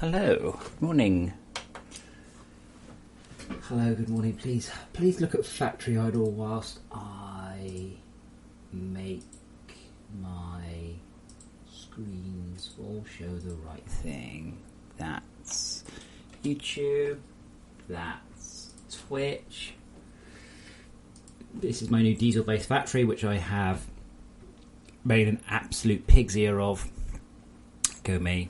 Hello, good morning. Hello, good morning. Please look at factory idle whilst I make my screens all show the right thing. That's YouTube, that's Twitch. This is my new diesel-based factory, which I have made an absolute pig's ear of. Go me.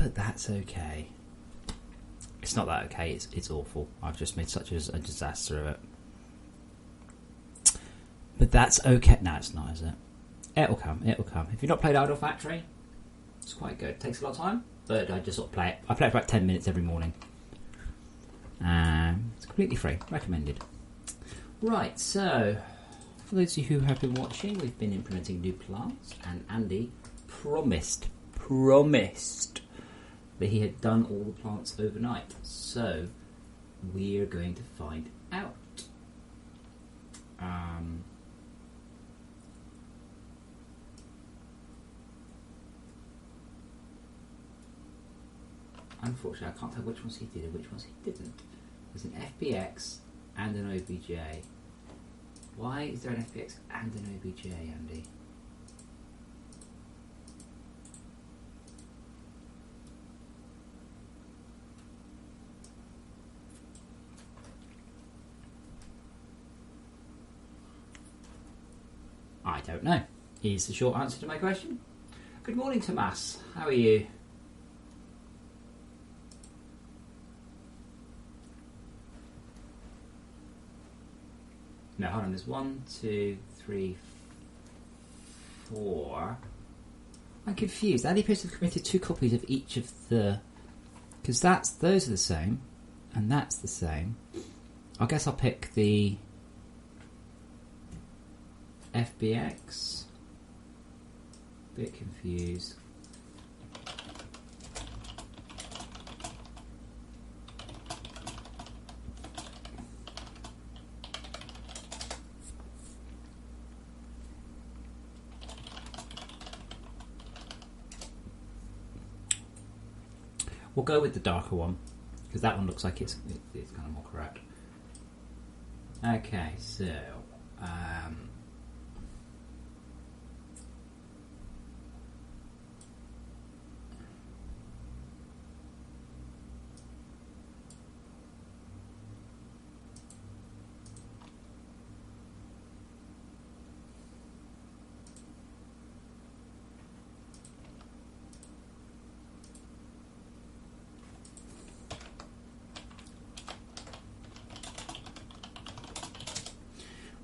But that's okay. It's not that okay, it's awful. I've just made such a disaster of it. But that's okay. No, it's not, is it? It'll come. If you've not played Idle Factory, it's quite good. It takes a lot of time, but I just sort of play it. I play it for about 10 minutes every morning. It's completely free. Recommended. Right, so for those of you who have been watching, we've been implementing new plants, and Andy promised that he had done all the plants overnight. So we're going to find out. Unfortunately, I can't tell which ones he did and which ones he didn't. There's an FBX and an OBJ. Why is there an FBX and an OBJ, Andy? I don't know, is the short answer to my question. Good morning, Tomas. How are you? No, hold on. There's 1, 2, 3, 4. I'm confused. Andy appears to have committed 2 copies of each of the... Because those are the same, and that's the same. I guess I'll pick the FBX. Bit confused. We'll go with the darker one, because that one looks like it's kind of more correct. Okay, so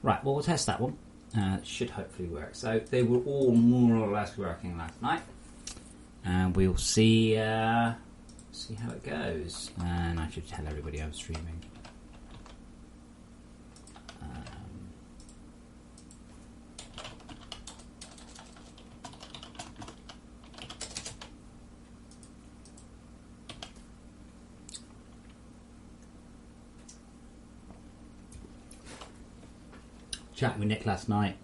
right, well, we'll test that one. It should hopefully work. So they were all more or less working last night, and we'll see how it goes. And I should tell everybody I'm streaming. Chatting with Nick last night,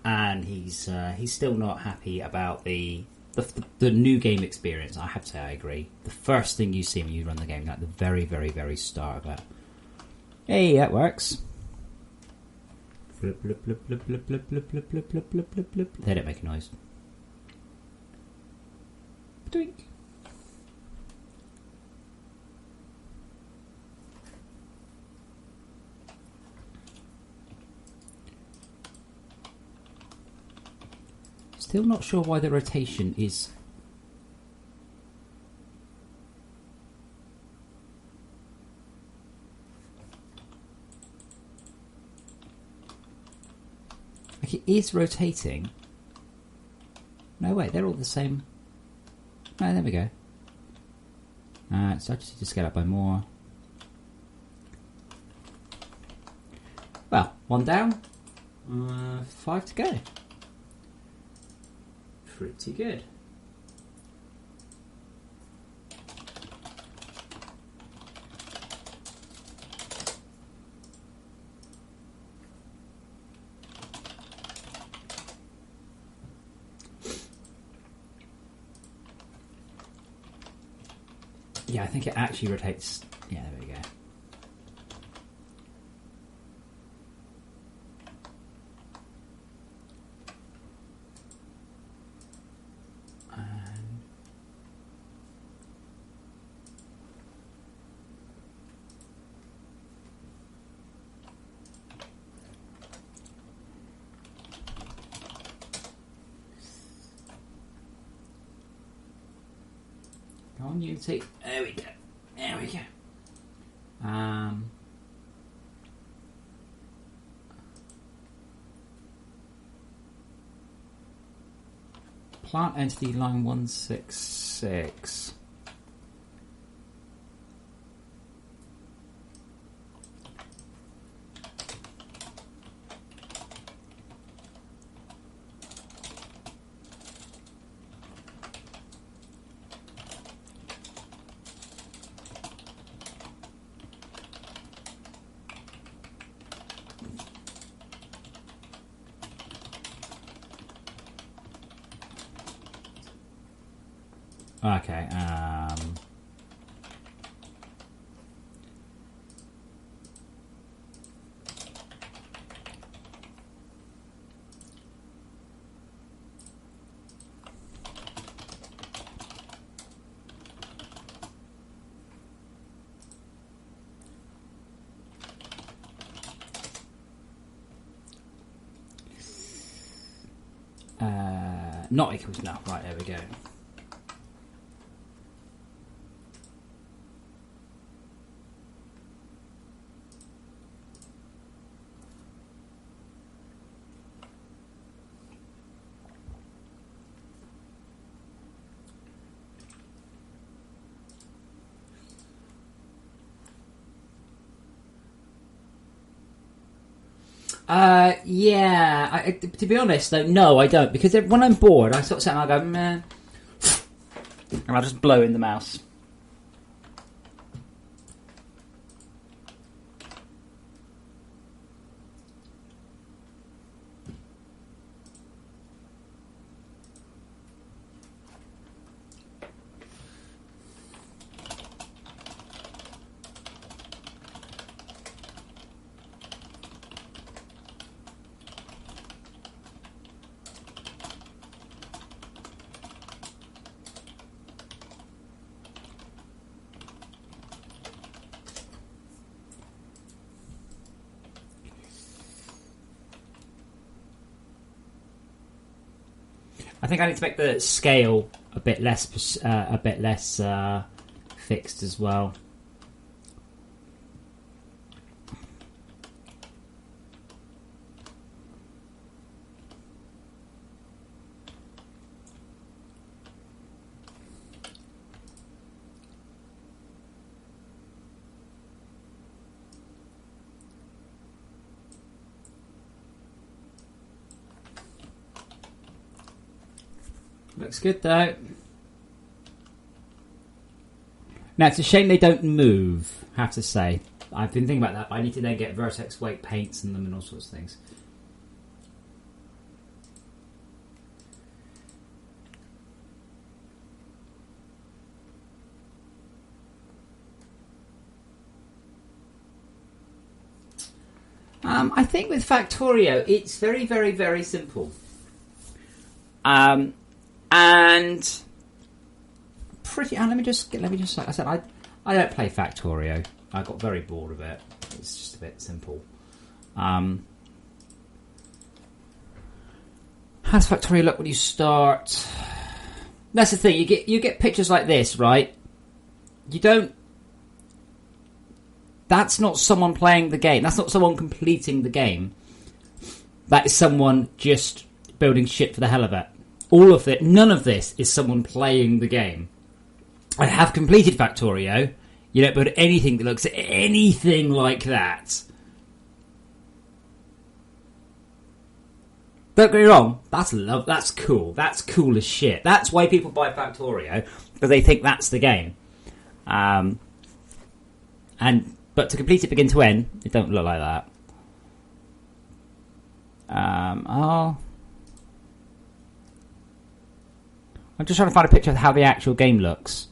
and he's still not happy about the new game experience. I have to say, I agree. The first thing you see when you run the game, like the very, very, very start of it. Hey, that works. Flip, flip, flip, flip, flip, flip, flip, flip, flip, flip, flip, flip, flip. They don't make a noise. Doink. Still not sure why the rotation is... Like, it is rotating. No, wait, they're all the same. No, there we go. So I just need to scale up by more. Well, 1 down. 5 to go. Pretty good. Yeah, I think it actually rotates. Yeah, there we go. Go on, Unity. There we go. There we go. Plant entity line 166. Okay. Not equals no. Right, there we go. Yeah. To be honest, though, no, I don't. Because when I'm bored, I sort of sit and I go, meh. And I'll just blow in the mouse. I think I need to make the scale a bit less fixed as well. Looks good though. Now it's a shame they don't move, I have to say. I've been thinking about that, but I need to then get vertex weight paints in them and all sorts of things. I think with Factorio, it's very, very, very simple. And pretty. And let me just. Like I said, I don't play Factorio. I got very bored of it. It's just a bit simple. How does Factorio look when you start? That's the thing. You get pictures like this, right? You don't. That's not someone playing the game. That's not someone completing the game. That is someone just building shit for the hell of it. All of it, none of this is someone playing the game. I have completed Factorio. You don't build anything that looks anything like that. Don't get me wrong, that's cool. That's cool as shit. That's why people buy Factorio, because they think that's the game. But to complete it begin to end, it don't look like that. I'm just trying to find a picture of how the actual game looks.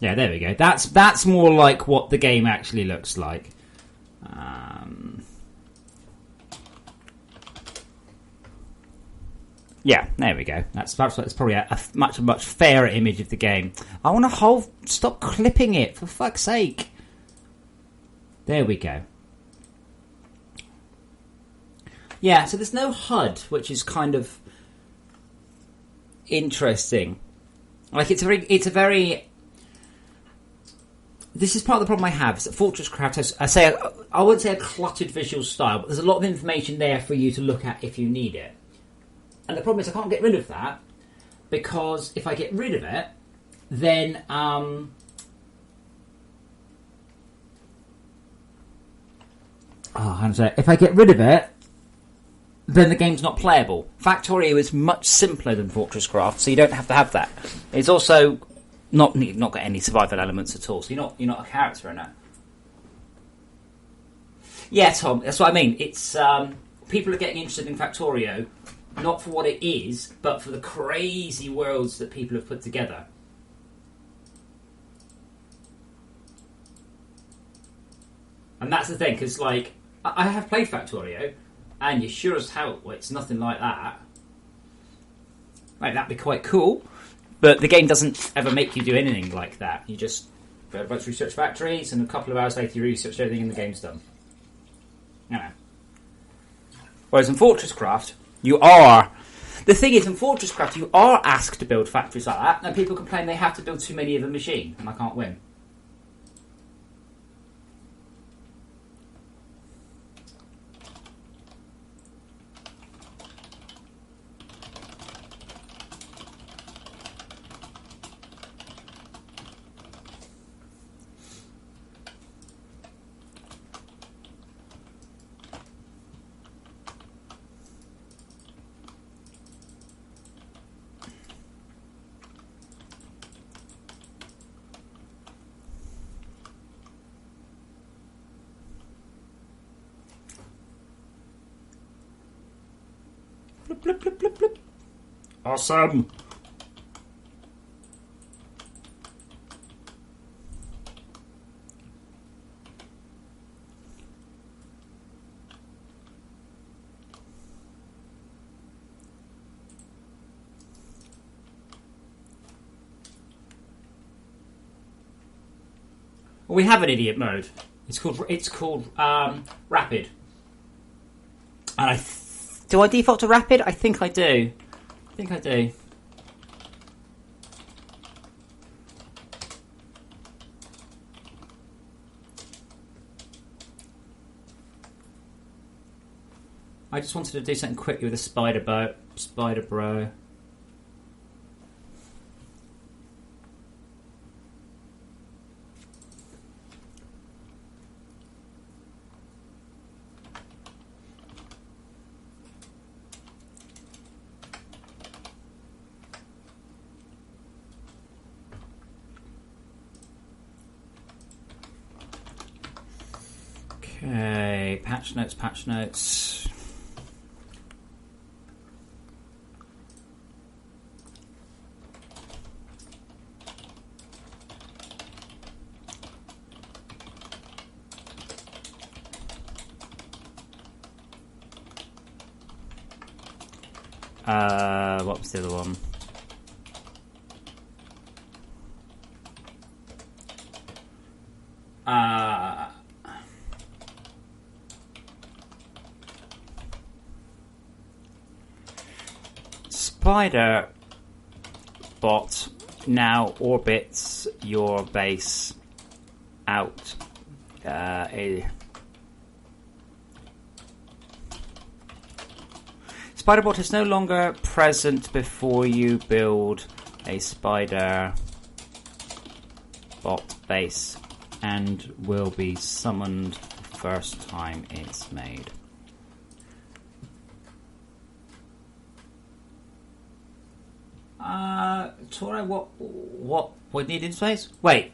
Yeah, there we go. That's more like what the game actually looks like. Yeah, there we go. That's probably a much fairer image of the game. I want to stop clipping it, for fuck's sake. There we go. Yeah, so there's no HUD, which is kind of interesting. Like it's a very. This is part of the problem I have. Is that FortressCraft has, I wouldn't say a cluttered visual style, but there's a lot of information there for you to look at if you need it. And the problem is I can't get rid of that, because if I get rid of it, then if I get rid of it, then the game's not playable. Factorio is much simpler than FortressCraft, so you don't have to have that. It's also not got any survival elements at all, so you're not a character in it. Yeah, Tom, that's what I mean. It's people are getting interested in Factorio, not for what it is, but for the crazy worlds that people have put together. And that's the thing, because like I have played Factorio, and you sure as hell it's nothing like that. Like, that'd be quite cool, but the game doesn't ever make you do anything like that. You just go to a bunch of research factories, and a couple of hours later you research everything and the game's done. You know. Whereas in FortressCraft, you are... The thing is, in FortressCraft, you are asked to build factories like that, and people complain they have to build too many of a machine, and I can't win. Blip, blip, blip, blip, blip. Awesome. Well, we have an idiot mode. It's called rapid. And do I default to rapid? I think I do. I just wanted to do something quickly with a spider bro. Okay, patch notes. What was the other one? Spider bot now orbits your base out. Spiderbot is no longer present before you build a spider bot base and will be summoned the first time it's made. Tora, what need in space? Wait.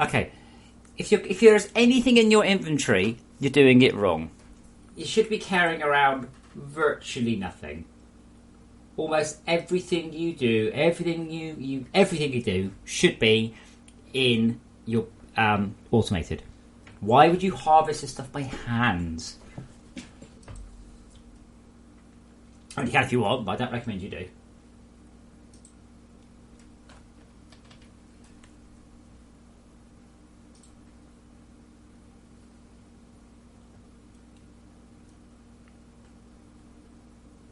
Okay. If there's anything in your inventory, you're doing it wrong. You should be carrying around virtually nothing. Almost everything you do, everything you do should be in your automated. Why would you harvest this stuff by hand? I mean, you can if you want, but I don't recommend you do.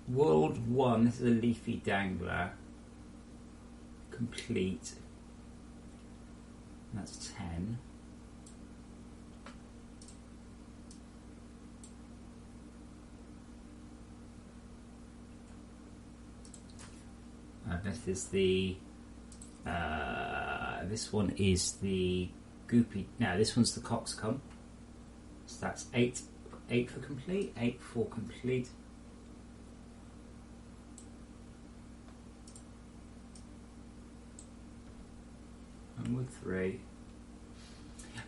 World 1, this is a leafy dangler. Complete. That's 10. This is the. This one is the goopy. No, this one's the coxcomb. So that's 8. 8 for complete. 8 for complete. And with 3.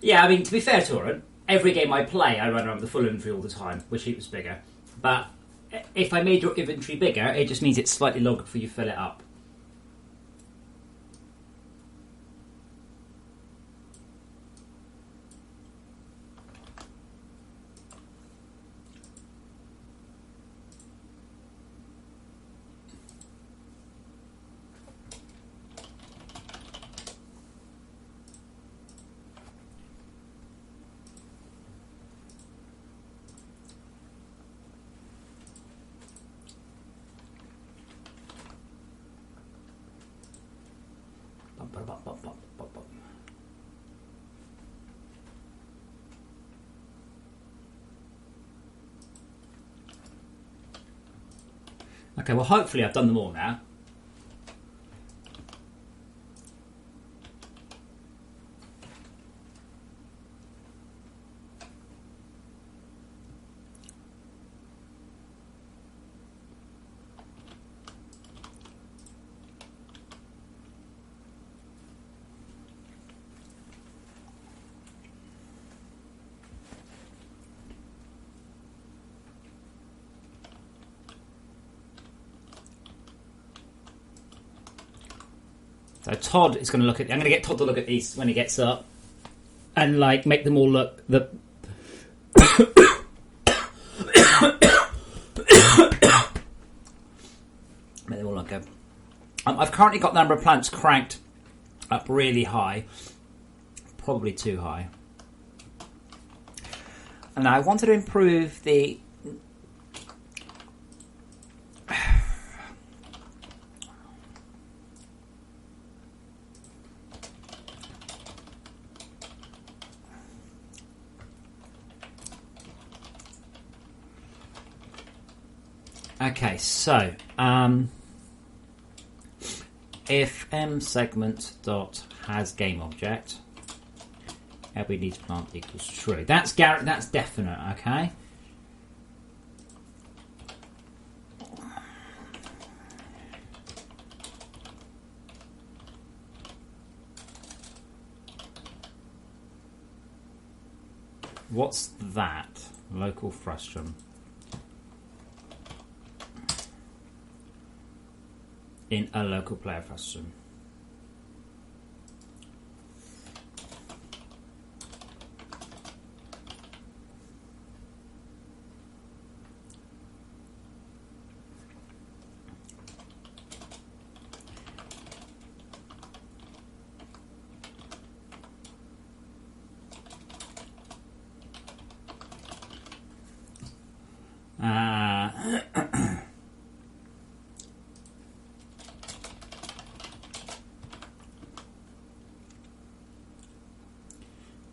Yeah, I mean, to be fair to Oren, every game I play, I run around with the full inventory all the time, which it was bigger. But if I made your inventory bigger, it just means it's slightly longer before you fill it up. Okay, well, hopefully I've done them all now. So Todd is going to look at. I'm going to get Todd to look at these when he gets up, and like make them all look. Make them all look good. I've currently got the number of plants cranked up really high, probably too high, and I wanted to improve the. Okay, so if m segment dot has game object, every needs plant equals true. That's that's definite. Okay. What's that? Local frustrum. In a local player frustrum.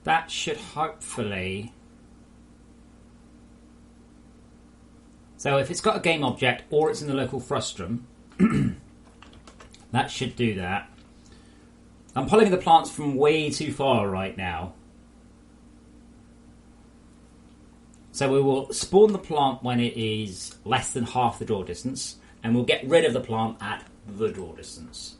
That should hopefully... So if it's got a game object or it's in the local frustrum, that should do that. I'm pulling the plants from way too far right now. So we will spawn the plant when it is less than half the draw distance, and we'll get rid of the plant at the draw distance.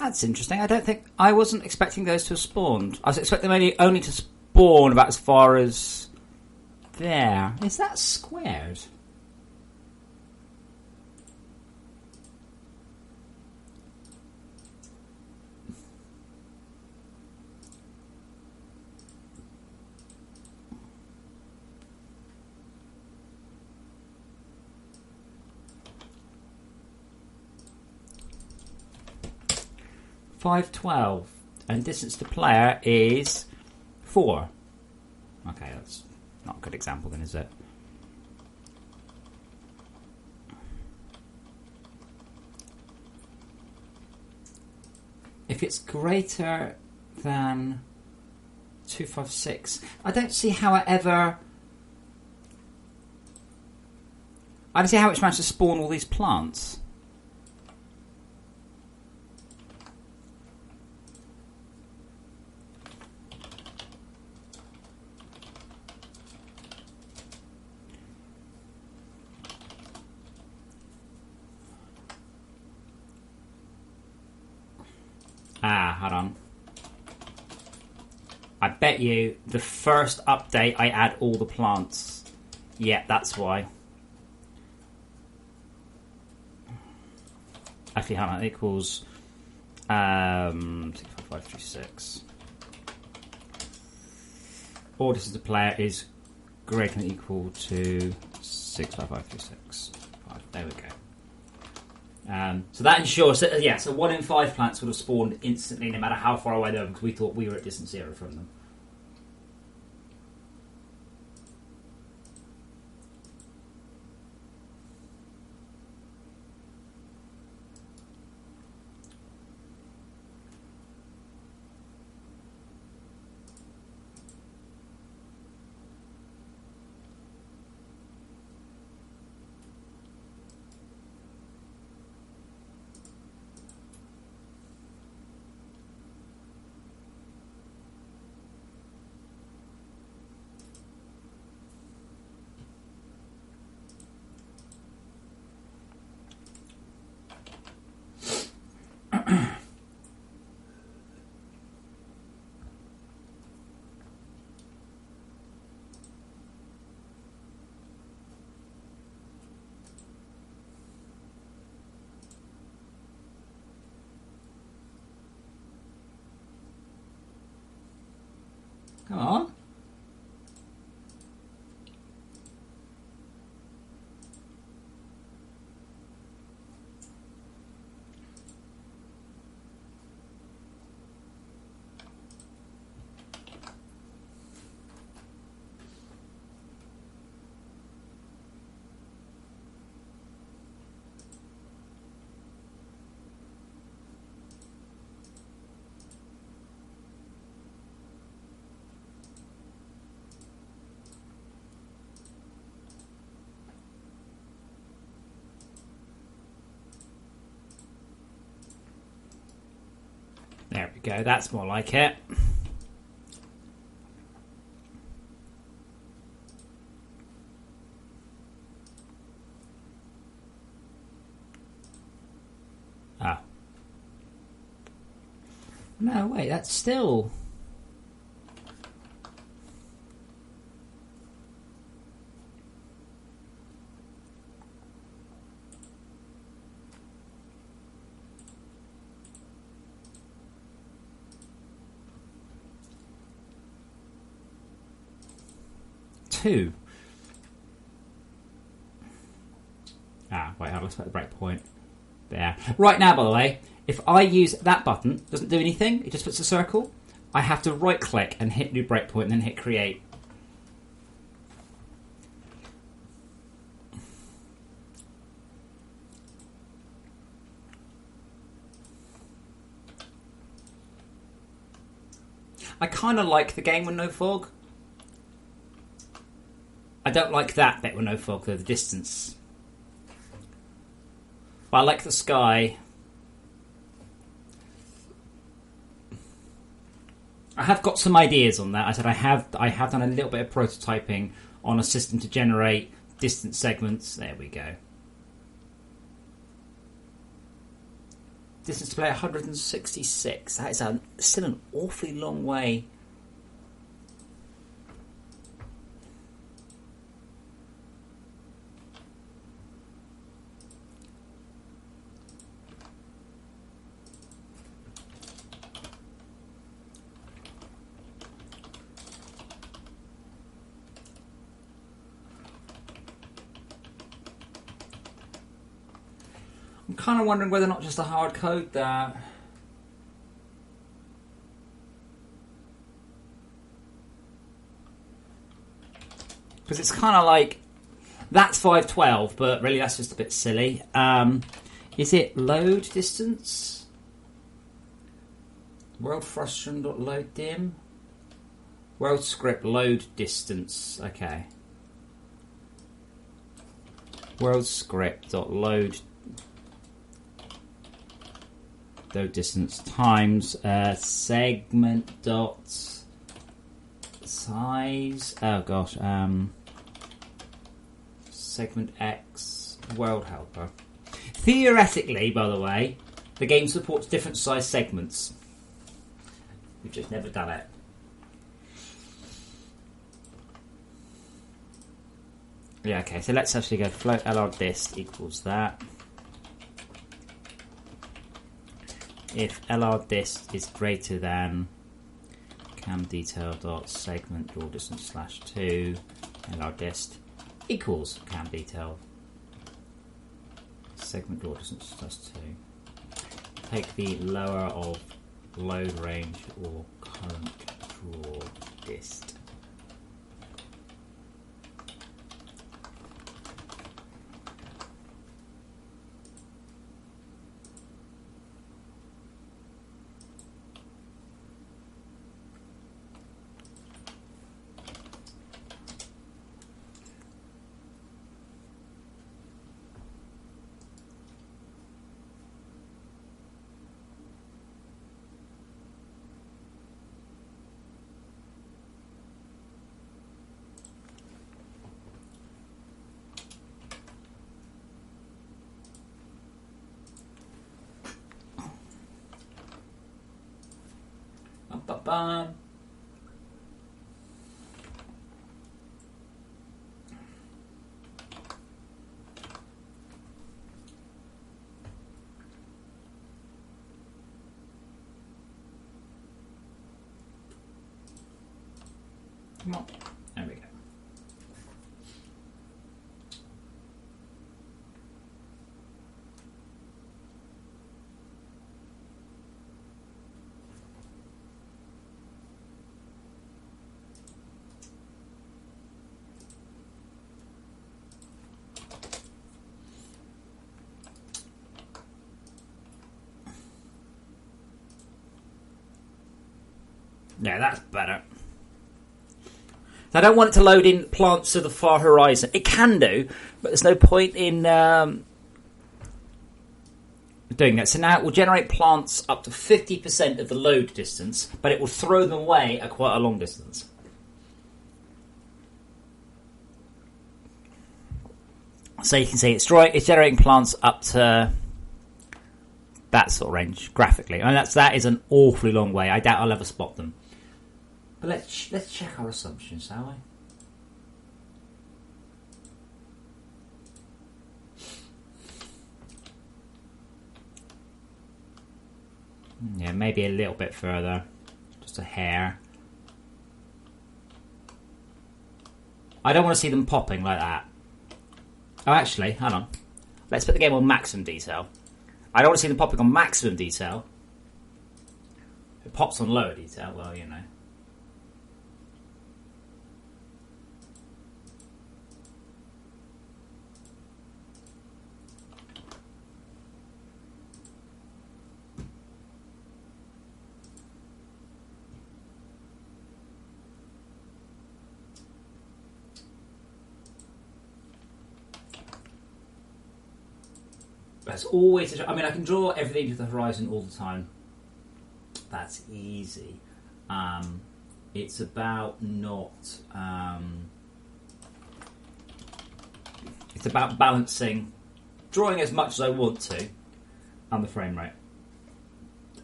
That's interesting. I wasn't expecting those to have spawned. I was expecting them only to spawn about as far as there. Is that squared? .512 and distance to player is 4. Okay, that's not a good example then, is it? If it's greater than 256, I don't see how I don't see how it's managed to spawn all these plants. Hold on. I bet you the first update I add all the plants. Yeah, that's why. Actually, hold on. It equals 65536. Or distance to player is greater than or equal to 65536. There we go. So that ensures that, so 1 in 5 plants would have spawned instantly no matter how far away they were, because we thought we were at distance 0 from them. Come on. There we go, that's more like it. Ah. No, wait, that's still... Two. Wait, I'll set the breakpoint there. Right now, by the way, if I use that button, it doesn't do anything, it just puts a circle. I have to right click and hit new breakpoint and then hit create. I kind of like the game with no fog. I don't like that bit with no fog, though, the distance. But I like the sky. I have got some ideas on that. I said I have done a little bit of prototyping on a system to generate distance segments. There we go. distance to play 166. That is still an awfully long way. I'm kind of wondering whether or not just a hard code that. Because it's kind of like, that's 512, but really that's just a bit silly. Is it load distance? World frustration.load dim? World script load distance. Okay. World script.load distance times segment dot size. Oh gosh. Segment X world helper. Theoretically, by the way, the game supports different size segments. We've just never done it. Yeah, okay, so let's actually go float lr dist equals that. If lr dist is greater than cam detail dot segment draw distance /2 lr dist equals cam detail segment draw distance +2. Take the lower of load range or current draw dist. Bum. Come on. There we go. Yeah, that's better. So I don't want it to load in plants to the far horizon. It can do, but there's no point in doing that. So now it will generate plants up to 50% of the load distance, but it will throw them away at quite a long distance. So you can see it's generating plants up to that sort of range graphically. I mean, that is an awfully long way. I doubt I'll ever spot them. But let's check our assumptions, shall we? Yeah, maybe a little bit further. Just a hair. I don't want to see them popping like that. Oh, actually, hang on. Let's put the game on maximum detail. I don't want to see them popping on maximum detail. If it pops on lower detail, well, you know. That's always. I mean, I can draw everything to the horizon all the time. That's easy. It's about not. It's about balancing, drawing as much as I want to, and the frame rate.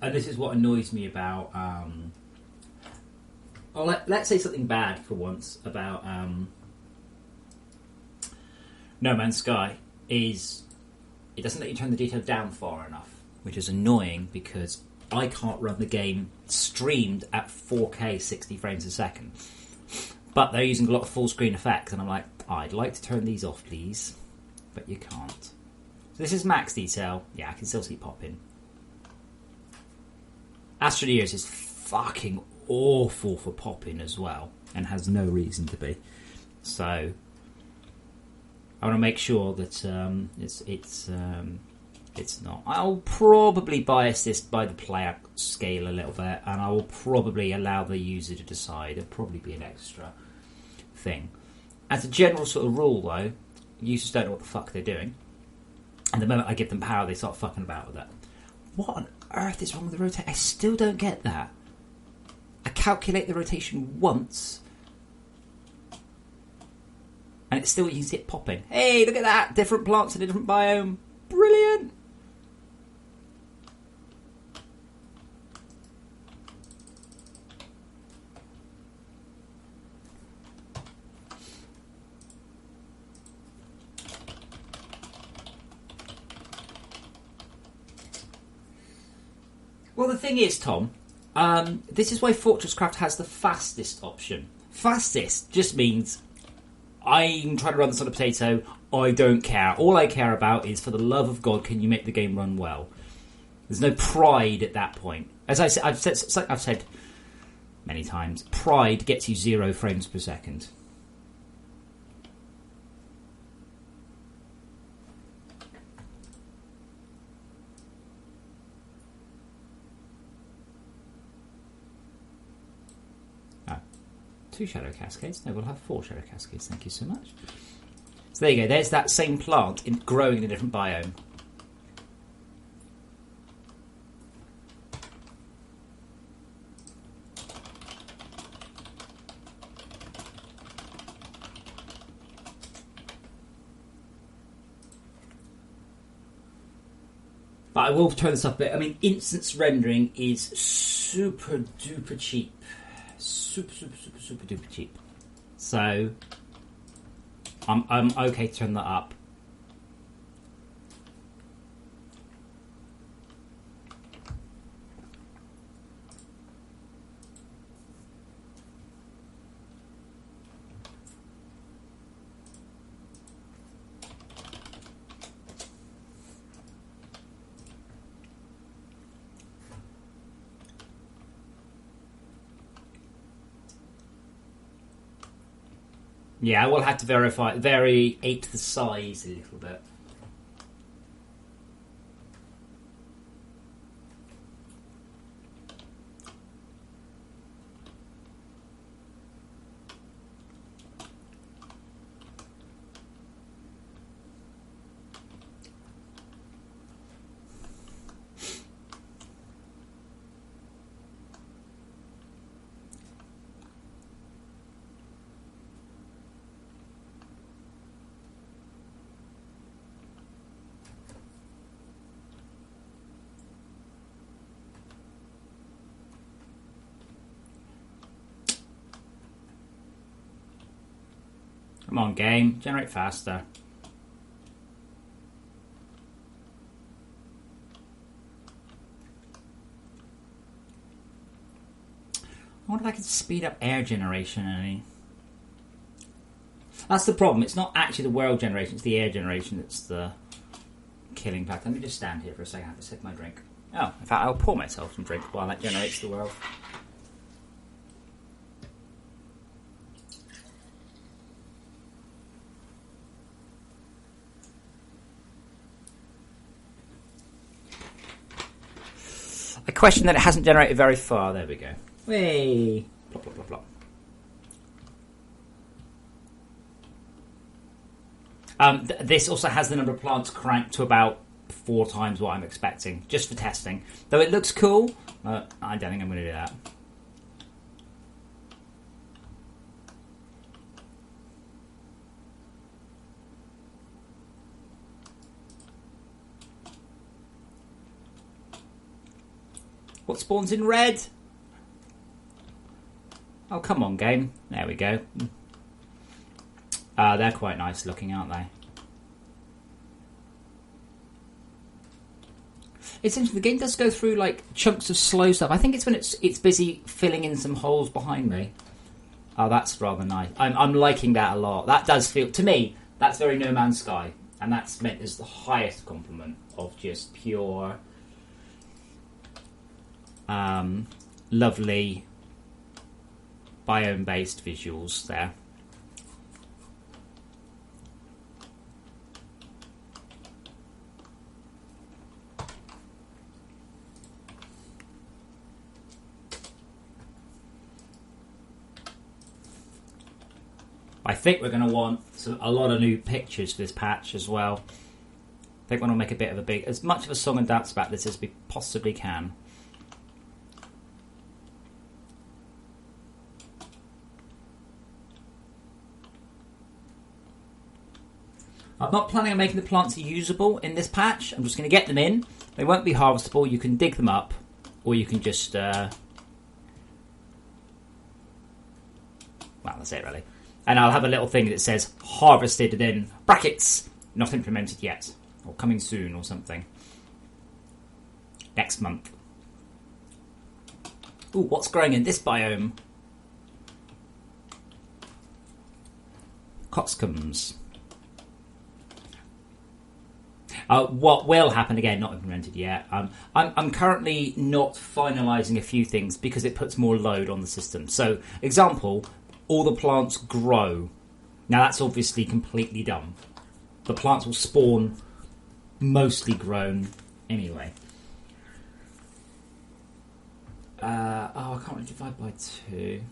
and this is what annoys me about. Let's say something bad for once about No Man's Sky is it doesn't let you turn the detail down far enough, which is annoying because I can't run the game streamed at 4K 60 frames a second. But they're using a lot of full screen effects, and I'm like, I'd like to turn these off, please, but you can't. So this is max detail. Yeah, I can still see popping. Astroneers is fucking awful for popping as well, and has no reason to be. So I want to make sure that it's not. I'll probably bias this by the player scale a little bit, and I will probably allow the user to decide. It'll probably be an extra thing. As a general sort of rule, though, users don't know what the fuck they're doing, and the moment I give them power, they start fucking about with it. What on earth is wrong with the rotation? I still don't get that. I calculate the rotation once, and it's still, you can see it popping. Hey, look at that! Different plants in a different biome. Brilliant! Well, the thing is, Tom, this is why FortressCraft has the fastest option. Fastest just means I'm trying to run this on a potato. I don't care. All I care about is, for the love of God, can you make the game run well? There's no pride at that point. As I've said many times, pride gets you 0 frames per second. Oh, 2 shadow cascades. No, we'll have 4 shadow cascades. Thank you so much. So there you go. There's that same plant growing in a different biome. But I will turn this up a bit. I mean, instance rendering is super duper cheap. Super duper cheap. So I'm okay to turn that up. Yeah, I will have to variate the size a little bit. Come on, game. Generate faster. I wonder if I can speed up air generation any. That's the problem. It's not actually the world generation, it's the air generation that's the killing factor. Let me just stand here for a second. I have to sip my drink. Oh, in fact, I'll pour myself some drink while that generates the world. I question that it hasn't generated very far. There we go. Hey, plop, plop, plop, plop. This also has the number of plants cranked to about 4 times what I'm expecting, just for testing. Though it looks cool, I don't think I'm going to do that. What spawns in red? Oh, come on, game. There we go. They're quite nice looking, aren't they? It's interesting. The game does go through like chunks of slow stuff. I think it's when it's busy filling in some holes behind me. Oh, that's rather nice. I'm liking that a lot. That does feel, to me, that's very No Man's Sky, and that's meant as the highest compliment of just pure, lovely biome-based visuals there. I think we're going to want a lot of new pictures for this patch as well. I think we're going to make a bit of as much of a song and dance about this as we possibly can. I'm not planning on making the plants usable in this patch. I'm just going to get them in. They won't be harvestable. You can dig them up, or you can just... well, that's it, really. And I'll have a little thing that says harvested and then brackets, not implemented yet, or coming soon or something. Next month. Ooh, what's growing in this biome? Cockscombs. What will happen, again, not implemented yet. I'm currently not finalising a few things because it puts more load on the system. So, example... all the plants grow. Now that's obviously completely dumb. The plants will spawn mostly grown anyway. I can't really divide by 2.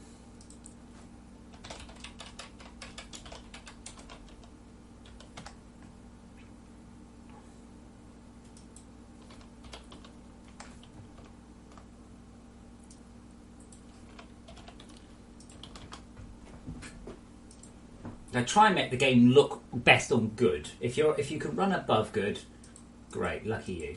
Now try and make the game look best on good. If you can run above good, great, lucky you.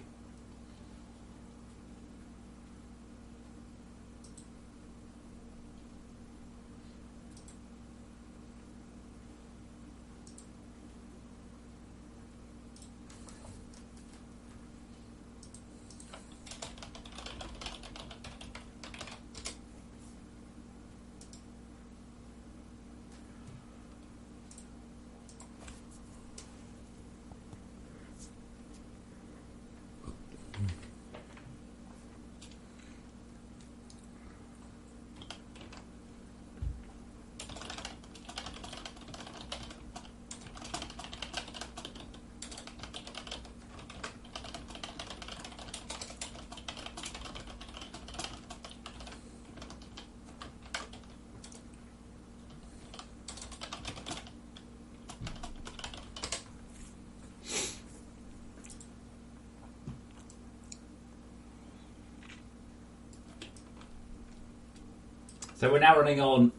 So we're now running on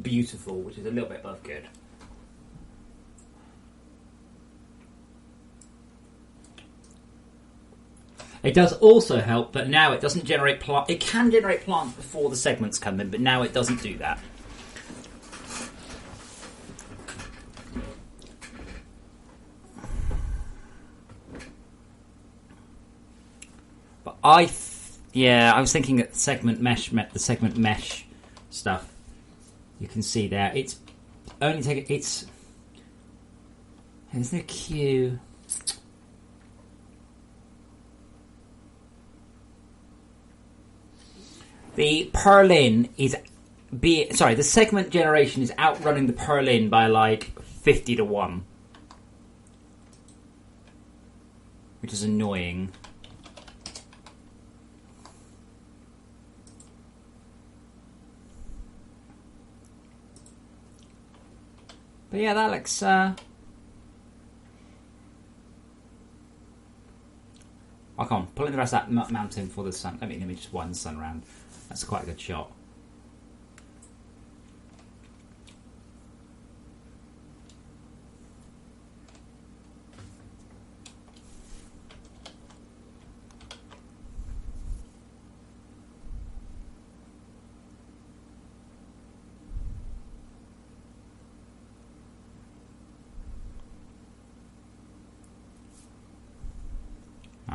beautiful, which is a little bit above good. It does also help that now it doesn't generate plant. It can generate plants before the segments come in, but now it doesn't do that. But I was thinking that the segment mesh stuff. You can see there. It's only taking. There's no queue. The purlin is the segment generation is outrunning the purlin by like 50-1, which is annoying. But yeah, that looks. I can't pull in the rest of that mountain for the sun. Let me just wind the sun around. That's quite a good shot.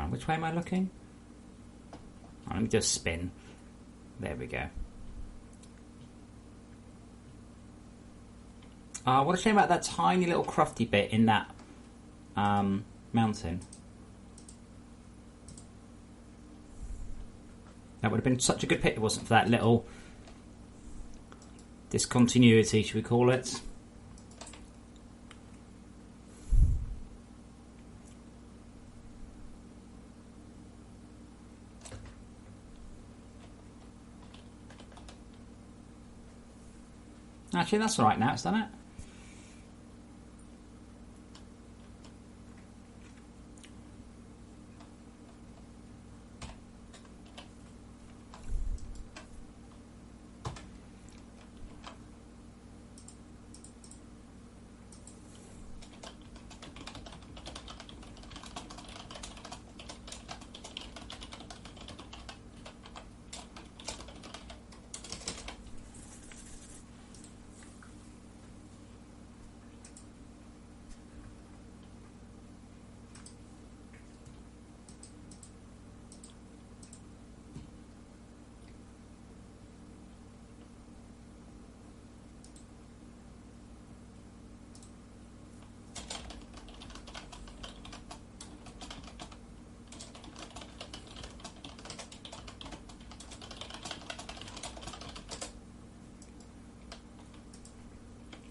on, which way am I looking? Oh, let me just spin. There we go. What a shame about that tiny little crufty bit in that mountain. That would have been such a good pick if it wasn't for that little discontinuity, should we call it? Actually, that's all right now, it's done it.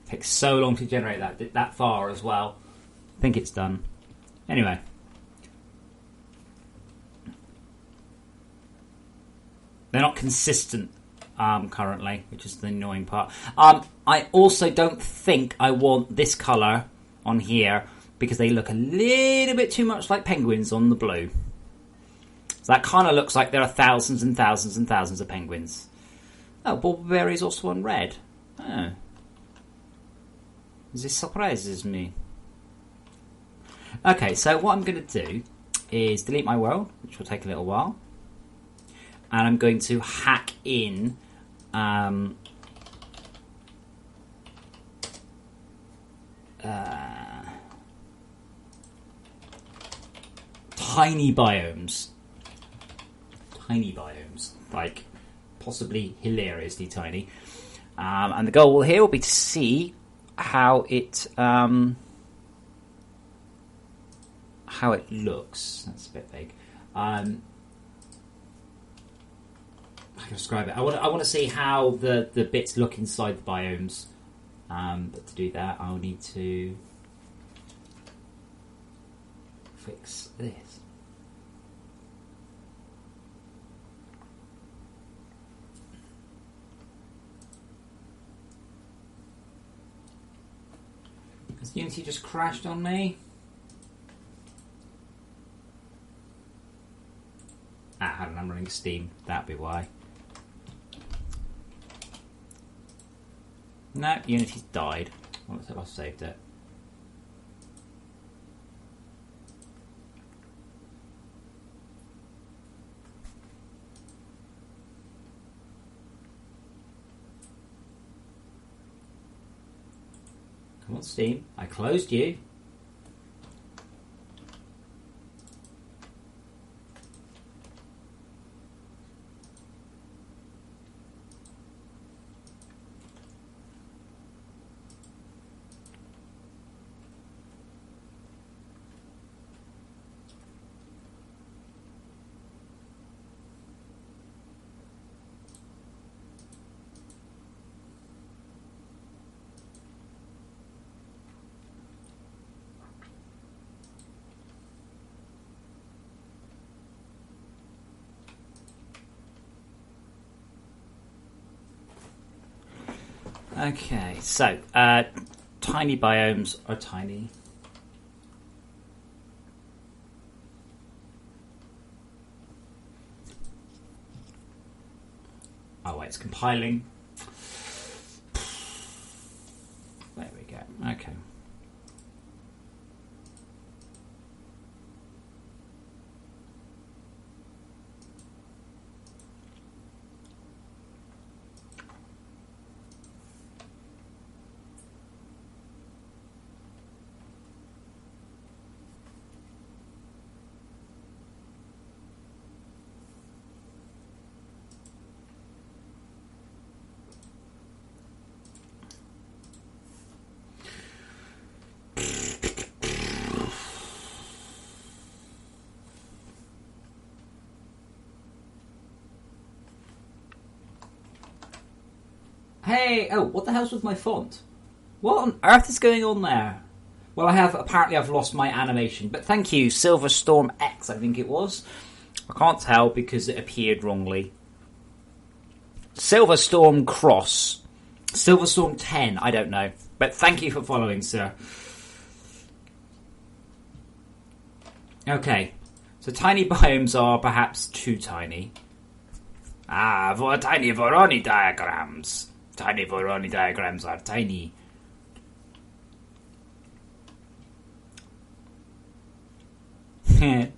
Takes so long to generate that far as well. I think it's done. Anyway. They're not consistent currently, which is the annoying part. I also don't think I want this colour on here because they look a little bit too much like penguins on the blue. So that kind of looks like there are thousands and thousands and thousands of penguins. Oh, Bulberry's also on red. Oh. This surprises me. Okay, so what I'm going to do is delete my world, which will take a little while. And I'm going to hack in tiny biomes. Tiny biomes. Like, possibly hilariously tiny. And the goal here will be to see how it looks. That's a bit vague. How can I describe it? I want to see how the bits look inside the biomes. But to do that, I'll need to fix this. Has Unity just crashed on me? Hold on, I'm running Steam. That'd be why. No, Unity's died. I saved it. Come on, Steam. I closed you. Okay, so tiny biomes are tiny. Oh wait, it's compiling. There we go. Okay. Hey, oh, what the hell's with my font? What on earth is going on there? Well, apparently I've lost my animation, but thank you, Silverstorm X, I think it was. I can't tell because it appeared wrongly. Silverstorm Cross. Silverstorm 10, I don't know. But thank you for following, sir. Okay, so tiny biomes are perhaps too tiny. For tiny Voronoi diagrams. Tiny Voronoi diagrams are tiny.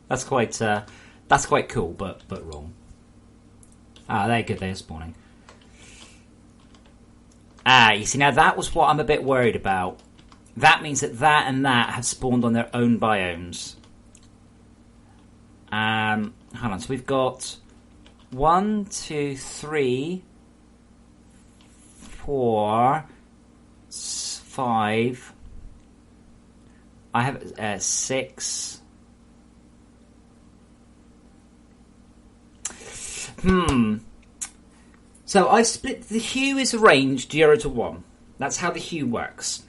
That's quite cool, but wrong. They're good. They're spawning. You see, now that was what I'm a bit worried about. That means that and that have spawned on their own biomes. Hold on. So we've got 1, 2, 3, 4, 5. I have 6. So I split the hue is arranged 0 to 1. That's how the hue works.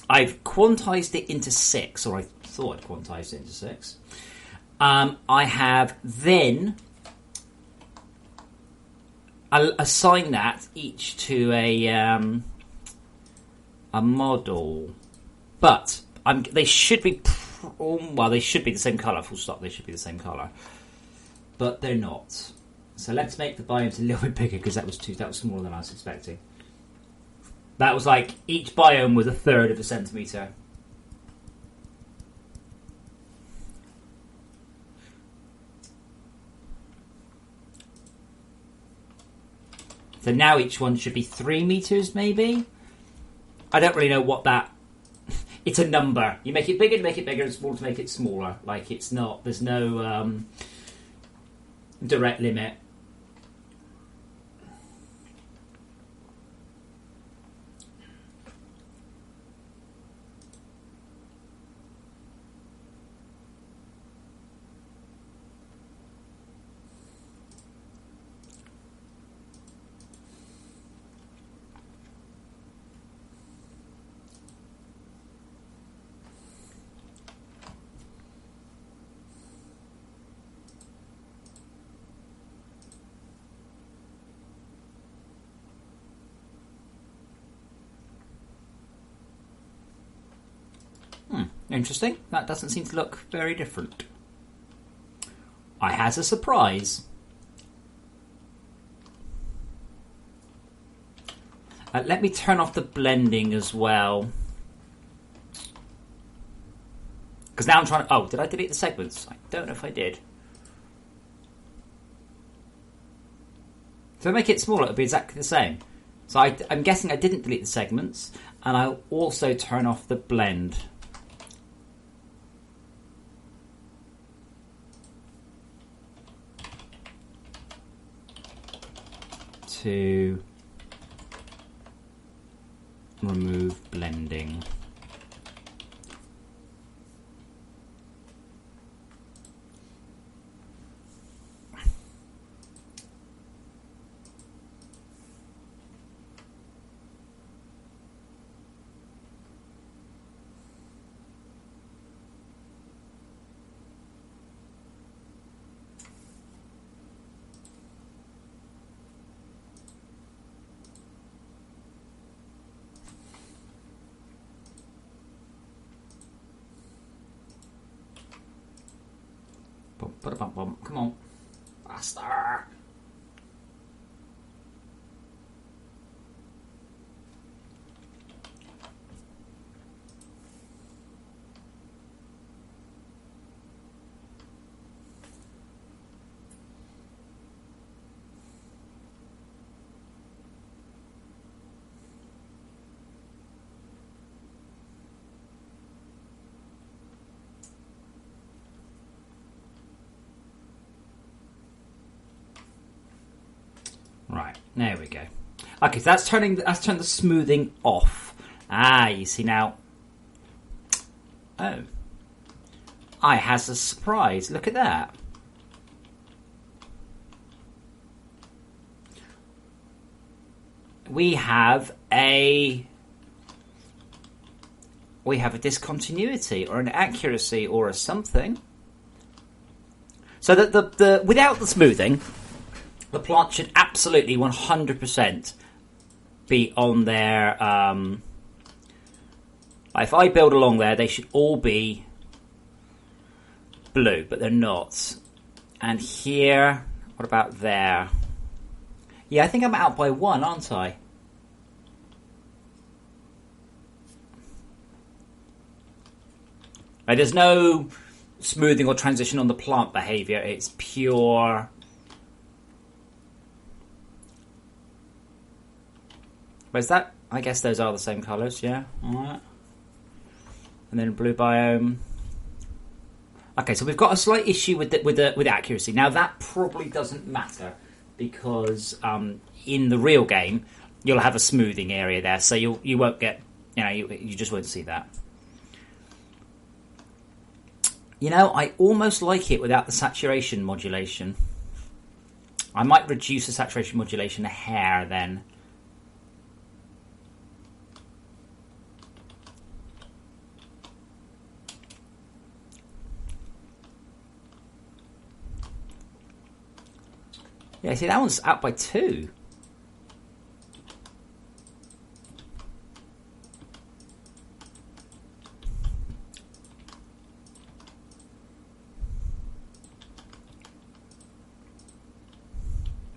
I've quantized it into 6, or I thought I'd quantized it into 6. I have then I'll assign that each to a model, but they should be they should be the same color. Full stop. They should be the same color, but they're not. So let's make the biomes a little bit bigger because that was smaller than I was expecting. That was like each biome was 1/3 of a centimeter. So now each one should be 3 meters, maybe? I don't really know what that... It's a number. You make it bigger to make it bigger and smaller to make it smaller. Like, it's not... There's no direct limit. Interesting. That doesn't seem to look very different. I has a surprise. Let me turn off the blending as well. Because now I'm trying to... Oh, did I delete the segments? I don't know if I did. So if I make it smaller, it'll be exactly the same. So I'm guessing I didn't delete the segments. And I'll also turn off the blend. To remove blending. Come on. Faster. Right, there we go. Okay, so that's turned the smoothing off. You see now. Oh. I has a surprise. Look at that. we have a discontinuity or an accuracy or a something. So that the without the smoothing, the plant should absolutely 100% be on their. If I build along there, they should all be blue, but they're not. And here, what about there? Yeah, I think I'm out by 1, aren't I? Right, there's no smoothing or transition on the plant behavior. It's pure. Where's that? I guess those are the same colours, yeah. All right. And then blue biome. Okay, so we've got a slight issue with accuracy. Now that probably doesn't matter because in the real game you'll have a smoothing area there, so you won't get you just won't see that. I almost like it without the saturation modulation. I might reduce the saturation modulation a hair then. Yeah, see, that one's out by 2.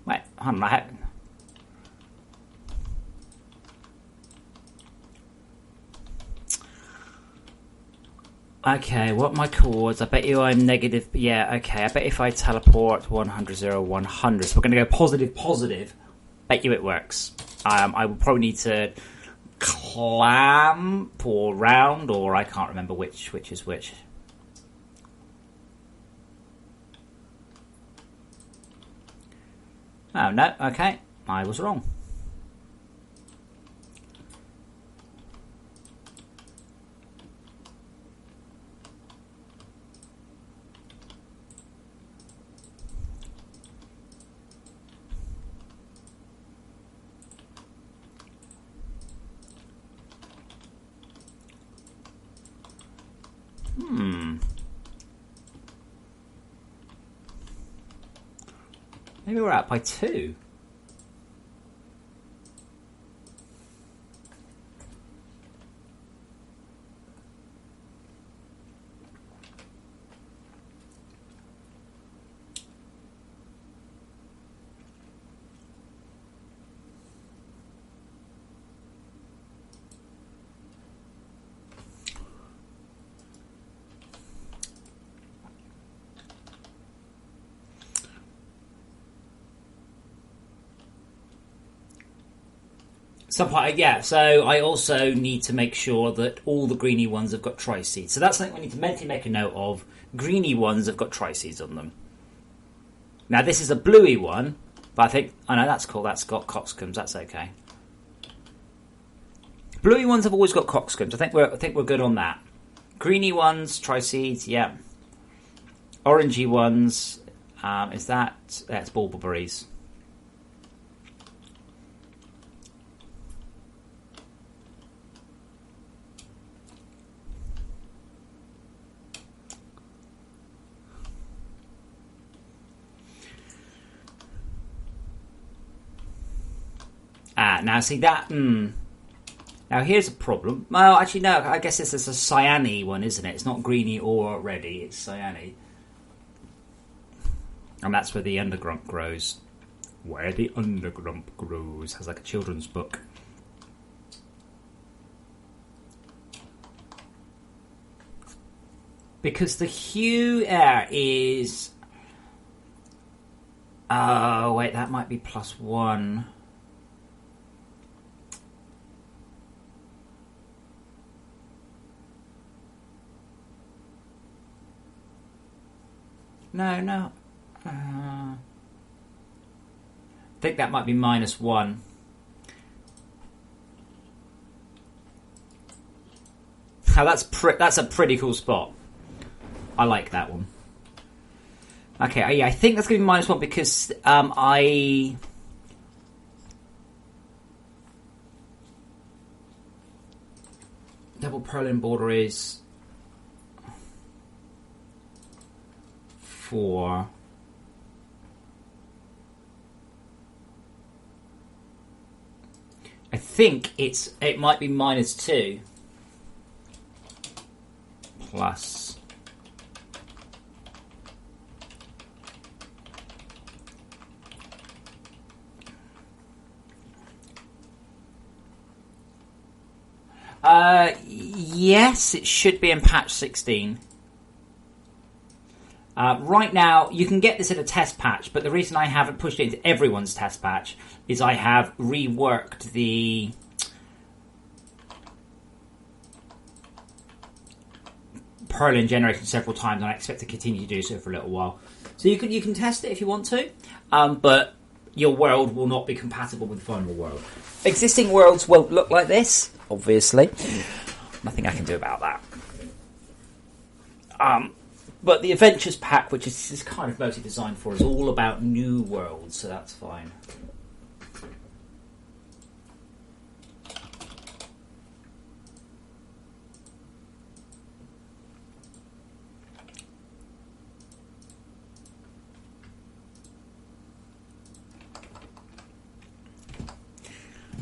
Wait, hold on, Okay, what are my chords? I bet you I'm negative. Yeah, okay. I bet if I teleport 100, 0, 100. So we're going to go positive, positive. Bet you it works. I will probably need to clamp or round, or I can't remember which is which. Oh, no. Okay. I was wrong. Maybe we're out by 2. Yeah, so I also need to make sure that all the greeny ones have got tri-seeds. So that's something we need to mentally make a note of. Greeny ones have got tri-seeds on them. Now this is a bluey one, but I think... Oh no, that's cool, that's got coxcombs, that's okay. Bluey ones have always got coxcombs. I think we're good on that. Greeny ones, tri-seeds, yeah. Orangey ones, is that... That's bulberberries. Now see that... Now here's a problem. Well, actually no, I guess this is a cyany one, isn't it? It's not greeny or reddy, it's cyany. And that's where the undergrump grows. Where the undergrump grows. Has like a children's book. Because the hue air is... Oh, wait, that might be +1. No. I think that might be -1. Now that's a pretty cool spot. I like that one. Okay, yeah, I think that's going to be -1 because double purlin border is for I think it might be -2 plus yes, it should be in patch 16. Right now, you can get this in a test patch, but the reason I haven't pushed it into everyone's test patch is I have reworked the purlin generation several times, and I expect to continue to do so for a little while. So you can test it if you want to, but your world will not be compatible with the final world. Existing worlds won't look like this, obviously. Nothing I can do about that. But the Adventures Pack, which is kind of mostly designed for, is all about new worlds, so that's fine.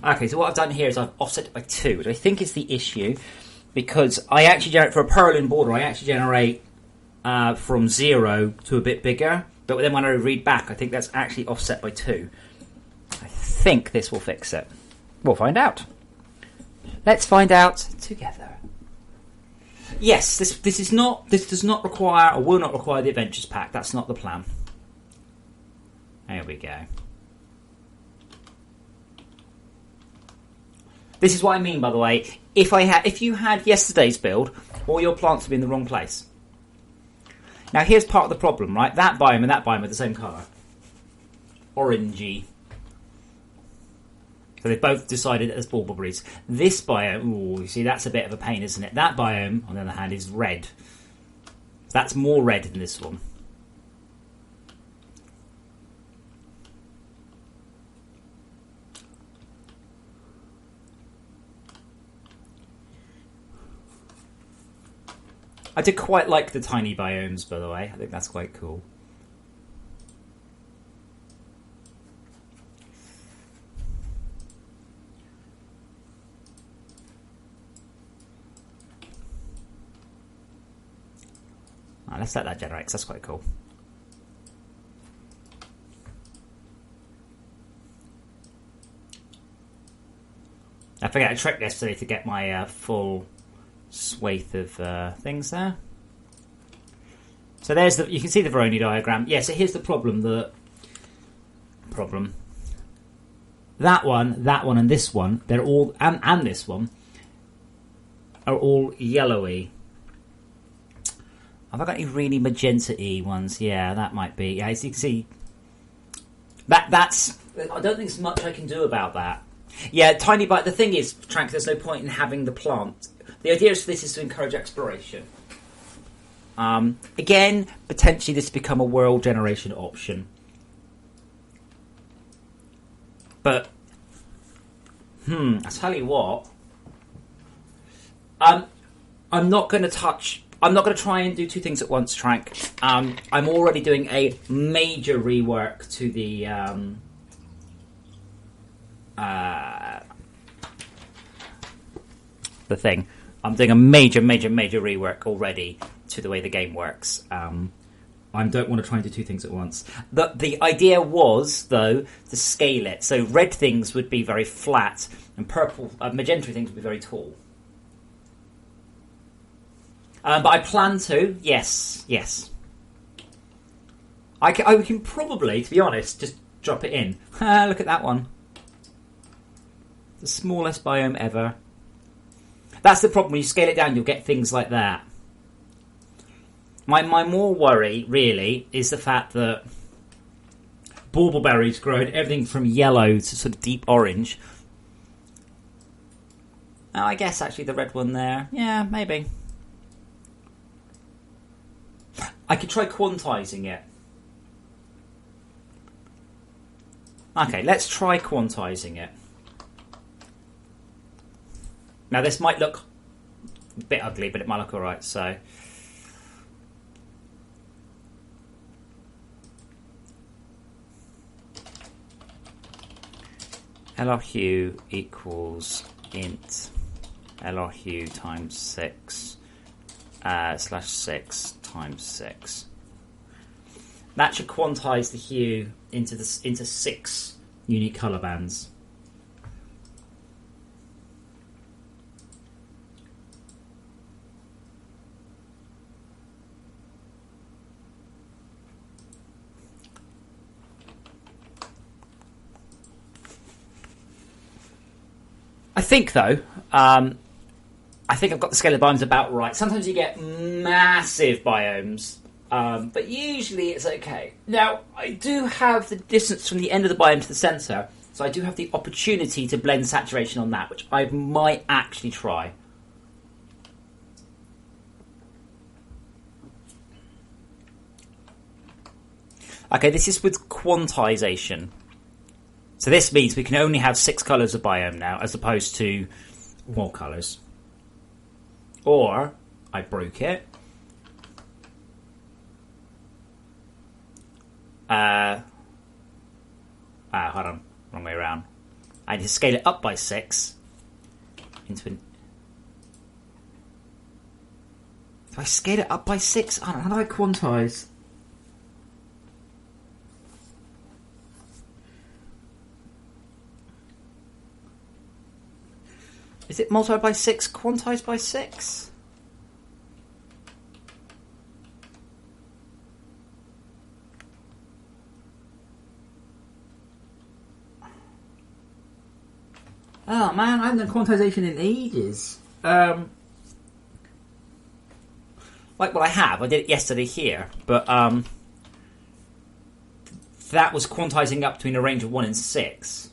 Okay, so what I've done here is I've offset it by 2, which I think is the issue, because I actually generate, for a purlin border, I actually generate from 0 to a bit bigger, but then when I read back, I think that's actually offset by 2. I think this will fix it. We'll find out. Let's find out together. Yes, this does not require, or will not require, the Adventures Pack. That's not the plan. There we go. This is what I mean, by the way. If you had yesterday's build, all your plants would be in the wrong place. Now, here's part of the problem, right? That biome and that biome are the same colour. Orangey. So they've both decided as baubles. This biome, ooh, you see, that's a bit of a pain, isn't it? That biome, on the other hand, is red. That's more red than this one. I did quite like the tiny biomes, by the way. I think that's quite cool. Right, let's let that generate, 'cause that's quite cool. I forgot a trick yesterday to get my full swathe of things there. So there's you can see the Veroni diagram. Yeah, so here's the problem. That one, and this one, they're all, and this one, are all yellowy. Have I got any really magenta-y ones? Yeah, that might be. Yeah, as you can see, that's. I don't think there's much I can do about that. Yeah, tiny bite. The thing is, Trank, there's no point in having the plant. The idea is for this is to encourage exploration. Again, potentially this become a world generation option. But, I tell you what, I'm not going to try and do two things at once, Trank. I'm already doing a major rework to the thing. I'm doing a major rework already to the way the game works. I don't want to try and do two things at once. The idea was, though, to scale it. So red things would be very flat, and purple, magenta things would be very tall. But I plan to, yes. I can probably, to be honest, just drop it in. Look at that one. The smallest biome ever. That's the problem. When you scale it down, you'll get things like that. My more worry, really, is the fact that baubles grow everything from yellow to sort of deep orange. Oh, I guess actually the red one there. Yeah, maybe. I could try quantizing it. Okay, let's try quantizing it. Now, this might look a bit ugly, but it might look alright, so... LRHue equals int LRHue times 6 slash 6 times 6. That should quantize the hue into 6 unique color bands. I think, though, I think I've got the scale of biomes about right. Sometimes you get massive biomes, but usually it's okay. Now, I do have the distance from the end of the biome to the centre, so I do have the opportunity to blend saturation on that, which I might actually try. Okay, this is with quantization. So this means we can only have 6 colours of biome now, as opposed to more colours. Or, I broke it. Hold on, wrong way around. I need to scale it up by 6 into an... Do I scale it up by 6? I don't know, how do I quantize? Is it multiplied by 6, quantized by 6? Oh man, I haven't done quantization in ages. Like, well, I have. I did it yesterday here, but that was quantizing up between a range of 1 and 6.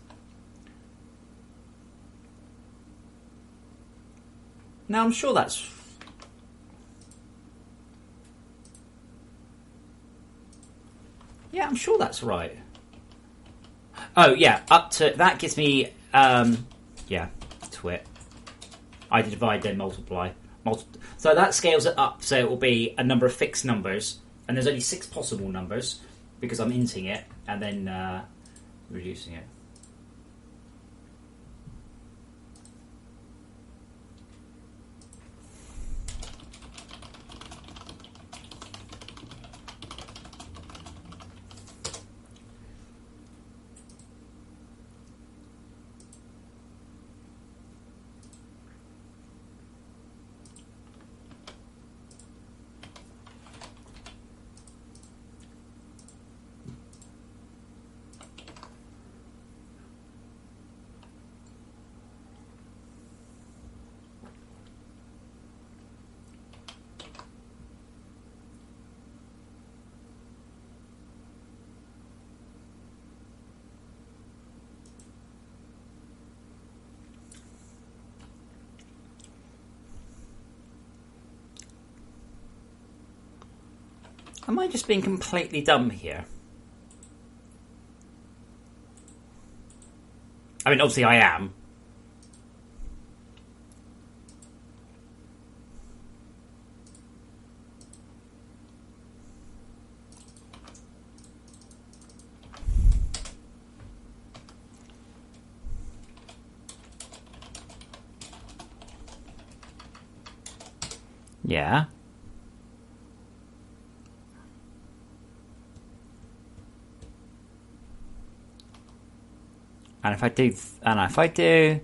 Now, I'm sure that's... Yeah, I'm sure that's right. Oh, yeah, up to... That gives me... yeah, twit. I divide, then multiply. So that scales it up, so it will be a number of fixed numbers. And there's only 6 possible numbers, because I'm inting it, and then reducing it. Am I just being completely dumb here? I mean, obviously I am. Yeah. And if I do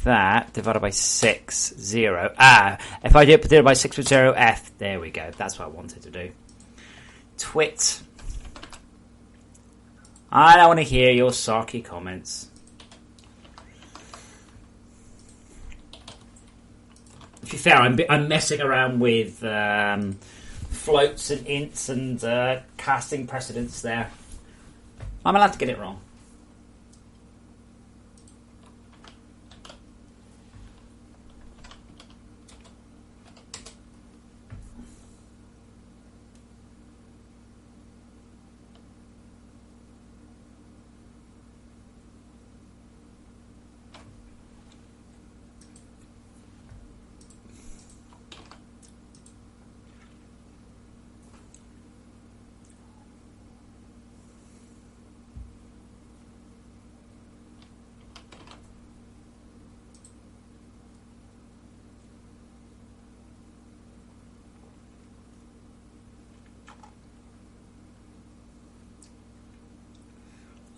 that divided by 6, 0. If I do it divided by 6 with 0, F. There we go. That's what I wanted to do. Twit. I don't want to hear your sarky comments. To be fair, I'm messing around with floats and ints and casting precedents there. I'm allowed to get it wrong.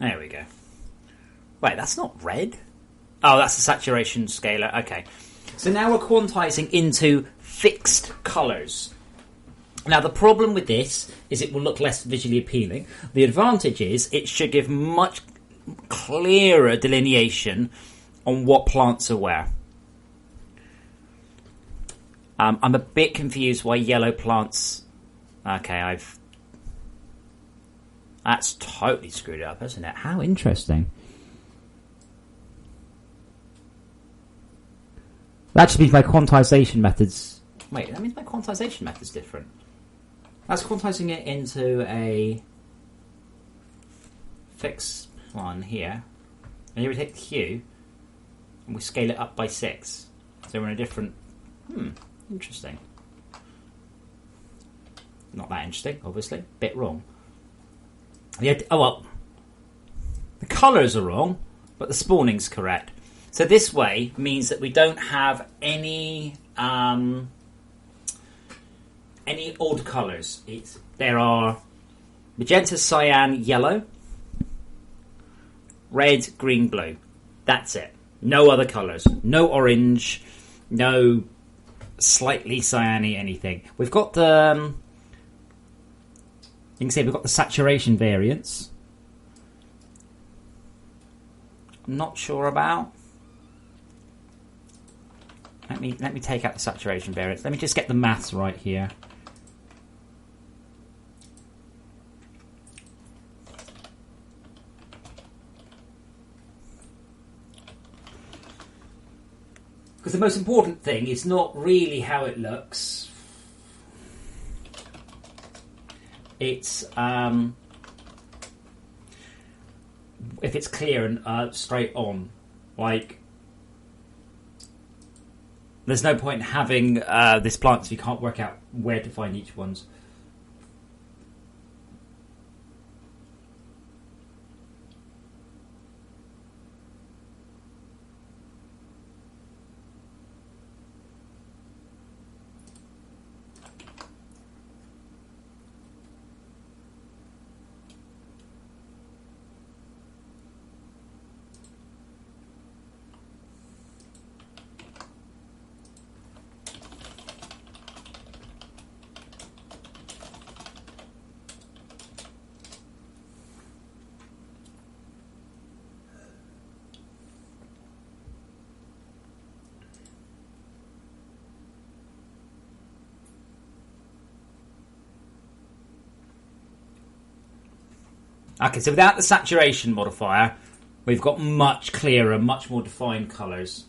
There we go. Wait, that's not red. Oh, that's the saturation scaler. Okay. So now we're quantizing into fixed colours. Now, the problem with this is it will look less visually appealing. The advantage is it should give much clearer delineation on what plants are where. I'm a bit confused why yellow plants... Okay, That's totally screwed up, isn't it? How interesting. That just means my quantization methods... Wait, that means my quantization method's different. That's quantizing it into a fixed one here. And here we take the hue and we scale it up by 6. So we're in a different... interesting. Not that interesting, obviously. Bit wrong. The colours are wrong, but the spawning's correct. So this way means that we don't have any odd colours. There are magenta, cyan, yellow, red, green, blue. That's it. No other colours. No orange. No slightly cyany anything. We've got the... You can see we've got the saturation variance. I'm not sure about. Let me take out the saturation variance. Let me just get the maths right here. Because the most important thing is not really how it looks. It's if it's clear and straight on. Like, there's no point in having this plant if you can't work out where to find each one's. Okay, so without the saturation modifier, we've got much clearer, much more defined colours.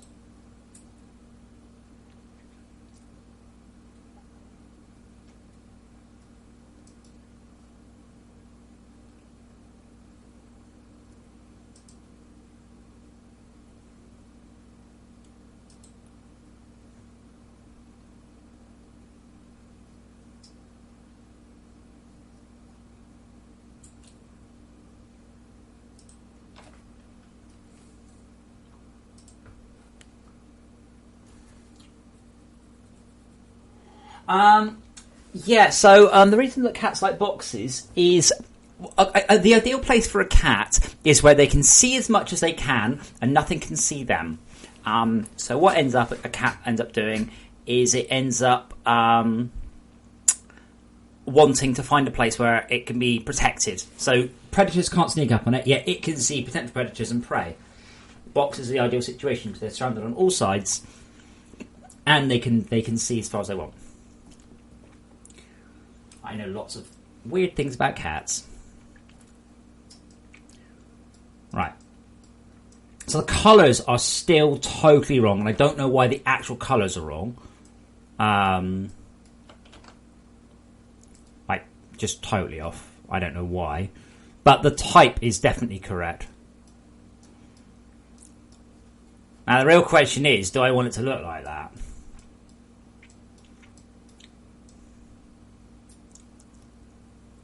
The reason that cats like boxes is the ideal place for a cat is where they can see as much as they can and nothing can see them. So what a cat ends up doing is it ends up wanting to find a place where it can be protected. So predators can't sneak up on it, yet it can see potential predators and prey. Box is the ideal situation because they're surrounded on all sides and they can see as far as they want. I know lots of weird things about cats. Right. So the colours are still totally wrong, and I don't know why the actual colours are wrong. Just totally off. I don't know why. But the type is definitely correct. Now the real question is, do I want it to look like that?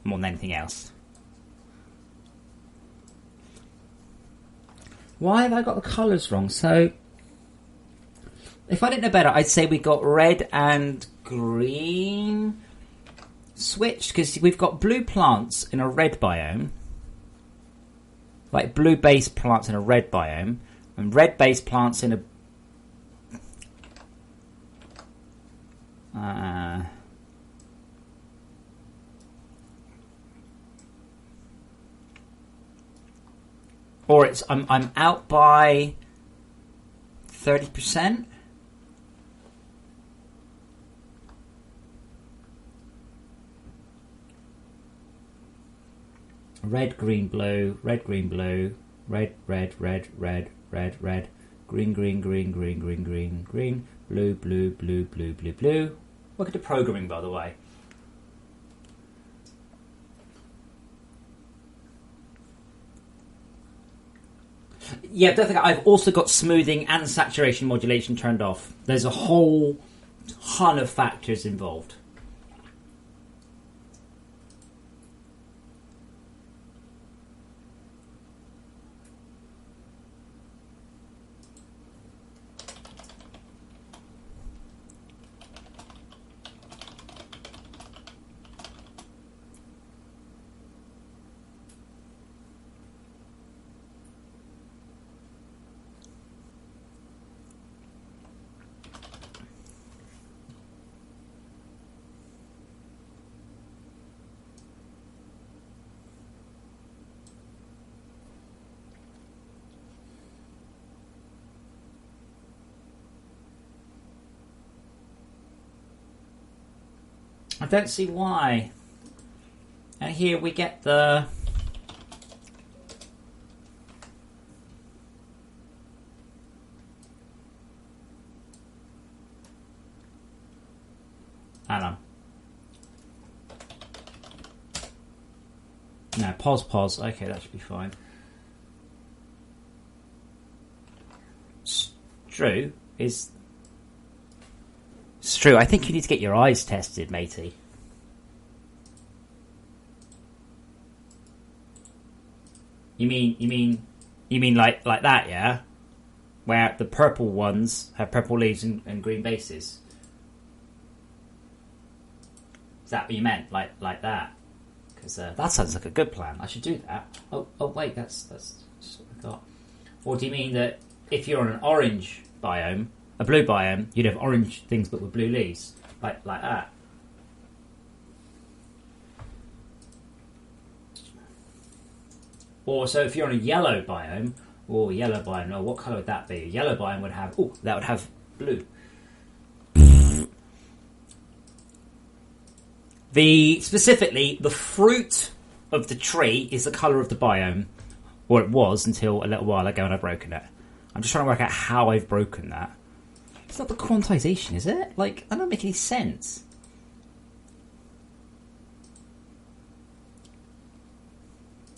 More than anything else. Why have I got the colours wrong? So, if I didn't know better, I'd say we got red and green switched, because we've got blue plants in a red biome like blue-based plants in a red biome, and red-based plants in a or it's I'm out by 30%. Red, green, blue, red, green, blue, red, red, red, red, red, red, green, green, green, green, green, green, green, blue, blue, blue, blue, blue, blue. Look at the programming, by the way. Yeah, don't think I've also got smoothing and saturation modulation turned off. There's a whole ton of factors involved. I don't see why. And here we get the... Hang on. No, pause. Okay, that should be fine. Strew is... It's true. I think you need to get your eyes tested, matey. You mean like that, yeah? Where the purple ones have purple leaves and green bases. Is that what you meant? Like that? Because that sounds like a good plan. I should do that. Oh wait, that's what I got. Or do you mean that if you're on an orange biome, a blue biome, you'd have orange things but with blue leaves, like that? Or so if you're on a yellow biome, what colour would that be? A yellow biome would have blue. Specifically, the fruit of the tree is the colour of the biome, or it was until a little while ago and I've broken it. I'm just trying to work out how I've broken that. It's not the quantization, is it? Like, that doesn't make any sense.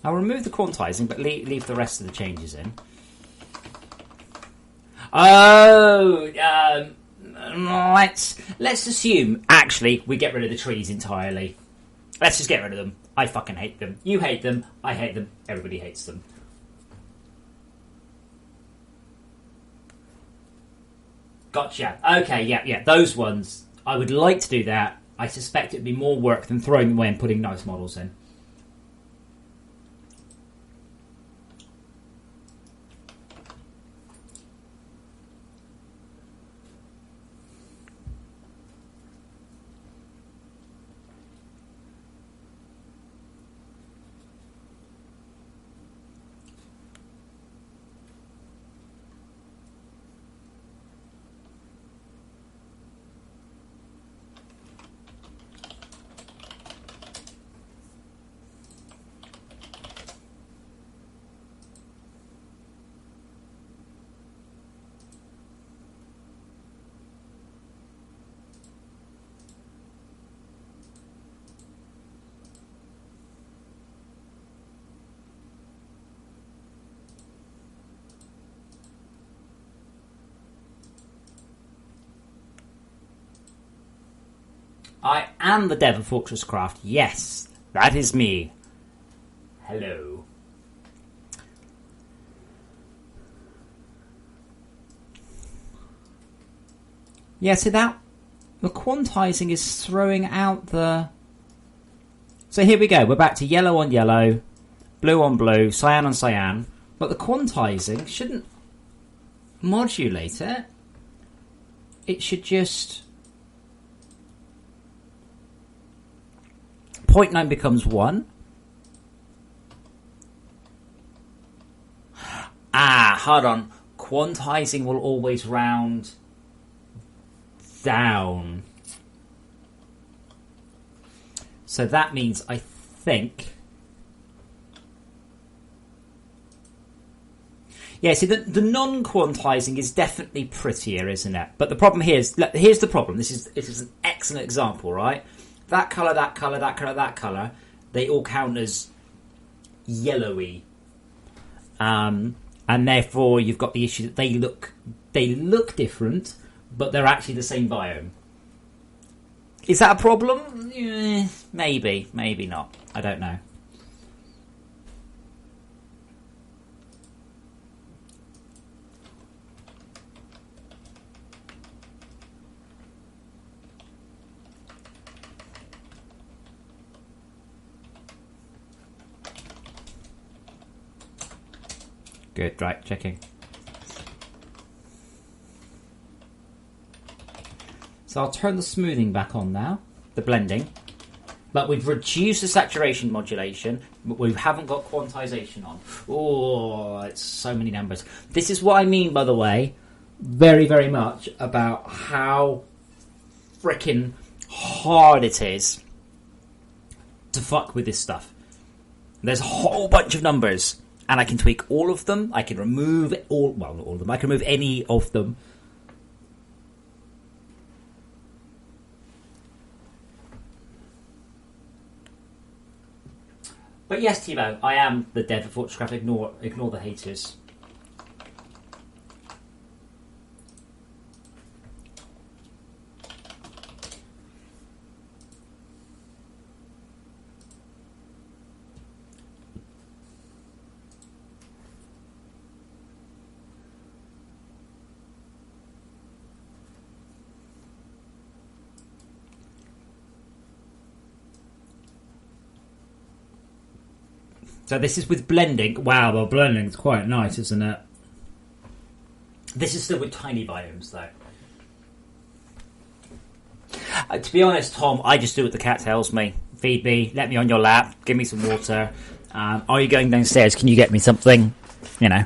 I'll remove the quantizing, but leave the rest of the changes in. Let's assume, actually, we get rid of the trees entirely. Let's just get rid of them. I fucking hate them. You hate them. I hate them. Everybody hates them. Gotcha. Okay, yeah. Those ones, I would like to do that. I suspect it'd be more work than throwing them away and putting nice models in. I am the dev of FortressCraft. Yes, that is me. Hello. Yeah, so the quantizing is throwing out the... So here we go. We're back to yellow on yellow, blue on blue, cyan on cyan. But the quantizing shouldn't modulate it. It should just 0.9 becomes 1. Hold on. Quantizing will always round down. So that means, I think... Yeah, see, the non-quantizing is definitely prettier, isn't it? But the problem here is... Here's the problem. This is an excellent example, right? That colour, that colour, that colour, that colour, they all count as yellowy. And therefore, you've got the issue that they look different, but they're actually the same biome. Is that a problem? Maybe, maybe not. I don't know. Good, right, checking. So I'll turn the smoothing back on now, the blending. But we've reduced the saturation modulation, but we haven't got quantization on. Oh, it's so many numbers. This is what I mean, by the way, very, very much about how freaking hard it is to fuck with this stuff. There's a whole bunch of numbers. And I can tweak all of them. I can remove not all of them. I can remove any of them. But yes, Timo, I am the dev of FortressCraft. Ignore the haters. So this is with blending. Wow, well, blending's quite nice, isn't it? This is still with tiny biomes, though. To be honest, Tom, I just do what the cat tells me. Feed me, let me on your lap, give me some water. Are you going downstairs? Can you get me something? You know.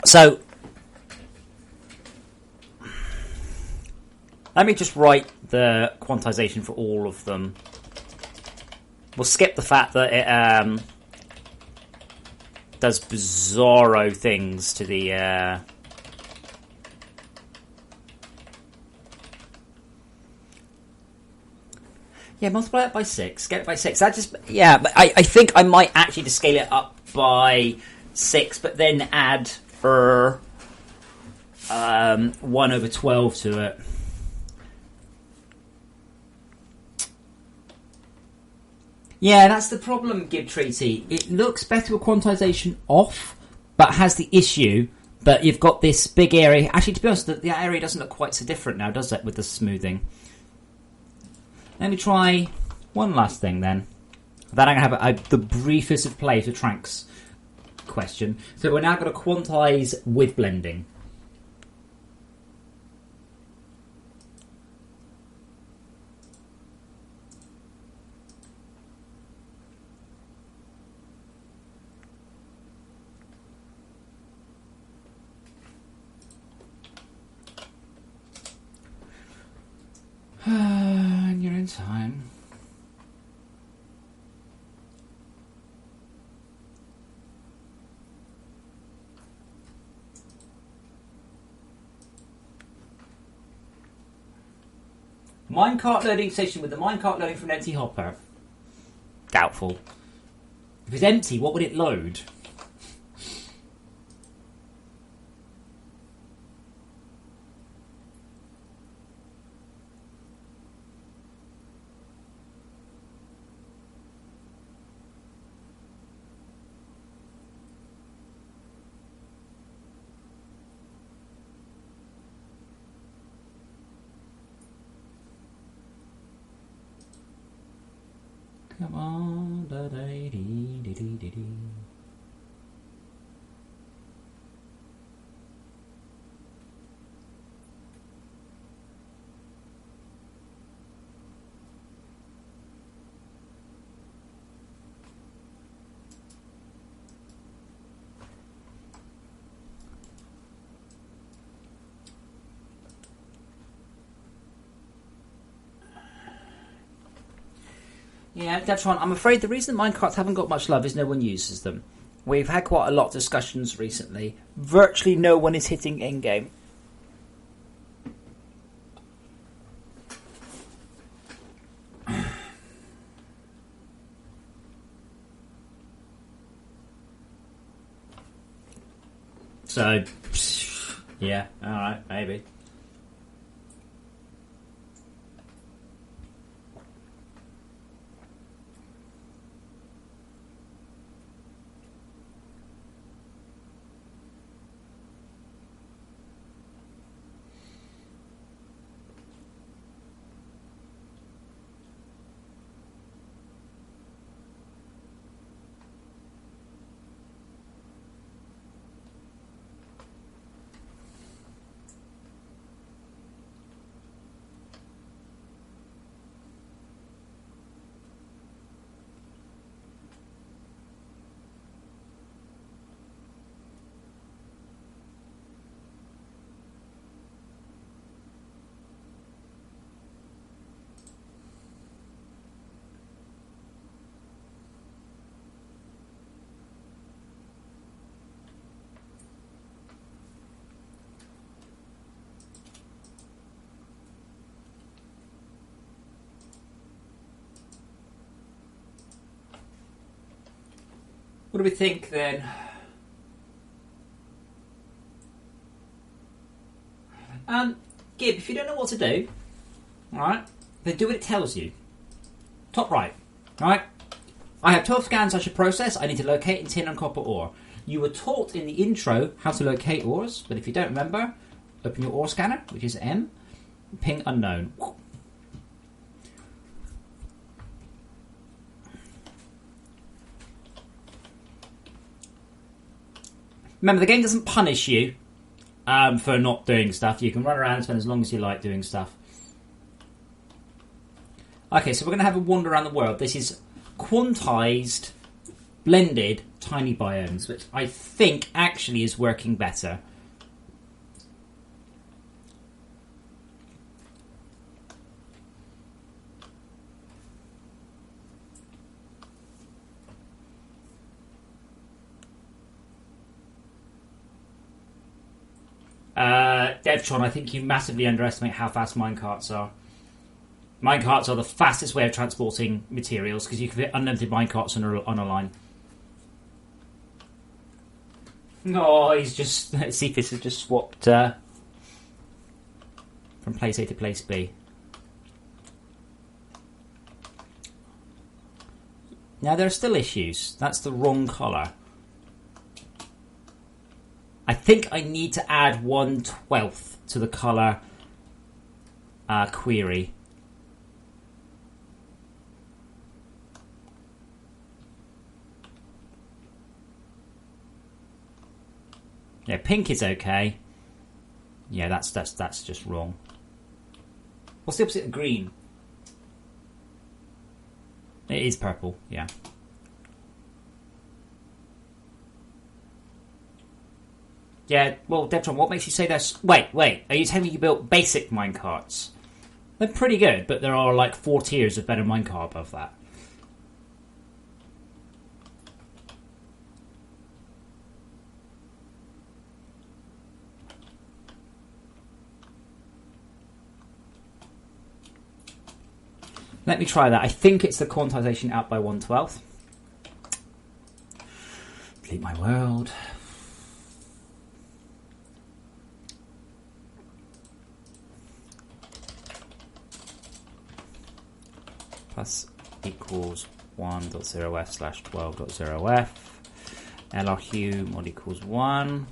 So, let me just write the quantization for all of them. We'll skip the fact that it does bizarro things to the... Yeah, multiply it by 6. Get it by 6. That just... Yeah, but I think I might actually just scale it up by 6, but then add 1 over 12 to it. Yeah, that's the problem, Gib Treaty. It looks better with quantization off, but has the issue that you've got this big area. Actually, to be honest, the area doesn't look quite so different now, does it, with the smoothing? Let me try one last thing then. Then I'm going to have the briefest of play for Trank's question. So we're now going to quantize with blending. And you're in time. Minecart loading station with the minecart loading from an empty hopper. Doubtful. If it's empty, what would it load? Come on. Da, da, dee, dee, dee, dee, dee. Yeah, Devtron, I'm afraid the reason minecarts haven't got much love is no one uses them. We've had quite a lot of discussions recently. Virtually no one is hitting in-game. So, yeah, alright, maybe. What do we think then? Gib, if you don't know what to do, alright, then do what it tells you. Top right, alright? I have 12 scans I should process. I need to locate in tin and copper ore. You were taught in the intro how to locate ores, but if you don't remember, open your ore scanner, which is M, ping unknown. Remember, the game doesn't punish you for not doing stuff. You can run around and spend as long as you like doing stuff. Okay, so we're going to have a wander around the world. This is quantized, blended, tiny biomes, which I think actually is working better. Devtron, I think you massively underestimate how fast minecarts are. Minecarts are the fastest way of transporting materials because you can fit unlimited minecarts on a line. Oh, he's just... Cephas has just swapped from place A to place B. Now, there are still issues. That's the wrong colour. I think I need to add 1/12 to the colour query. Yeah, pink is okay. Yeah, that's just wrong. What's the opposite of green? It is purple, yeah. Yeah, well, Devtron, what makes you say this? Wait, are you telling me you built basic minecarts? They're pretty good, but there are like 4 tiers of better minecart above that. Let me try that. I think it's the quantization out by 1/12. Delete my world. Plus equals 1.0f/12.0f. LRQ mod equals 1.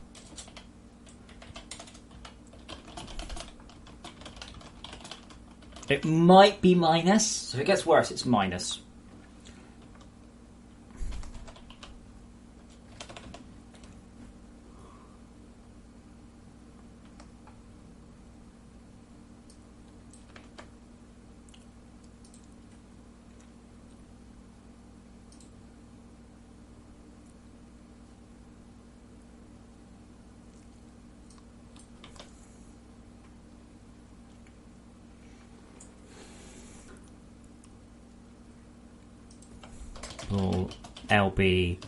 It might be minus, so if it gets worse, it's minus. Well, LB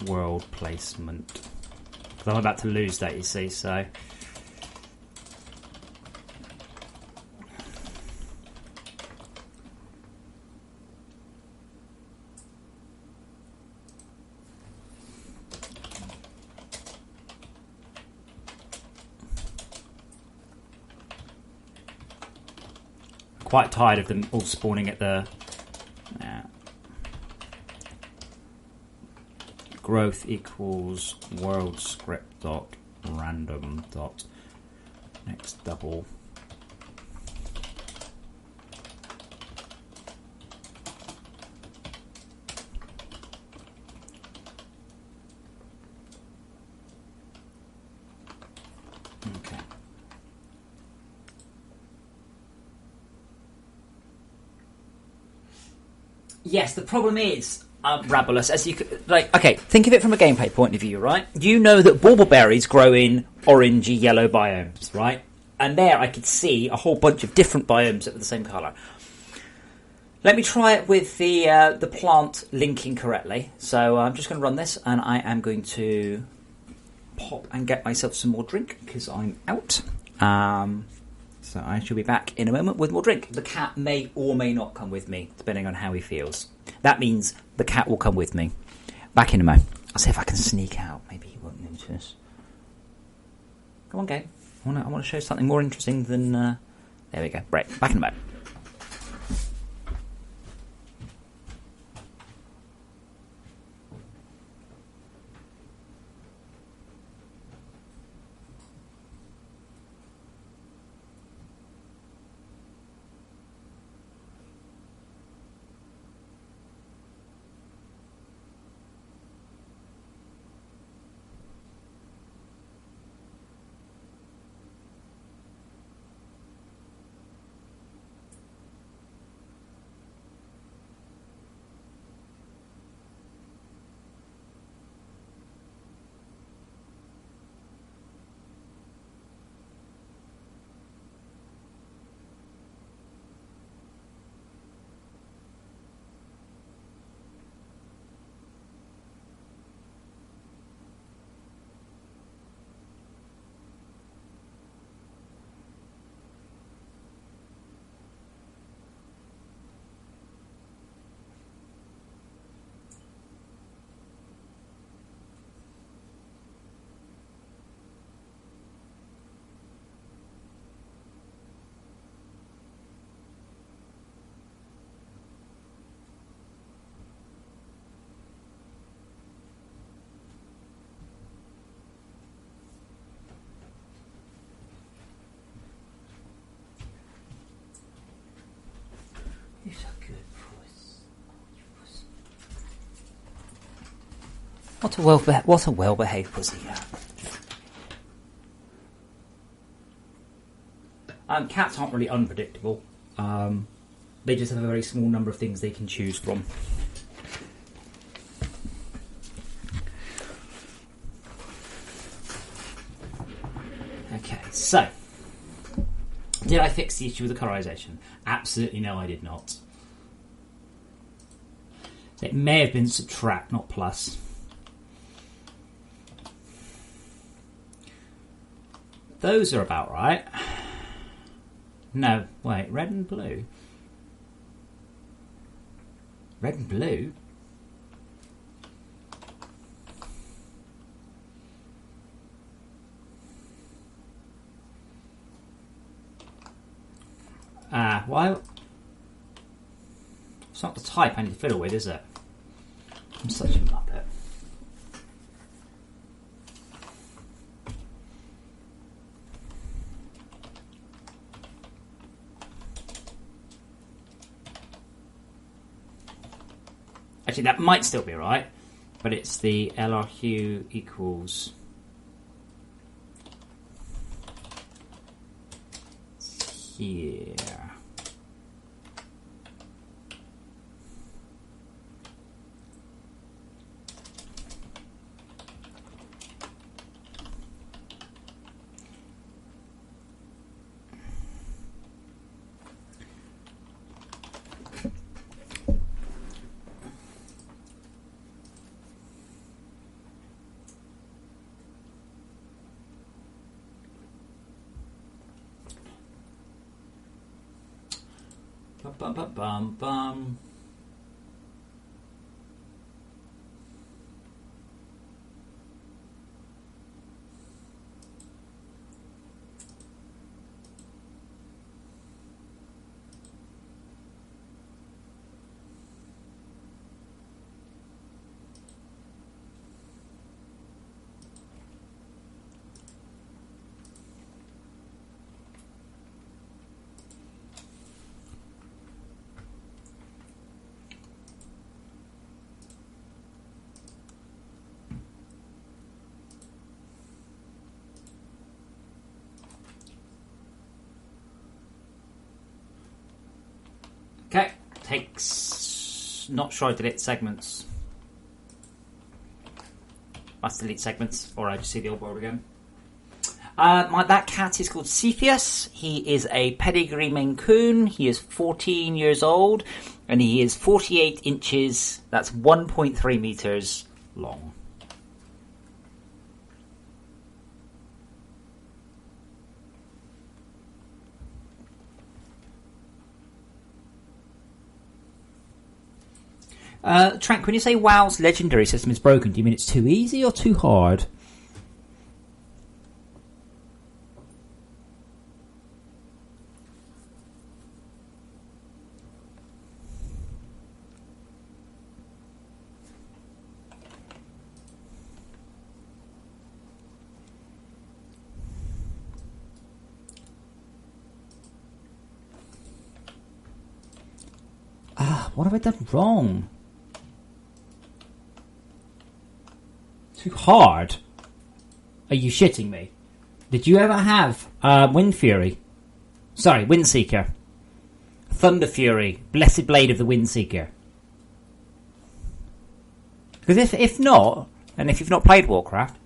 world placement. 'Cause I'm about to lose that, you see, so. Quite tired of them all spawning at the growth equals world script dot random dot next double. Okay. Yes, the problem is, Rabulous, as you could, like, okay, think of it from a gameplay point of view, right? You know that bauble berries grow in orangey yellow biomes, right? And there I could see a whole bunch of different biomes that were the same colour. Let me try it with the plant linking correctly. So I'm just going to run this, and I am going to pop and get myself some more drink because I'm out. So I shall be back in a moment with more drink. The cat may or may not come with me, depending on how he feels. That means the cat will come with me. Back in a moment. I'll see if I can sneak out. Maybe he won't notice. Come on, game. I want to show something more interesting than... there we go. Right, back in a moment. You're so good, puss. What a well-behaved pussy. Cats aren't really unpredictable. They just have a very small number of things they can choose from. Okay, so did I fix the issue with the colorization? Absolutely no, I did not. It may have been subtract, not plus. Those are about right. No, wait, red and blue. Red and blue? Why? It's not the type I need to fiddle with, is it? I'm such a muppet. Actually, that might still be right, but it's the LRQ equals here. bum, bum, bum, bum. Okay, takes. Not sure I delete segments. Must delete segments, or I just see the old world again. That cat is called Cepheus. He is a pedigree Maine Coon. He is 14 years old, and he is 48 inches. That's 1.3 meters long. Trank, when you say WoW's legendary system is broken, do you mean it's too easy or too hard? What have I done wrong? Too hard? Are you shitting me? Did you ever have Wind Fury? Sorry, Windseeker. Thunder Fury. Blessed Blade of the Windseeker. Because if not, and if you've not played Warcraft...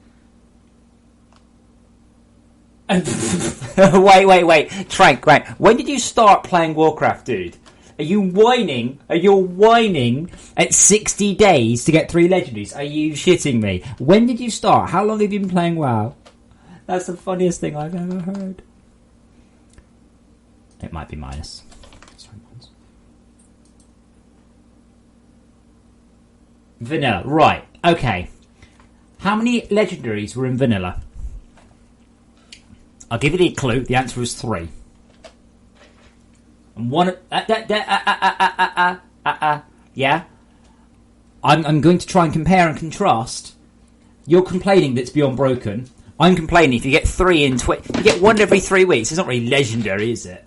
wait. Trank, right. When did you start playing Warcraft, dude? Are you whining? Are you whining at 60 days to get 3 legendaries? Are you shitting me? When did you start? How long have you been playing WoW? That's the funniest thing I've ever heard. It might be minus. Vanilla. Right. Okay. How many legendaries were in vanilla? I'll give you the clue. The answer is 3. And one... yeah? I'm going to try and compare and contrast. You're complaining that it's beyond broken. I'm complaining if you get 3 in... you get 1 every 3 weeks. It's not really legendary, is it?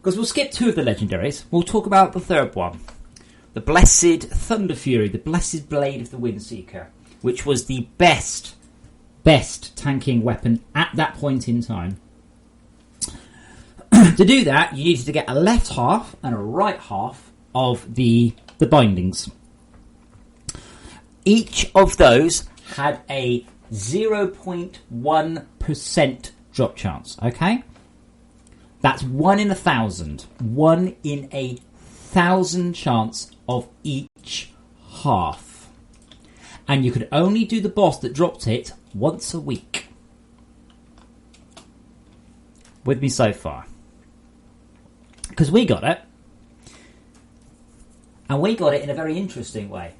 Because we'll skip 2 of the legendaries. We'll talk about the third one. The Blessed Thunder Fury. The Blessed Blade of the Windseeker. Which was the best tanking weapon at that point in time. To do that, you needed to get a left half and a right half of the bindings. Each of those had a 0.1% drop chance, okay? That's 1 in 1,000. 1 in 1,000 chance of each half. And you could only do the boss that dropped it once a week. With me so far. Because we got it. And we got it in a very interesting way.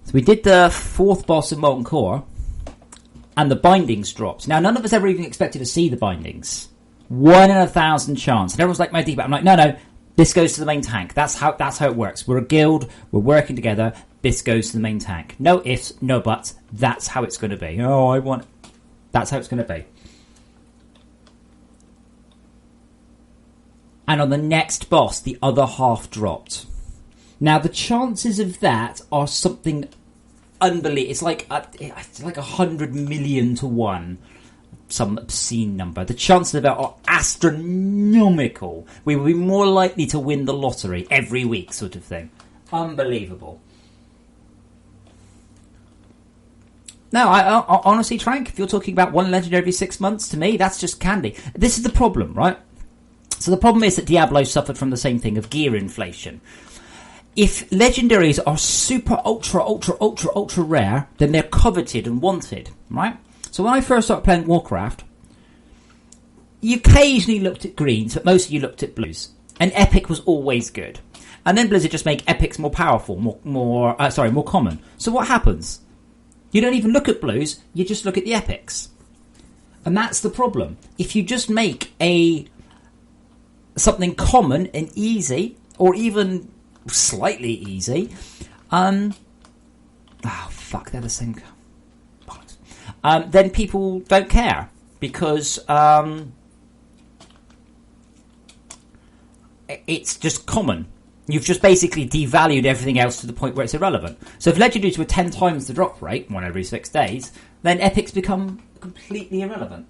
So we did the 4th boss in Molten Core. And the bindings dropped. Now, none of us ever even expected to see the bindings. 1 in 1,000 chance. And everyone's like, my deep. I'm like, no. This goes to the main tank. That's how it works. We're a guild. We're working together. This goes to the main tank. No ifs, no buts. That's how it's going to be. That's how it's going to be. And on the next boss, the other half dropped. Now, the chances of that are something unbelievable. It's like 100 million to 1. Some obscene number. The chances of that are astronomical. We will be more likely to win the lottery every week, sort of thing. Unbelievable. No, I honestly, Trank, if you're talking about 1 legendary every 6 months, to me, that's just candy. This is the problem, right? So the problem is that Diablo suffered from the same thing of gear inflation. If legendaries are super, ultra rare, then they're coveted and wanted, right? So when I first started playing Warcraft, you occasionally looked at greens, but most of you looked at blues. And epic was always good. And then Blizzard just make epics more powerful, more common. So what happens? You don't even look at blues, you just look at the epics. And that's the problem. If you just make something common and easy, or even slightly easy, they're the same. Then people don't care because it's just common. You've just basically devalued everything else to the point where it's irrelevant. So if legendaries were 10 times the drop rate, 1 every 6 days, then epics become completely irrelevant.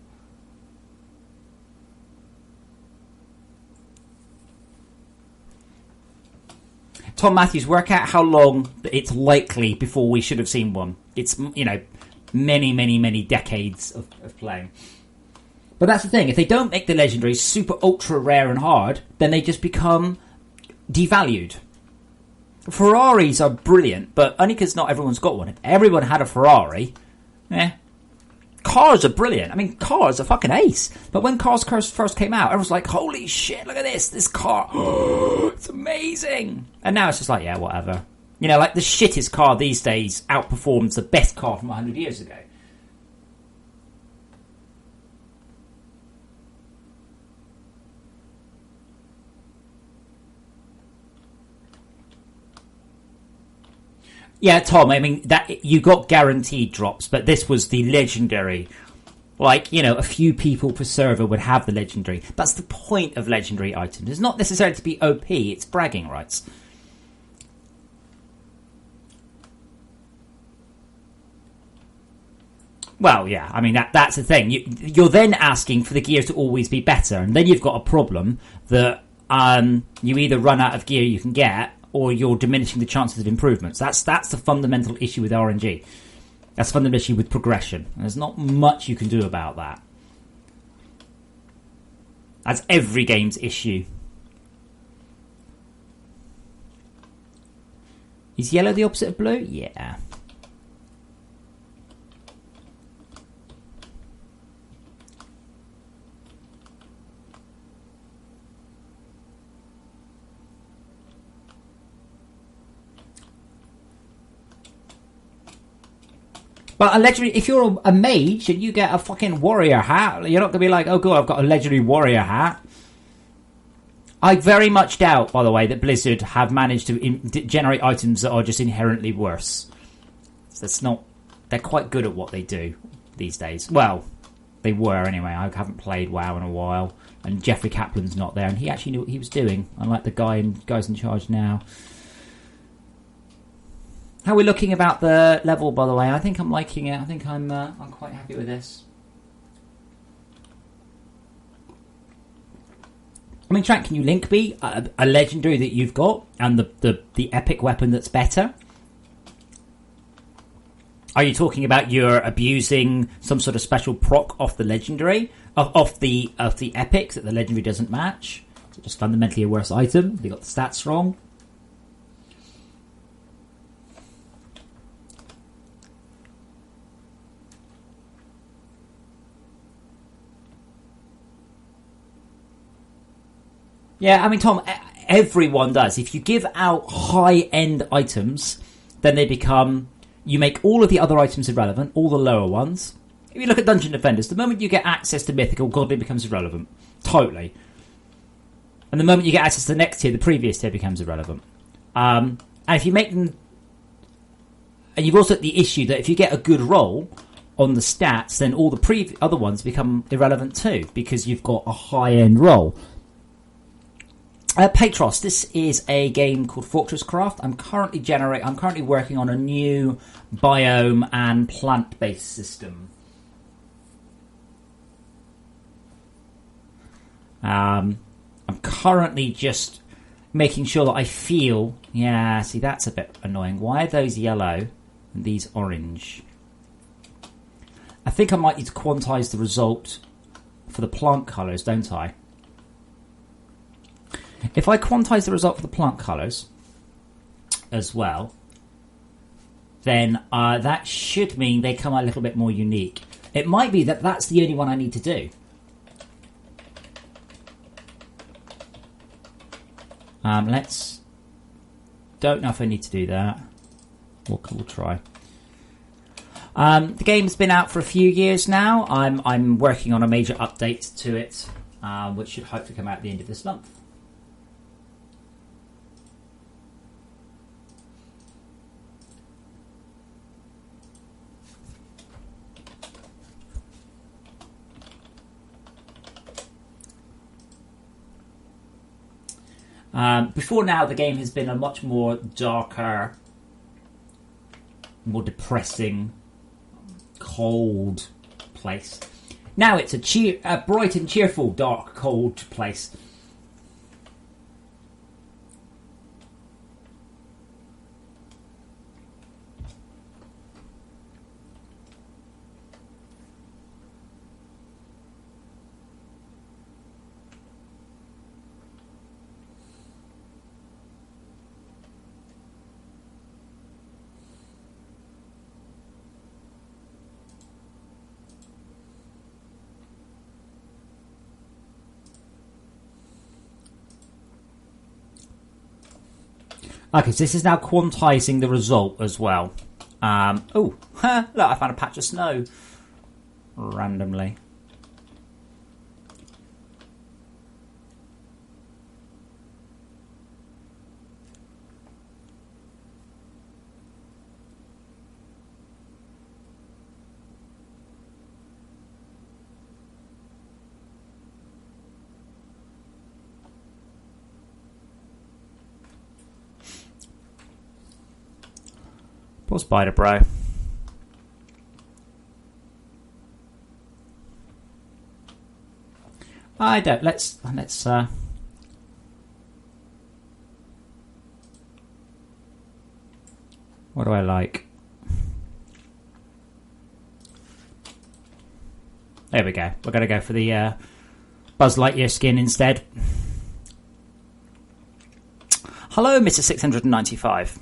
Tom Matthews, work out how long it's likely before we should have seen one. It's, many, many, many decades of playing. But that's the thing. If they don't make the legendaries super ultra rare and hard, then they just become devalued. Ferraris are brilliant, but only because not everyone's got one. If everyone had a Ferrari, Cars are brilliant. I mean, cars are fucking ace. But when cars first came out, everyone was like, holy shit, look at this car. It's amazing. And now it's just like, yeah, whatever. Like the shittest car these days outperforms the best car from 100 years ago. Yeah, Tom, I mean, that you got guaranteed drops, but this was the legendary. Like, a few people per server would have the legendary. That's the point of legendary items. It's not necessarily to be OP, it's bragging rights. Well, yeah, I mean, that's the thing. You're then asking for the gear to always be better, and then you've got a problem that you either run out of gear you can get, or you're diminishing the chances of improvements. That's the fundamental issue with RNG. That's the fundamental issue with progression. And there's not much you can do about that. That's every game's issue. Is yellow the opposite of blue? Yeah. But a legendary, if you're a mage and you get a fucking warrior hat, you're not going to be like, oh god, I've got a legendary warrior hat. I very much doubt, by the way, that Blizzard have managed to generate items that are just inherently worse. That's not. They're quite good at what they do these days. Well, they were anyway. I haven't played WoW in a while, and Jeffrey Kaplan's not there, and he actually knew what he was doing. Unlike the guys in charge now. How are we looking about the level, by the way? I think I'm liking it. I think I'm quite happy with this. I mean, Trent, can you link me a legendary that you've got and the epic weapon that's better? Are you talking about you're abusing some sort of special proc off the legendary, off the epics that the legendary doesn't match? Is it just fundamentally a worse item? They got the stats wrong. Yeah, I mean, Tom, everyone does. If you give out high-end items, then they become... You make all of the other items irrelevant, all the lower ones. If you look at Dungeon Defenders, the moment you get access to Mythical, Godly becomes irrelevant. Totally. And the moment you get access to the next tier, the previous tier becomes irrelevant. And if you make them... And you've also got the issue that if you get a good roll on the stats, then all the other ones become irrelevant too, because you've got a high-end roll. Patros, this is a game called FortressCraft. I'm currently working on a new biome and plant-based system. I'm currently just making sure that I feel... Yeah, see, that's a bit annoying. Why are those yellow and these orange? I think I might need to quantize the result for the plant colours, don't I? If I quantize the result for the plant colours as well, then that should mean they come a little bit more unique. It might be that that's the only one I need to do. Let's... Don't know if I need to do that. We'll try. The game's been out for a few years now. I'm working on a major update to it, which should hopefully come out at the end of this month. Before now, the game has been a much more darker, more depressing, cold place. Now it's a bright and cheerful, dark, cold place. Okay, so this is now quantizing the result as well. Look, I found a patch of snow randomly. Poor spider, bro. I don't. Let's. What do I like? There we go. We're gonna go for the Buzz Lightyear skin instead. Hello, Mr. 695.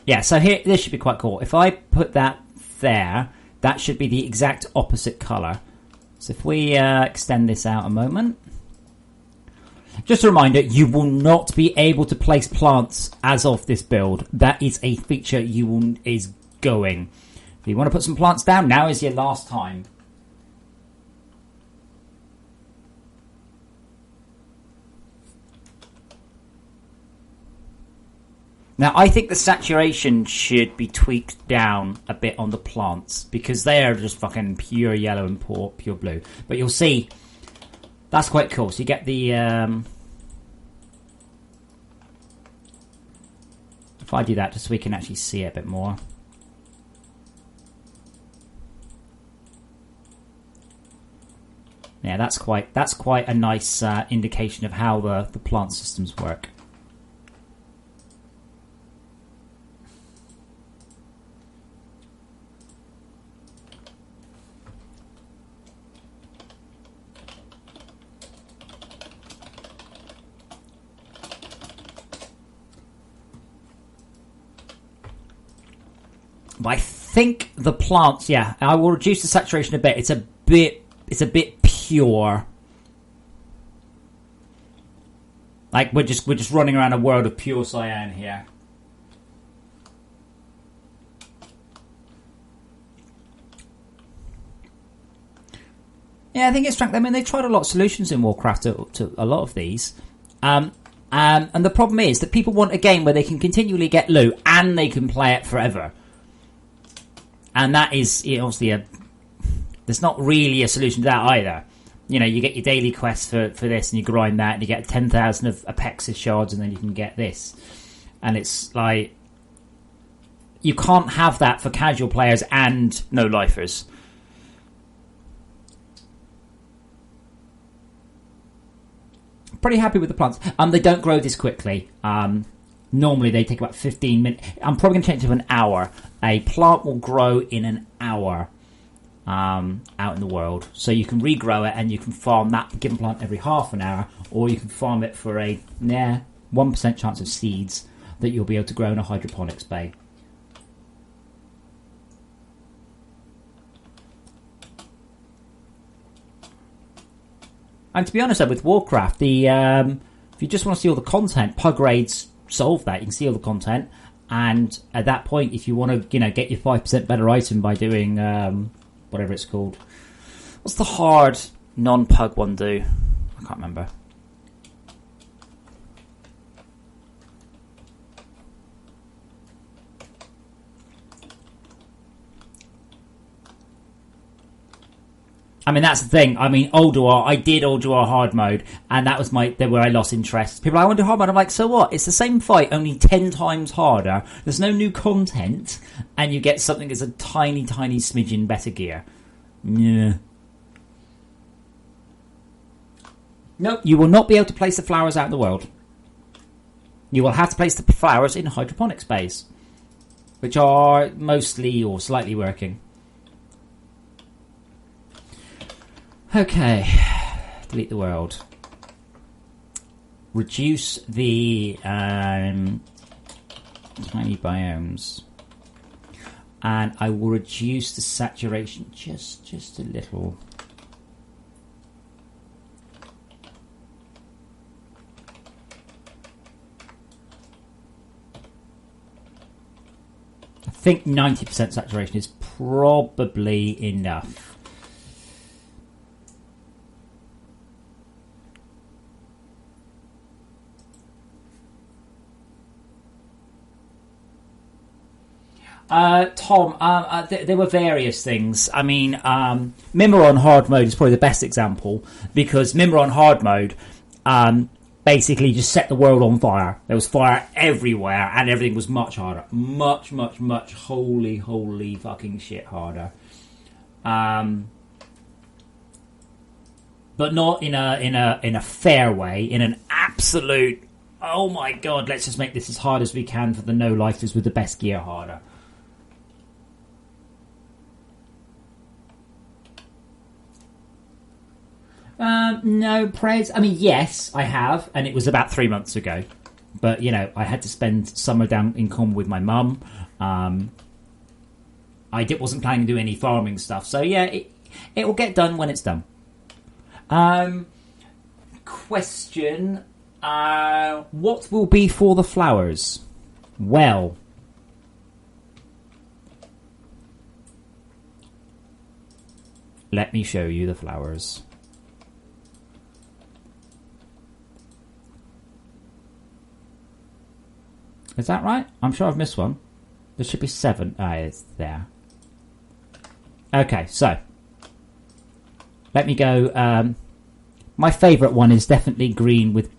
Yeah, so here, this should be quite cool. If I put that there, that should be the exact opposite colour. So if we extend this out a moment. Just a reminder, you will not be able to place plants as of this build. That is a feature is going. If you want to put some plants down, now is your last time. Now, I think the saturation should be tweaked down a bit on the plants because they are just fucking pure yellow and pure blue. But you'll see, that's quite cool. So you get the... if I do that just so we can actually see it a bit more. Yeah, that's quite a nice indication of how the plant systems work. I think the plants, yeah, I will reduce the saturation a bit. It's a bit pure. Like we're just running around a world of pure cyan here. Yeah, I think it's strength. I mean, they tried a lot of solutions in Warcraft to a lot of these. And the problem is that people want a game where they can continually get loot and they can play it forever. And that is obviously there's not really a solution to that either. You know, you get your daily quests for this and you grind that and you get 10,000 of Apexis shards and then you can get this. And it's like, you can't have that for casual players and no-lifers. Pretty happy with the plants. They don't grow this quickly. Normally they take about 15 minutes. I'm probably going to change it to an hour. A plant will grow in an hour out in the world. So you can regrow it and you can farm that given plant every half an hour, or you can farm it for a 1% chance of seeds that you'll be able to grow in a hydroponics bay. And to be honest, though, with Warcraft, the if you just want to see all the content, pug raids solve that. You can see all the content, and at that point, if you want to, get your 5% better item by doing whatever it's called, what's the hard non-pug one do? I can't remember. I mean, that's the thing. I mean, Ulduar, I did Ulduar hard mode, and that was where I lost interest. People are like, I want to do hard mode. I'm like, so what? It's the same fight, only 10 times harder. There's no new content, and you get something that's a tiny, tiny smidgen better gear. Yeah. Nope, you will not be able to place the flowers out in the world. You will have to place the flowers in hydroponic space, which are mostly or slightly working. Okay, delete the world. Reduce the tiny biomes, and I will reduce the saturation just a little. I think 90% saturation is probably enough. Tom, there were various things. I mean, Mimir on hard mode is probably the best example, because Mimir on hard mode basically just set the world on fire. There was fire everywhere, and everything was much harder. Much holy fucking shit harder. But not in a fair way, in an absolute, oh my god, let's just make this as hard as we can for the no-lifers with the best gear harder. No, Prez. I mean, yes, I have, and it was about 3 months ago. But, I had to spend summer down in Cornwall with my mum. I wasn't planning to do any farming stuff. So, yeah, it will get done when it's done. Question. What will be for the flowers? Well, let me show you the flowers. Is that right? I'm sure I've missed one. There should be 7. Ah, it's there. Okay, so let me go. My favourite one is definitely green with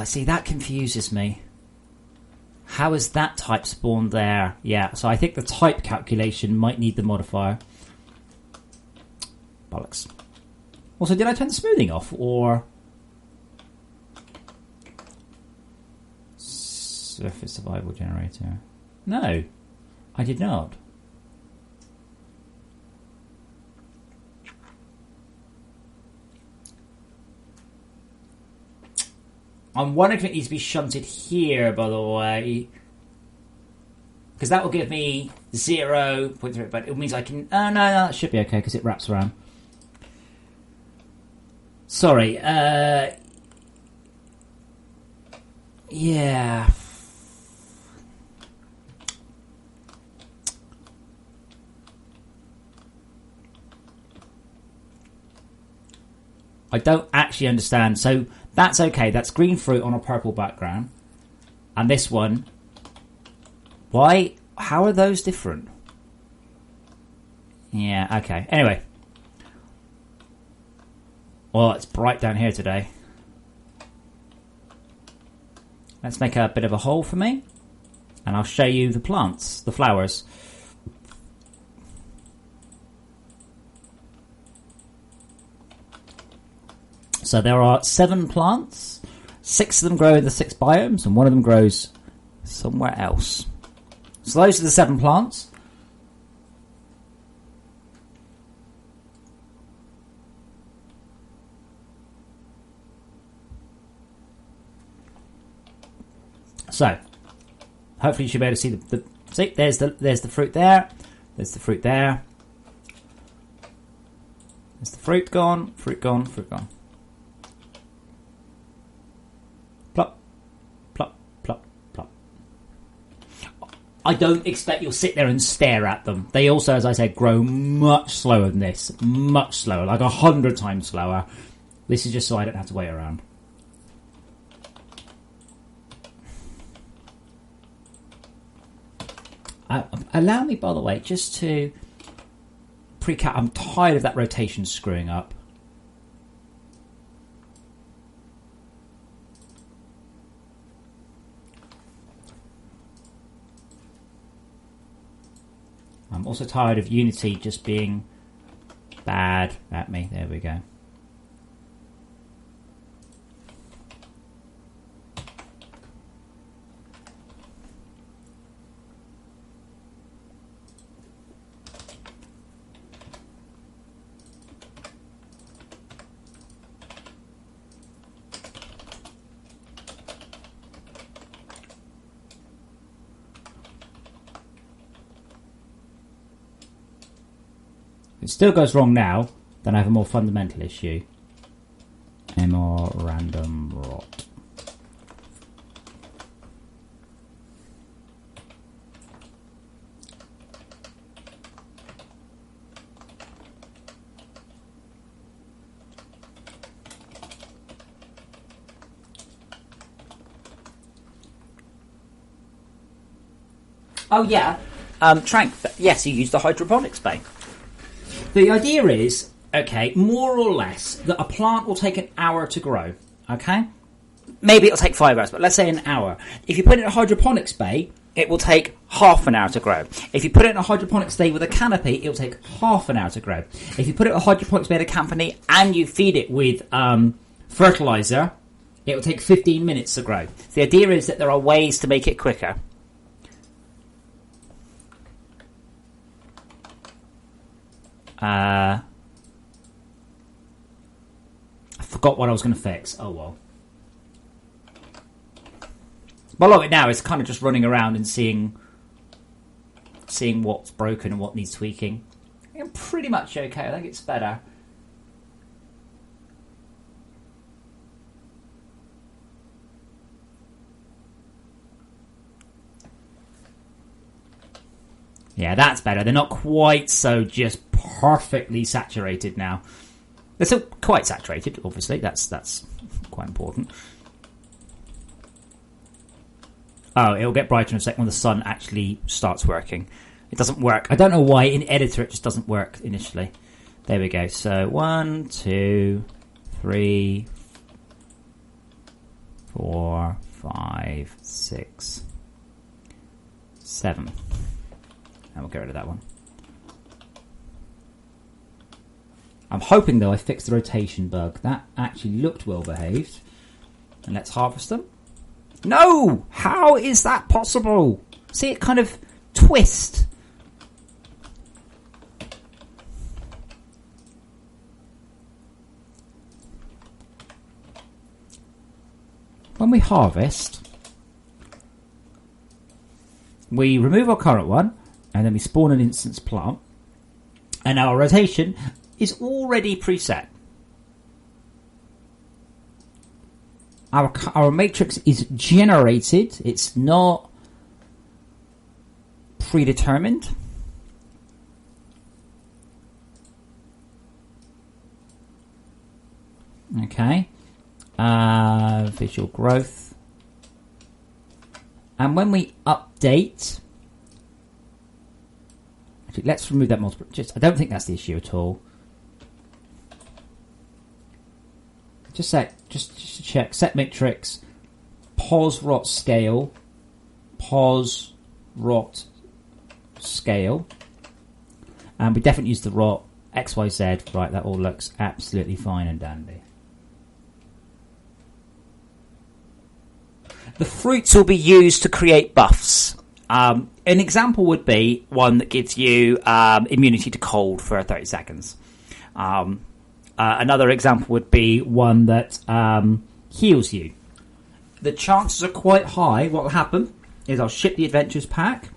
see, that confuses me. How is that type spawned there? Yeah, so I think the type calculation might need the modifier. Bollocks. Also, did I turn the smoothing off, or surface survival generator? No, I did not. I'm wondering if it needs to be shunted here, by the way, because that will give me 0.3, but it means I can... Oh, no, that should be okay, because it wraps around. Sorry, yeah. I don't actually understand. So that's okay. That's green fruit on a purple background. And this one, why? How are those different? Yeah, okay. Anyway. Well, it's bright down here today. Let's make a bit of a hole for me. And I'll show you the plants, the flowers. So there are 7 plants. 6 of them grow in the 6 biomes, and 1 of them grows somewhere else. So those are the 7 plants. So hopefully you should be able to see the see, there's the fruit there. There's the fruit there. Is the fruit gone? Fruit gone, fruit gone. Plop, plop, plop, plop. I don't expect you'll sit there and stare at them. They also, as I said, grow much slower than this. Much slower, like 100 times slower. This is just so I don't have to wait around. Allow me, by the way, just to pre-cut. I'm tired of that rotation screwing up. I'm also tired of Unity just being bad at me. There we go. If it still goes wrong now, then I have a more fundamental issue. MR random rot. Oh yeah, Trank, yes, you use the hydroponics bay. The idea is, okay, more or less, that a plant will take an hour to grow, okay? Maybe it'll take 5 hours, but let's say an hour. If you put it in a hydroponics bay, it will take half an hour to grow. If you put it in a hydroponics bay with a canopy, it will take half an hour to grow. If you put it in a hydroponics bay with a canopy and you feed it with fertilizer, it will take 15 minutes to grow. The idea is that there are ways to make it quicker. I forgot what I was going to fix. Oh well. Well, a lot of it now is kind of just running around and seeing what's broken and what needs tweaking. I'm pretty much okay. I think it's better. Yeah, that's better. They're not quite so just perfectly saturated now. They're still quite saturated, obviously. That's quite important. Oh, it'll get brighter in a second when the sun actually starts working. It doesn't work. I don't know why. In Editor, it just doesn't work initially. There we go. So 1, 2, 3, 4, 5, 6, 7. And we'll get rid of that one. I'm hoping, though, I fixed the rotation bug. That actually looked well behaved. And let's harvest them. No! How is that possible? See it kind of twist. When we harvest, we remove our current one, and then we spawn an instance plant, and our rotation is already preset. Our matrix is generated. It's not predetermined. Okay. Visual growth. And when we update, actually, let's remove that multiple. I don't think that's the issue at all. Just to check. Set matrix, pos rot scale, pos rot scale, and we definitely use the rot XYZ. Right, that all looks absolutely fine and dandy. The fruits will be used to create buffs. An example would be one that gives you immunity to cold for 30 seconds. Another example would be one that heals you. The chances are quite high. What will happen is I'll ship the Adventures pack.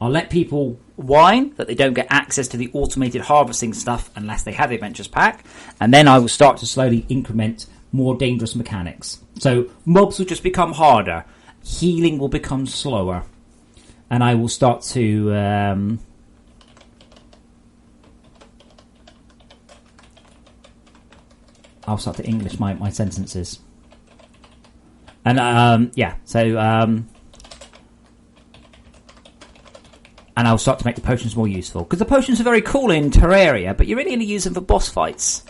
I'll let people wine, that they don't get access to the automated harvesting stuff unless they have the Adventures Pack. And then I will start to slowly increment more dangerous mechanics. So mobs will just become harder. Healing will become slower. And I will start to... I'll start to English my sentences. And, and I'll start to make the potions more useful. Because the potions are very cool in Terraria, but you're really going to use them for boss fights.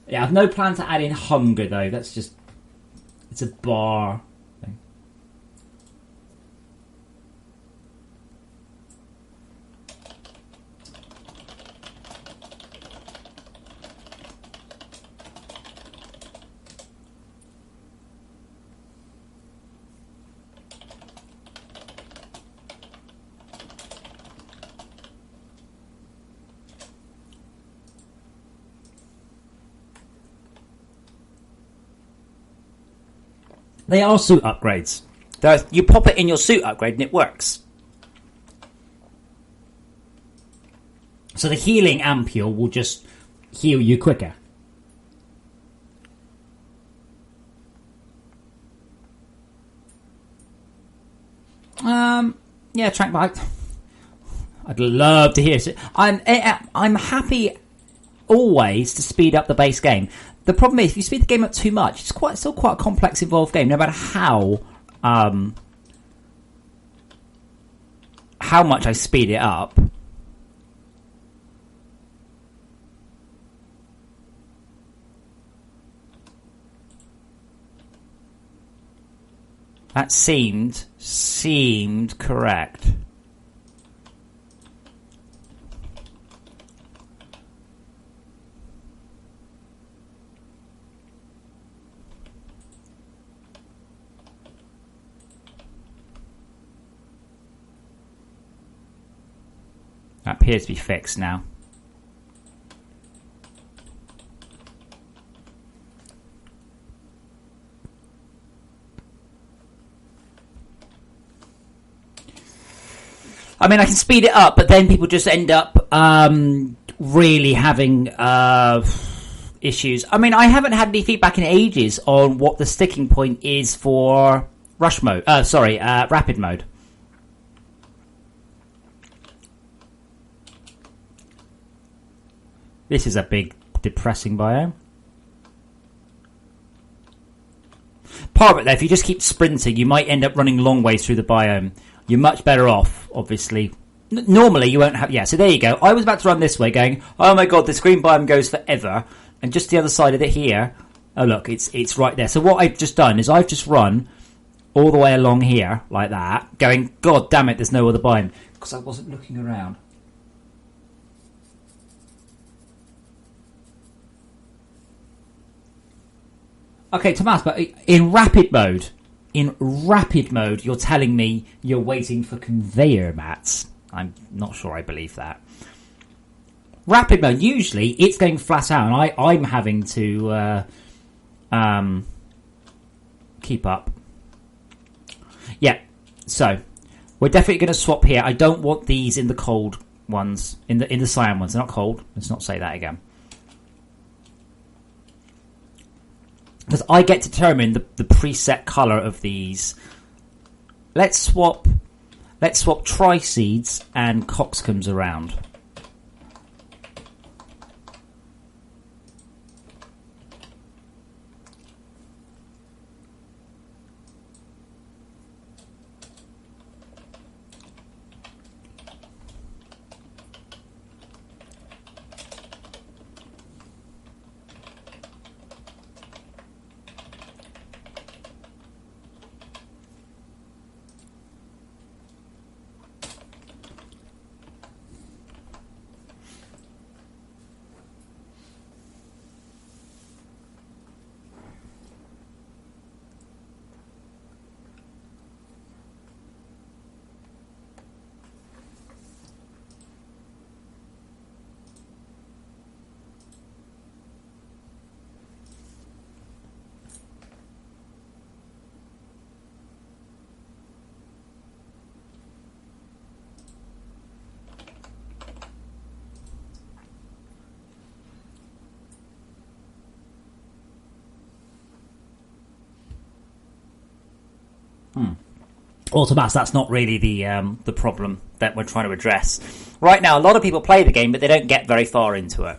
Yeah, I've no plan to add in hunger, though. That's just... It's a bar thing. They are suit upgrades. You pop it in your suit upgrade and it works. So the healing ampule will just heal you quicker. Yeah, track bike. I'd love to hear it. I'm happy always to speed up the base game. The problem is, if you speed the game up too much, it's still quite a complex, involved game. No matter how much I speed it up, that seemed correct. That appears to be fixed now. I mean, I can speed it up, but then people just end up really having issues. I mean, I haven't had any feedback in ages on what the sticking point is for rush mode. Rapid mode. This is a big, depressing biome. Part of it, though, if you just keep sprinting, you might end up running long ways through the biome. You're much better off, obviously. Normally, you won't have... Yeah, so there you go. I was about to run this way, going, oh my god, this green biome goes forever. And just the other side of it here... Oh, look, it's right there. So what I've just done is I've just run all the way along here, like that, going, god damn it, there's no other biome. Because I wasn't looking around. Okay, Tomas, but in rapid mode, you're telling me you're waiting for conveyor mats. I'm not sure I believe that. Rapid mode, usually it's going flat out, and I'm having to keep up. Yeah, so we're definitely going to swap here. I don't want these in the cold ones, in the cyan ones. They're not cold. Let's not say that again. Because I get to determine the preset colour of these. Let's swap tri-seeds and coxcombs around. Automass, that's not really the problem that we're trying to address. Right now, a lot of people play the game, but they don't get very far into it.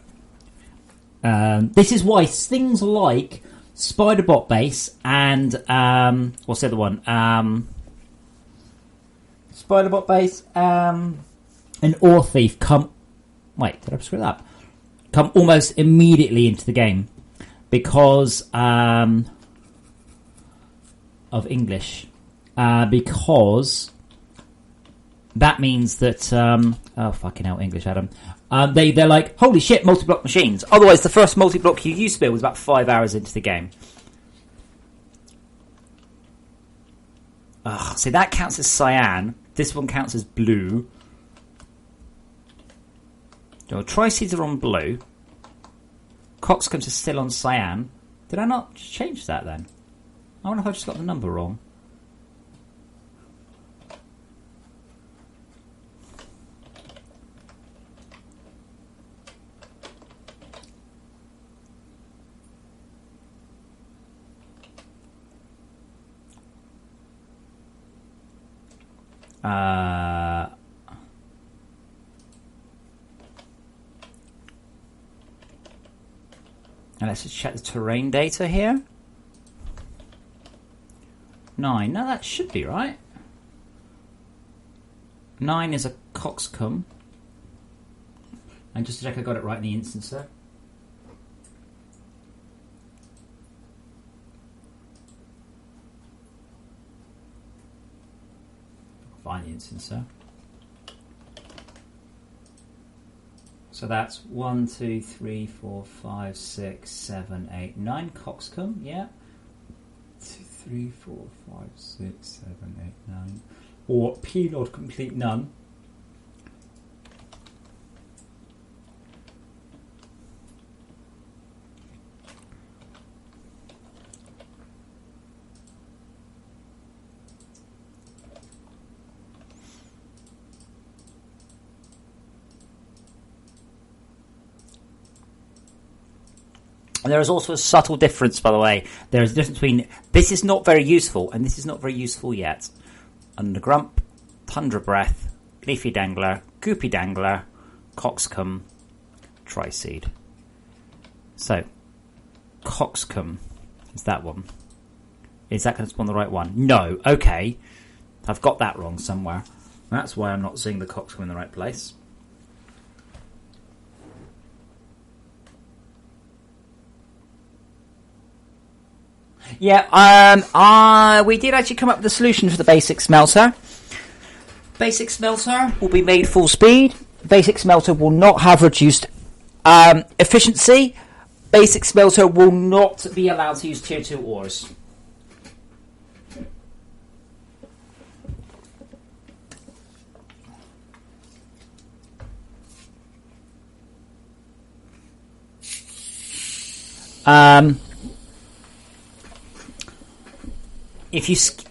This is why things like Spider-Bot Base and what's the other one? Spider-Bot Base and Ore Thief come. Wait, did I screw that up? Come almost immediately into the game because of English. Because that means that oh fucking hell, English, Adam. They're like, holy shit, multi-block machines. Otherwise, the first multi-block you used to build was about 5 hours into the game. So that counts as cyan. This one counts as blue. So tri-seeds are on blue. Coxcombs are still on cyan. Did I not change that then? I wonder if I just got the number wrong. And let's just check the terrain data here. 9. No, that should be right. 9 is a coxcomb. And just to check I got it right in the instancer. Find the instancer. So that's 1, 2, 3, 4, 5, 6, 7, 8, 9 coxcomb, yeah. 2, 3, 4, 5, 6, 7, 8, 9. Or P-Lord complete none. And there is also a subtle difference, by the way. There is a difference between this is not very useful and this is not very useful yet. Undergrump, Tundra Breath, Leafy Dangler, Goopy Dangler, Coxcomb, Triseed. So, Coxcomb is that one. Is that going to spawn the right one? No. Okay. I've got that wrong somewhere. That's why I'm not seeing the Coxcomb in the right place. Yeah, we did actually come up with a solution for the basic smelter. Basic smelter will be made full speed. Basic smelter will not have reduced efficiency. Basic smelter will not be allowed to use tier 2 ores.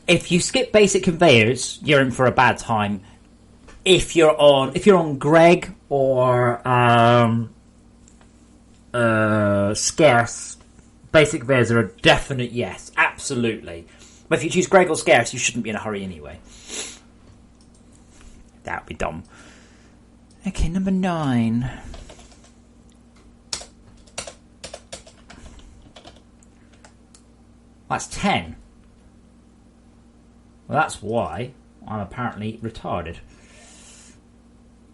If you skip basic conveyors, you're in for a bad time. If you're on Greg or Scarce, basic conveyors are a definite yes, absolutely. But if you choose Greg or Scarce, you shouldn't be in a hurry anyway. That would be dumb. Okay, number 9. That's 10. Well, that's why I'm apparently retarded.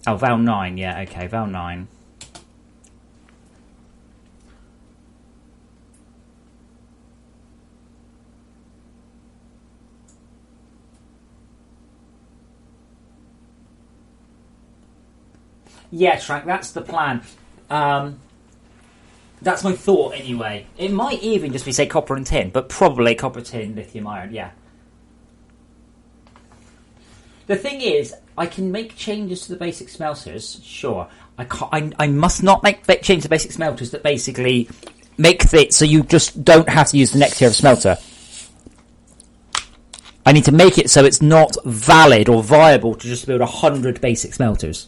Oh, Val 9, yeah, okay, Val 9. Yeah, Trank, that's the plan. That's my thought anyway. It might even just be, say, copper and tin, but probably copper, tin, lithium iron, yeah. The thing is, I can make changes to the basic smelters, sure. I must not make changes to basic smelters that basically make it so you just don't have to use the next tier of smelter. I need to make it so it's not valid or viable to just build 100 basic smelters.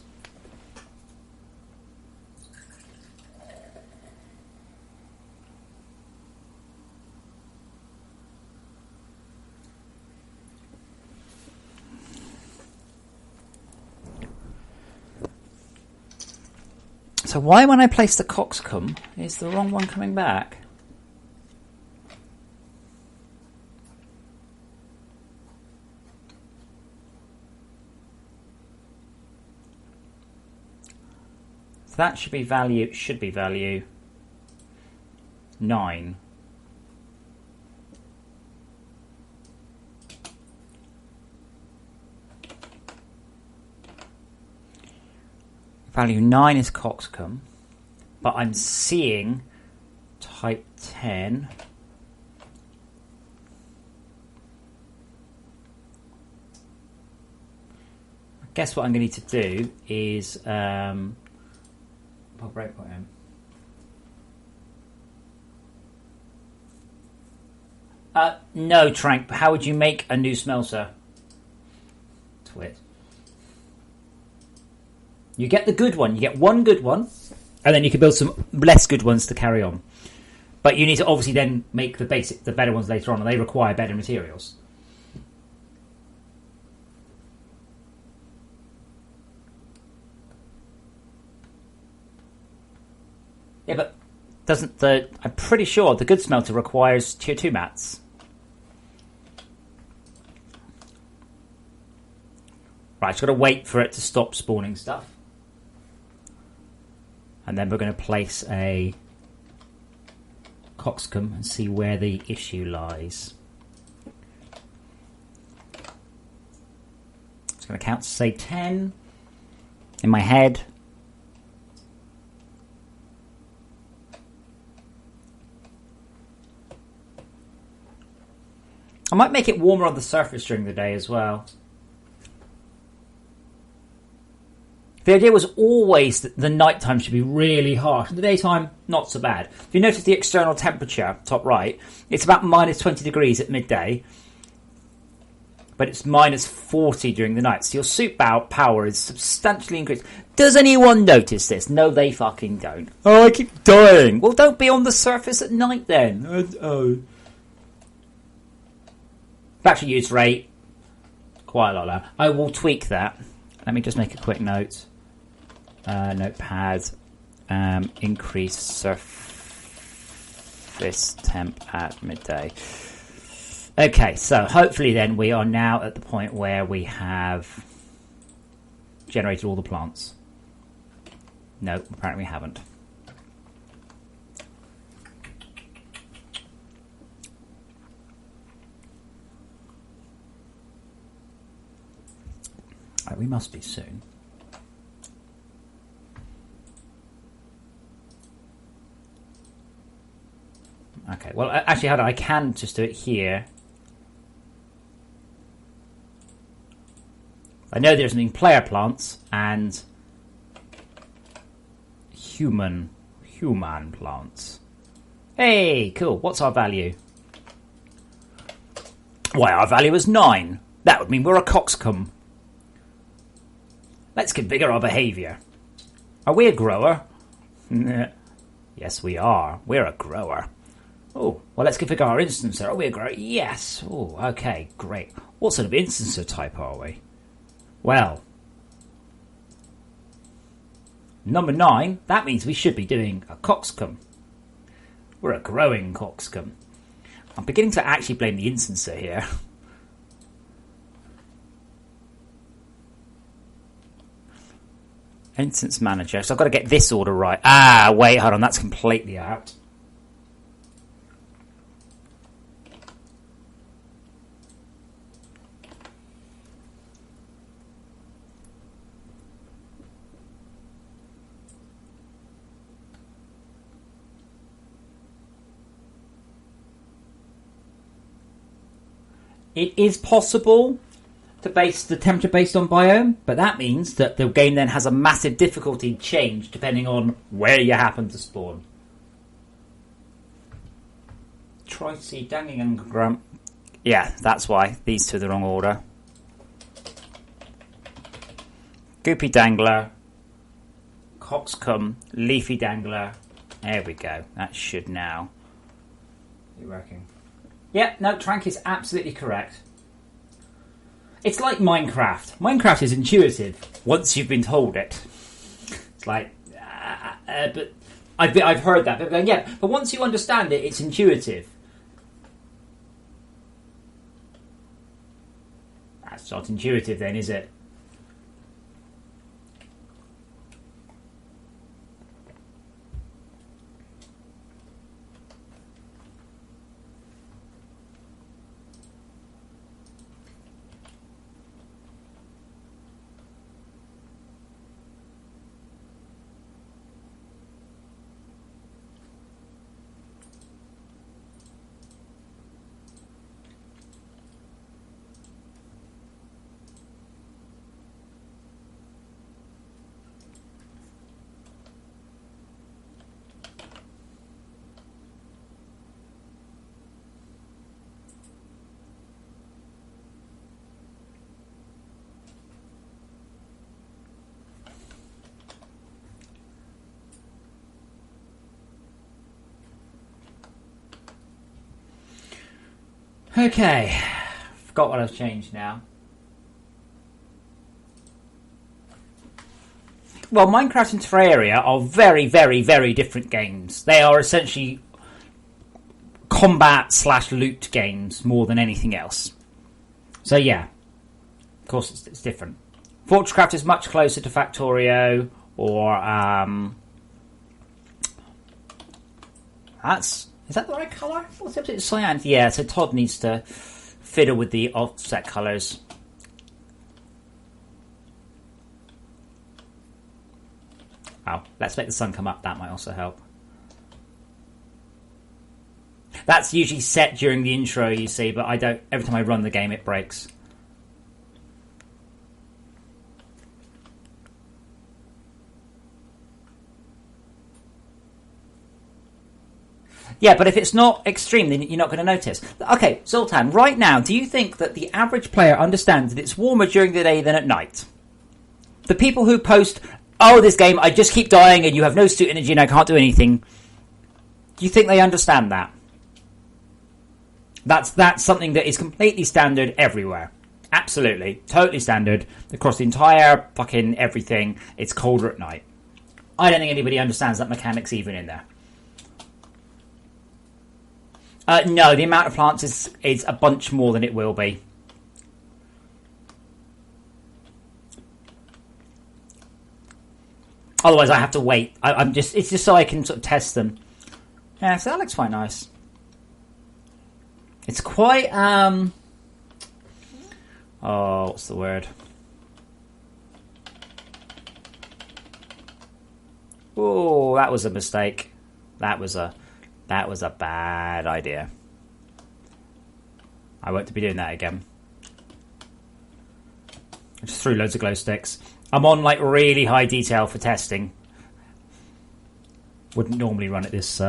So why, when I place the coxcomb, is the wrong one coming back? So that should be value 9. Value 9 is coxcomb, but I'm seeing type 10. I guess what I'm going to need to do is I'll breakpoint him. No, Trank. How would you make a new smelter? Twit. You get the good one. You get one good one, and then you can build some less good ones to carry on. But you need to obviously then make the better ones later on, and they require better materials. Yeah, but I'm pretty sure the good smelter requires tier 2 mats. Right, just got to wait for it to stop spawning stuff. And then we're going to place a coxcomb and see where the issue lies. It's going to count to say 10 in my head. I might make it warmer on the surface during the day as well. The idea was always that the nighttime should be really harsh. In the daytime, not so bad. If you notice the external temperature, top right, it's about minus 20 degrees at midday, but it's minus 40 during the night. So your suit power is substantially increased. Does anyone notice this? No, they fucking don't. Oh, I keep dying. Well, don't be on the surface at night then. Battery use rate, quite a lot lower. I will tweak that. Let me just make a quick note. Notepad, increase surface temp at midday. Okay, so hopefully then we are now at the point where we have generated all the plants. No, apparently we haven't. Right, we must be soon. Okay, well, actually, hold on. I can just do it here. I know there's been player plants and human plants. Hey, cool. What's our value? Why, our value is 9. That would mean we're a coxcomb. Let's configure our behaviour. Are we a grower? Yes, we are. We're a grower. Oh, well, let's configure our instancer. Are we a grower? Yes. Oh, okay, great. What sort of instancer type are we? Well, number 9, that means we should be doing a coxcomb. We're a growing coxcomb. I'm beginning to actually blame the instancer here. Instance manager. So I've got to get this order right. Ah, wait, hold on. That's completely out. It is possible to base the temperature based on biome, but that means that the game then has a massive difficulty change depending on where you happen to spawn. Tricy, Dangling and Grump. Yeah, that's why. These two are the wrong order. Goopy Dangler, Coxcomb, Leafy Dangler. There we go. That should now be working. Yeah, no, Trank is absolutely correct. It's like Minecraft. Minecraft is intuitive once you've been told it. It's like, but I've heard that. People going, yeah, but once you understand it, it's intuitive. That's not intuitive then, is it? Okay, forgot what I've changed now. Well, Minecraft and Terraria are very, very, very different games. They are essentially combat/loot games more than anything else. So yeah, of course it's different. FortressCraft is much closer to Factorio, or is that the right colour? What's up to cyan? Yeah, so Todd needs to fiddle with the offset colours. Oh, let's make the sun come up. That might also help. That's usually set during the intro, you see, but I don't. Every time I run the game, it breaks. Yeah, but if it's not extreme, then you're not going to notice. Okay, Zoltan, right now, do you think that the average player understands that it's warmer during the day than at night? The people who post, oh, this game, I just keep dying and you have no suit energy and I can't do anything. Do you think they understand that? That's something that is completely standard everywhere. Absolutely. Totally standard. Across the entire fucking everything, it's colder at night. I don't think anybody understands that mechanic's even in there. No, the amount of plants is a bunch more than it will be. Otherwise, I have to wait. It's just so I can sort of test them. Yeah, so that looks quite nice. It's quite what's the word? Oh, that was a mistake. That was a bad idea. I won't be doing that again. I just threw loads of glow sticks. I'm on like really high detail for testing. Wouldn't normally run at this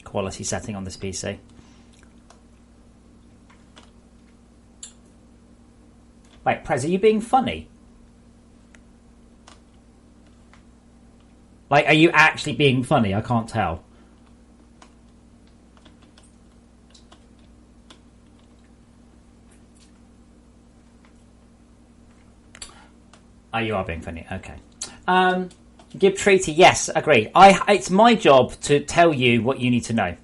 quality setting on this PC. Wait, Prez, are you being funny? Like, are you actually being funny? I can't tell. Oh, you are being funny. Okay. Give treaty. Yes, agreed. It's my job to tell you what you need to know.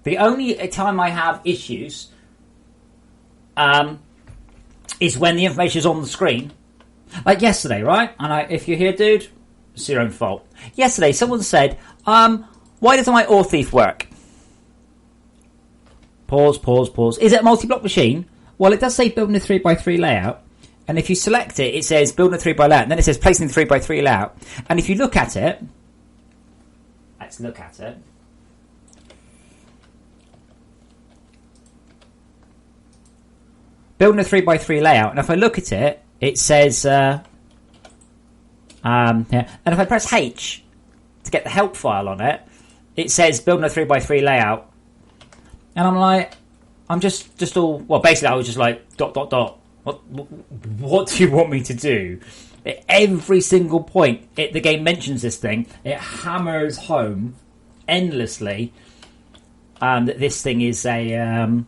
The only time I have issues is when the information is on the screen. Like yesterday, right? And if you're here, dude, it's your own fault. Yesterday, someone said, why doesn't my ore thief work? Pause. Is it a multi-block machine? Well, it does say building a 3x3 layout. And if you select it, it says building a 3x layout. And then it says placing the 3x3 layout. And if you look at it, let's look at it. Building a 3x3 layout, and if I look at it, it says, yeah. And if I press H to get the help file on it, it says building a 3x3 layout. And I'm like, I'm just all, well, basically I was just like, ... What do you want me to do? At every single point the game mentions this thing, it hammers home endlessly that this thing is a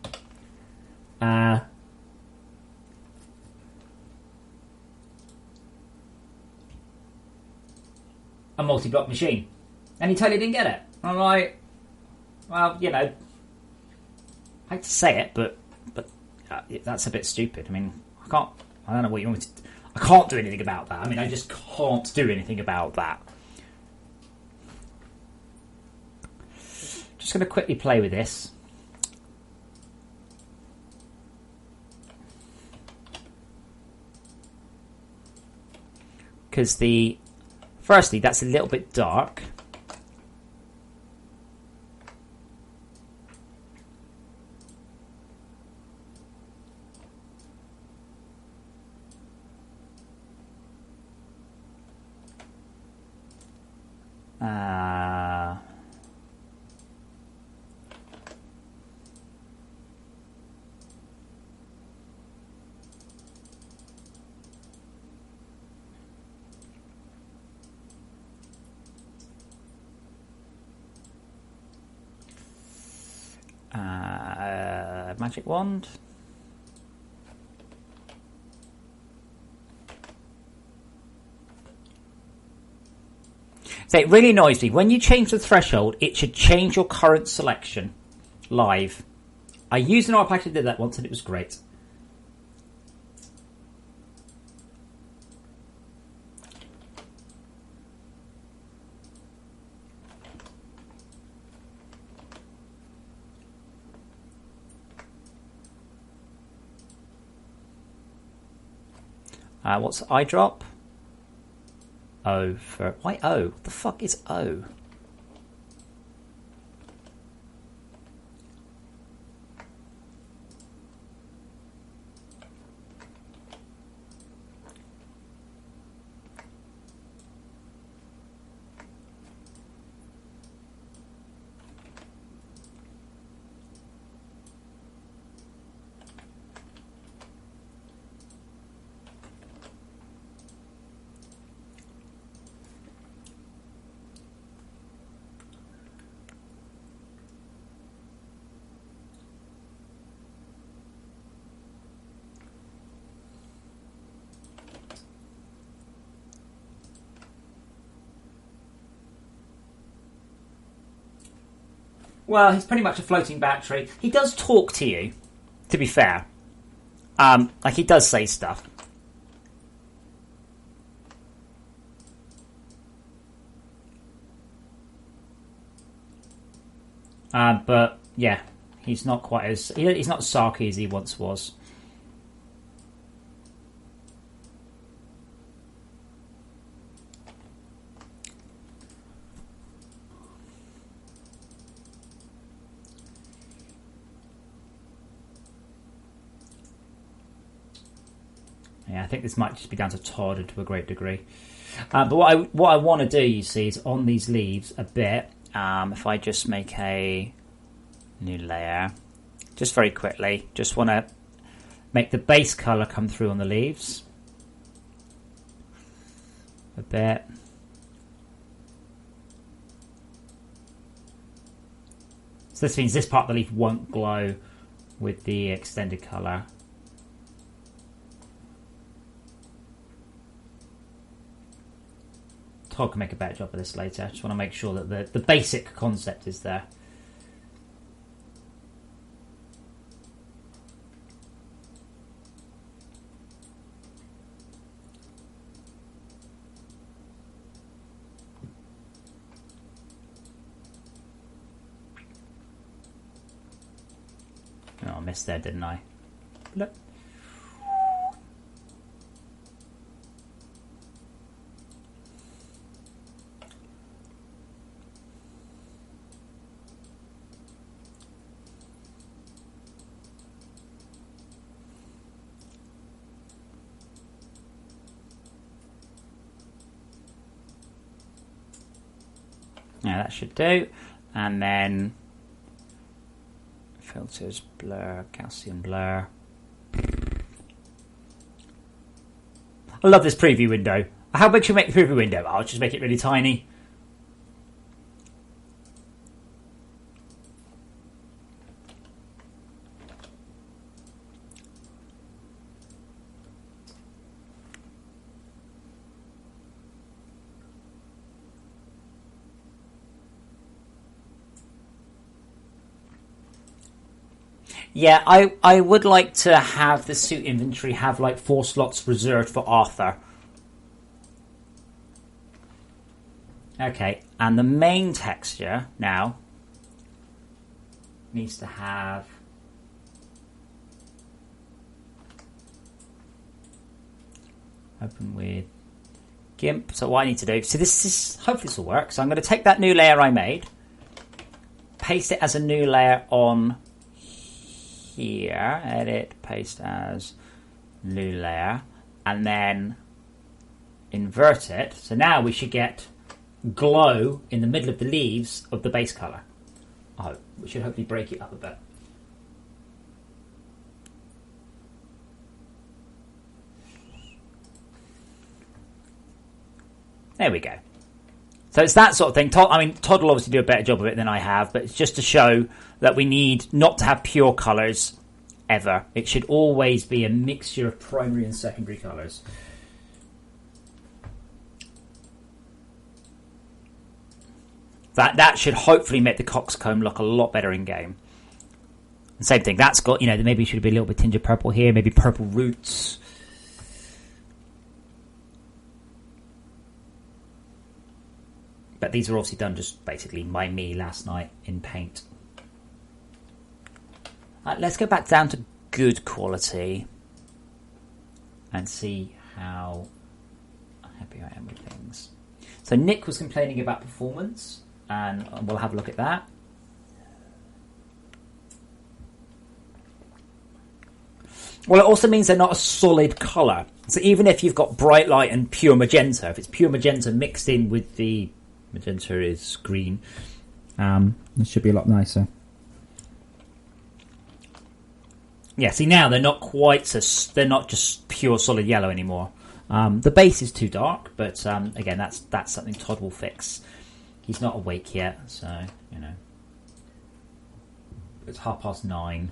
multi-block machine, and he totally didn't get it. I'm like, well, you know, I hate to say it, but that's a bit stupid. I mean, I don't know what you want me to. I can't do anything about that. I mean, I just can't do anything about that. Just going to quickly play with this. Because firstly, that's a little bit dark. Magic wand. So it really annoys me. When you change the threshold, it should change your current selection live. I used an art pack that did that once and it was great. What's eye drop? O for... Why O? What the fuck is O? Well, he's pretty much a floating battery. He does talk to you, to be fair. Like, he does say stuff. But, yeah, he's not quite as... He's not as sarky as he once was. Yeah, I think this might just be down to Todd to a great degree. But what I want to do, you see, is on these leaves a bit. If I just make a new layer, just very quickly, just want to make the base color come through on the leaves a bit. So this means this part of the leaf won't glow with the extended color. Todd can make a better job of this later. I just want to make sure that the basic concept is there. Oh, I missed there, didn't I? Look. Yeah, that should do. And then filters, blur, Gaussian blur. I love this preview window. How big should we make the preview window? I'll just make it really tiny. Yeah, I would like to have the suit inventory have like 4 slots reserved for Arthur. Okay, and the main texture now needs to have open with GIMP. So what I need to do, so this is, hopefully this will work. So I'm going to take that new layer I made, paste it as a new layer on here, edit, paste as new layer, and then invert it. So now we should get glow in the middle of the leaves of the base color. Oh, we should hopefully break it up a bit. There we go. So it's that sort of thing. Todd will obviously do a better job of it than I have, but it's just to show that we need not to have pure colours ever. It should always be a mixture of primary and secondary colours. That should hopefully make the coxcomb look a lot better in game. And same thing. That's got, maybe it should be a little bit tinge of purple here, maybe purple roots. But these are obviously done just basically by me last night in Paint. Let's go back down to good quality and see how happy I am with things. So Nick was complaining about performance, and we'll have a look at that. Well, it also means they're not a solid colour. So even if you've got bright light and pure magenta, if it's pure magenta mixed in with the magenta is green, it should be a lot nicer. Yeah, see now they're not quite they're not just pure solid yellow anymore. The base is too dark, but again, that's something Todd will fix. He's not awake yet, so it's 9:30.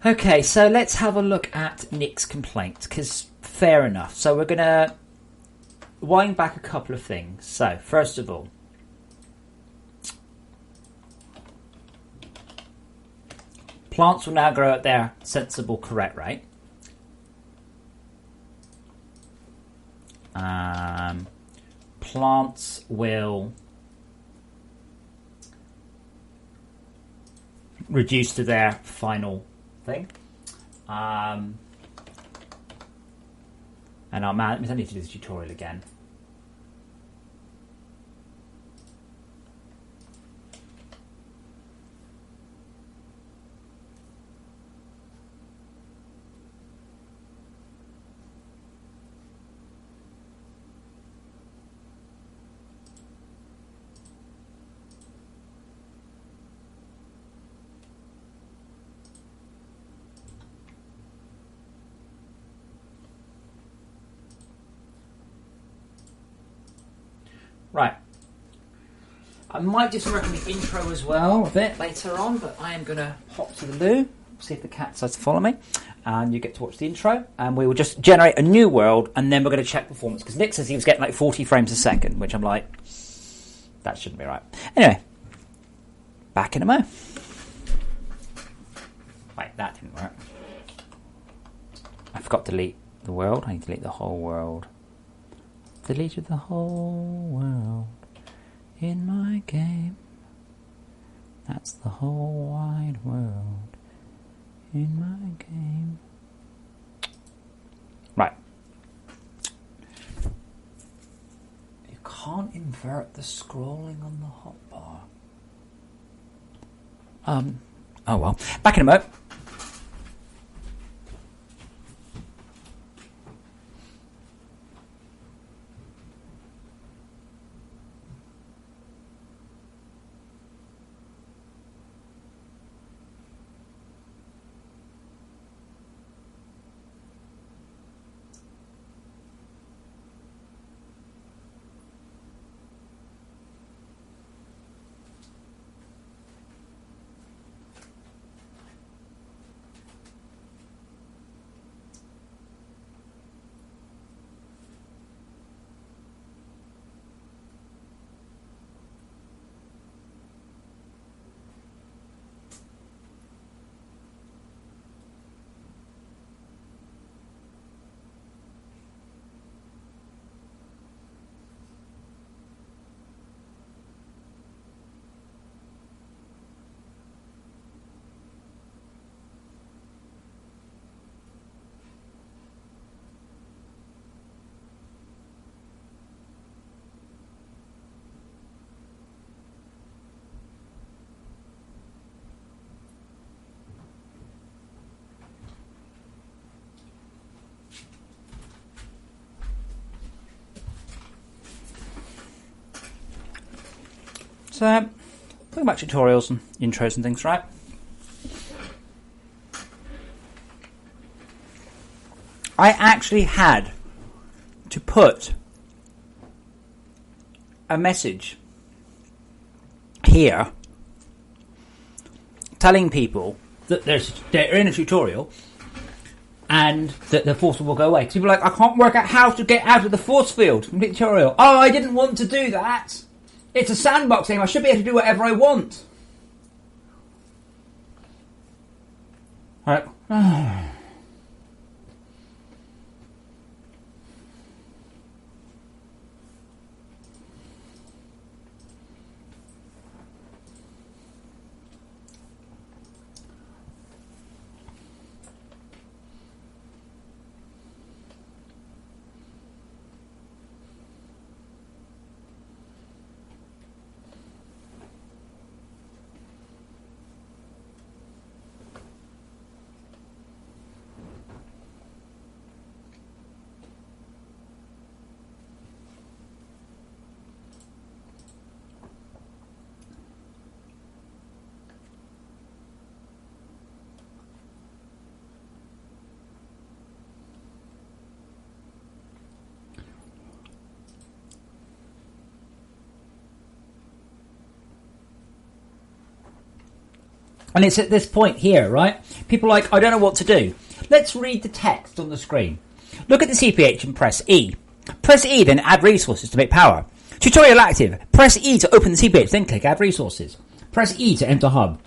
Okay, so let's have a look at Nick's complaint, because fair enough. So we're going to wind back a couple of things. So, first of all, plants will now grow at their sensible correct rate. Plants will reduce to their final thing. And I need to do the tutorial again. Right. I might do some work on the intro as well a bit later on, but I am going to hop to the loo, see if the cat decides to follow me, and you get to watch the intro, and we will just generate a new world, and then we're going to check performance, because Nick says he was getting like 40 frames a second, which I'm like, that shouldn't be right. Anyway, back in a mo. Wait, that didn't work. I forgot to delete the world. I need to delete the whole world. Deleted the whole world in my game. That's the whole wide world in my game. Right. You can't invert the scrolling on the hotbar. Oh well. Back in a moment. So, talking about tutorials and intros and things, right? I actually had to put a message here telling people that they're in a tutorial and that the force will go away. Because people are like, I can't work out how to get out of the force field from the tutorial. Oh, I didn't want to do that. It's a sandbox game. I should be able to do whatever I want. Right. And it's at this point here, right? People are like, I don't know what to do. Let's read the text on the screen. Look at the CPH and press E. Press E, then add resources to make power. Tutorial active. Press E to open the CPH, then click add resources. Press E to enter hub.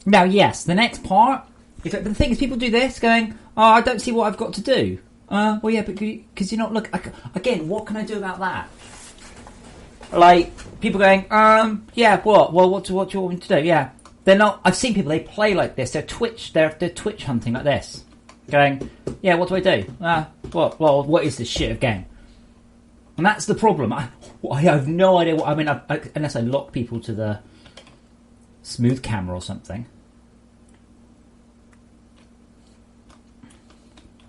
Now, yes, the next part, but the thing is, people do this going, oh, I don't see what I've got to do. Well, yeah, but because you're not looking. Again, what can I do about that? Like, people going, yeah, what? Well, what do you want me to do? Yeah. They're not, I've seen people, they play like this. They're Twitch hunting like this. Going, yeah, what do I do? What? Well, what is this shit of game? And that's the problem. I have no idea what, I mean, unless I lock people to the smooth camera or something.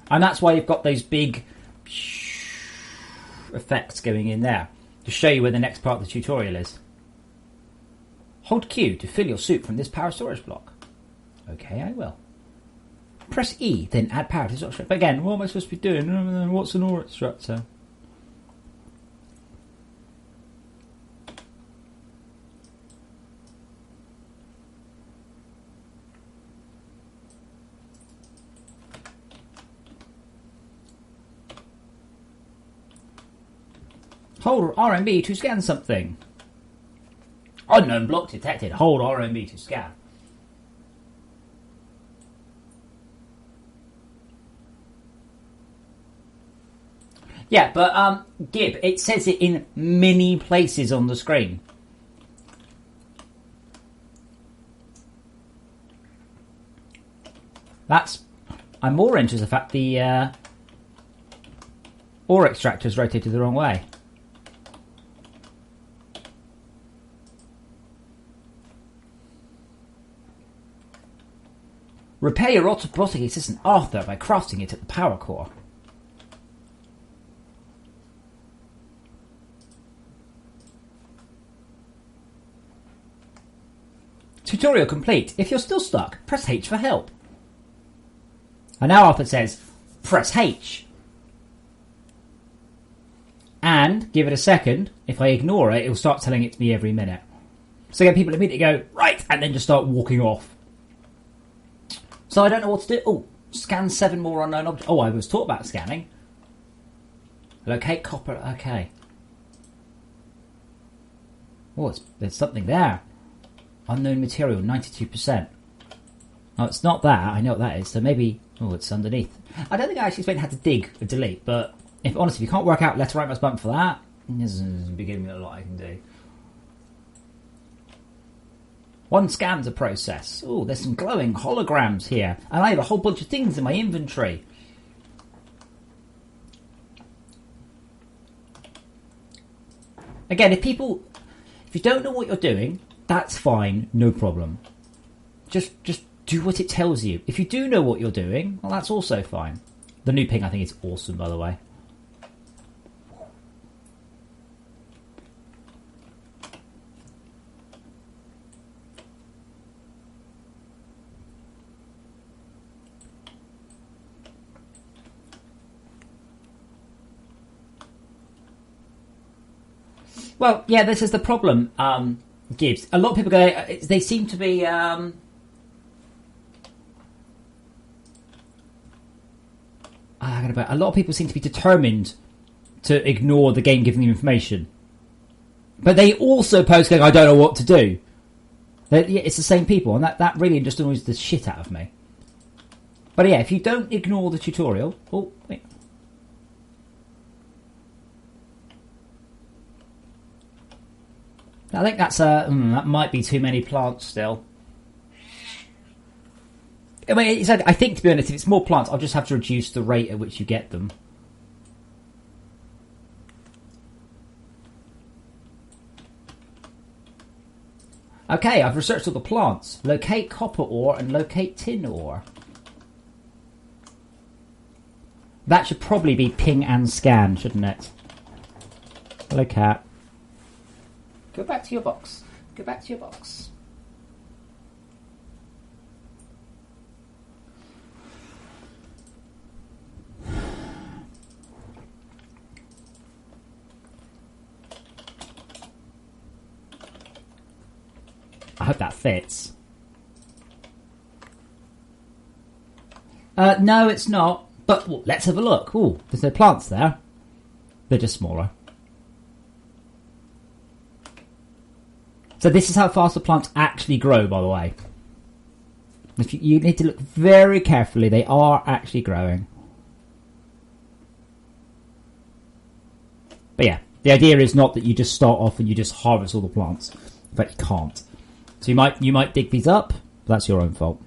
And that's why you've got those big effects going in there to show you where the next part of the tutorial is. Hold Q to fill your soup from this power storage block. Okay, I will. Press E, then add power to the structure. But again, what am I supposed to be doing? What's an audit structure? Hold RMB to scan something. Unknown block detected. Hold RMB to scan. Yeah, but Gib, it says it in many places on the screen. I'm more into the fact the ore extractor is rotated the wrong way. Repair your robotic assistant Arthur by crafting it at the power core. Tutorial complete. If you're still stuck, press H for help. And now Arthur says, press H. And, give it a second, if I ignore it, it will start telling it to me every minute. So again, people immediately go, right, and then just start walking off. So I don't know what to do. Oh, scan 7 more unknown objects. Oh, I was taught about scanning. Locate copper, okay. Oh, there's something there. Unknown material, 92%. Oh, it's not that. I know what that is. So maybe... Oh, it's underneath. I don't think I actually explained how to dig or delete, but honestly, if you can't work out left or right mouse button for that, this is beginning a lot I can do. 1 scan to process. Oh, there's some glowing holograms here. And I have a whole bunch of things in my inventory. Again, if you don't know what you're doing, that's fine, no problem. Just do what it tells you. If you do know what you're doing, well, that's also fine. The new ping, I think, is awesome, by the way. Well, yeah, this is the problem, Gibbs. A lot of people go, they seem to be... a lot of people seem to be determined to ignore the game giving them information. But they also post going, I don't know what to do. It's the same people, and that really just annoys the shit out of me. But yeah, if you don't ignore the tutorial... Oh, wait. I think that might be too many plants still. I mean, I think, to be honest, if it's more plants, I'll just have to reduce the rate at which you get them. Okay, I've researched all the plants. Locate copper ore and locate tin ore. That should probably be ping and scan, shouldn't it? Hello, cat. Go back to your box. Go back to your box. I hope that fits. No, it's not. But well, let's have a look. Ooh, there's no plants there. They're just smaller. So this is how fast the plants actually grow, by the way. If you need to look very carefully. They are actually growing. But yeah, the idea is not that you just start off and you just harvest all the plants. But you can't. So you might dig these up, but that's your own fault.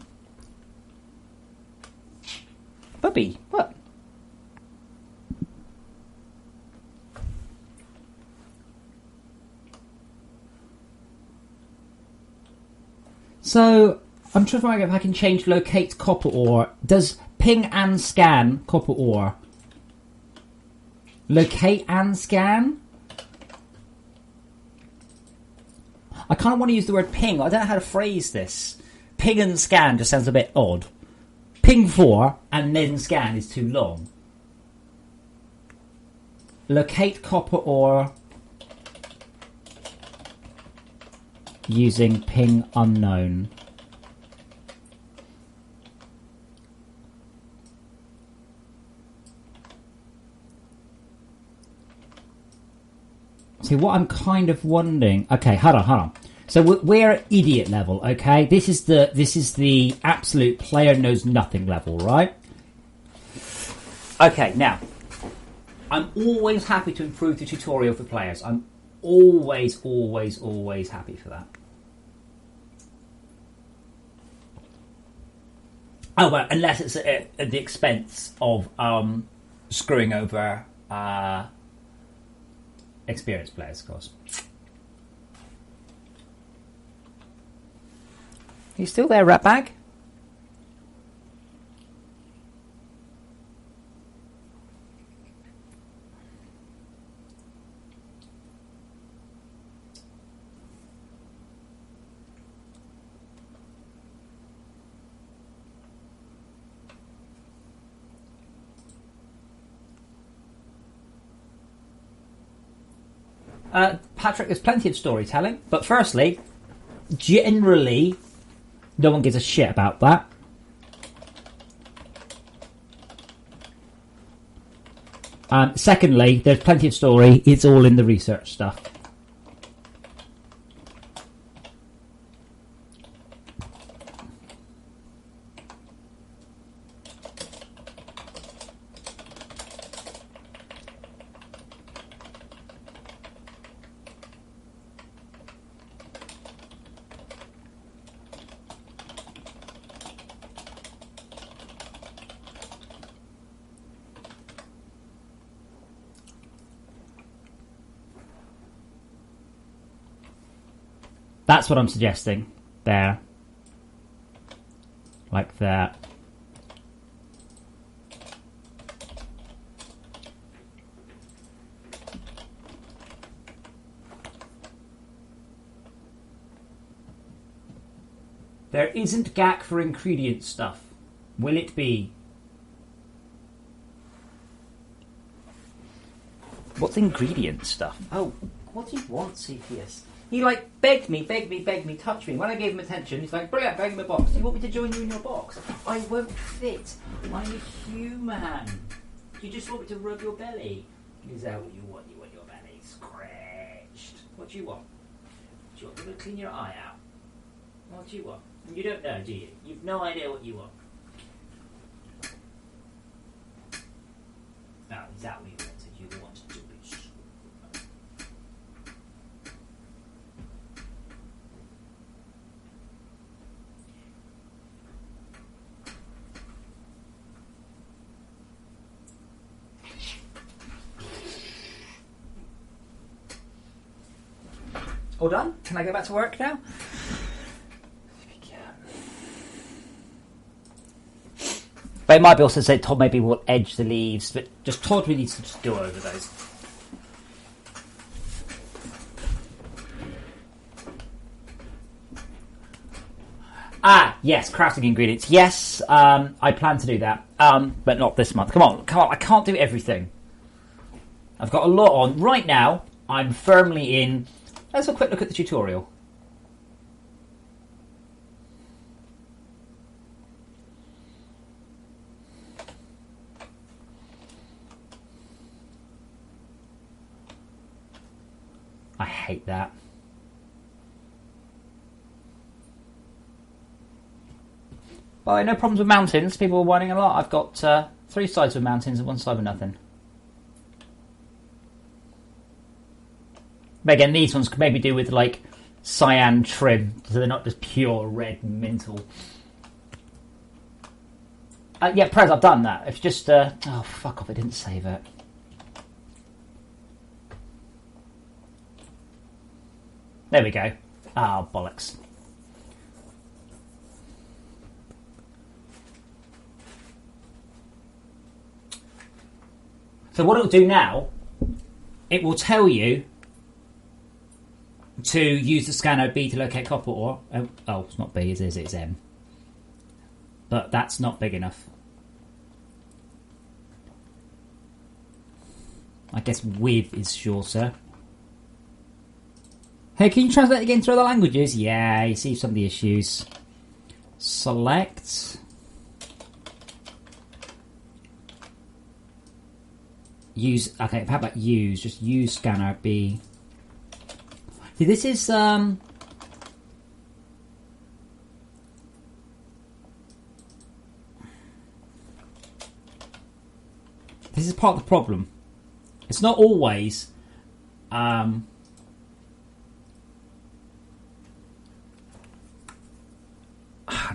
Bubby, what? So I'm trying to find out if I can change locate copper ore. Does ping and scan copper ore? Locate and scan? I kind of want to use the word ping. I don't know how to phrase this. Ping and scan just sounds a bit odd. Ping for and then scan is too long. Locate copper ore using ping unknown. See, what I'm kind of wondering... Okay, hold on. So we're at idiot level, okay? This is the absolute player knows nothing level, right? Okay, now, I'm always happy to improve the tutorial for players. I'm always happy for that. Oh, well, unless it's at the expense of screwing over experienced players, of course. You still there, Ratbag? Patrick, there's plenty of storytelling, but firstly, generally, no one gives a shit about that. Secondly, there's plenty of story. It's all in the research stuff. That's what I'm suggesting there. Like that. There isn't GAC for ingredient stuff. Will it be? What's ingredient stuff? Oh, what do you want, CPS? He begged me, touch me. When I gave him attention, he's like, brilliant, beg my box. Do you want me to join you in your box? I won't fit. I'm a human. You just want me to rub your belly. Is that what you want? You want your belly scratched. What do you want? Do you want me to clean your eye out? What do you want? And you don't know, do you? You've no idea what you want. Now, is that what you wanted? You wanted to be all done? Can I go back to work now? But it might be also say Todd maybe will edge the leaves, but just Todd really needs to just go over those. Yes, crafting ingredients. Yes, I plan to do that, but not this month. Come on, I can't do everything. I've got a lot on. Right now, I'm firmly in. Let's have a quick look at the tutorial. I hate that. Well, no problems with mountains. People are whining a lot. I've got 3 sides with mountains and 1 side with nothing. But again, these ones could maybe do with cyan trim, so they're not just pure red mental. Yeah, Prez, I've done that. It's just oh fuck off! I didn't save it. There we go. Ah, bollocks. So what it'll do now, it will tell you to use the scanner B to locate copper ore. Oh, it's not B, it's M. But that's not big enough. I guess with is shorter. Hey, can you translate again to other languages? Yeah, you see some of the issues. Select. Use. Okay, how about use? Just use scanner B. See, this is this is part of the problem. It's not always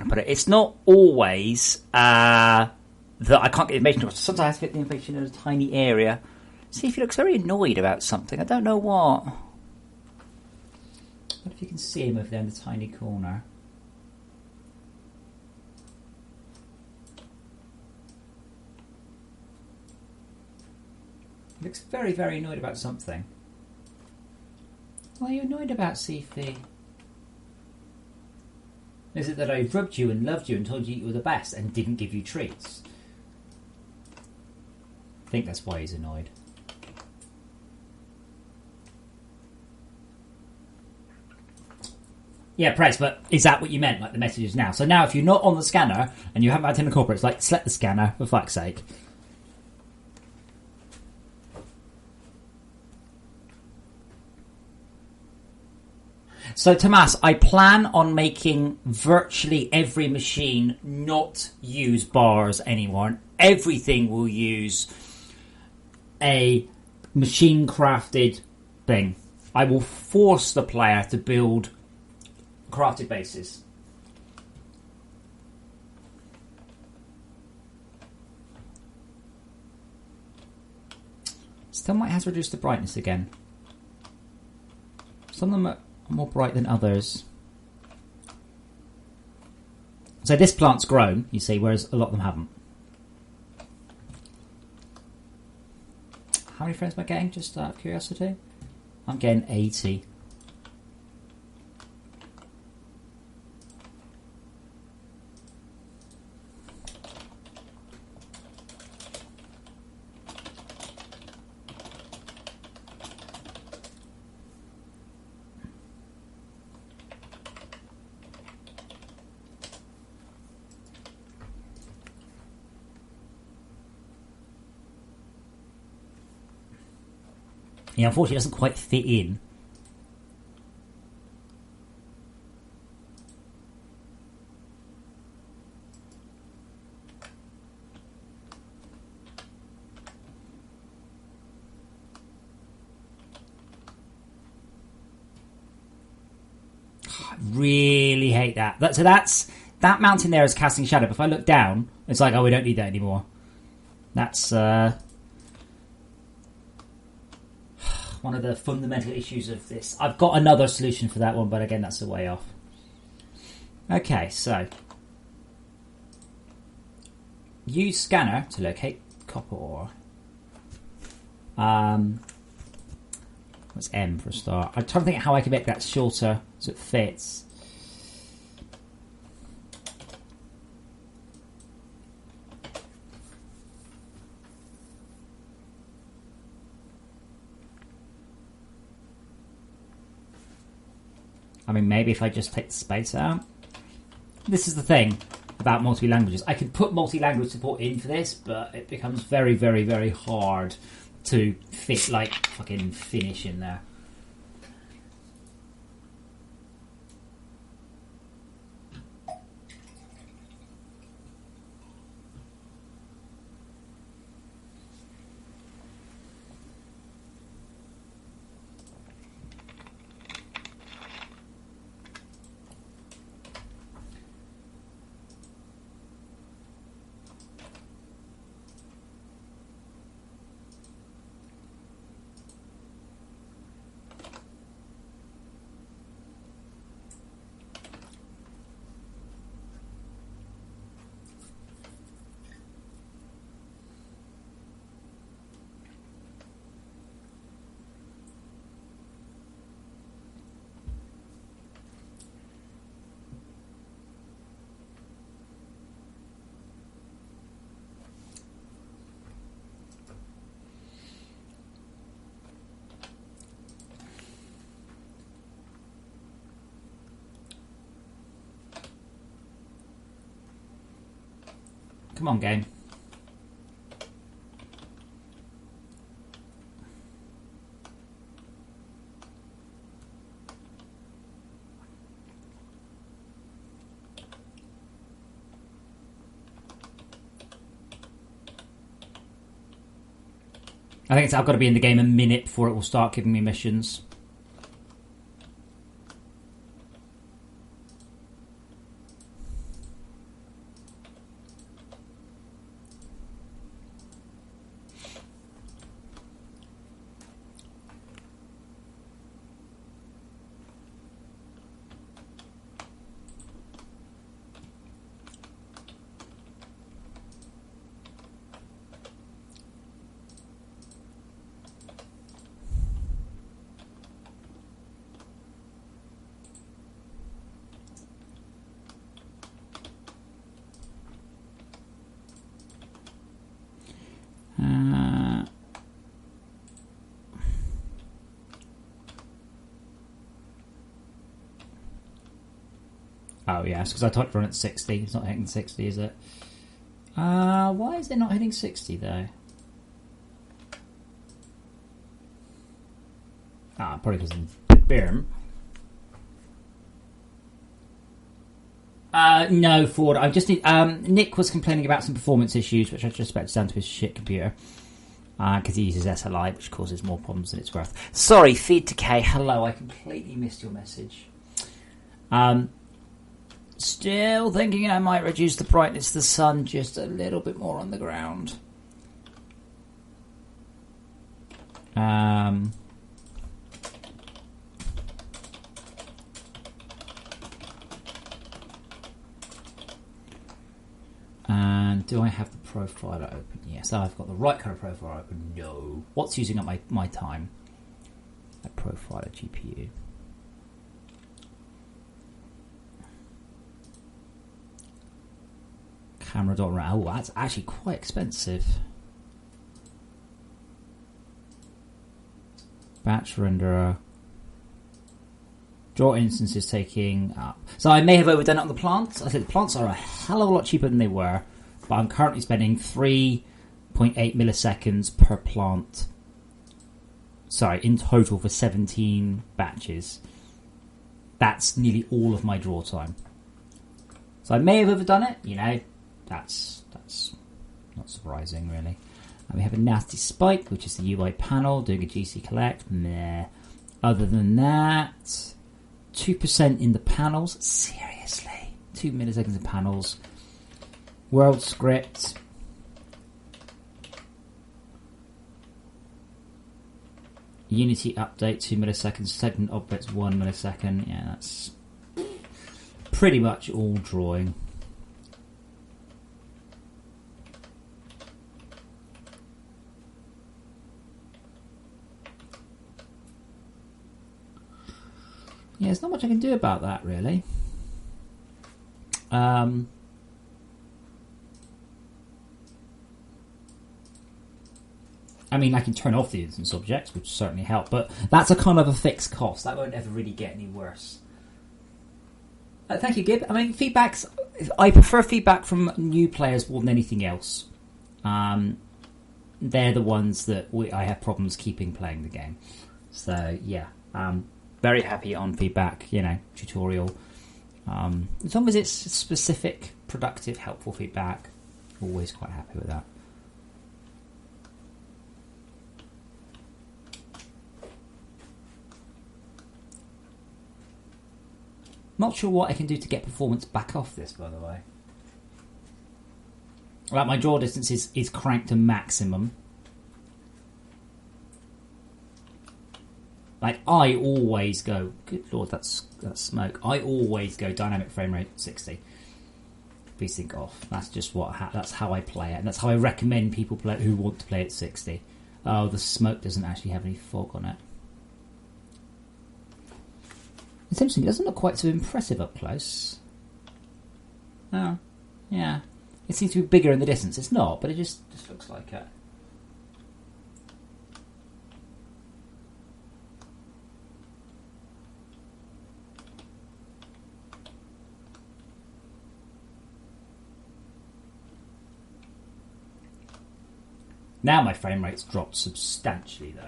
but it's not always that I can't get information. Sometimes I have to get the information in a tiny area. See if he looks very annoyed about something. I don't know what. What if you can see him over there in the tiny corner? He looks very, very annoyed about something. What are you annoyed about, Sifi? Is it that I rubbed you and loved you and told you you were the best and didn't give you treats? I think that's why he's annoyed. Yeah, press, but is that what you meant, like the messages now? So now if you're not on the scanner and you haven't had to incorporate, it's like, select the scanner, for fuck's sake. So, Tomas, I plan on making virtually every machine not use bars anymore. Everything will use a machine-crafted thing. I will force the player to build crafted bases. Still might have to reduce the brightness again. Some of them are more bright than others. So this plant's grown, you see, whereas a lot of them haven't. How many frames am I getting, just out of curiosity? I'm getting 80. Yeah, unfortunately it doesn't quite fit in. I really hate that. That mountain there is casting shadow. But if I look down, it's like, oh, we don't need that anymore. That's one of the fundamental issues of this. I've got another solution for that one, but again, that's a way off. Okay, so use scanner to locate copper ore. What's M for a start? I'm trying to think how I can make that shorter so it fits. I mean, maybe if I just take the space out. This is the thing about multi-languages. I can put multi-language support in for this, but it becomes very, very, very hard to fit, like, fucking Finnish in there. Come on, game. I think I've got to be in the game a minute before it will start giving me missions. Oh, yeah, it's because I typed run at 60. It's not hitting 60, is it? Why is it not hitting 60, though? Probably because of the Biome. No, Ford. I just need. Nick was complaining about some performance issues, which I suspect is down to his shit computer. Because he uses SLI, which causes more problems than it's worth. Sorry, Feed Decay. Hello, I completely missed your message. Still thinking I might reduce the brightness of the sun just a little bit more on the ground. And do I have the profiler open? Yes, I've got the right kind of profiler open. No. What's using up my time? A profiler GPU. Camera dot RAM. Oh, that's actually quite expensive. Batch renderer. Draw instances taking up. So I may have overdone it on the plants. I said the plants are a hell of a lot cheaper than they were, but I'm currently spending 3.8 milliseconds per plant. Sorry, in total for 17 batches. That's nearly all of my draw time. So I may have overdone it, you know. That's not surprising, really. And we have a nasty spike, which is the UI panel, doing a GC collect. Meh. Other than that, 2% in the panels. Seriously, 2 milliseconds in panels. World script. Unity update 2 milliseconds. Segment objects 1 millisecond. Yeah, that's pretty much all drawing. Yeah, there's not much I can do about that, really. I mean, I can turn off the instance objects, which certainly help, but that's a kind of a fixed cost. That won't ever really get any worse. Thank you, Gib. I mean, feedbacks... I prefer feedback from new players more than anything else. They're the ones that I have problems keeping playing the game. So, yeah. Very happy on feedback, you know, tutorial. As long as it's specific, productive, helpful feedback, always quite happy with that. Not sure what I can do to get performance back off this, by the way. Right, my draw distance is cranked to maximum. Like, I always go... Good lord, that's smoke. I always go dynamic frame rate 60. VSync off. That's just that's how I play it. And that's how I recommend people play who want to play at 60. Oh, the smoke doesn't actually have any fog on it. It's interesting. It doesn't look quite so impressive up close. Oh, yeah. It seems to be bigger in the distance. It's not, but it just looks like it. Now my frame rate's dropped substantially, though.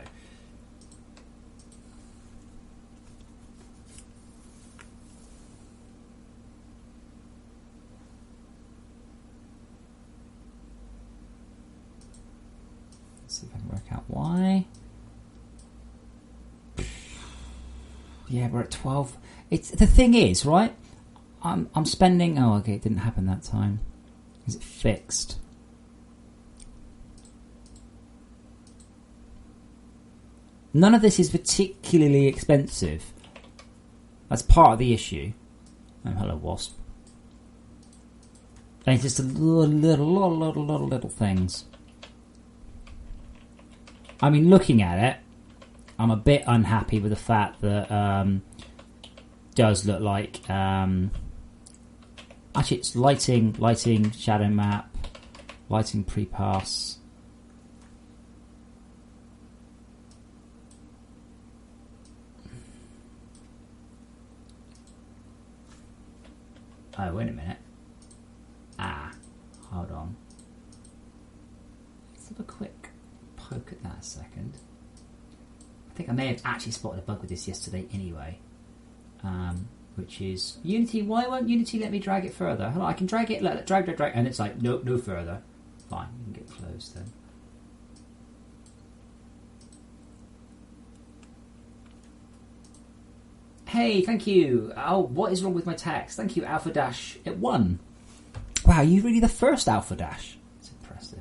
Let's see if I can work out why. Yeah, we're at 12. It's the thing is, right? I'm spending. Oh, okay, it didn't happen that time. Is it fixed? None of this is particularly expensive. That's part of the issue. Oh, hello, Wasp. And it's just a little things. I mean, looking at it, I'm a bit unhappy with the fact that does look like actually it's lighting, shadow map, lighting pre-pass. Oh, wait a minute. Hold on. Let's have a quick poke at that a second. I think I may have actually spotted a bug with this yesterday anyway. Which is Unity. Why won't Unity let me drag it further? Hold on, I can drag it, drag, and it's like nope, no further. Fine, you can get close then. Hey, thank you. Oh, what is wrong with my text? Thank you, Alpha Dash at 1. Wow, you really the first Alpha Dash. It's impressive.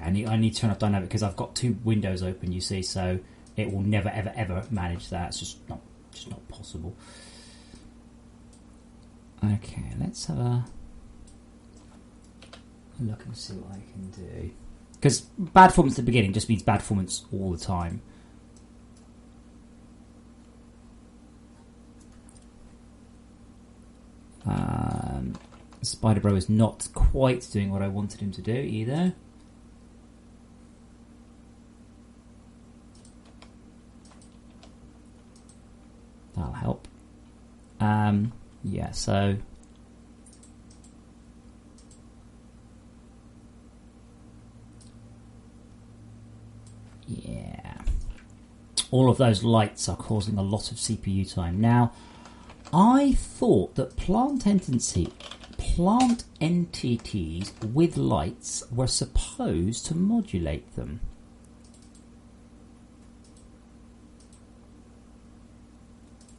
I need to turn off dynamic because I've got 2 windows open, you see, so it will never ever ever manage that. It's just not possible. Okay, let's have a look and see what I can do. Because bad performance at the beginning just means bad performance all the time. Spider Bro is not quite doing what I wanted him to do either. That'll help. Yeah, so yeah, all of those lights are causing a lot of CPU time. Now, I thought that plant entities with lights were supposed to modulate them.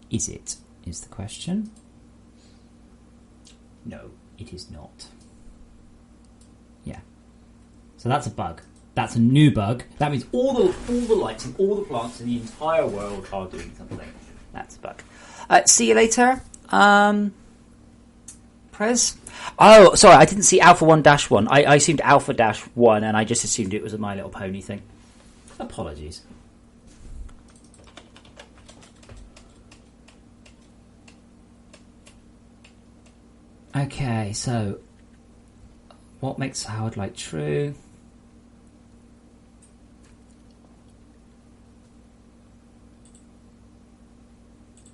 Is it? Is the question. No, it is not. Yeah. So that's a bug. That's a new bug. That means all the lights and all the plants in the entire world are doing something. That's a bug. See you later. Prez? Oh, sorry, I didn't see Alpha 1-1. I assumed Alpha -1 and I just assumed it was a My Little Pony thing. Apologies. Okay, so what makes Howard light true?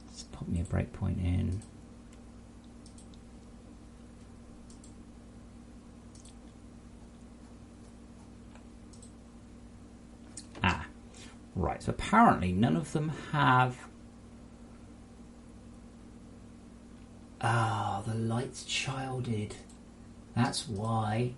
Let's pop me a breakpoint in. Right, so apparently none of them have... Ah, the light's childed. That's why.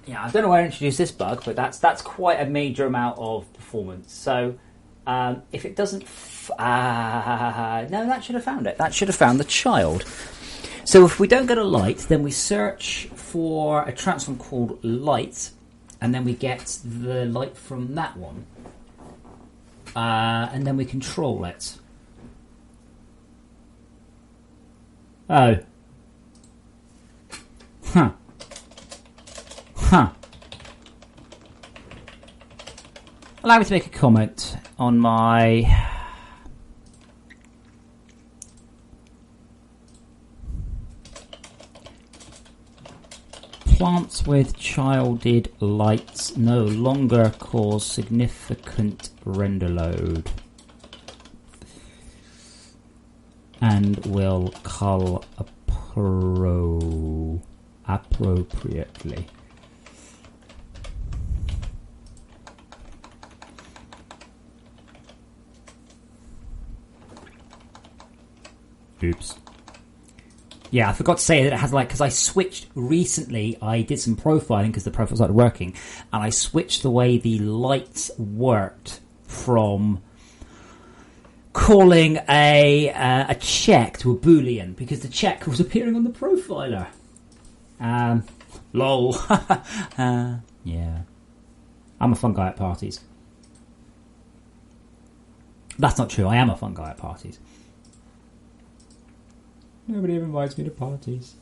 Yeah, I don't know where I introduced this bug, but that's quite a major amount of performance. So if it doesn't... no, that should have found it. That should have found the child. So if we don't get a light, then we search for a transform called light, and then we get the light from that one. And then we control it. Oh. Huh. Huh. Allow me to make a comment on my... Plants with childed lights no longer cause significant render load and will cull appropriately. Oops. Yeah, I forgot to say that it has because I switched recently, I did some profiling because the profile started working, and I switched the way the lights worked from calling a check to a boolean because the check was appearing on the profiler. Lol. Yeah. I'm a fun guy at parties. That's not true. I am a fun guy at parties. Nobody ever invites me to parties.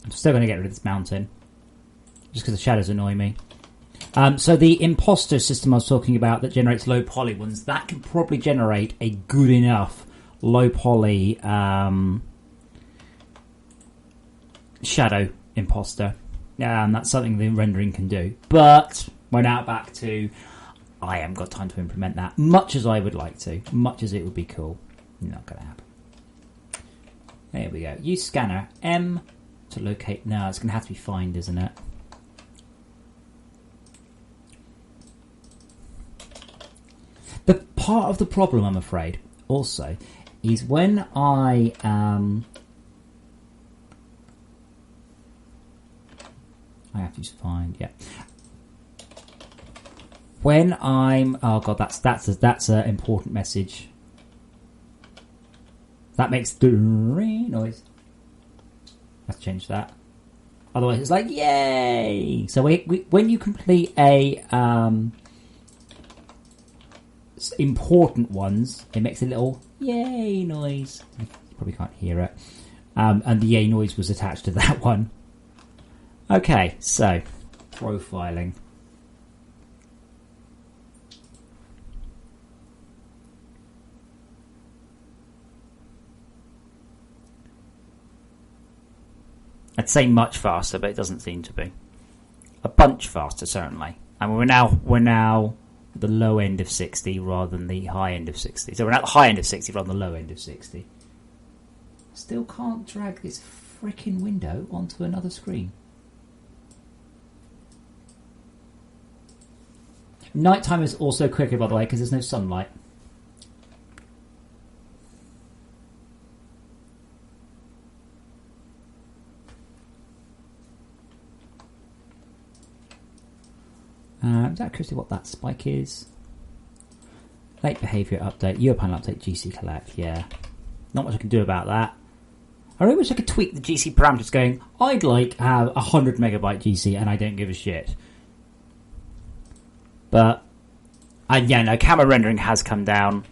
I'm still going to get rid of this mountain just because the shadows annoy me. So the imposter system I was talking about that generates low poly ones, that can probably generate a good enough low poly shadow imposter. That's something the rendering can do. But we're now back to I haven't got time to implement that, much as I would like to, much as it would be cool. Not going to happen. There we go. Use scanner M to locate. No, it's going to have to be find, isn't it? The part of the problem, I'm afraid, also, is when I have to use find. Yeah. When I'm that's an important message. That makes the noise. Let's change that. Otherwise, it's like yay. So when you complete a important ones, it makes a little yay noise. You probably can't hear it. And the yay noise was attached to that one. Okay, so profiling. I'd say much faster, but it doesn't seem to be. A bunch faster, certainly. And we're now the low end of 60 rather than the high end of 60. So we're at the high end of 60 rather than the low end of 60. Still can't drag this frickin' window onto another screen. Nighttime is also quicker, by the way, because there's no sunlight. Is that actually what that spike is? Late behavior update, UI panel update, GC collect, yeah. Not much I can do about that. I really wish I could tweak the GC parameters going, I'd like to have 100 megabyte GC and I don't give a shit. But, yeah, no, camera rendering has come down.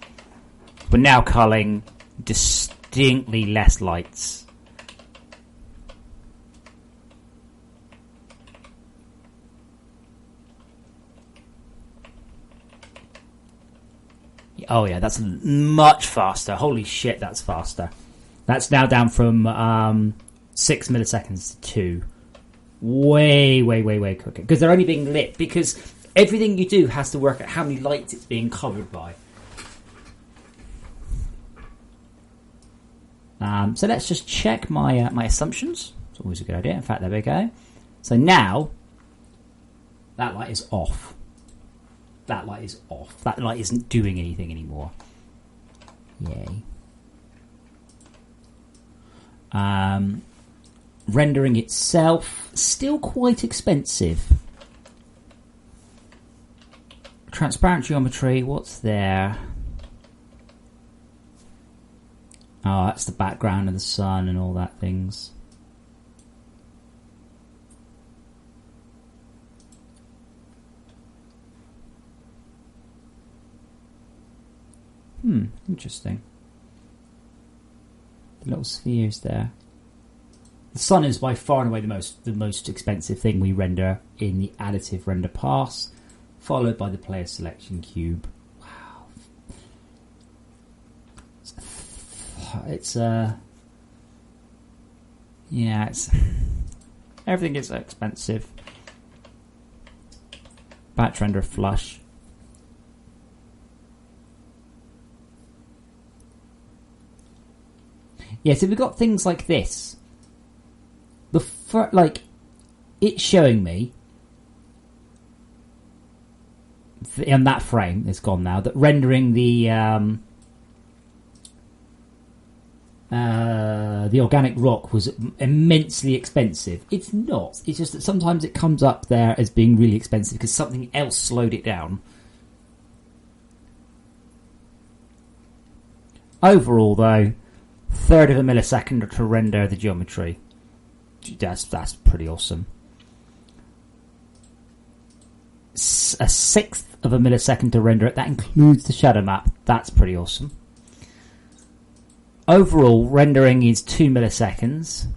We're now culling distinctly less lights. Oh yeah, that's much faster. Holy shit, that's faster. That's now down from 6 milliseconds to 2. Way quicker. Because they're only being lit. Because everything you do has to work out how many lights it's being covered by. So let's just check my my assumptions. It's always a good idea. In fact, there we go. So now, that light is off. That light is off. That light isn't doing anything anymore. Yay. Rendering itself, still quite expensive. Transparent geometry, what's there? Oh, that's the background of the sun and all that things. Interesting. The little spheres there. The sun is by far and away the most expensive thing we render in the additive render pass, followed by the player selection cube. Wow. It's everything is expensive. Batch render flush. Yeah, so we've got things like this. It's showing me in that frame, it's gone now, that rendering the organic rock was immensely expensive. It's not. It's just that sometimes it comes up there as being really expensive because something else slowed it down. Overall, though, third of a millisecond to render the geometry. That's pretty awesome. A sixth of a millisecond to render it. That includes the shadow map. That's pretty awesome. Overall, rendering is 2 milliseconds.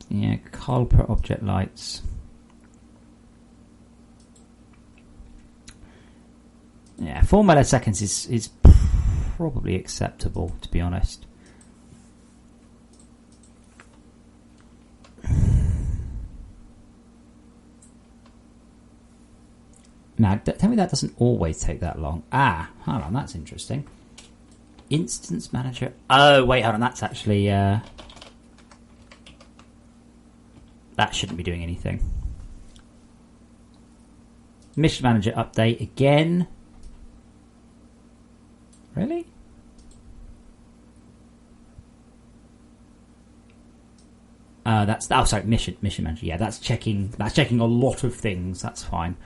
Yeah, color per object lights. Yeah, 4 milliseconds is probably acceptable, to be honest. Now, tell me that doesn't always take that long. Hold on, that's interesting. Instance manager. Oh, wait, hold on, that's actually... that shouldn't be doing anything. Mission manager update again. Really? Sorry, mission manager. Yeah, that's checking a lot of things. That's fine.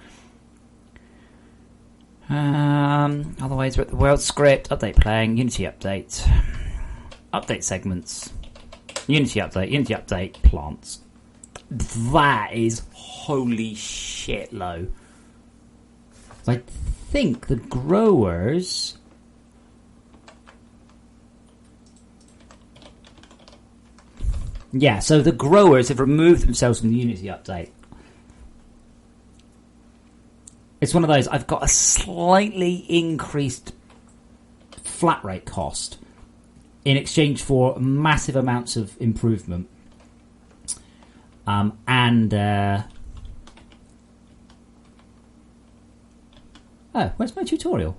Otherwise, we're at the world script, update playing, Unity update, update segments, Unity update, plants. That is holy shit low. I think the growers... Yeah, so the growers have removed themselves from the Unity update. It's one of those, I've got a slightly increased flat rate cost in exchange for massive amounts of improvement. Where's my tutorial?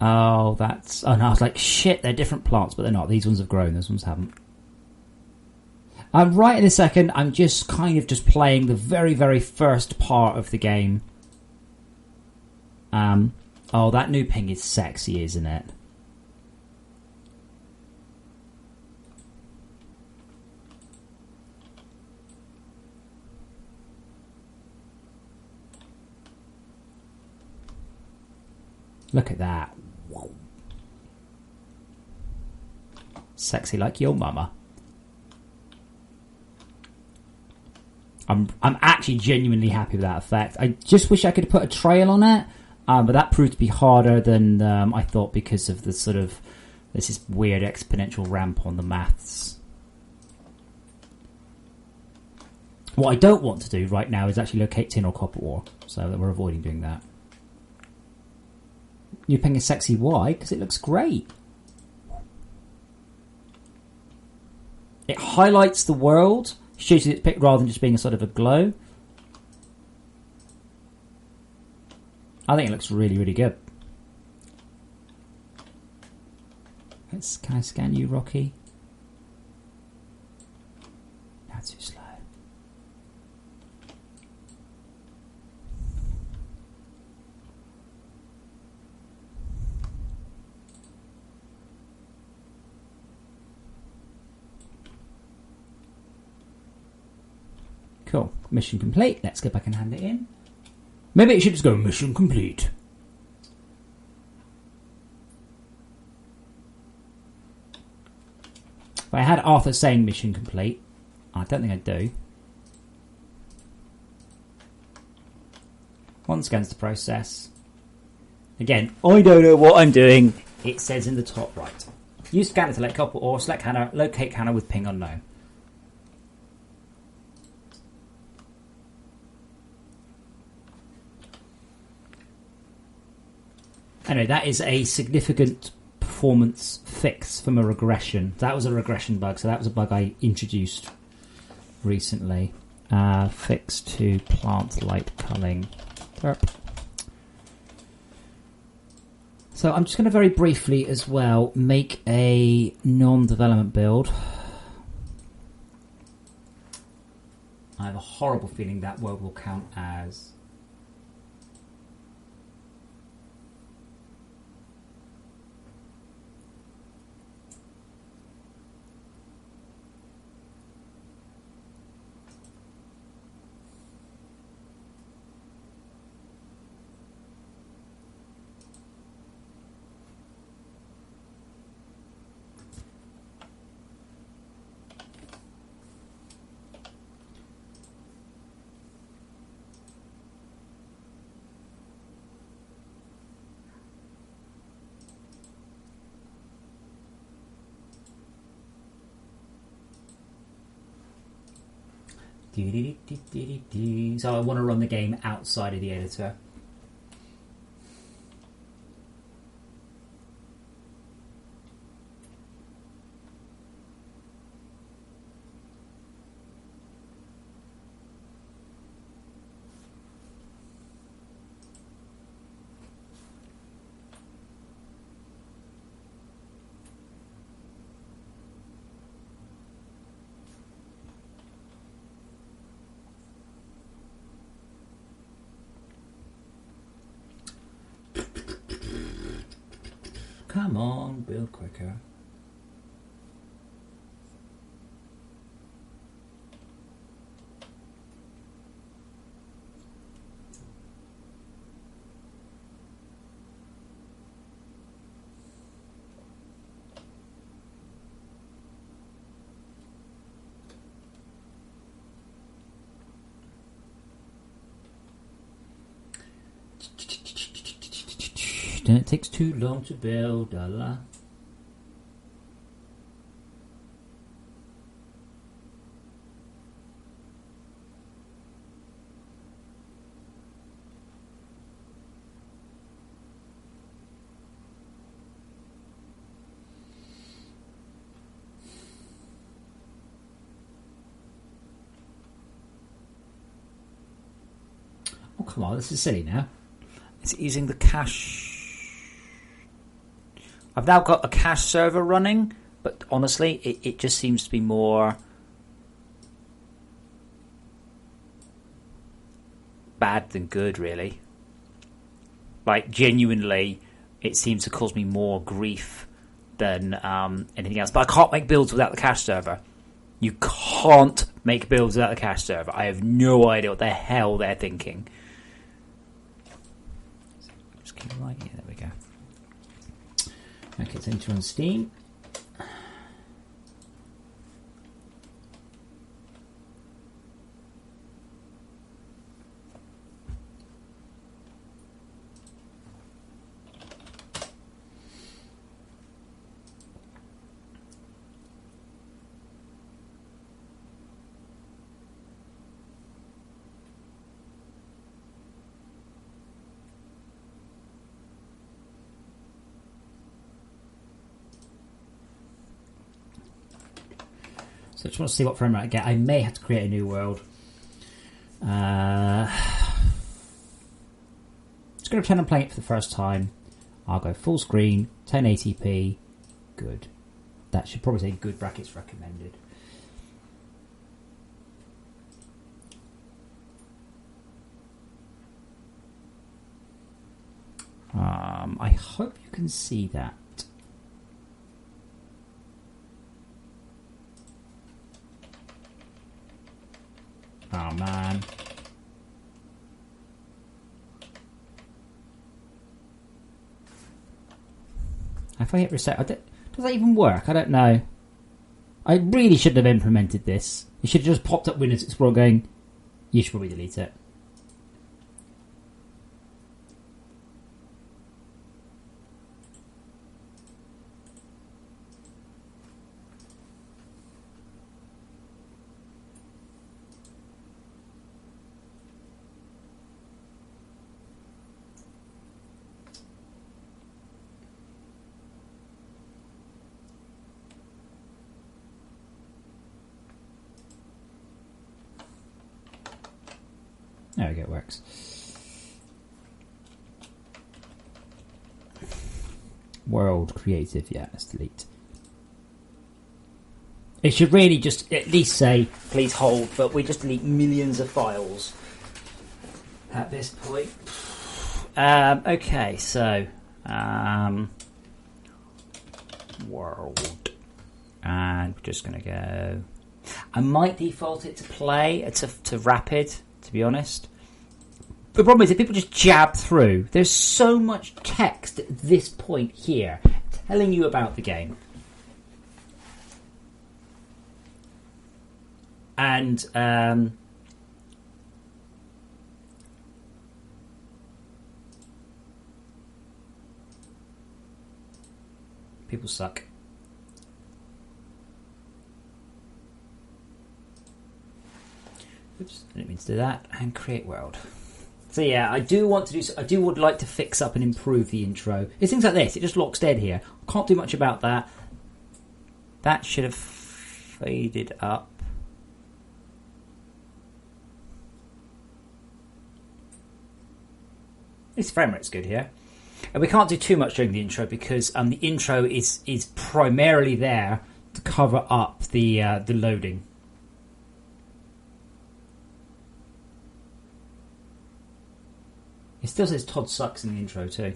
Oh, that's... Oh, no, I was like, shit, they're different plants, but they're not. These ones have grown, those ones haven't. Right in a second, I'm just kind of just playing the very, very first part of the game. Oh, that new ping is sexy, isn't it? Look at that. Whoa. Sexy like your mama. I'm actually genuinely happy with that effect. I just wish I could put a trail on it, but that proved to be harder than I thought because of the sort of... There's this weird exponential ramp on the maths. What I don't want to do right now is actually locate tin or copper ore, so that we're avoiding doing that. New ping is sexy. Why? Because it looks great. It highlights the world, shows you it's picked rather than just being a sort of a glow. I think it looks really, really good. Can I scan you, Rocky? That's too slow. Cool. Mission complete. Let's go back and hand it in. Maybe it should just go mission complete. If I had Arthur saying mission complete, I don't think I do. One scans the process. Again, I don't know what I'm doing. It says in the top right. Use scanner to locate couple or select Hannah, locate Hannah with ping unknown. Anyway, that is a significant performance fix from a regression. That was a regression bug, so that was a bug I introduced recently. Fix to plant light culling. Derp. So I'm just going to very briefly as well make a non-development build. I have a horrible feeling that word will count as... So I want to run the game outside of the editor. Come on, build quicker. And it takes too long to build, la. Oh, come on, this is silly now. Is it using the cache? I've now got a cache server running, but honestly, it just seems to be more bad than good, really. Like, genuinely, it seems to cause me more grief than anything else. But I can't make builds without the cache server. You can't make builds without the cache server. I have no idea what the hell they're thinking. Just keep it right here. There we go. Okay, it's enter on Steam. So I just want to see what frame rate I get. I may have to create a new world. Just going to pretend I'm playing it for the first time. I'll go full screen, 1080p, good. That should probably say good brackets recommended. I hope you can see that. Oh man. If I hit reset, does that even work? I don't know. I really shouldn't have implemented this. It should have just popped up Windows Explorer going, you should probably delete it. There we go, it works. World creative, yeah, let's delete. It should really just at least say, please hold, but we just delete millions of files at this point. Okay, so world, and we're just going to go. I might default it to play to rapid. To be honest, the problem is if people just jab through, there's so much text at this point here telling you about the game, and people suck. Oops, I didn't mean to do that. And create world. So yeah, I would like to fix up and improve the intro. It's things like this. It just locks dead here. Can't do much about that. That should have faded up. This frame rate's good here. And we can't do too much during the intro because the intro is primarily there to cover up the loading. It still says Todd sucks in the intro too.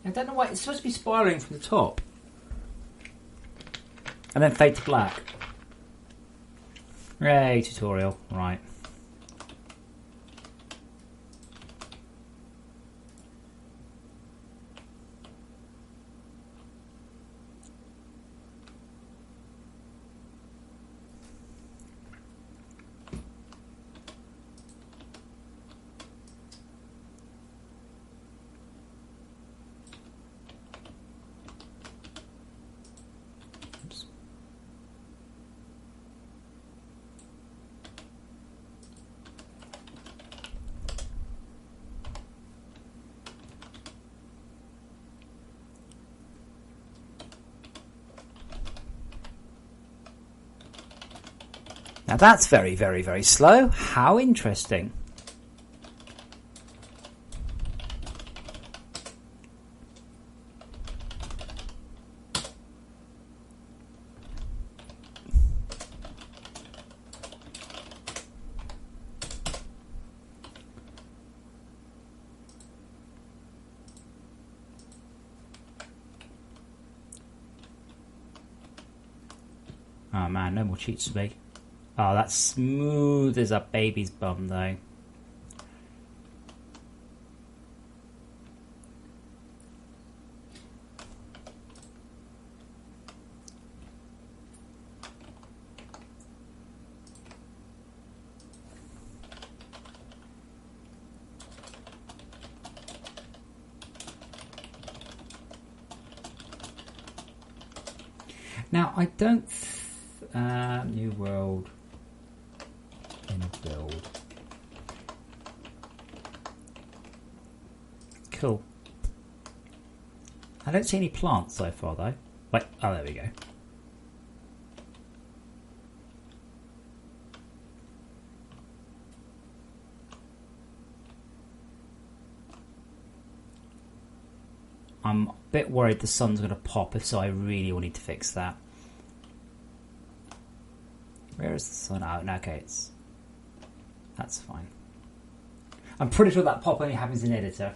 I don't know why it's supposed to be spiraling from the top. And then fade to black. Yay, tutorial. Right. Now that's very, very, very slow. How interesting. Oh man, no more cheats for me. Oh, that's smooth as a baby's bum, though. Now, I don't... new world in a build. Cool. I don't see any plants so far, though. Wait, oh, there we go. I'm a bit worried the sun's going to pop, if so I really will need to fix that. Where is the sun? Oh, no, okay, that's fine. I'm pretty sure that pop only happens in editor.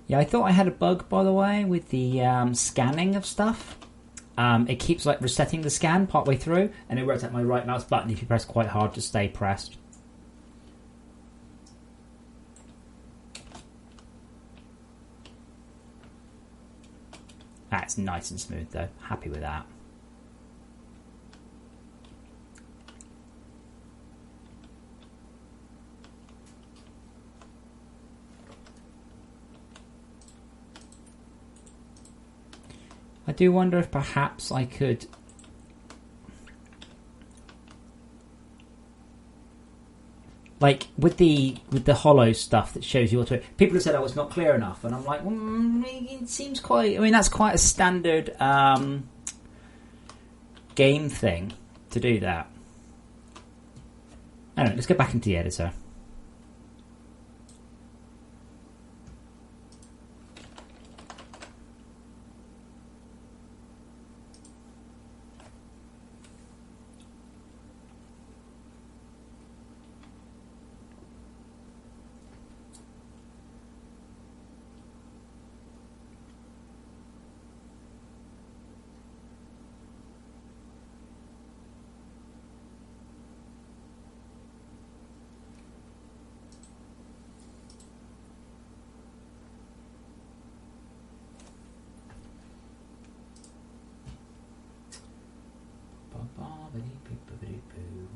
Yeah, I thought I had a bug, by the way, with the scanning of stuff. It keeps like resetting the scan partway through, and it works at my right mouse button if you press quite hard to stay pressed. That's nice and smooth, though. Happy with that. I do wonder if perhaps I could like with the hollow stuff that shows you what to. People have said, "Oh, it's not clear enough," and I'm like, it seems quite. I mean, that's quite a standard game thing to do that. Anyway, let's go back into the editor.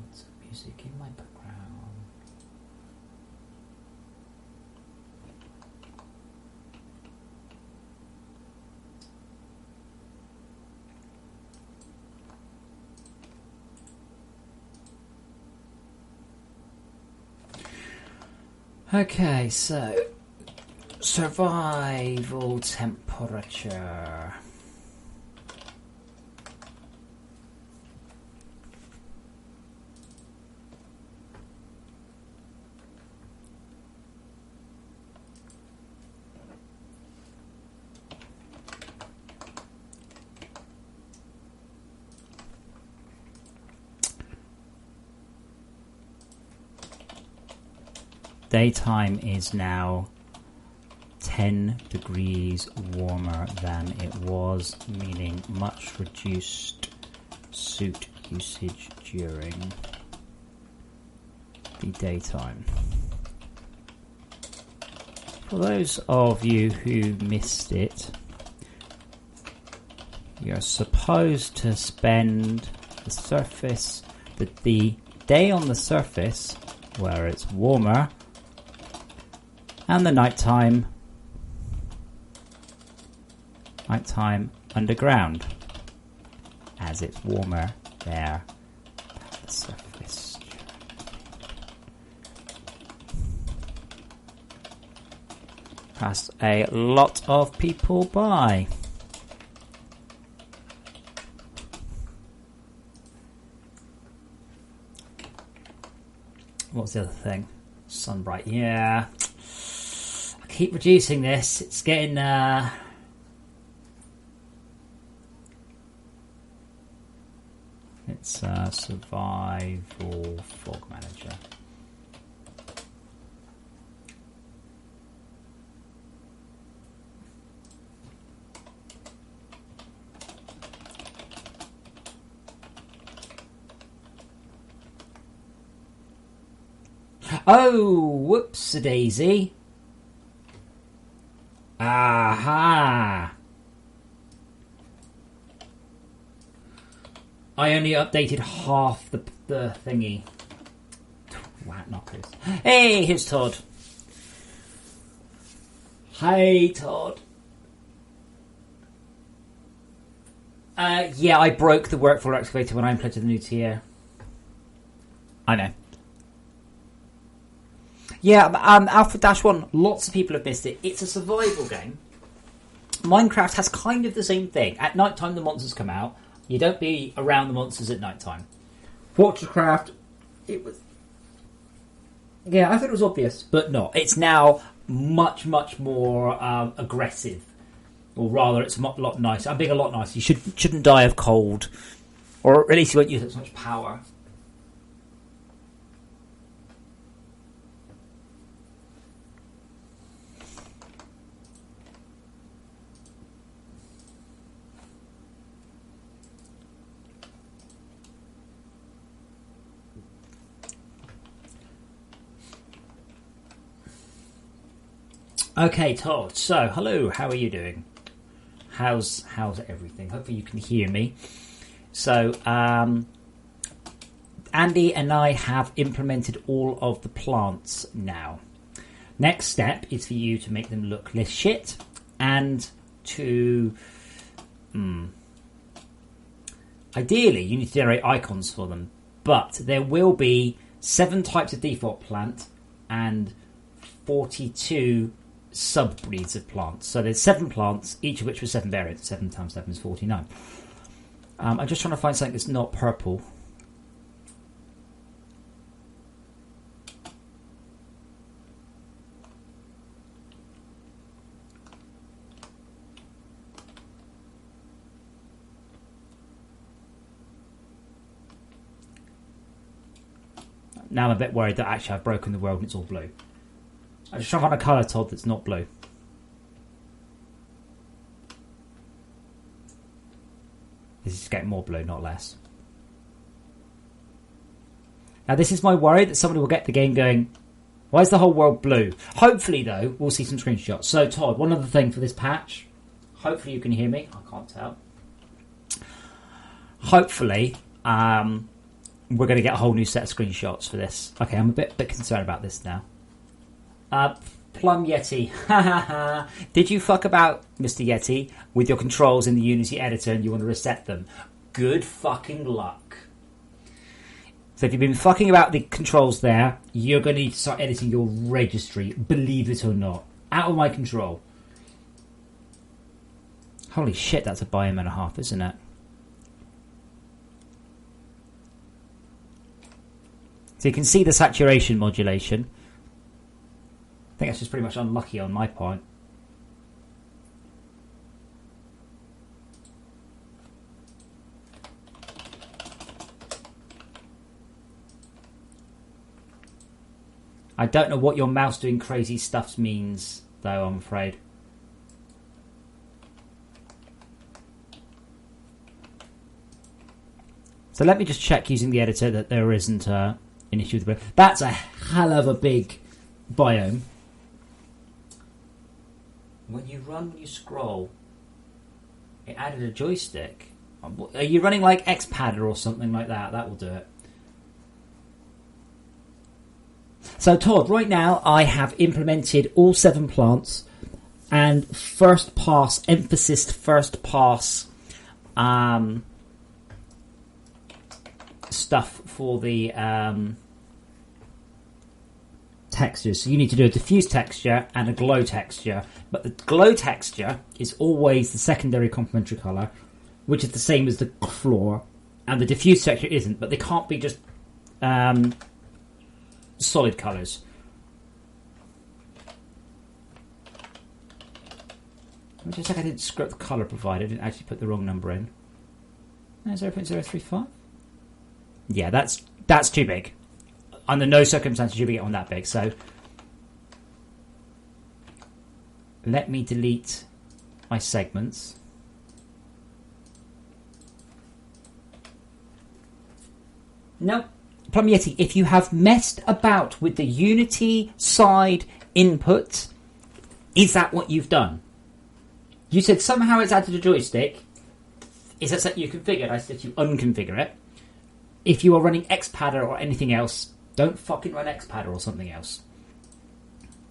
What's the music in my background? Okay, so survival temperature. Daytime is now 10 degrees warmer than it was, meaning much reduced suit usage during the daytime. For those of you who missed it, you're supposed to spend the day on the surface where it's warmer, and the nighttime underground, as it's warmer there at the surface. Passed a lot of people by. What's the other thing? Sunbright, yeah. Keep reducing this. It's getting it's survival fog manager. Oh, whoops-a-daisy. Aha! I only updated half the thingy. Twat knockers. Hey, here's Todd. Hey, Todd. Yeah, I broke the workflow excavator when I implemented the new tier. I know. Yeah, Alpha-1, lots of people have missed it. It's a survival game. Minecraft has kind of the same thing. At night time, the monsters come out. You don't be around the monsters at night time. FortressCraft, it was... Yeah, I thought it was obvious, but not. It's now much, much more aggressive. Or rather, it's a lot nicer. I'm being a lot nicer. You shouldn't die of cold. Or at least you won't use as much power. Okay, Todd. So, hello. How are you doing? How's everything? Hopefully you can hear me. So, Andy and I have implemented all of the plants now. Next step is for you to make them look less shit and to... Ideally, you need to generate icons for them, but there will be 7 types of default plant and 42 sub-breeds of plants. So there's 7 plants, each of which was 7 variants. 7 times 7 is 49. I'm just trying to find something that's not purple. Now I'm a bit worried that actually I've broken the world and it's all blue. I'm just trying to find a colour, Todd, that's not blue. This is getting more blue, not less. Now this is my worry, that somebody will get the game going, why is the whole world blue? Hopefully, though, we'll see some screenshots. So, Todd, one other thing for this patch. Hopefully you can hear me. I can't tell. Hopefully, we're going to get a whole new set of screenshots for this. Okay, I'm a bit concerned about this now. Plum Yeti. Did you fuck about, Mr. Yeti, with your controls in the Unity editor and you want to reset them? Good fucking luck. So if you've been fucking about the controls there, you're going to need to start editing your registry, believe it or not. Out of my control. Holy shit, that's a biome and a half, isn't it? So you can see the saturation modulation. I think that's just pretty much unlucky on my part. I don't know what your mouse doing crazy stuff means, though, I'm afraid. So let me just check using the editor that there isn't an issue with it. That's a hell of a big biome. When you run, you scroll. It added a joystick. Are you running like Xpadder or something like that? That will do it. So Todd, right now I have implemented all 7 plants and first pass, emphasis first pass stuff for the textures. So you need to do a diffuse texture and a glow texture, but the glow texture is always the secondary complementary colour, which is the same as the floor, and the diffuse texture isn't, but they can't be just solid colours. Just like I didn't screw up the colour provided, I didn't actually put the wrong number in. 0.035. Yeah, that's too big. Under no circumstances should we get on that big. So let me delete my segments. No, Plum Yeti, if you have messed about with the Unity side input, is that what you've done? You said somehow it's added a joystick. is that something you configured? I said you unconfigure it. If you are running Xpadder or anything else, don't fucking run Xpadder or something else.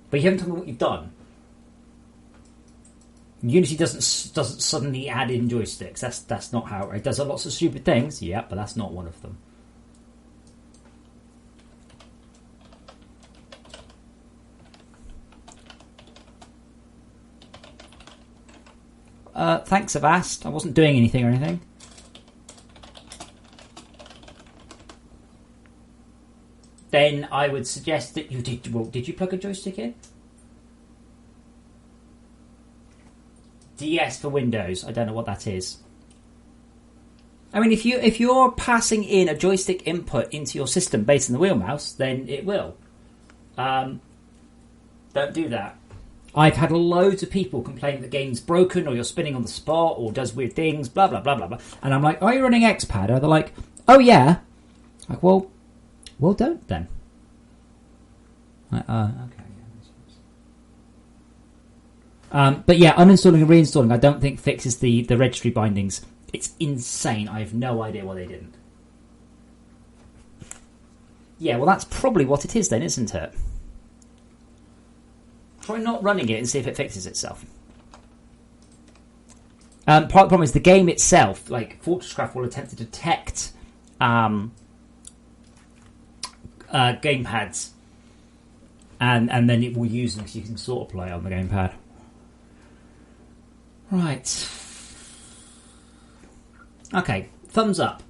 But you haven't told me what you've done. Unity doesn't suddenly add in joysticks. That's not how it does. Lots of stupid things, yeah, but that's not one of them. Thanks, Avast. I wasn't doing anything or anything. Then I would suggest that you did. Well, did you plug a joystick in? DS for Windows. I don't know what that is. I mean, if you're passing in a joystick input into your system based on the wheel mouse, then it will. Don't do that. I've had loads of people complain the game's broken, or you're spinning on the spot, or does weird things, blah blah blah blah blah. And I'm like, "Are you running Xpadder?" They're like, "Oh yeah." I'm like, well, don't then. Okay. But yeah, uninstalling and reinstalling, I don't think fixes the registry bindings. It's insane. I have no idea why they didn't. Yeah, well, that's probably what it is then, isn't it? Try not running it and see if it fixes itself. Part of the problem is the game itself, like FortressCraft will attempt to detect gamepads, and then it will use them so you can sort of play on the gamepad. Right. Okay, thumbs up.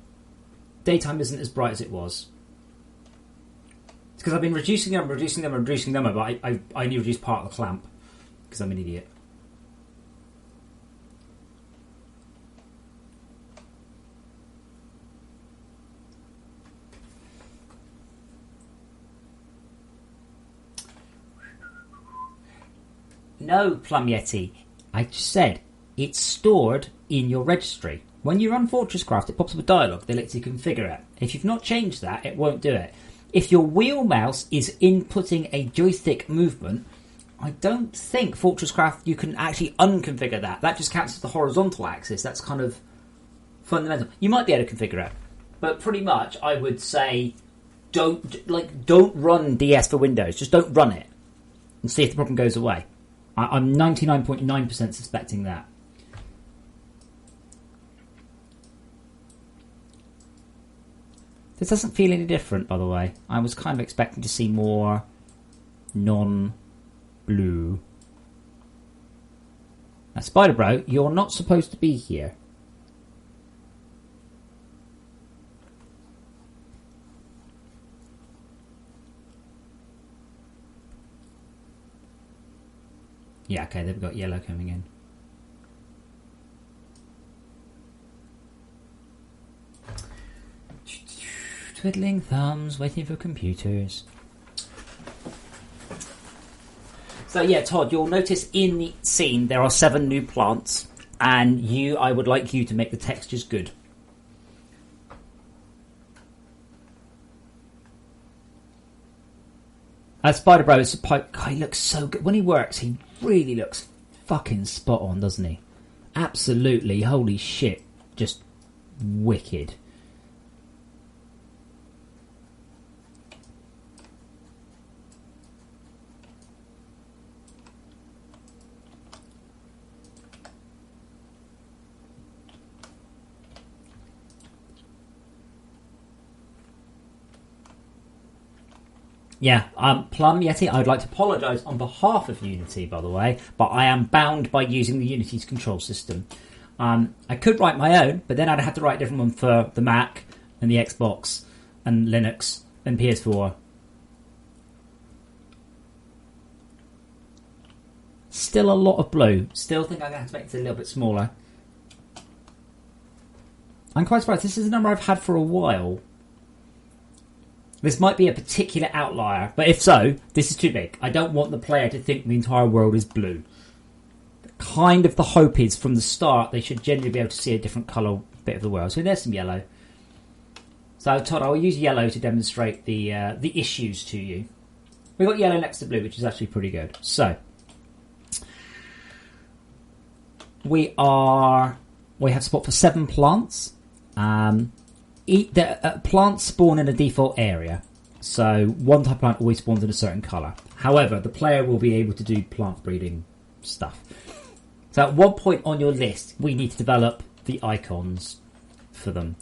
Daytime isn't as bright as it was. It's because I've been reducing them, but I only reduced part of the clamp because I'm an idiot. No, Plum Yeti. I just said it's stored in your registry. When you run FortressCraft, it pops up a dialog that lets you configure it. If you've not changed that, it won't do it. If your wheel mouse is inputting a joystick movement, I don't think FortressCraft you can actually unconfigure that. That just counts as the horizontal axis. That's kind of fundamental. You might be able to configure it, but pretty much I would say don't run DS for Windows. Just don't run it and see if the problem goes away. I'm 99.9% suspecting that. This doesn't feel any different, by the way. I was kind of expecting to see more non-blue. Now, Spider Bro, you're not supposed to be here. Yeah, okay, they've got yellow coming in. Twiddling thumbs, waiting for computers. So yeah, Todd, you'll notice in the scene there are 7 new plants, and I would like you to make the textures good. Spider Bro is God, he looks so good. When he works, he really looks fucking spot on, doesn't he? Absolutely, holy shit. Just wicked. Yeah, Plum Yeti, I would like to apologise on behalf of Unity, by the way, but I am bound by using the Unity's control system. I could write my own, but then I'd have to write a different one for the Mac and the Xbox and Linux and PS4. Still a lot of blue. Still think I'm going to have to make it a little bit smaller. I'm quite surprised. This is a number I've had for a while. This might be a particular outlier, but if so, this is too big. I don't want the player to think the entire world is blue. Kind of the hope is from the start they should generally be able to see a different colour bit of the world. So there's some yellow. So Todd, I will use yellow to demonstrate the issues to you. We've got yellow next to blue, which is actually pretty good. So we are we have support for 7 plants. Plants spawn in a default area. So one type of plant always spawns in a certain colour. However, the player will be able to do plant breeding stuff. So at one point on your list, we need to develop the icons for them.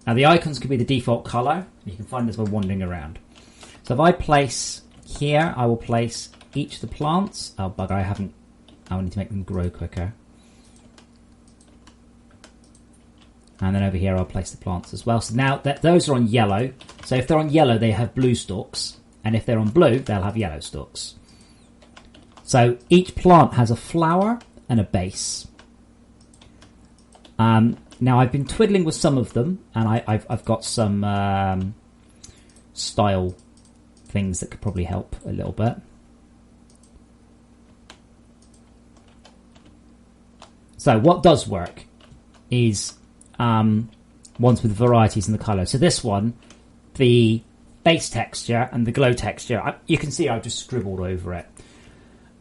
Now the icons could be the default colour. You can find this by wandering around. So if I place here, I will place each of the plants. Oh bugger, I need to make them grow quicker. And then over here I'll place the plants as well. So now those are on yellow. So if they're on yellow, they have blue stalks. And if they're on blue, they'll have yellow stalks. So each plant has a flower and a base. Now I've been twiddling with some of them, and I've got some style things that could probably help a little bit. So what does work is ones with varieties in the colour. So this one, the base texture and the glow texture, you can see I've just scribbled over it.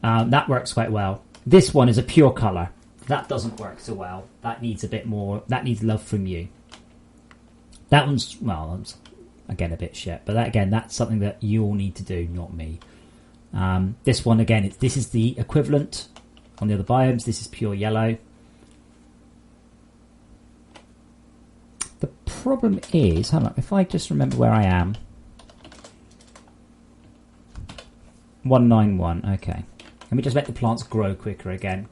That works quite well. This one is a pure colour. That doesn't work so well. That needs a bit more. That needs love from you. That one's, well, that's, again, a bit shit. But that's something that you all need to do, not me. This one, again, this is the equivalent on the other biomes. This is pure yellow. The problem is, hold on, if I just remember where I am. 191, okay. Let me just make the plants grow quicker again.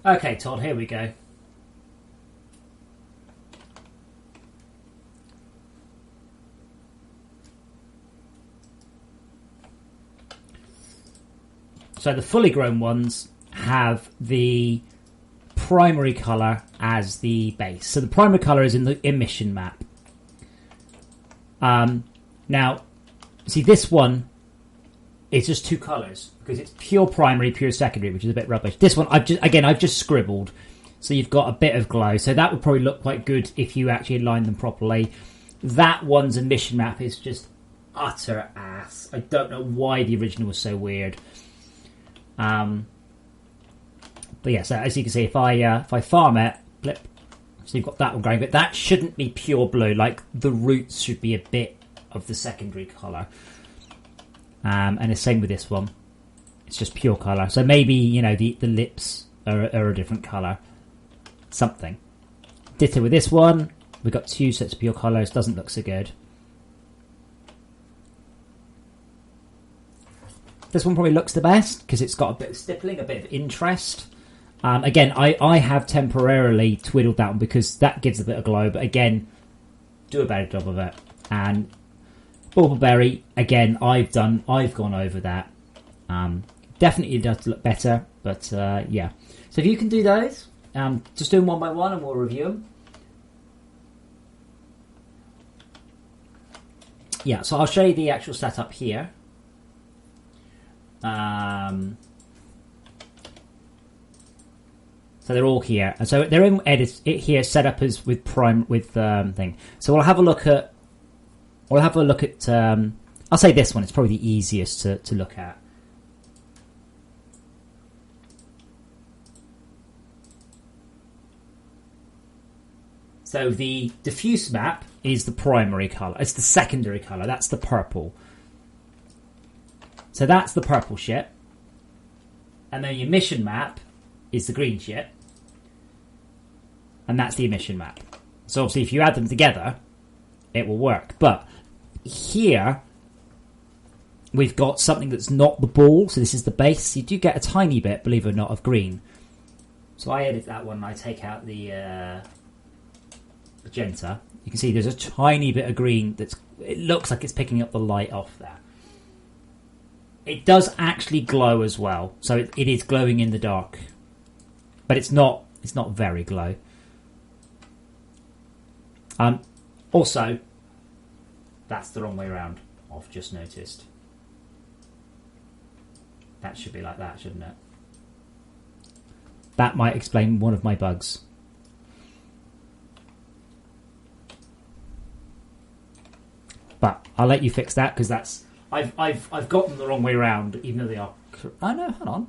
Okay, Todd, here we go. So the fully grown ones have the primary colour as the base. So the primary colour is in the emission map. Now, see this one, it's just 2 colours because it's pure primary, pure secondary, which is a bit rubbish. This one, I've just scribbled, so you've got a bit of glow. So that would probably look quite good if you actually align them properly. That one's emission map is just utter ass. I don't know why the original was so weird. But yeah, so as you can see, if I farm it, blip, so you've got that one going, but that shouldn't be pure blue. Like the roots should be a bit of the secondary colour. And the same with this one. It's just pure colour. So maybe, you know, the lips are a different colour. Something. Ditto with this one. We've got 2 sets of pure colours. Doesn't look so good. This one probably looks the best because it's got a bit of stippling, a bit of interest. Again, I have temporarily twiddled that one because that gives a bit of glow. But again, do a better job of it. And Bubbleberry, again, I've gone over that. Definitely does look better, but yeah. So if you can do those, just do them one by one and we'll review them. Yeah, so I'll show you the actual setup here. So they're all here, and so they're in edit here, set up as with thing. So we'll have a look at. I'll say this one. It's probably the easiest to look at. So the diffuse map is the primary colour. It's the secondary colour. That's the purple. So that's the purple shit. And then your mission map is the green shit. And that's the emission map. So obviously if you add them together, it will work. But here, we've got something that's not the ball. So this is the base. You do get a tiny bit, believe it or not, of green. So I edit that one and I take out the magenta. You can see there's a tiny bit of green it looks like it's picking up the light off there. It does actually glow as well, so it is glowing in the dark, but it's not very glow. Also, that's the wrong way around. I've just noticed. That should be like that, shouldn't it? That might explain one of my bugs. But I'll let you fix that because that's I've got them the wrong way around, even though they are. Oh no, hold on.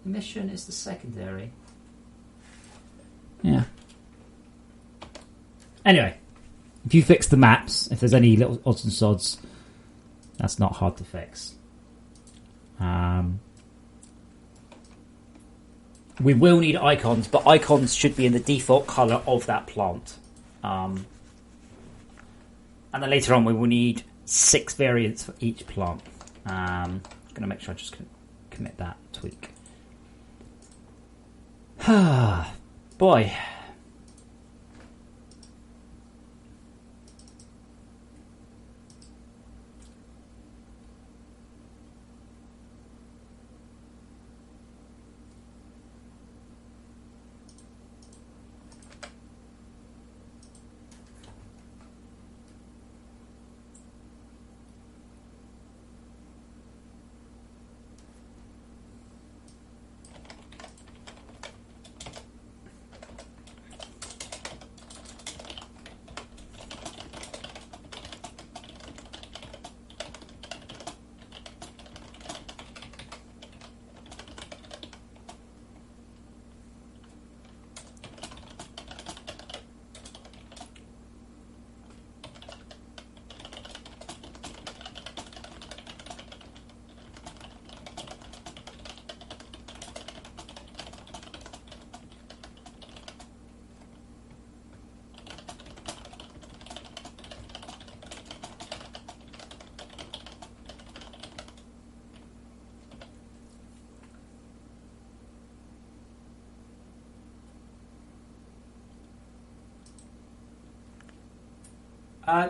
Mission is the secondary. Yeah. Anyway, if you fix the maps, if there's any little odds and sods, that's not hard to fix. We will need icons, but icons should be in the default colour of that plant. And then later on we will need 6 variants for each plant. I'm going to make sure I just commit that tweak. Boy.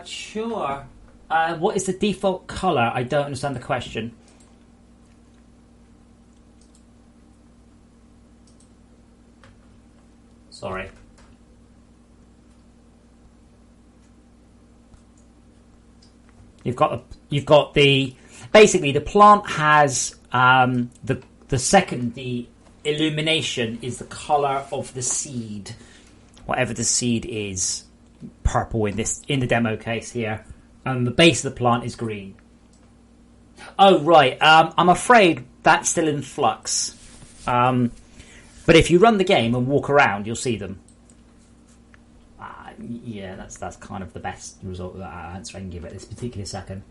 Sure. What is the default colour? I don't understand the question. Sorry. You've got the basically the plant has the second, the illumination is the colour of the seed, whatever the seed is. Purple in the demo case here, and the base of the plant is green. Oh right, I'm afraid that's still in flux. But if you run the game and walk around, you'll see them. Yeah, that's kind of the best result of that answer I can give it this particular second.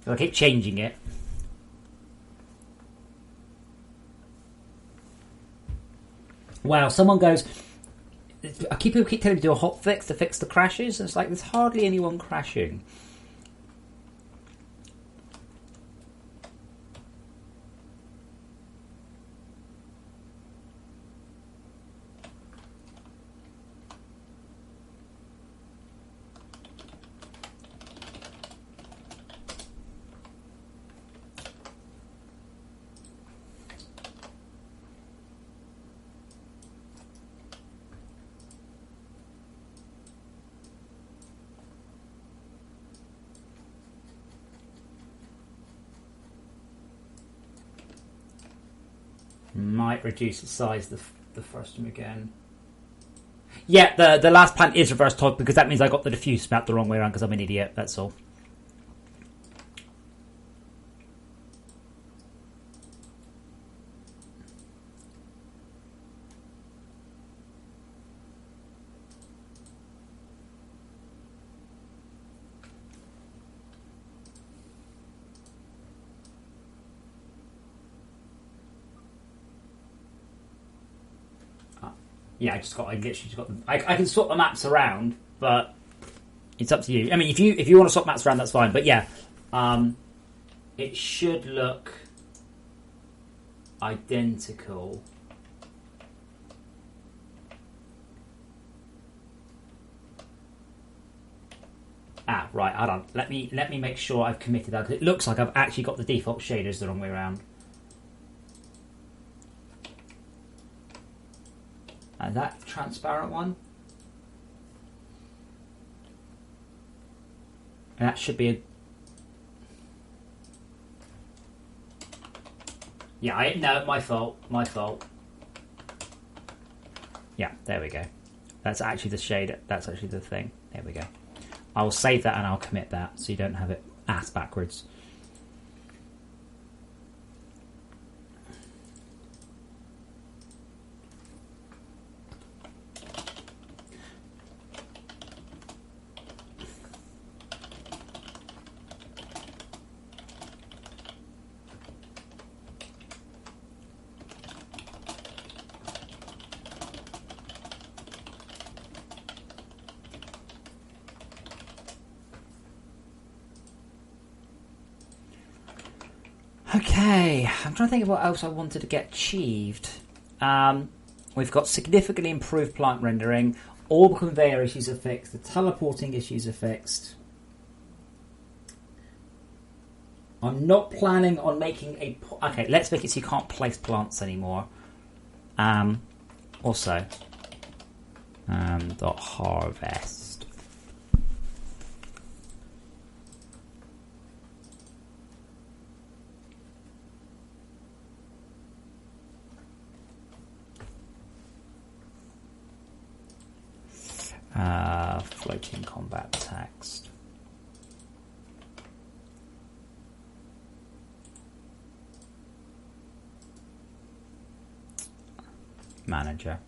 I keep changing it. Wow, someone goes, people keep telling me to do a hot fix to fix the crashes. And it's like, there's hardly anyone crashing. Might reduce the size of the first one again. Yeah, the last plant is reverse type because that means I got the diffuse map the wrong way around because I'm an idiot, that's all. Yeah, I literally just got them. I can swap the maps around, but it's up to you. I mean, if you want to swap maps around, that's fine. But yeah, it should look identical. Ah, right, hold on. Let me make sure I've committed that, because it looks like I've actually got the default shaders the wrong way around. And that transparent one. And that should be a... Yeah, no, my fault. Yeah, there we go. That's actually the shade. That's actually the thing. There we go. I will save that and I'll commit that so you don't have it ass backwards. Okay, I'm trying to think of what else I wanted to get achieved. We've got significantly improved plant rendering. All the conveyor issues are fixed. The teleporting issues are fixed. I'm not planning on making a... Okay, let's make it so you can't place plants anymore. Also, dot harvest. Floating combat text. Manager.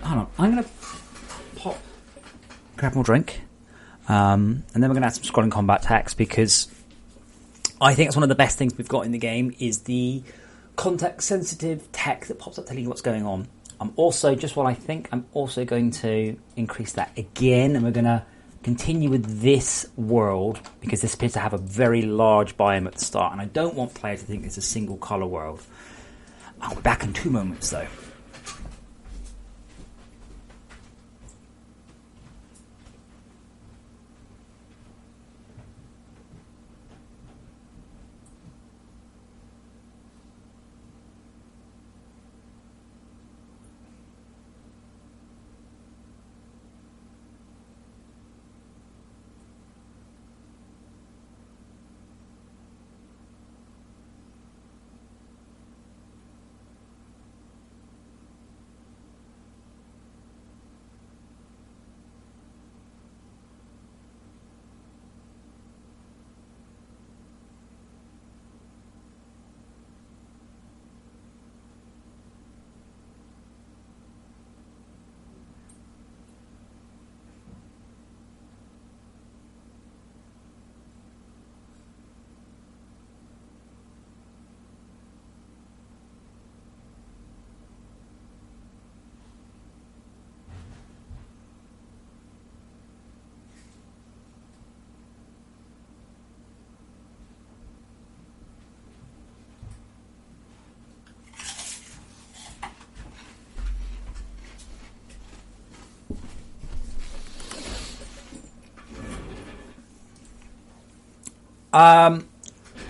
Hold on, I'm going to grab more drink, and then we're going to add some scrolling combat text, because I think it's one of the best things we've got in the game is the context-sensitive text that pops up telling you what's going on. I'm also, just while I think, I'm also going to increase that again, and we're going to continue with this world, because this appears to have a very large biome at the start, and I don't want players to think it's a single colour world. I'll be back in 2 moments, though.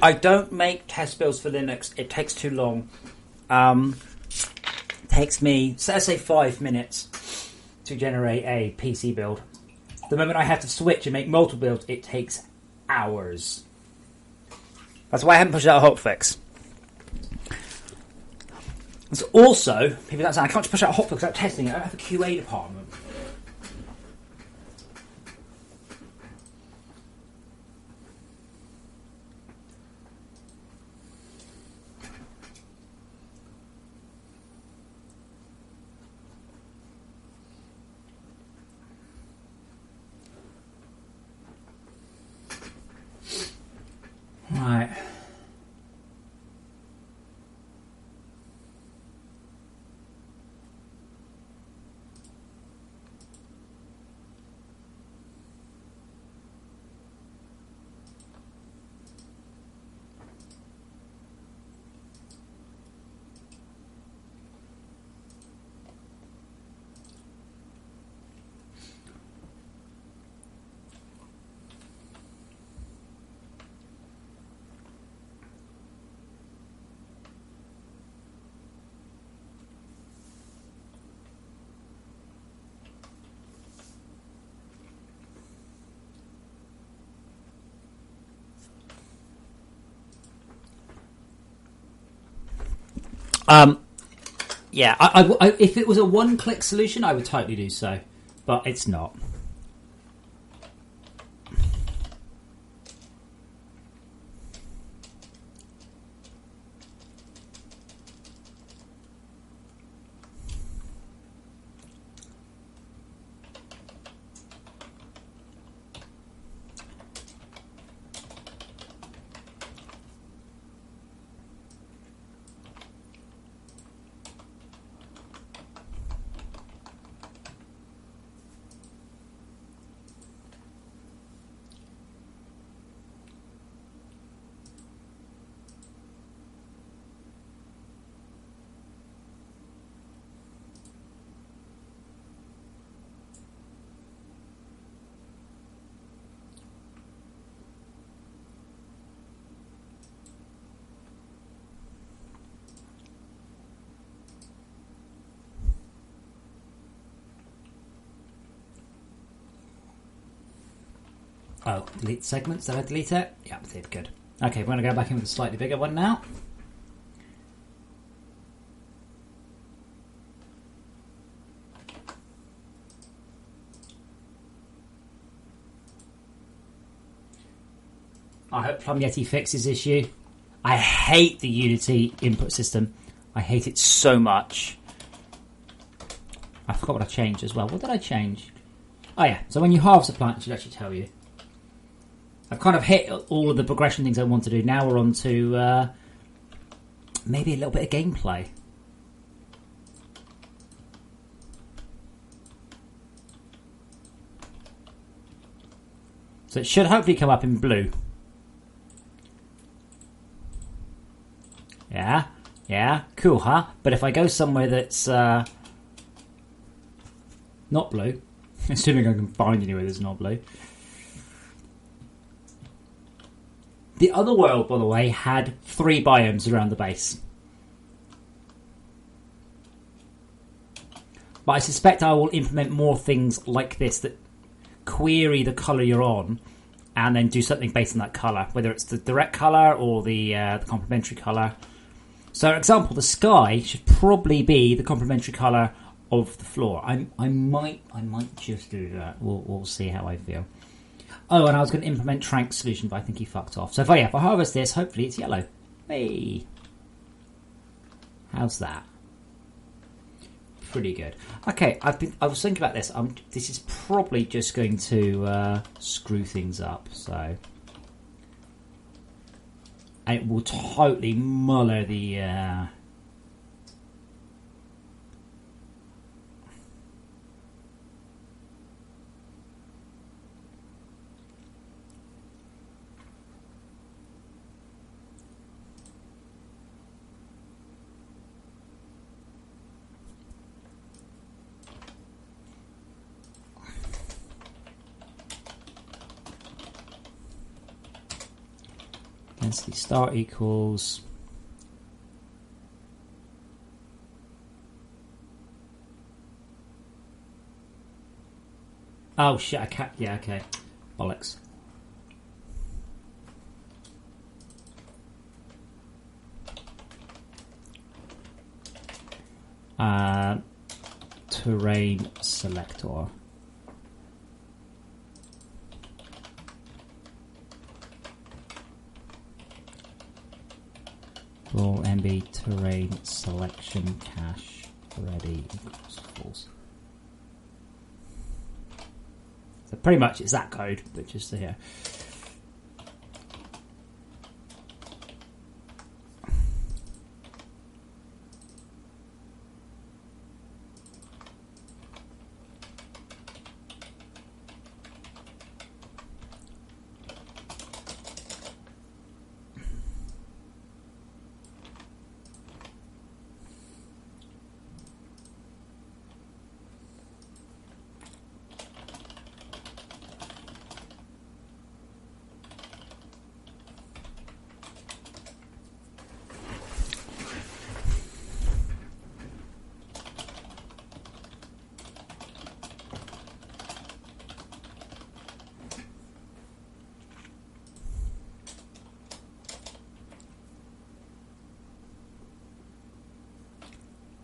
I don't make test builds for Linux. It takes too long. It takes me, let's say 5 minutes to generate a PC build. The moment I have to switch and make multiple builds, it takes hours. That's why I haven't pushed out a hotfix. It's also, people don't say, I can't just push out a hotfix without testing it. I don't have a QA department. Yeah, if it was a one-click solution, I would totally do so, but it's not. Oh, delete segments. Did I delete it? Yeah, I did. Good. Okay, we're going to go back in with a slightly bigger one now. I hope Plum Yeti fixes this issue. I hate the Unity input system. I hate it so much. I forgot what I changed as well. What did I change? Oh yeah, so when you harvest a plant, it should actually tell you. I've kind of hit all of the progression things I want to do. Now we're on to maybe a little bit of gameplay. So it should hopefully come up in blue. Yeah, cool, huh? But if I go somewhere that's not blue, assuming I can find anywhere that's not blue. The other world, by the way, had 3 biomes around the base. But I suspect I will implement more things like this that query the colour you're on and then do something based on that colour, whether it's the direct colour or the complementary colour. So, for example, the sky should probably be the complementary colour of the floor. I might just do that. We'll see how I feel. Oh, and I was going to implement Trank's solution, but I think he fucked off. So if I harvest this, hopefully it's yellow. Hey, how's that? Pretty good. Okay, I was thinking about this. This is probably just going to screw things up. So it will totally muller the. Density start equals oh shit, I can't. Yeah, okay, bollocks. Terrain selector. Raw MB terrain selection cache ready equals false. So pretty much it's that code, but just here.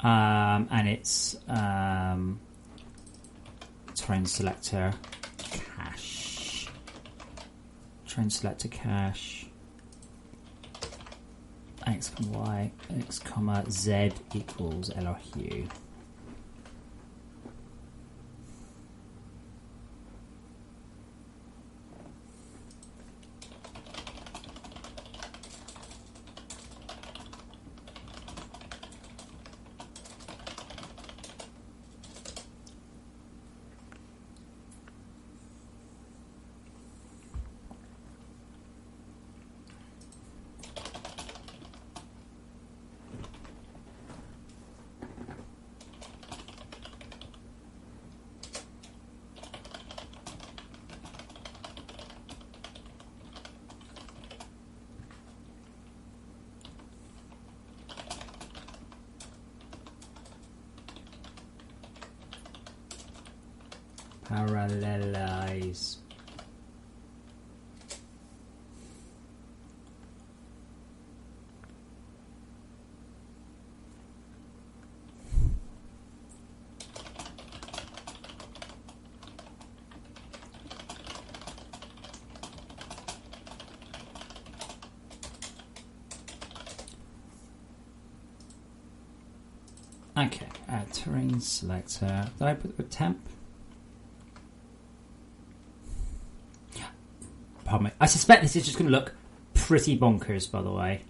and it's terrain selector cache. Terrain selector cache. X, Y, X, Z equals LRQ. Parallelize. Okay, terrain selector. Did I put the temp? Pardon me. I suspect this is just going to look pretty bonkers, by the way.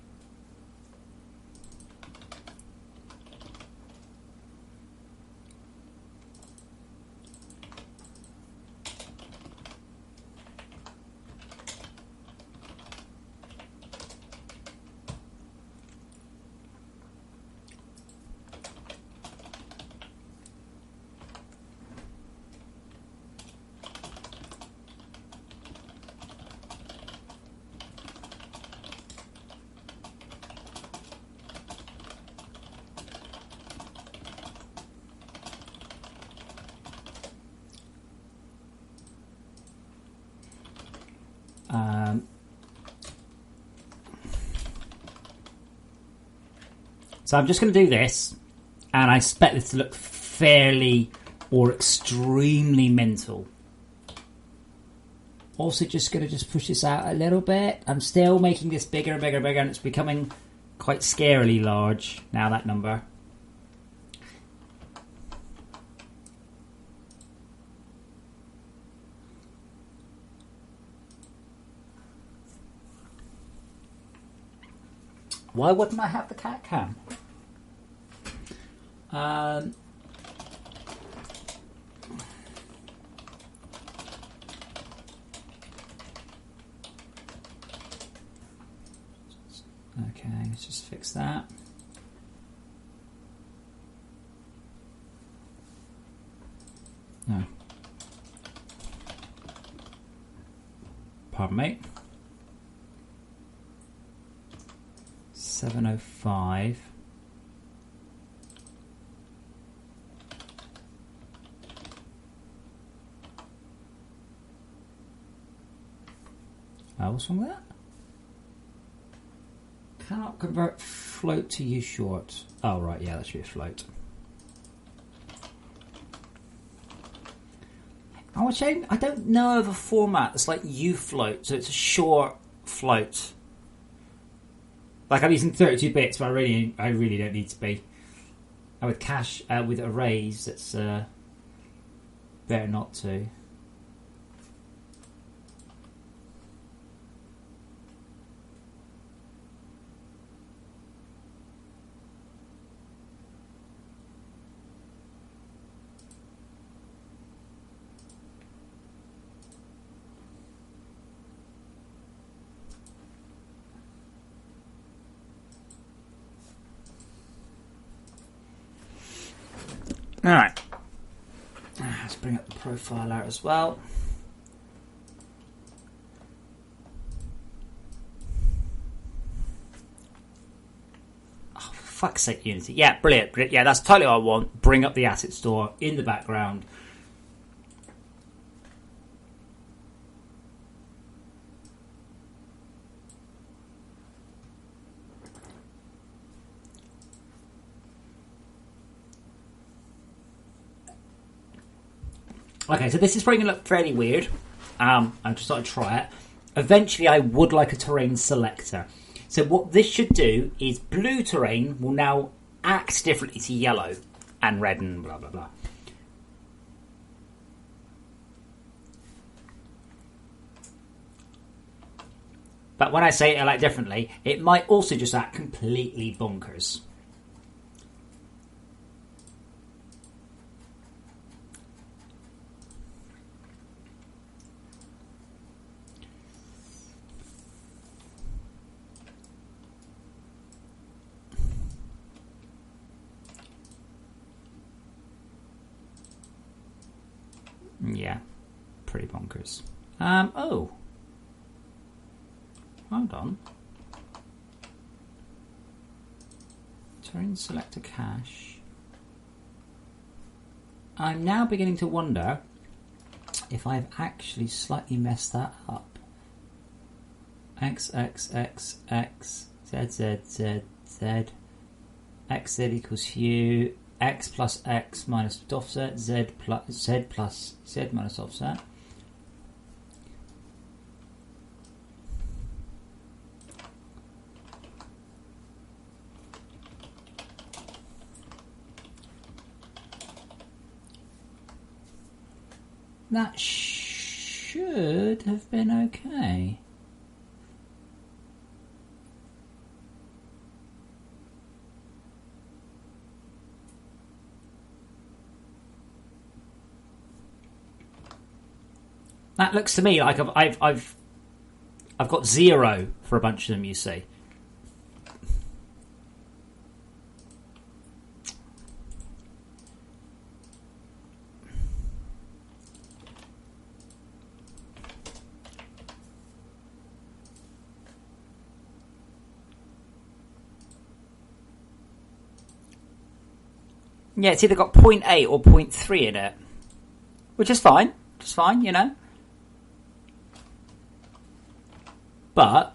So I'm just going to do this, and I expect this to look fairly or extremely mental. Also just going to push this out a little bit. I'm still making this bigger and bigger and bigger, and it's becoming quite scarily large now, that number. Why wouldn't I have the cat cam? Okay, let's just fix that. No. Pardon me. 705. What's wrong with that? Cannot convert float to U short. Oh, right, yeah, that should be a float. Oh, I don't know of a format that's like U float, so it's a short float. Like, I'm using 32 bits, but I really don't need to be. And with cache, with arrays, it's better not to. Alright. Let's bring up the profile out as well. Oh, for fuck's sake, Unity. Yeah, brilliant. Yeah, that's totally what I want. Bring up the asset store in the background. Okay, so this is probably going to look fairly weird. I just thought I'd try it. Eventually, I would like a terrain selector. So what this should do is blue terrain will now act differently to yellow and red and blah, blah, blah. But when I say it like differently, it might also just act completely bonkers. Yeah, pretty bonkers. Oh. Hold on. Terrain selector cache. I'm now beginning to wonder if I've actually slightly messed that up. X, X, X, X, Z, Z, Z, Z. X, Z equals hue. X plus X minus offset. Z plus Z minus offset. That should have been okay. That looks to me like I've got 0 for a bunch of them. You see. Yeah, it's either got 0.8 or 0.3 in it, which is fine. It's fine, you know. But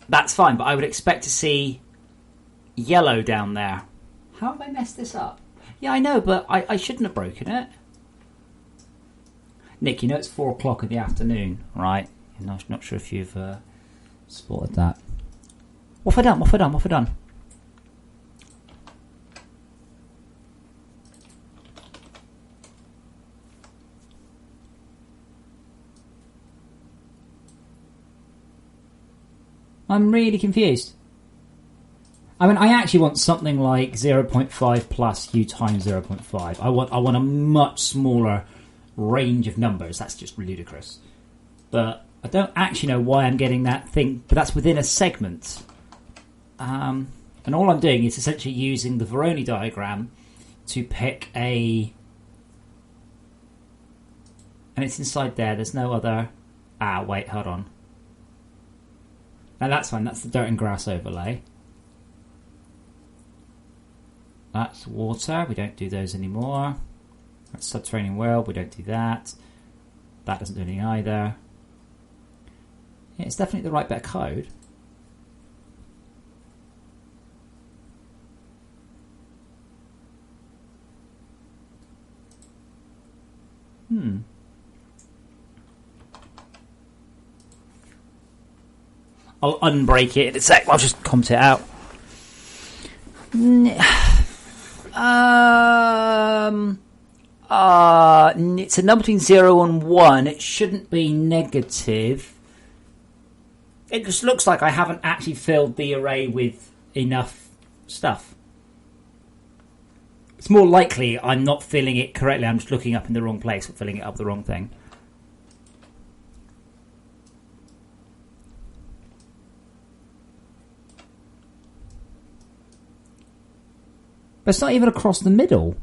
that's fine. But I would expect to see yellow down there. How have I messed this up? Yeah, I know, but I shouldn't have broken it. Nick, you know it's 4 o'clock in the afternoon, right? I'm not sure if you've spotted that. What have I done? I'm really confused. I mean, I actually want something like 0.5 plus u times 0.5. I want a much smaller range of numbers. That's just ludicrous. But I don't actually know why I'm getting that thing, but that's within a segment. And all I'm doing is essentially using the Voronoi diagram to pick a... And it's inside there. There's no other... Ah, wait, hold on. Now that's fine, that's the dirt and grass overlay. That's water, we don't do those anymore. That's subterranean world, we don't do that. That doesn't do anything either. Yeah, it's definitely the right bit of code. I'll unbreak it in a sec. I'll just comment it out. It's a number between 0 and 1. It shouldn't be negative. It just looks like I haven't actually filled the array with enough stuff. It's more likely I'm not filling it correctly. I'm just looking up in the wrong place or filling it up the wrong thing. But it's not even across the middle.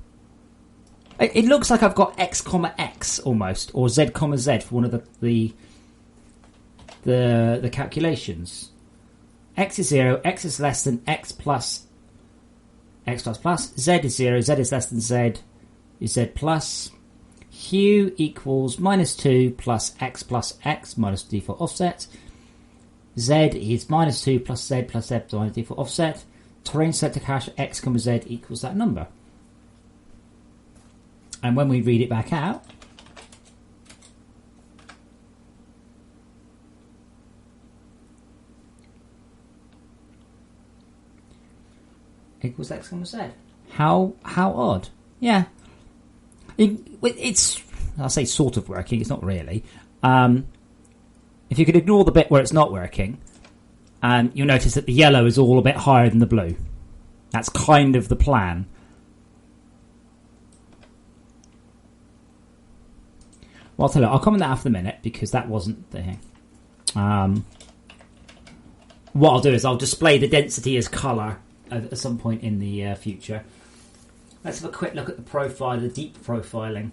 It looks like I've got x comma x almost, or z comma z for one of the calculations. X is 0, x is less than x plus plus, z is 0, z is less than z is z plus. Hue equals -2 plus x minus default offset. Z is -2 plus z minus default offset. Terrain selector cache x, z equals that number. And when we read it back out, Equals X, said. How odd. Yeah. It's, I'll say sort of working, it's not really. If you could ignore the bit where it's not working, you'll notice that the yellow is all a bit higher than the blue. That's kind of the plan. Well, I'll tell you, I'll comment that after the minute because that wasn't the thing. What I'll do is I'll display the density as colour at some point in the future. Let's have a quick look at the profile, the deep profiling.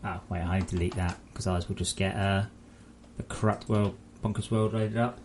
Oh, wait, I delete that because otherwise we'll just get the corrupt world, bonkers world loaded up.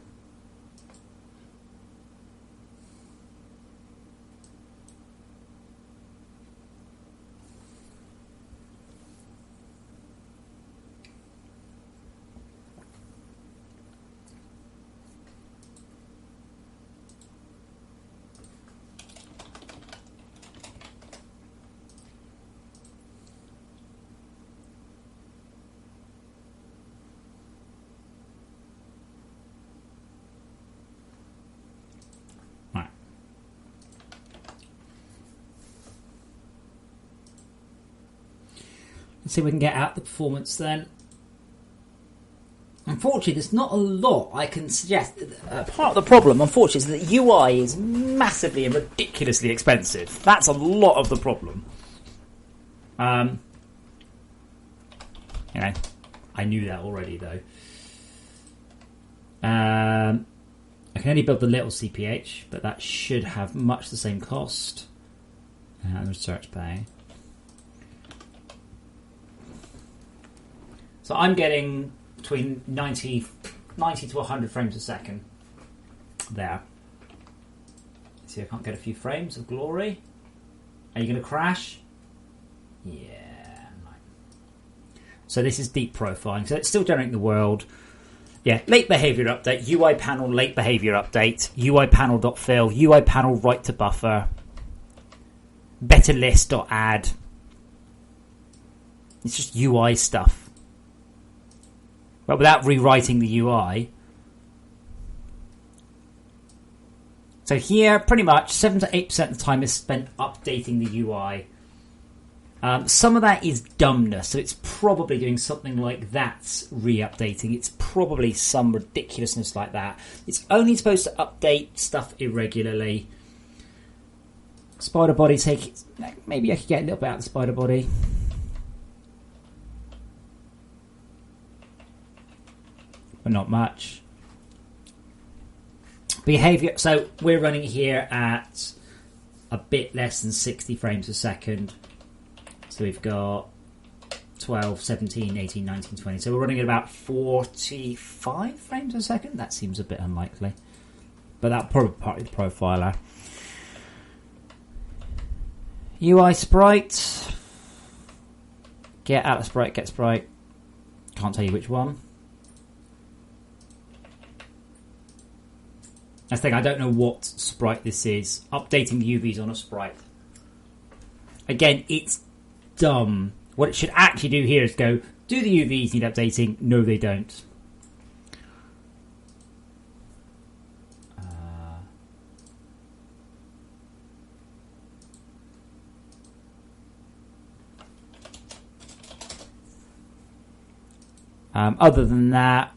Let's see if we can get out the performance then. Unfortunately, there's not a lot I can suggest. Part of the problem, unfortunately, is that UI is massively and ridiculously expensive. That's a lot of the problem. You know, I knew that already, though. I can only build the little CPH, but that should have much the same cost. Research bay. So I'm getting between 90 to 100 frames a second there. See, I can't get a few frames of glory. Are you going to crash? Yeah. So this is deep profiling. So it's still generating the world. Yeah, late behavior update, UI panel late behavior update, UI panel.fill, UI panel write to buffer, better list.add. It's just UI stuff. But without rewriting the UI. So here, pretty much 7 to 8% of the time is spent updating the UI. Some of that is dumbness, so it's probably doing something like that's re-updating. It's probably some ridiculousness like that. It's only supposed to update stuff irregularly. Spider body, maybe I could get a little bit out of the spider body. But not much. Behavior, so we're running here at a bit less than 60 frames a second. So we've got 12, 17, 18, 19, 20. So we're running at about 45 frames a second. That seems a bit unlikely. But that's probably part of the profiler. UI sprite. Get out of sprite, get sprite. Can't tell you which one. That's the thing, I don't know what sprite this is. Updating the UVs on a sprite. Again, it's dumb. What it should actually do here is go, do the UVs need updating? No, they don't. Other than that,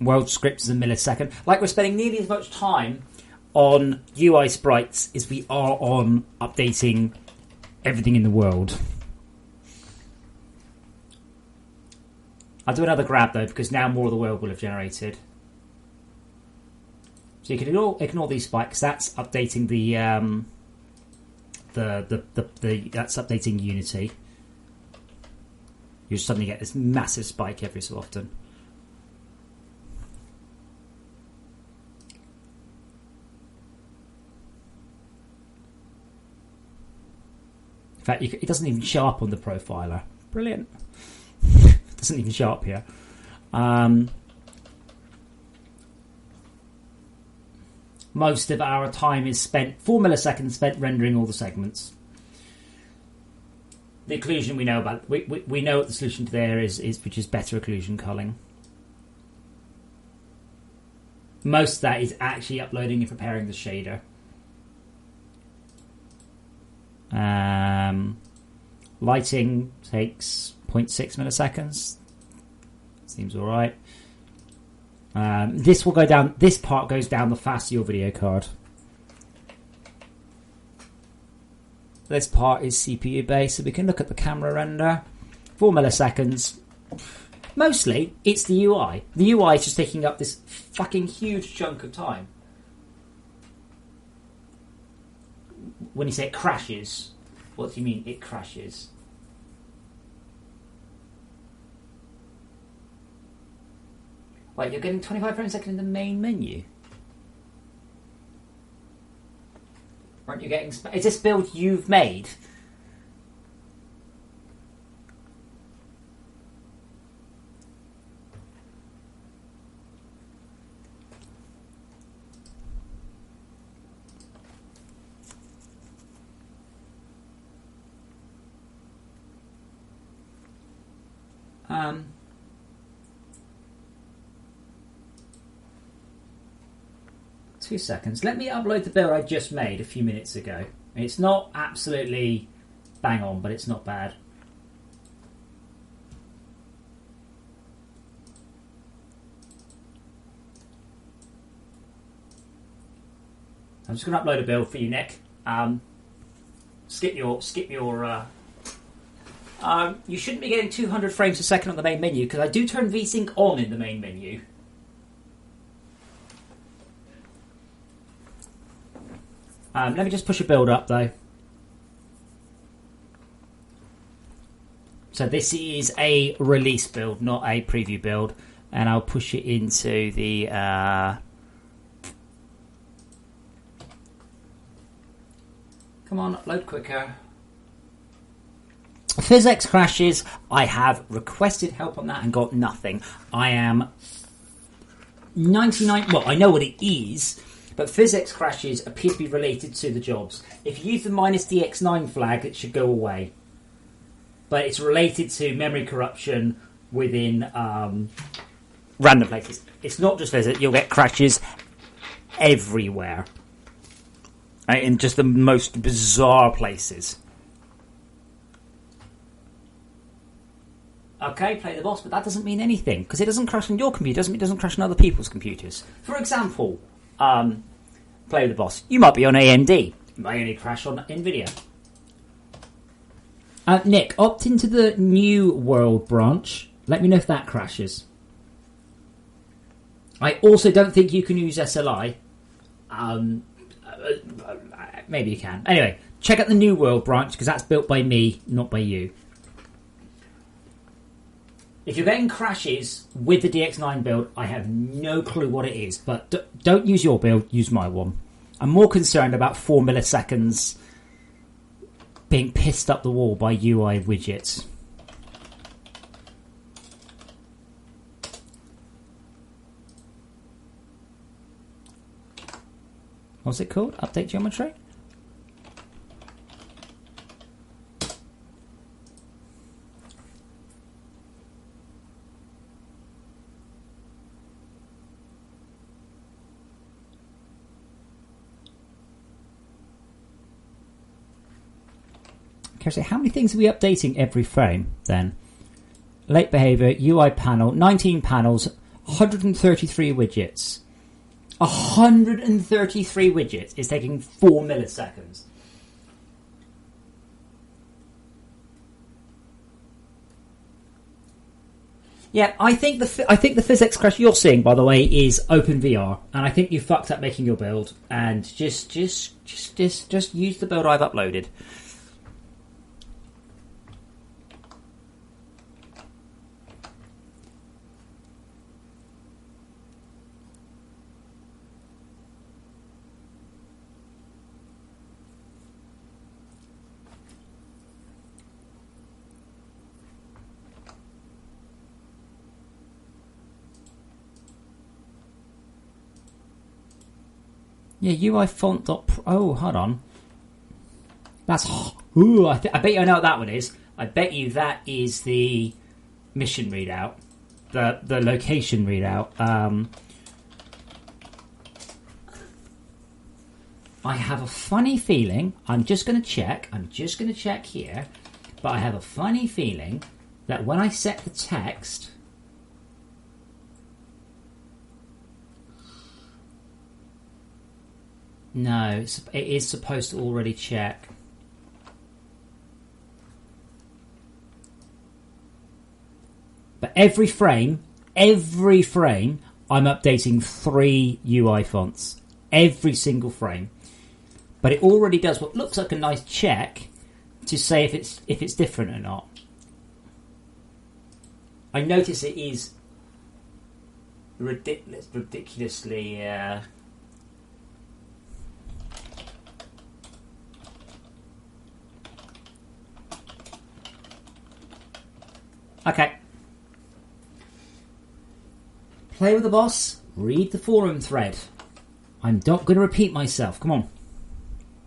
world script is a millisecond. Like, we're spending nearly as much time on UI sprites as we are on updating everything in the world. I'll do another grab though, because now more of the world will have generated. So you can ignore these spikes. That's updating that's updating Unity. You suddenly get this massive spike every so often. In fact, it doesn't even show up on the profiler. Brilliant. It doesn't even show up here. Most of our time is spent, 4 milliseconds spent rendering all the segments. The occlusion we know about. We know what the solution to there is which is better occlusion culling. Most of that is actually uploading and preparing the shader. Lighting takes 0.6 milliseconds. Seems all right. This will go down. This part goes down the faster your video card. This part is CPU based, so we can look at the camera render. 4 milliseconds. Mostly, it's the UI. The UI is just taking up this fucking huge chunk of time. When you say it crashes, what do you mean it crashes? Wait, you're getting 25 frames a second in the main menu? Aren't you getting... Is this build you've made? Two seconds. Let me upload the build I just made a few minutes ago. It's not absolutely bang on, but it's not bad. I'm just going to upload a build for you, Nick. Skip your. You shouldn't be getting 200 frames a second on the main menu because I do turn VSync on in the main menu. Let me just push a build up though. So this is a release build, not a preview build, and I'll push it into the come on, load quicker. Physics crashes. I have requested help on that and got nothing. I am 99. Well, I know what it is. But physics crashes appear to be related to the jobs. If you use the -DX9 flag, it should go away. But it's related to memory corruption within random places. It's not just physics. You'll get crashes everywhere. In just the most bizarre places. Okay, play the boss, but that doesn't mean anything. Because it doesn't crash on your computer. It doesn't crash on other people's computers. For example... play with the boss. You might be on AMD. You might only crash on NVIDIA. Nick, opt into the new world branch. Let me know if that crashes. I also don't think you can use SLI. Maybe you can. Anyway, check out the new world branch because that's built by me, not by you. If you're getting crashes with the DX9 build, I have no clue what it is. But don't use your build, use my one. I'm more concerned about 4 milliseconds being pissed up the wall by UI widgets. What's it called? Update geometry? So how many things are we updating every frame then? Late behavior, UI panel, 19 panels, 133 widgets. 133 widgets is taking 4 milliseconds. Yeah, I think the physics crash you're seeing, by the way, is OpenVR, and I think you fucked up making your build. And just use the build I've uploaded. Yeah, UI font dot. Oh, hold on. That's. Ooh, I bet you I know what that one is. I bet you that is the mission readout, the location readout. I have a funny feeling. I'm just going to check here, but I have a funny feeling that when I set the text. No, it is supposed to already check. But every frame, I'm updating 3 UI fonts. Every single frame. But it already does what looks like a nice check to say if it's different or not. I notice it is ridiculously... Okay. Play with the boss. Read the forum thread. I'm not going to repeat myself. Come on.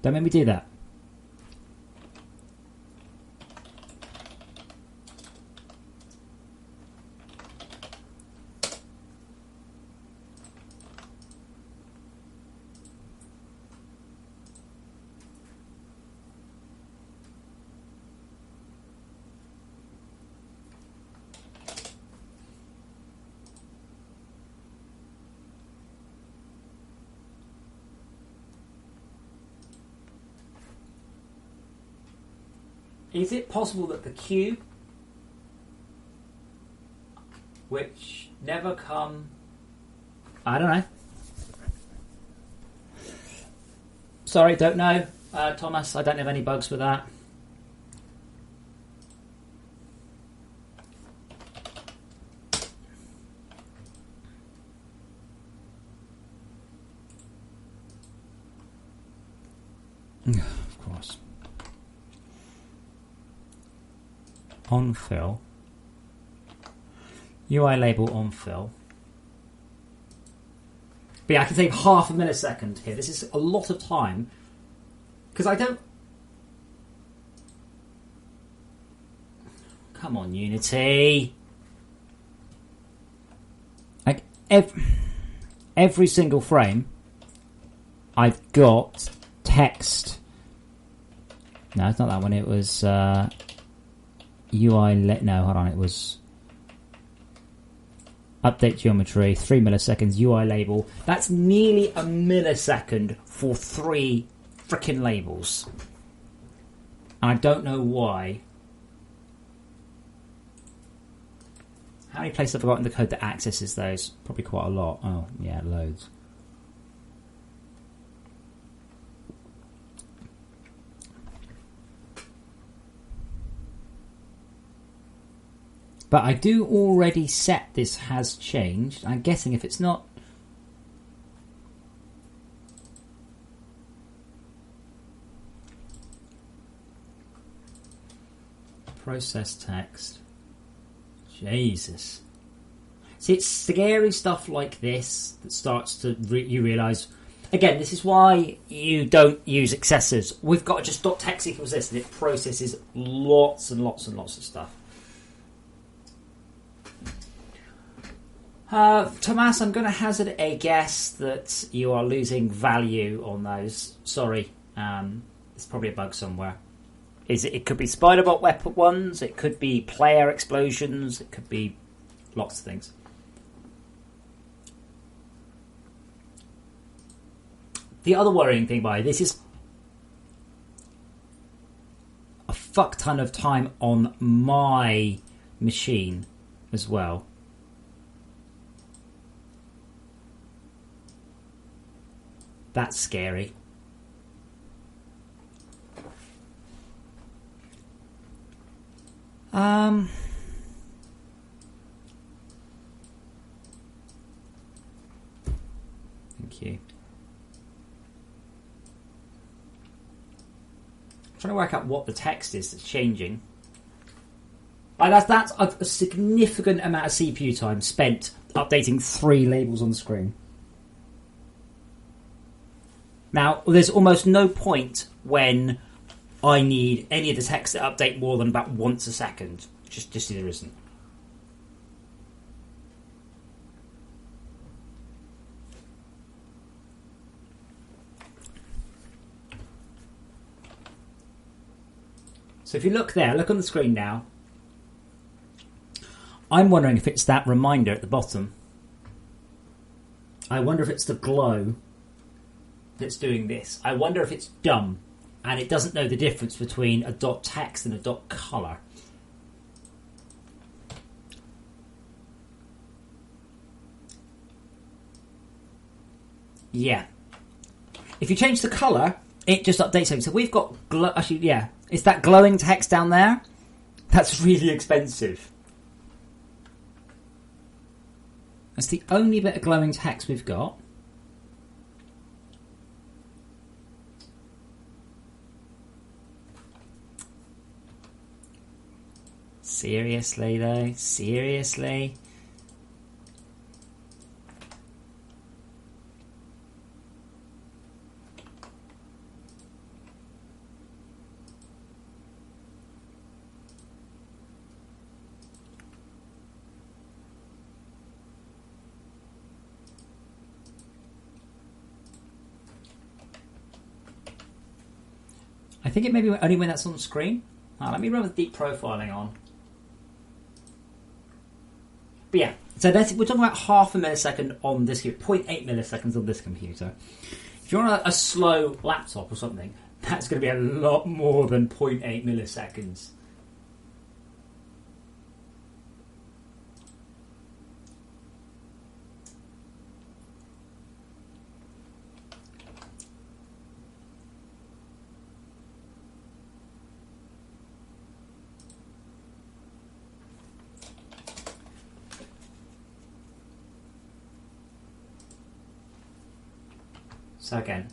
Don't make me do that. Is it possible that the cube, which never come... I don't know. Sorry, don't know. Thomas, I don't have any bugs with that. Of course. On fill. UI label on fill. But yeah, I can save half a millisecond here. This is a lot of time. Because I don't... Come on, Unity. Like, every single frame, I've got text. No, it's not that one. It was... UI... No, hold on. It was... Update geometry, 3 milliseconds, UI label. That's nearly a millisecond for 3 frickin' labels. And I don't know why. How many places have I got in the code that accesses those? Probably quite a lot. Oh, yeah, loads. But I do already set this has changed. I'm guessing if it's not... Process text. Jesus. See, it's scary stuff like this that starts to... you realise... Again, this is why you don't use accessors. We've got just .text equals this, and it processes lots and lots and lots of stuff. Tomas, I'm going to hazard a guess that you are losing value on those. Sorry, there's probably a bug somewhere. It could be Spiderbot weapon ones, it could be player explosions, it could be lots of things. The other worrying thing by this is a fuck ton of time on my machine as well. That's scary. Thank you. I'm trying to work out what the text is that's changing. That's a significant amount of CPU time spent updating 3 labels on the screen. Now, there's almost no point when I need any of the text to update more than about once a second. Just there isn't. So if you look there, look on the screen now. I'm wondering if it's that reminder at the bottom. I wonder if it's the glow that's doing this. I wonder if it's dumb and it doesn't know the difference between a dot text and a dot color. Yeah. If you change the color, it just updates it. So we've got actually, yeah, it's that glowing text down there. That's really expensive. That's the only bit of glowing text we've got. Seriously, though? Seriously? I think it may be only when that's on the screen. Let me run with deep profiling on. But yeah, so we're talking about half a millisecond on this computer, 0.8 milliseconds on this computer. If you're on a slow laptop or something, that's going to be a lot more than 0.8 milliseconds. So again,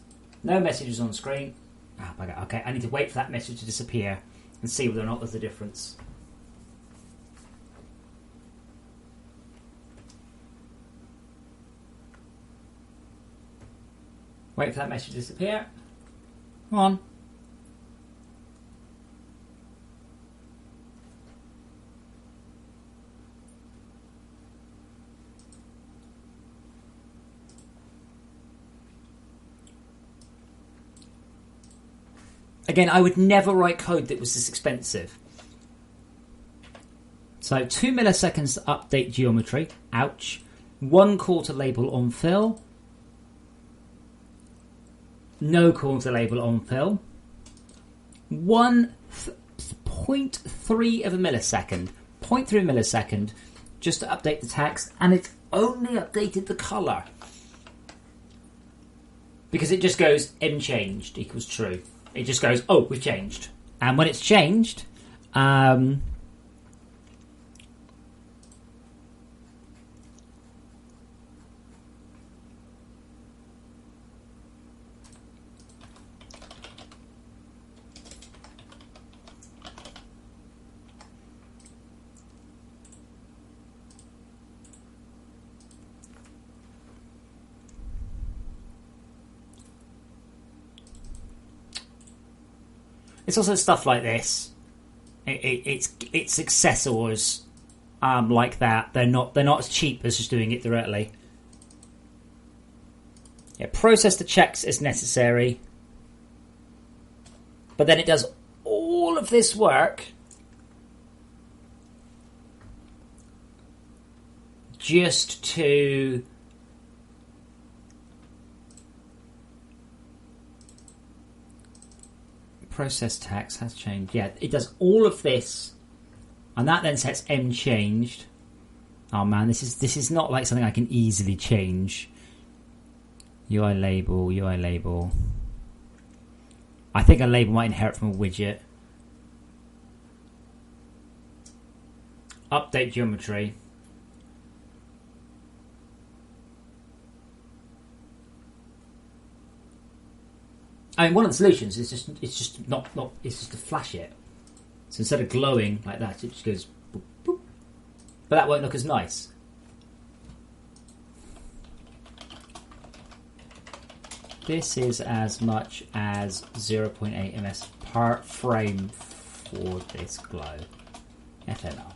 no messages on screen. Oh, bugger. Okay, I need to wait for that message to disappear and see whether or not there's a difference. Wait for that message to disappear. Come on. Again, I would never write code that was this expensive. So 2 milliseconds to update geometry. Ouch. 1 call to label on fill. No call to label on fill. 0.3 of a millisecond. 0.3 millisecond just to update the text, and it's only updated the color. Because it just goes unchanged equals true. It just goes, oh, we've changed. And when it's changed, it's also stuff like this. It's accessors like that. They're not as cheap as just doing it directly. Yeah, process the checks as necessary, but then it does all of this work just to process tax has changed. Yeah, it does all of this, and that then sets M changed. Oh man, this is not like something I can easily change. UI label. I think a label might inherit from a widget. Update geometry. I mean, one of the solutions is just to flash it. So instead of glowing like that, it just goes boop, boop. But that won't look as nice. This is as much as 0.8 ms per frame for this glow. FML.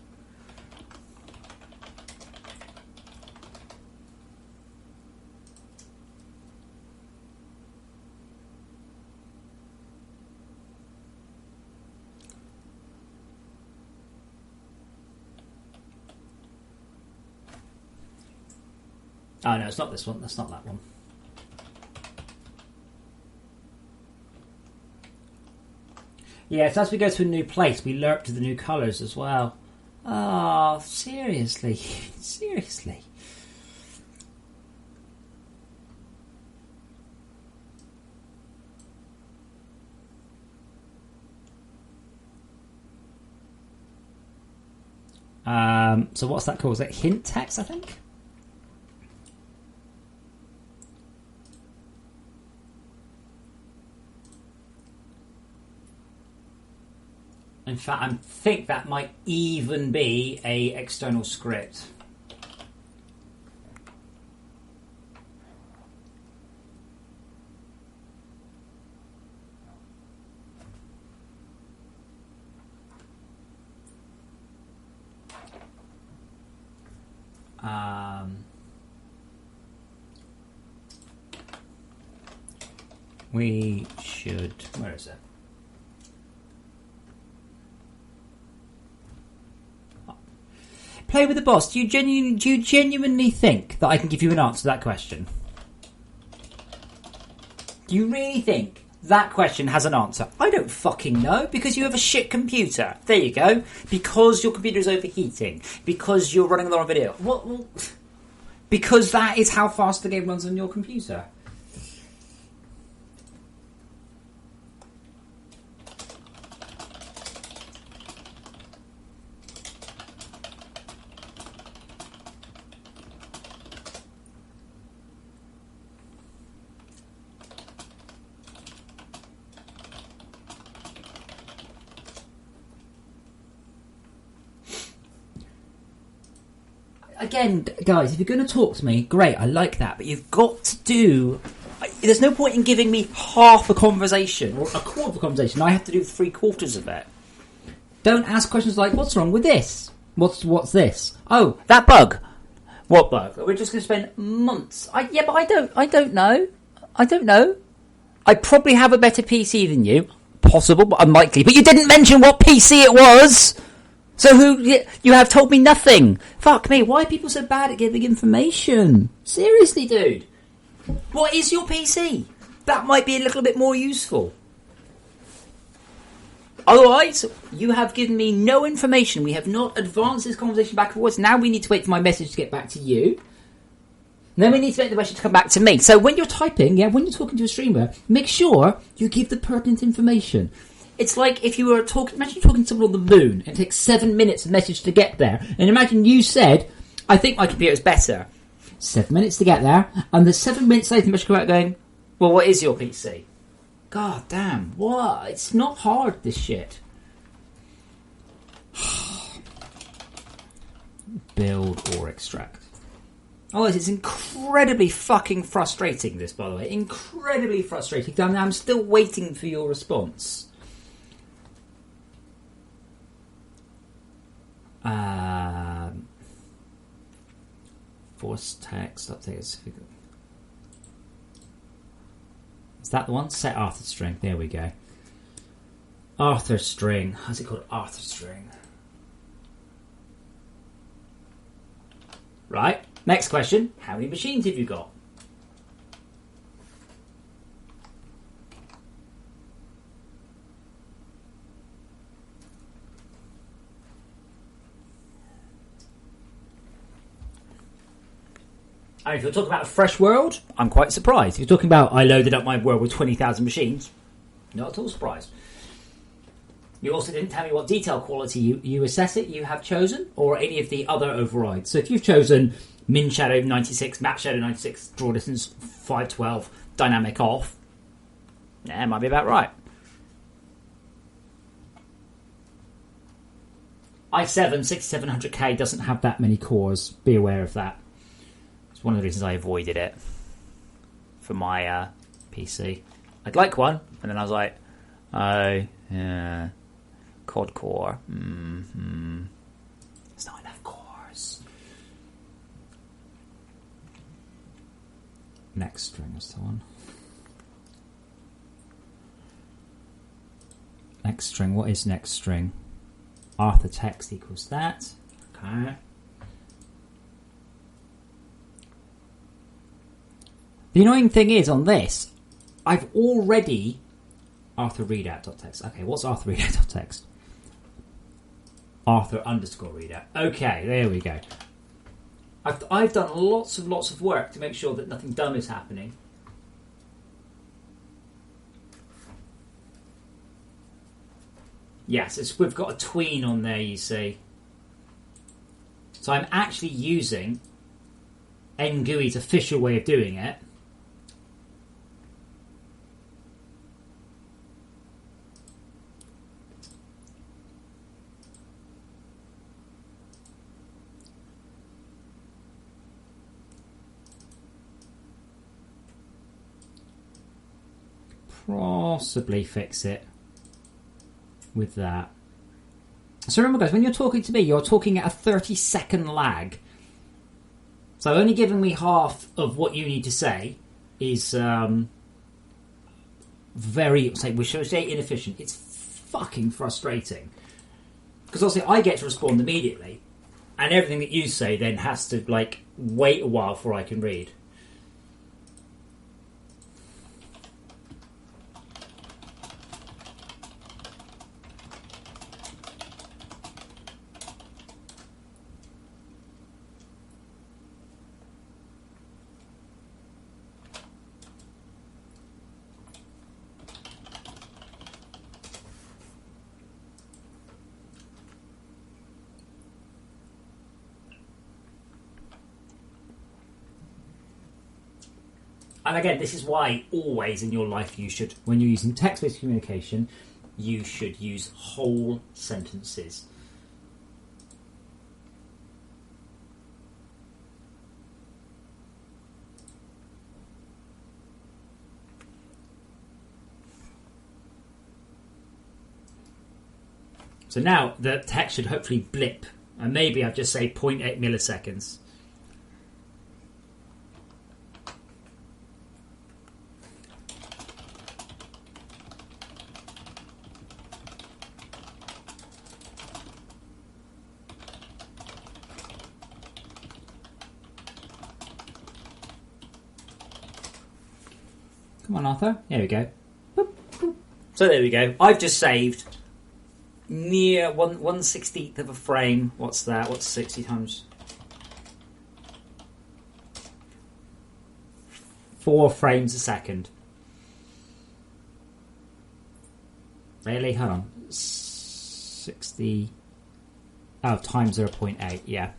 Oh no, it's not this one. That's not that one. Yes, as we go to a new place, we learn to the new colours as well. Oh, seriously? Seriously? So what's that called? Is that hint text, I think? In fact, I think that might even be a external script. We should. Where is it? Play with the boss. Do you genuinely think that I can give you an answer to that question? Do you really think that question has an answer? I don't fucking know, because you have a shit computer. There you go. Because your computer is overheating. Because you're running the wrong video. What? Because that is how fast the game runs on your computer. Again, guys, if you're going to talk to me, great, I like that, but you've got to do... There's no point in giving me half a conversation or a quarter of a conversation. I have to do 3/4 of it. Don't ask questions like, what's wrong with this? What's this? Oh, that bug. What bug? We're just going to spend months. But I don't know. I don't know. I probably have a better PC than you. Possible, but unlikely. But you didn't mention what PC it was! So you have told me nothing. Fuck me, why are people so bad at giving information? Seriously, dude. What is your PC? That might be a little bit more useful. Otherwise, you have given me no information. We have not advanced this conversation back and forwards. Now we need to wait for my message to get back to you. And then we need to wait for the message to come back to me. So when you're typing, when you're talking to a streamer, make sure you give the pertinent information. It's like if you were talking... Imagine you're talking to someone on the moon and it takes 7 minutes a message to get there. And imagine you said, I think my computer is better. 7 minutes to get there. And the 7 minutes later, the message comes out going, well, what is your PC? God damn. What? It's not hard, this shit. Build or extract. Oh, it's incredibly fucking frustrating, this, by the way. Incredibly frustrating. I'm still waiting for your response. Force text update. Is that the one? Set Arthur string. There we go. Arthur string. How's it called? Arthur string. Right. Next question. How many machines have you got? And if you're talking about a fresh world, I'm quite surprised. If you're talking about I loaded up my world with 20,000 machines, not at all surprised. You also didn't tell me what detail quality you assess it you have chosen, or any of the other overrides. So if you've chosen min shadow 96, map shadow 96, draw distance 512, dynamic off, it might be about right. i7 6700K doesn't have that many cores. Be aware of that. One of the reasons I avoided it for my PC. I'd like one, and then I was like, oh, yeah, quad core. Mm-hmm. It's not enough cores. Next string is the one. Next string. What is next string? Author text equals that. Okay. The annoying thing is on this, I've already Arthur readout.text. Okay, what's Arthur readout.text? Arthur underscore readout. Okay, there we go. I've done lots of work to make sure that nothing dumb is happening. Yes, we've got a tween on there, you see. So I'm actually using NGUI's official way of doing it. Possibly fix it with that. So remember, guys, when you're talking to me, you're talking at a 30-second lag. So only giving me half of what you need to say is very, we should say, inefficient. It's fucking frustrating. Because obviously I get to respond immediately, and everything that you say then has to, like, wait a while before I can read. And again, this is why always in your life you should, when you're using text-based communication, you should use whole sentences. So now the text should hopefully blip, and maybe I've just say 0.8 milliseconds. Come on, Arthur. There we go. Boop, boop. So there we go. I've just saved near 1/16th of a frame. What's that? What's 60 times 4 frames a second? Really? Hold on. 60. Oh, times 0.8. Yeah.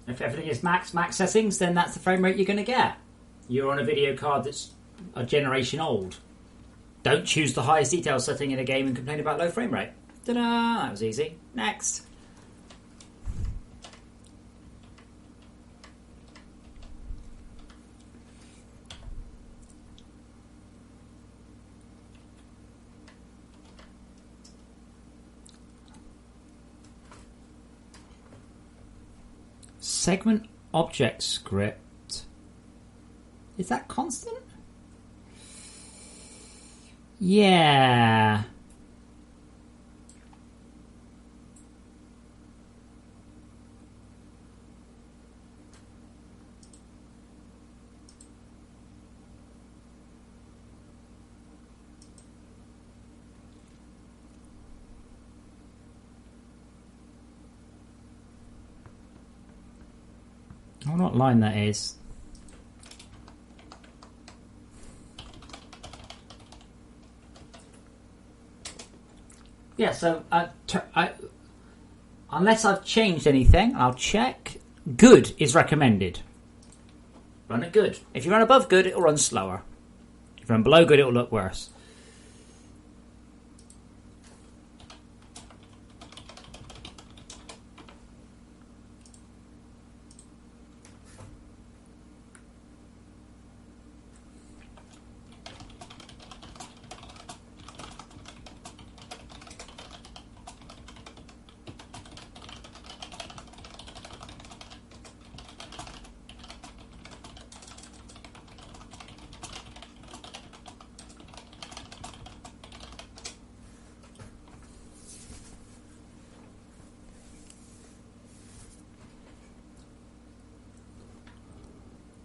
If everything is max settings, then that's the frame rate you're going to get. You're on a video card that's a generation old. Don't choose the highest detail setting in a game and complain about low frame rate. Ta-da! That was easy. Next. segment object script. Is that constant? Yeah. I wonder what line that is. Yeah, so unless I've changed anything, I'll check. Good is recommended. Run it good. If you run above good, it'll run slower. If you run below good, it'll look worse.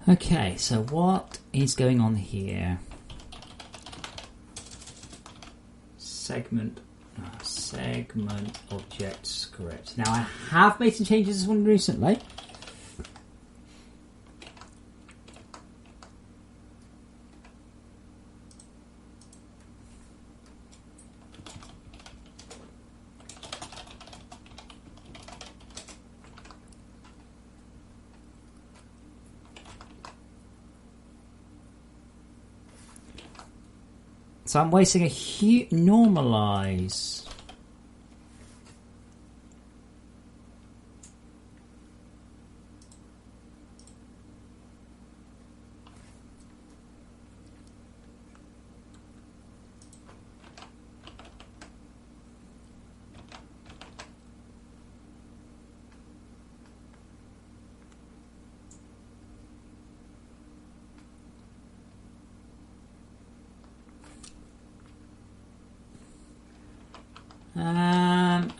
Okay, so what is going on here? Segment object script. Now I have made some changes to this one recently. So I'm wasting a huge normalize.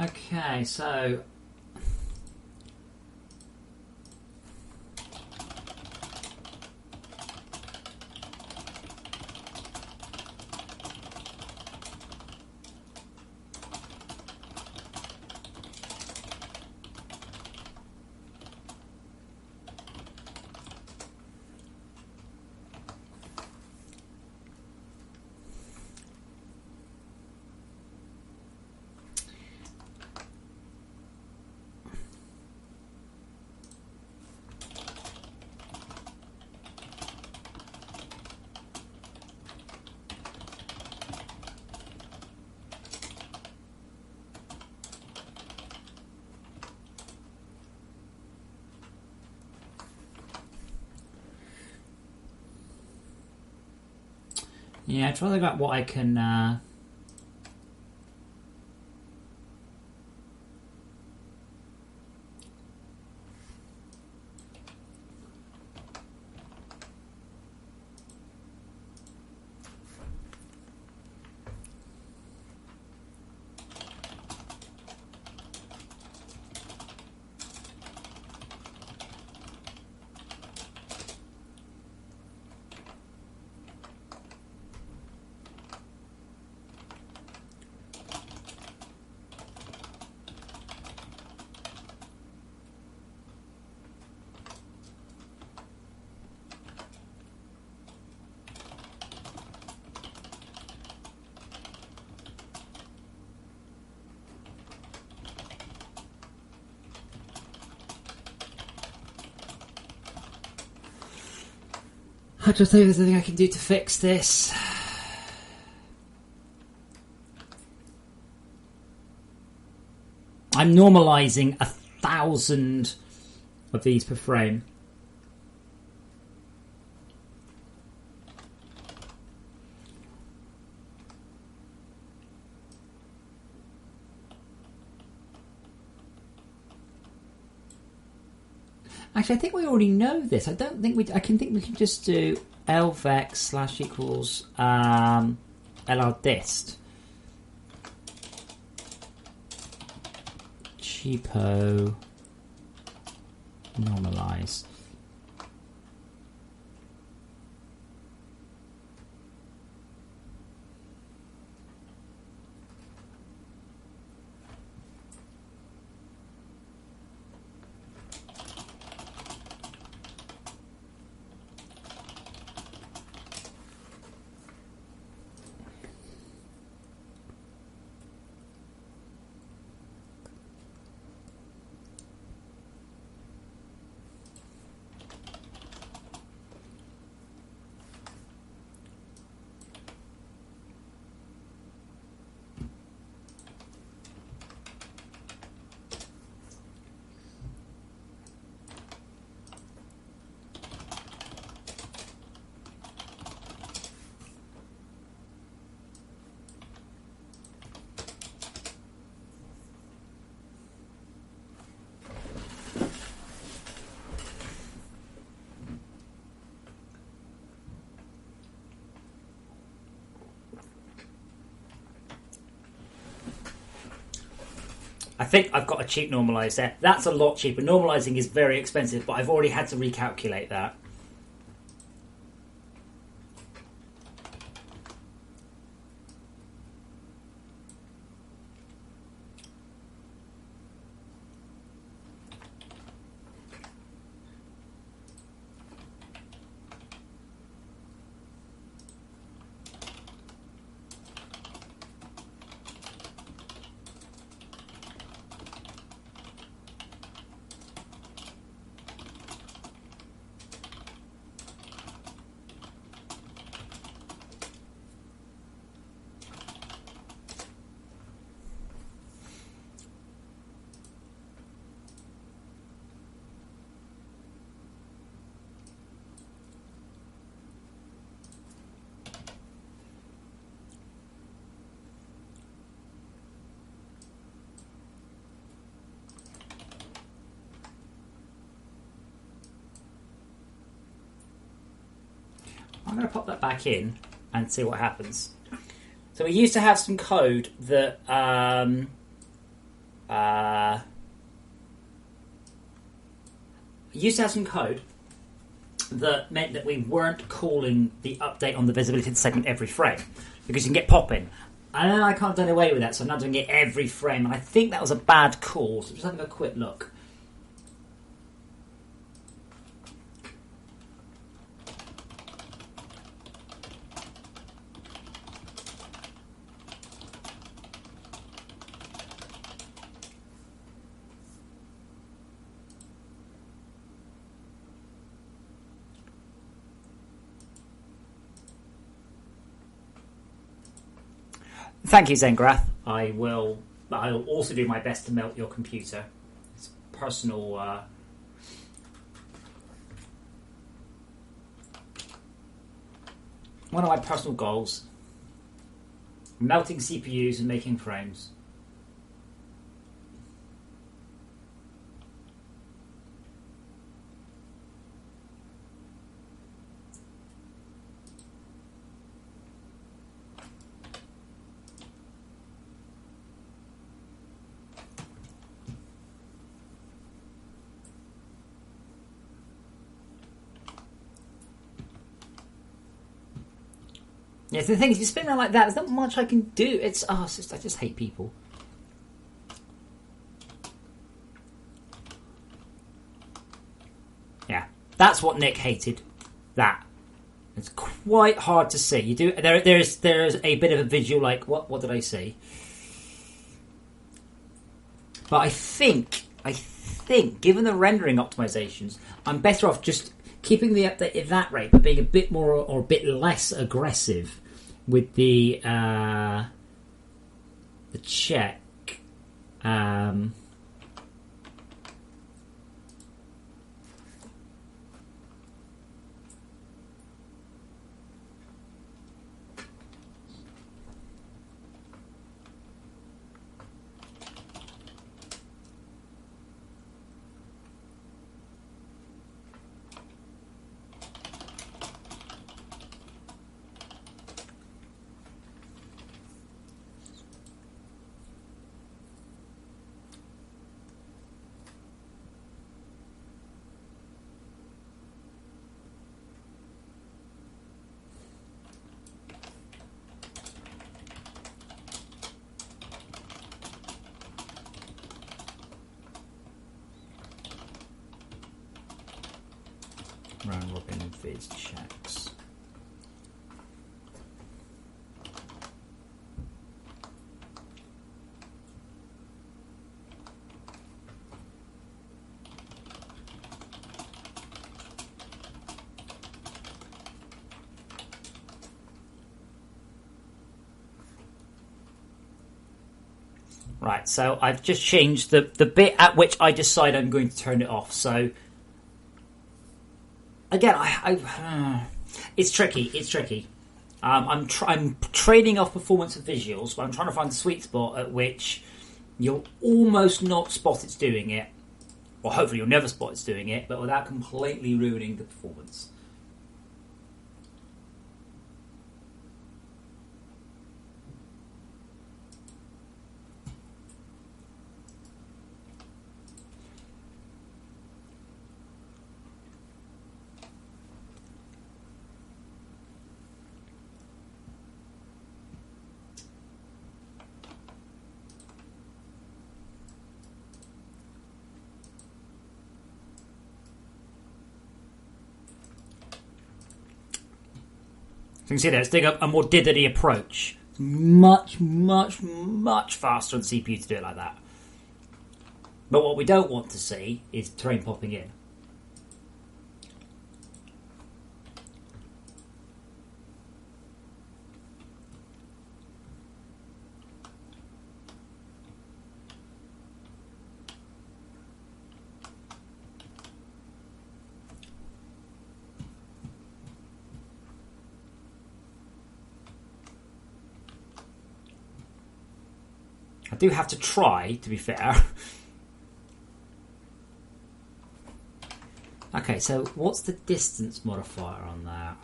Okay, so yeah, try to think about what I can. I just think there's anything I can do to fix this. I'm normalizing 1,000 of these per frame. Actually, I think we already know this. I don't think we. I can think we can just do lvex / equals lrdist. Cheapo normalize. I think I've got a cheap normalize there. That's a lot cheaper. Normalizing is very expensive, but I've already had to recalculate that. I'm going to pop that back in and see what happens. So we used to have some code that meant that we weren't calling the update on the visibility segment every frame because you can get pop-in. And then I can't do away with that, so I'm not doing it every frame. And I think that was a bad call. So just having a quick look. Thank you, Zengrath. I'll also do my best to melt your computer. It's personal. One of my personal goals: melting CPUs and making frames. Yeah, so the thing is, if you spin around like that, there's not much I can do. I just hate people. Yeah, that's what Nick hated. That it's quite hard to see. You do there's a bit of a visual like what did I see? But I think given the rendering optimizations, I'm better off just keeping the update at that rate, but being a bit more or a bit less aggressive with the check. Robin Viz checks. Right, so I've just changed the bit at which I decide I'm going to turn it off. So again, it's tricky. It's tricky. I'm trading off performance and visuals, but I'm trying to find the sweet spot at which you'll almost not spot it's doing it, or hopefully you'll never spot it's doing it, but without completely ruining the performance. So you can see there, it's doing a more diddly approach. Much, much, much faster on the CPU to do it like that. But what we don't want to see is terrain popping in. I do have to try, to be fair. Okay, so what's the distance modifier on that?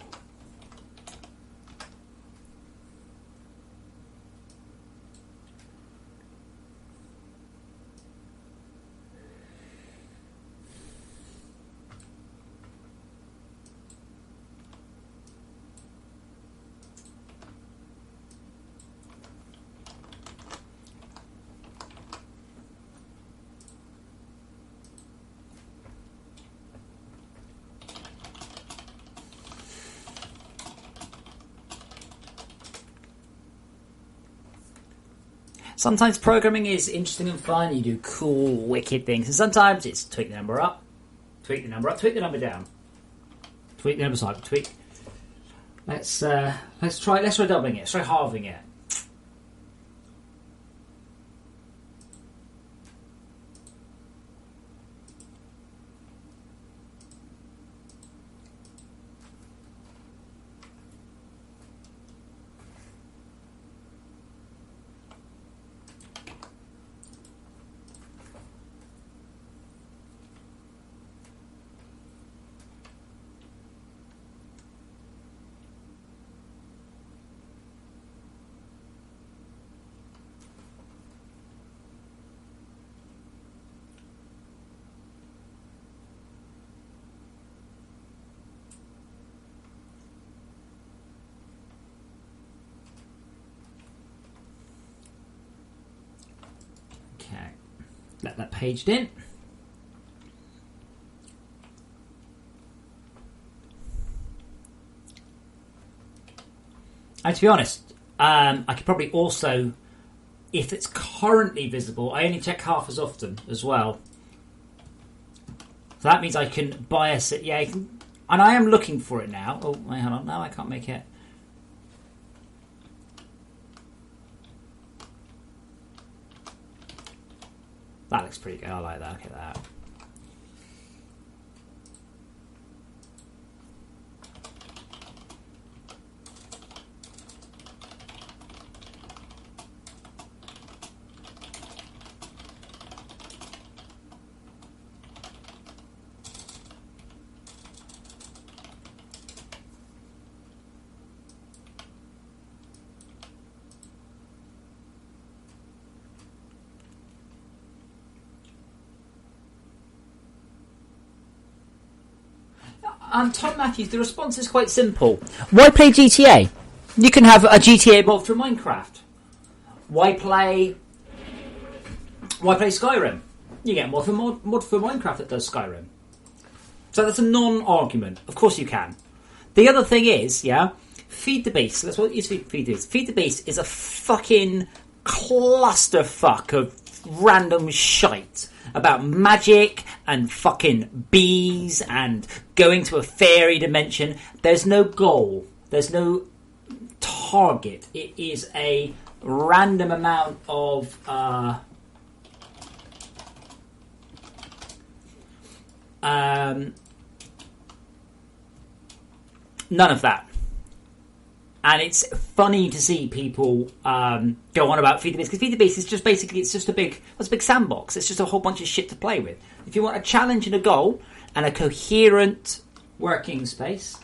Sometimes programming is interesting and fun. You do cool, wicked things. And sometimes it's tweak the number up, tweak the number up, tweak the number down, tweak the number side, tweak. Let's try doubling it. Let's try halving it. Okay, let that paged in. And to be honest, I could probably also, if it's currently visible, I only check half as often as well. So that means I can bias it. Yeah, and I am looking for it now. Oh, wait, hold on. No, I can't make it. That looks pretty good. I like that. Look at that. Tom Matthews, the response is quite simple. Why play GTA? You can have a GTA mod for Minecraft. Why play Skyrim? You get mod for Minecraft that does Skyrim. So that's a non-argument. Of course you can. The other thing is, yeah, Feed the Beast. That's what you see. Feed the Beast. Feed the Beast is a fucking clusterfuck of random shite about magic and fucking bees and going to a fairy dimension. There's no goal. There's no target. It is a random amount of none of that. And it's funny to see people go on about Feed the Beast, because Feed the Beast is just basically, it's a big sandbox. It's just a whole bunch of shit to play with. If you want a challenge and a goal and a coherent working space,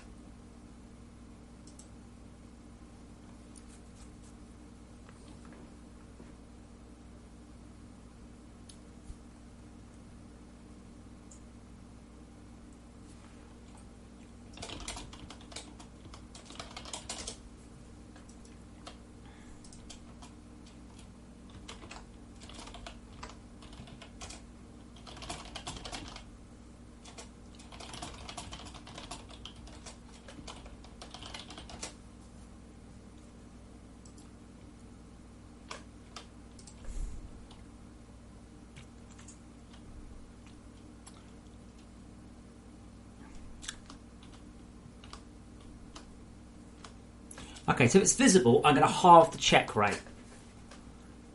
okay, so it's visible. I'm going to halve the check rate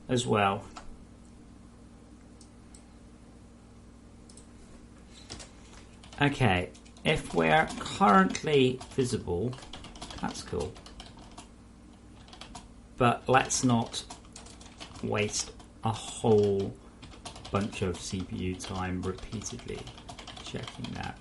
as well. Okay, if we're currently visible, that's cool. But let's not waste a whole bunch of CPU time repeatedly checking that.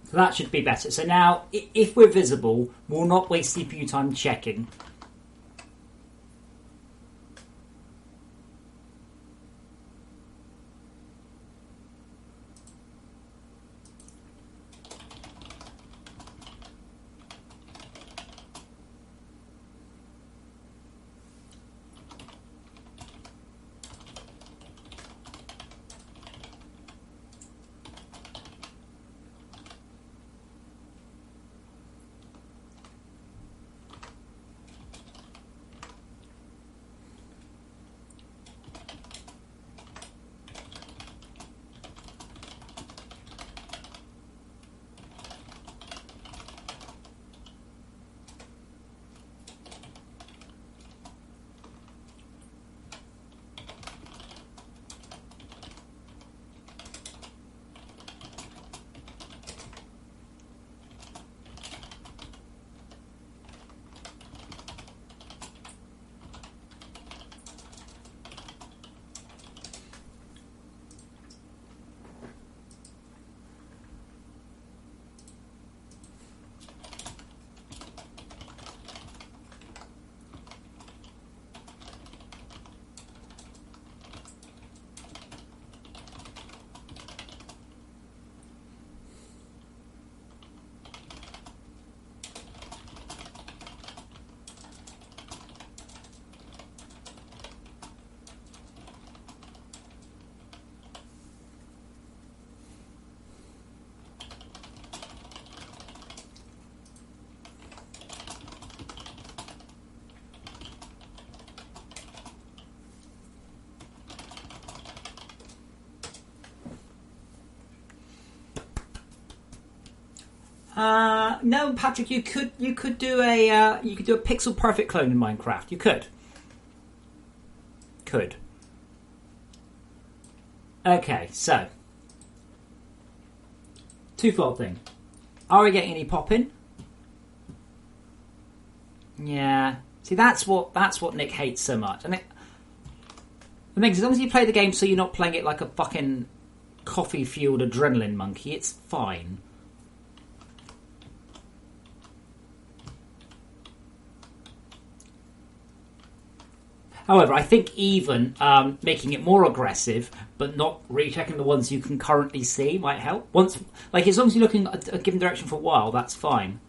So that should be better. So now, if we're visible, we'll not waste CPU time checking. No, Patrick, you could do a pixel perfect clone in Minecraft. You could. Okay, so twofold thing. Are we getting any popping? Yeah. See, that's what Nick hates so much. And I mean, as long as you play the game so you're not playing it like a fucking coffee-fueled adrenaline monkey, it's fine. However, I think even making it more aggressive, but not rechecking the ones you can currently see, might help. As long as you're looking at a given direction for a while, that's fine.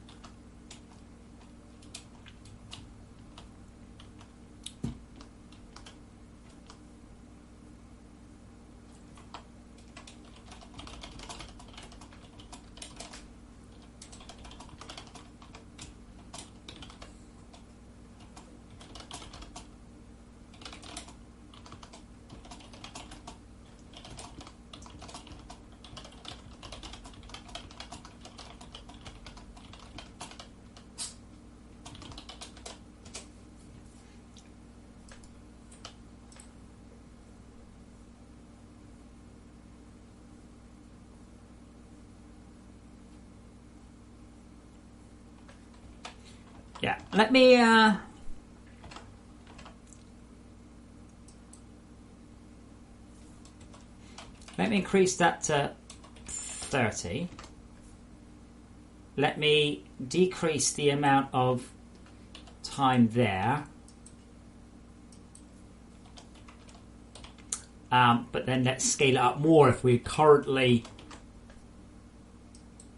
Yeah, let me increase that to 30. Let me decrease the amount of time there. But then let's scale it up more if we're currently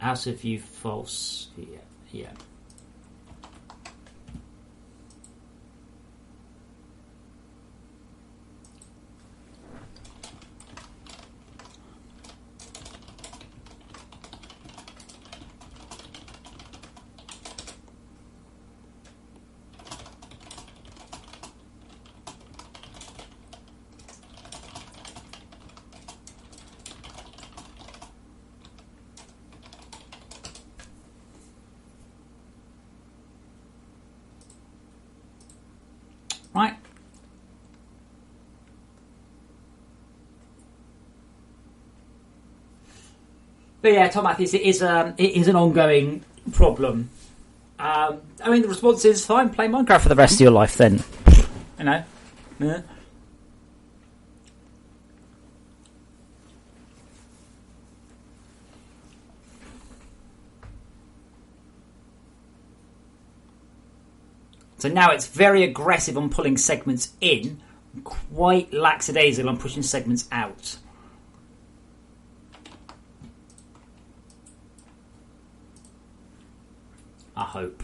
out of view false. Yeah. Right. But yeah, Tom Matthews, it is an ongoing problem. I mean, the response is fine. Play Minecraft for the rest of your life, then. You know. Yeah. So now it's very aggressive on pulling segments in, quite lackadaisical on pushing segments out. I hope.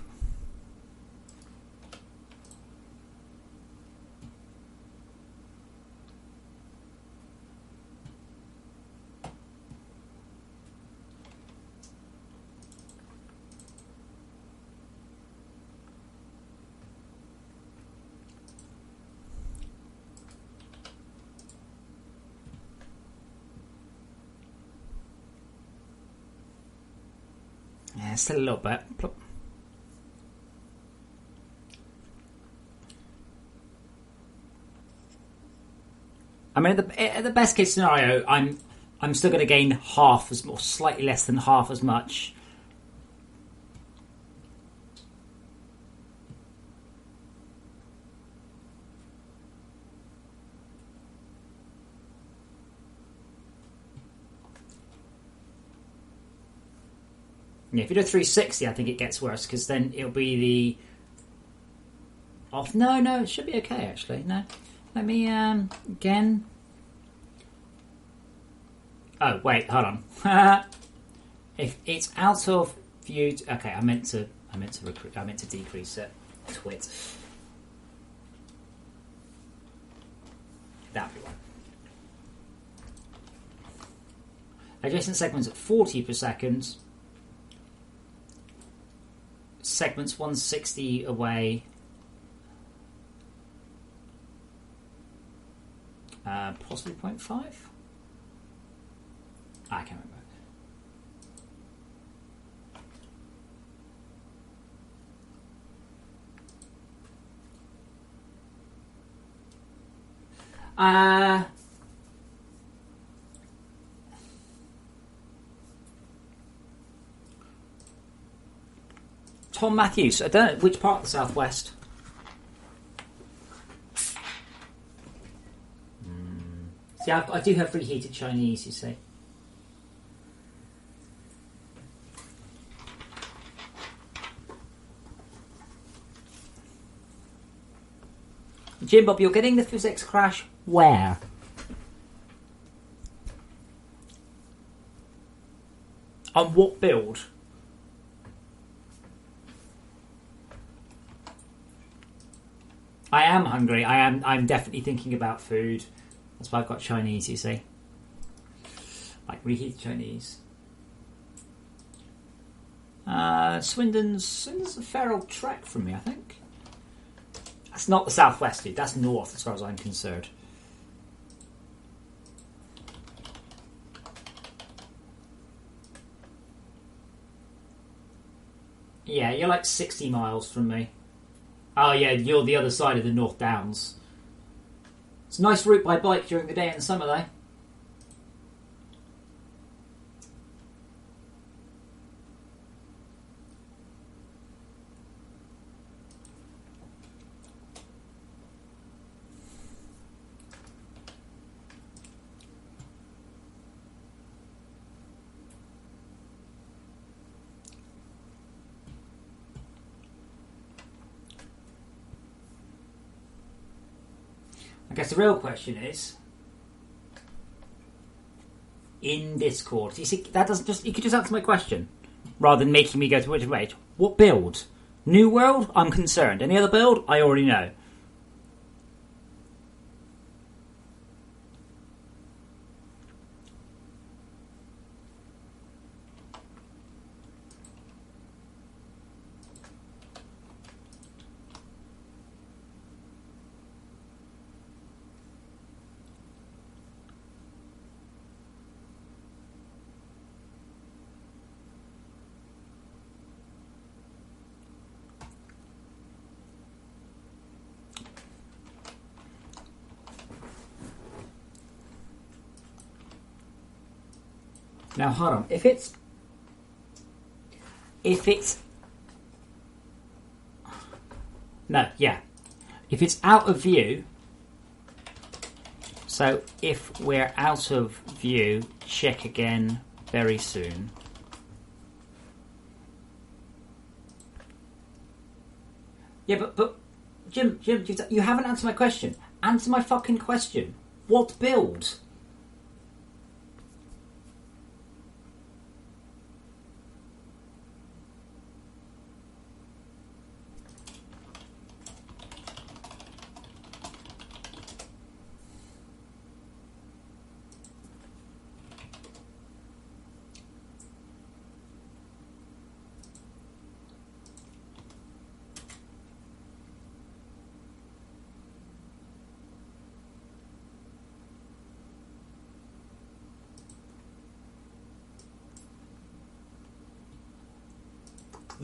Yeah, still a little bit. I mean, at the best case scenario, I'm still going to gain half as, or slightly less than half as much. Yeah, if you do 360, I think it gets worse because then it'll be the off. No, it should be okay actually. No, let me again. Oh wait, hold on. If it's out of view, okay. I meant to decrease it. Twit. That'd be one. Adjacent segments at 40 per second. Segments 160 away. Possibly 0.5? I can't remember. Tom Matthews. I don't know which part of the southwest. See, I do have reheated Chinese, you see. Jim Bob, you're getting the physics crash where? On what build? I am hungry. I'm definitely thinking about food. That's why I've got Chinese, you see. Like reheated Chinese. Swindon's a fair old trek from me, I think. That's not the southwest, dude. That's north, as far as I'm concerned. Yeah, you're like 60 miles from me. Oh yeah, you're the other side of the North Downs. It's a nice route by bike during the day in the summer, though. I guess the real question is, in Discord, you see, that doesn't just, you could just answer my question, rather than making me go to which wait. What build? New world? I'm concerned. Any other build? I already know. Now, hold on. If it's no, yeah. If it's out of view, so if we're out of view, check again very soon. Yeah, but Jim, you haven't answered my question. Answer my fucking question. What build?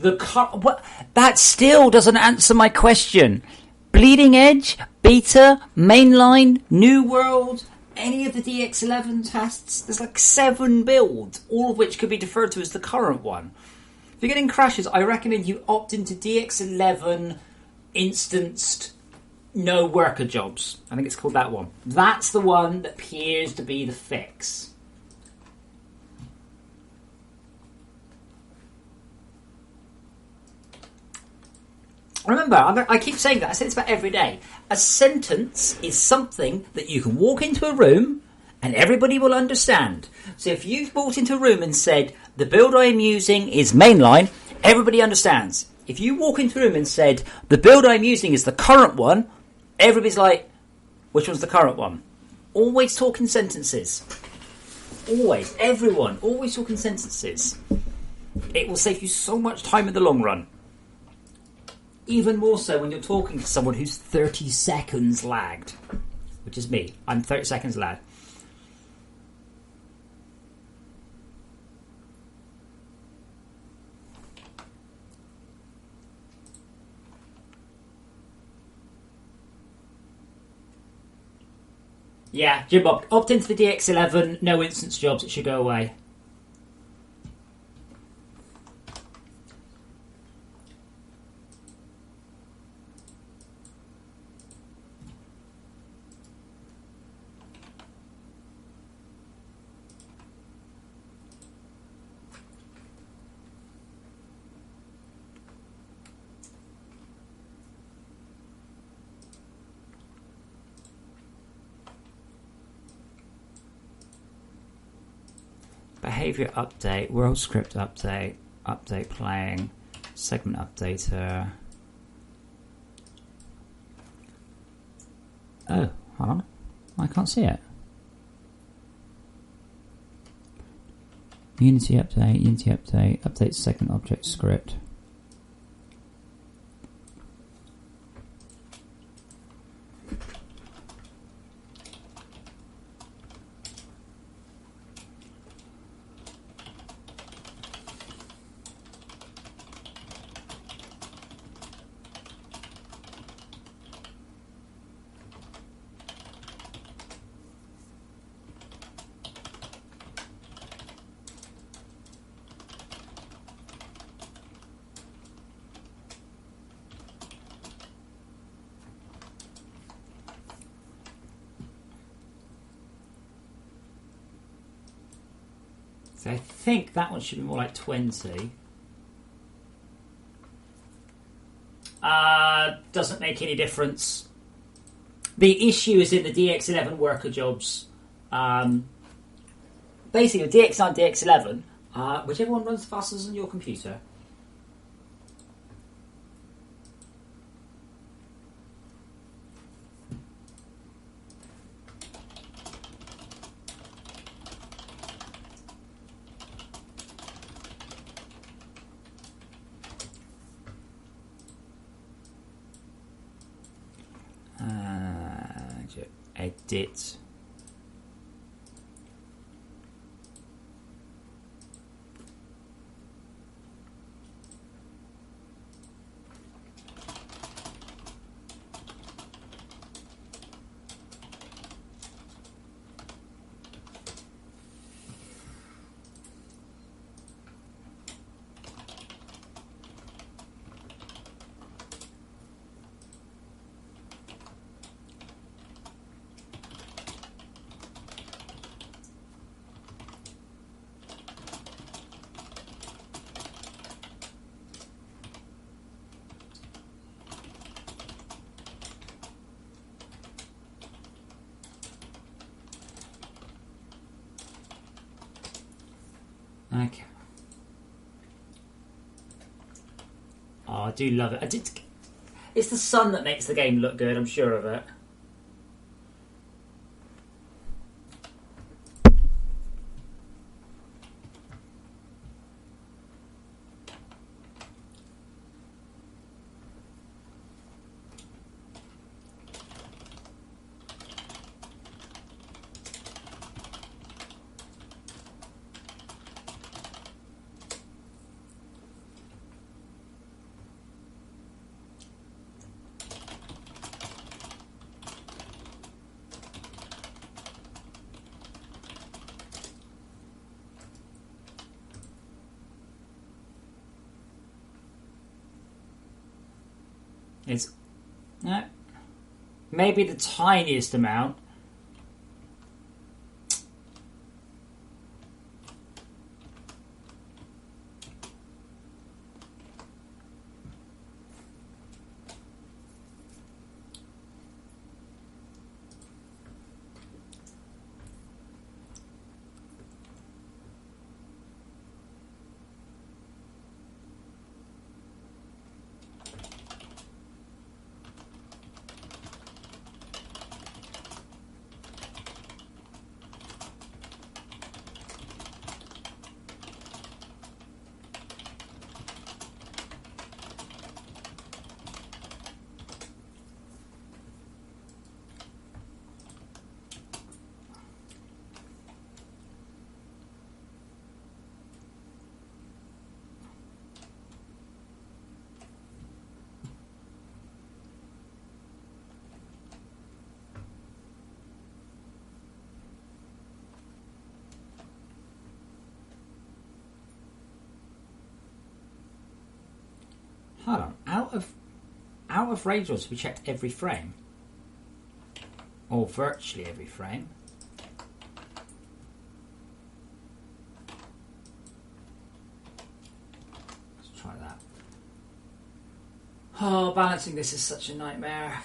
What? That still doesn't answer my question. Bleeding Edge, Beta, Mainline, New World, any of the DX11 tests. There's like 7 builds, all of which could be deferred to as the current one. If you're getting crashes, I recommend you opt into DX11 instanced no worker jobs. I think it's called that one. That's the one that appears to be the fix. Remember, I keep saying that. I say this about every day. A sentence is something that you can walk into a room and everybody will understand. So if you've walked into a room and said, the build I am using is mainline, everybody understands. If you walk into a room and said, the build I'm using is the current one, everybody's like, which one's the current one? Always talking sentences. Always. Everyone. Always talking sentences. It will save you so much time in the long run. Even more so when you're talking to someone who's 30 seconds lagged. Which is me. I'm 30 seconds lagged. Yeah, Jim Bob, opt into the DX11, no instance jobs, it should go away. Behavior update, world script update, update playing, segment updater. Oh, hold on. I can't see it. Unity update, update segment object script. So I think that one should be more like 20. Doesn't make any difference. The issue is in the DX11 worker jobs. Basically, with DX9, DX11, whichever one runs fastest on your computer. Edit. Okay. Oh, I do love it. It's the sun that makes the game look good, I'm sure of it. It's maybe the tiniest amount. Hold on. Out of range rules, we checked every frame. Or virtually every frame. Let's try that. Oh, balancing this is such a nightmare.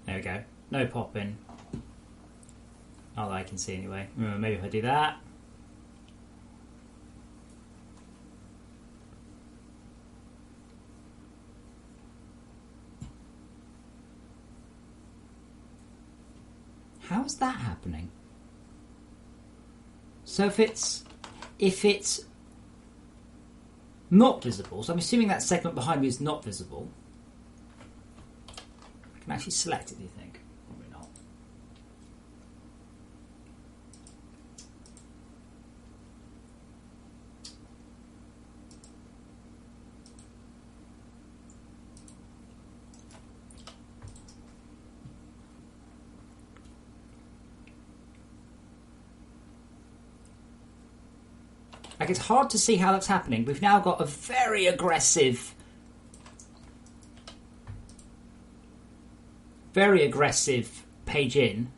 There we go. No popping. Not that I can see anyway. Maybe if I do that. How's that happening? So if it's not visible, so I'm assuming that segment behind me is not visible. I can actually select it, do you think? Probably not. Like, it's hard to see how that's happening. We've now got a very aggressive page in.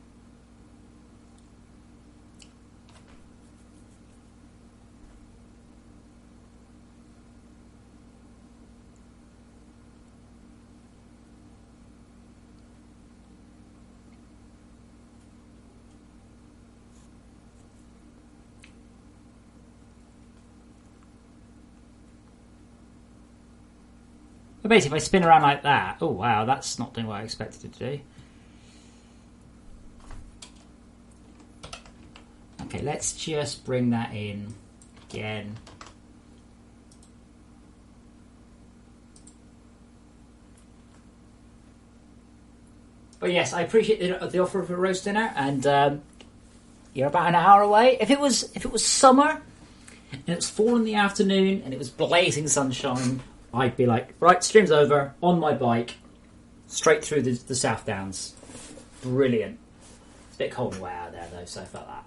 But basically, if I spin around like that, oh wow, that's not doing what I expected it to do. Okay, let's just bring that in again. But yes, I appreciate the offer of a roast dinner, and you're about an hour away. If it was summer and it was 4 in the afternoon and it was blazing sunshine, I'd be like, right, stream's over, on my bike, straight through the South Downs. Brilliant. It's a bit cold and wet out there though, so I felt that.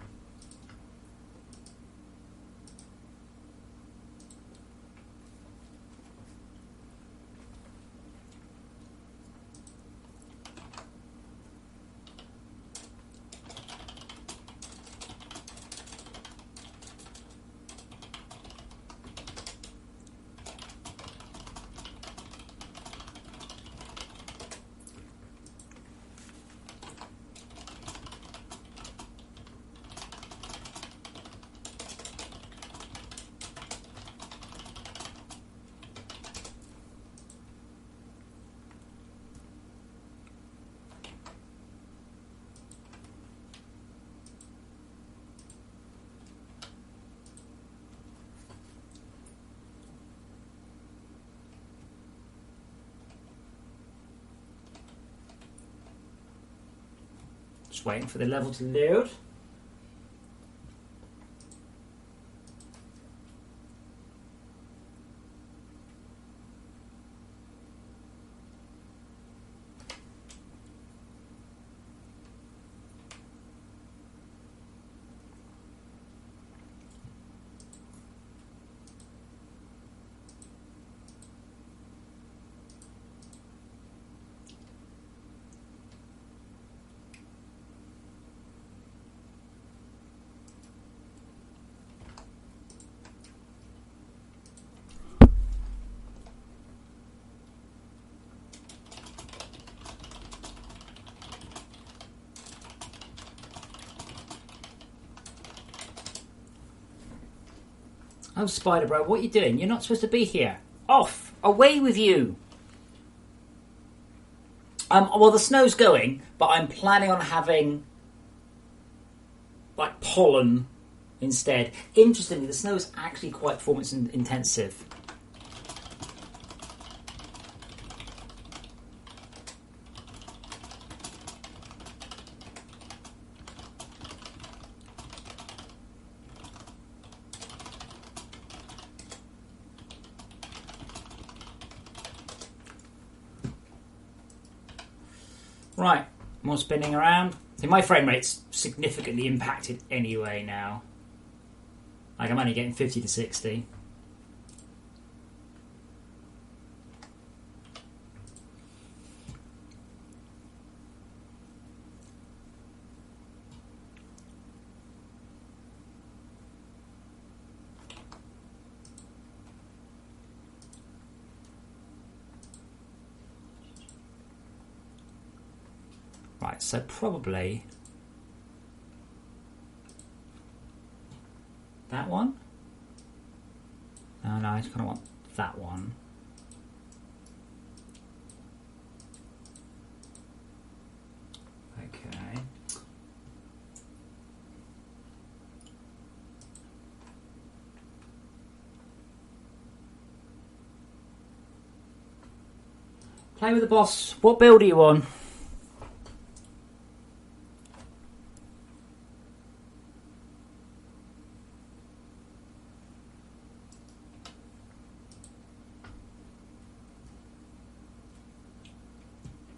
Just waiting for the level to load. Oh, Spider Bro, what are you doing? You're not supposed to be here. Off! Away with you! Well, the snow's going, but I'm planning on having, like, pollen instead. Interestingly, the snow is actually quite performance intensive. Right, more spinning around. See, my frame rate's significantly impacted anyway now. Like, I'm only getting 50 to 60. Right, so probably that one. No, I just kind of want that one. Okay. Play with the boss. What build are you on?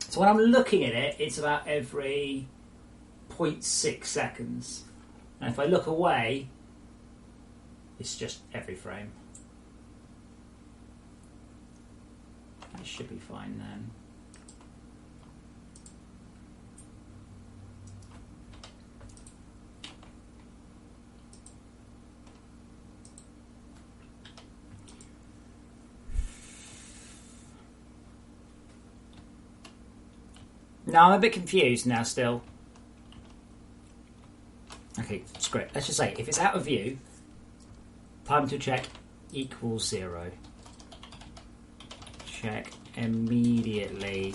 So when I'm looking at it, it's about every 0.6 seconds. And if I look away, it's just every frame. That should be fine then. No, I'm a bit confused now still. Okay, script. Let's just say, if it's out of view, time to check equals 0. Check immediately.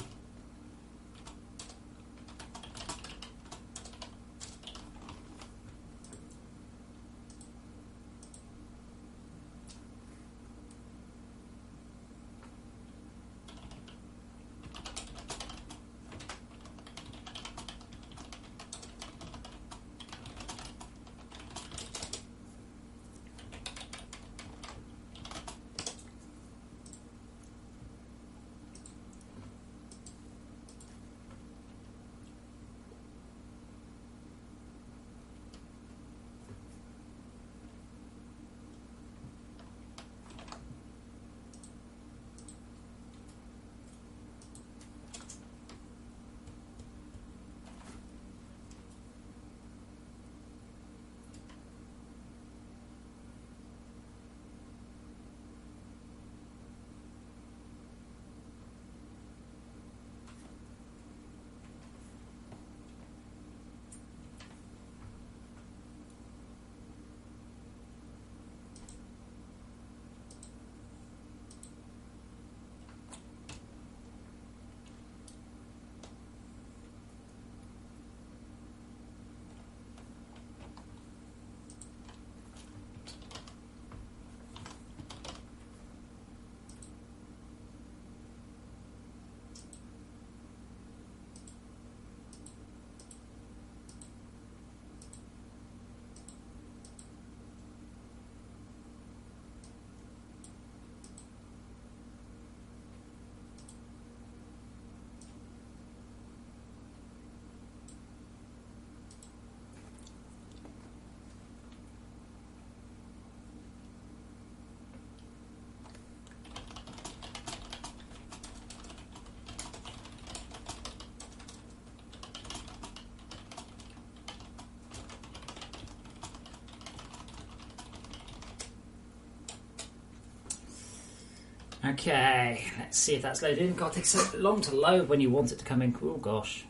Okay, let's see if that's loaded in. God, it takes so long to load when you want it to come in. Oh gosh.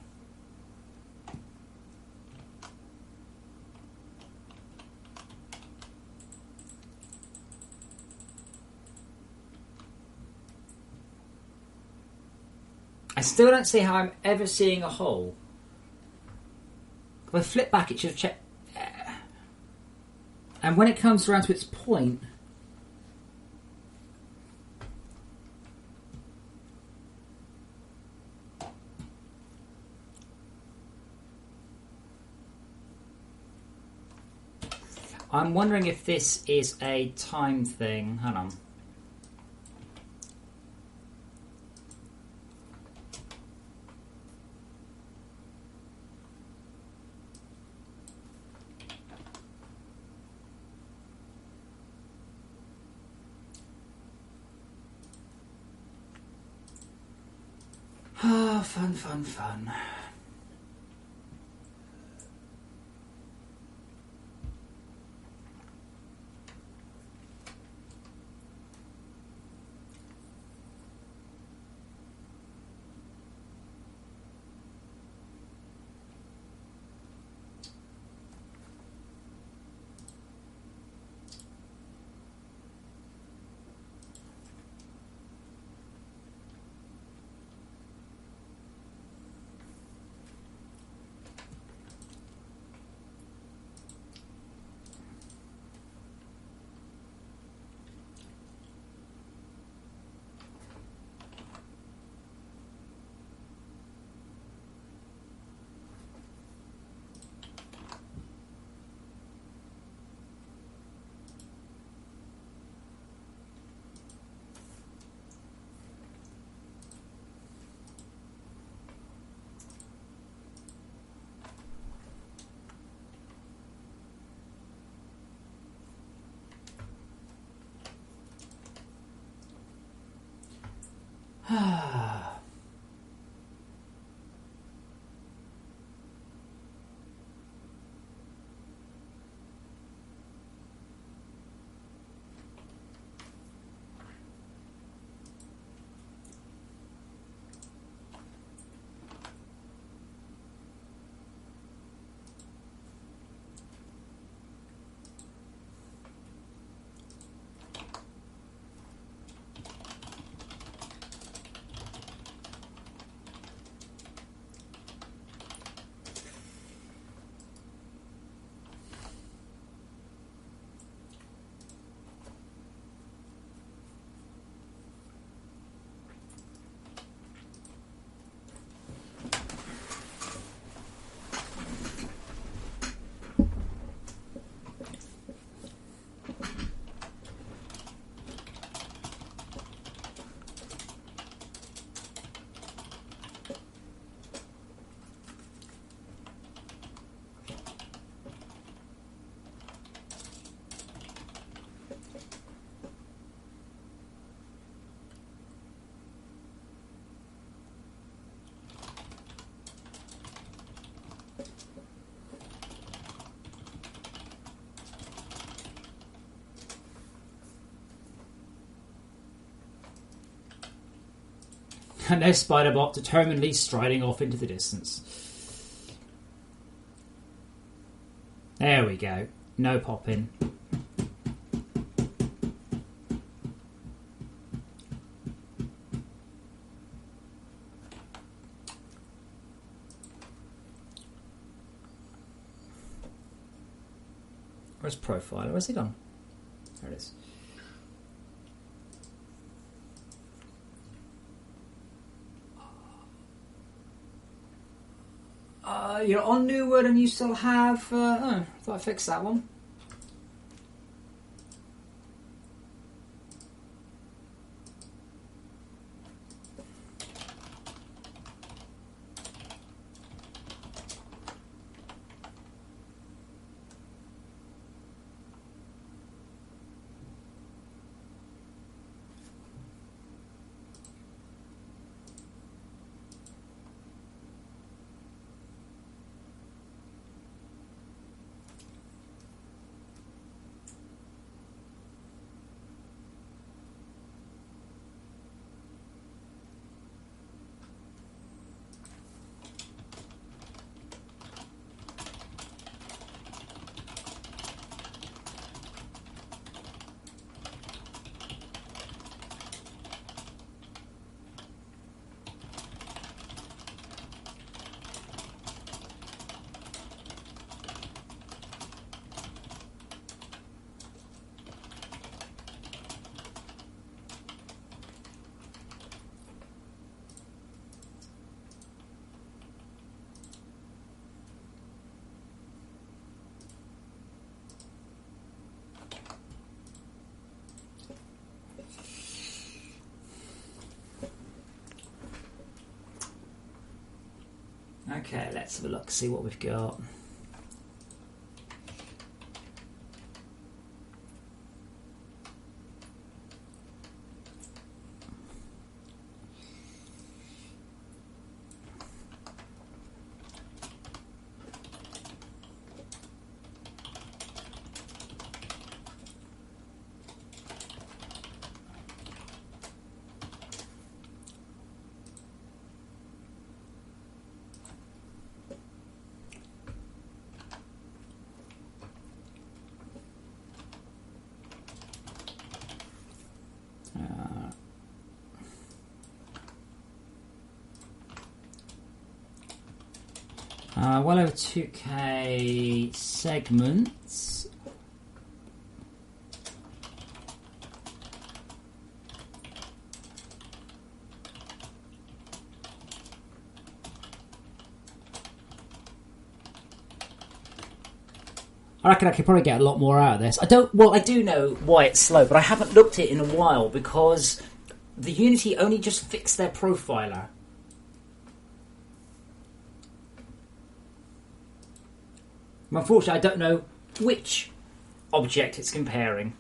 I still don't see how I'm ever seeing a hole. If I flip back, it should have checked. And when it comes around to its point, I'm wondering if this is a time thing. Hang on. Ah, fun, fun, fun. And there's Spiderbot determinedly striding off into the distance. There we go. No popping. Where's Profile? Where's he gone? There it is. You're on New Word and you still have... I thought I fixed that one. Okay, let's have a look, see what we've got. Well over 2K segments. I reckon I could probably get a lot more out of this. I do know why it's slow, but I haven't looked at it in a while because the Unity only just fixed their profiler. Unfortunately, I don't know which object it's comparing.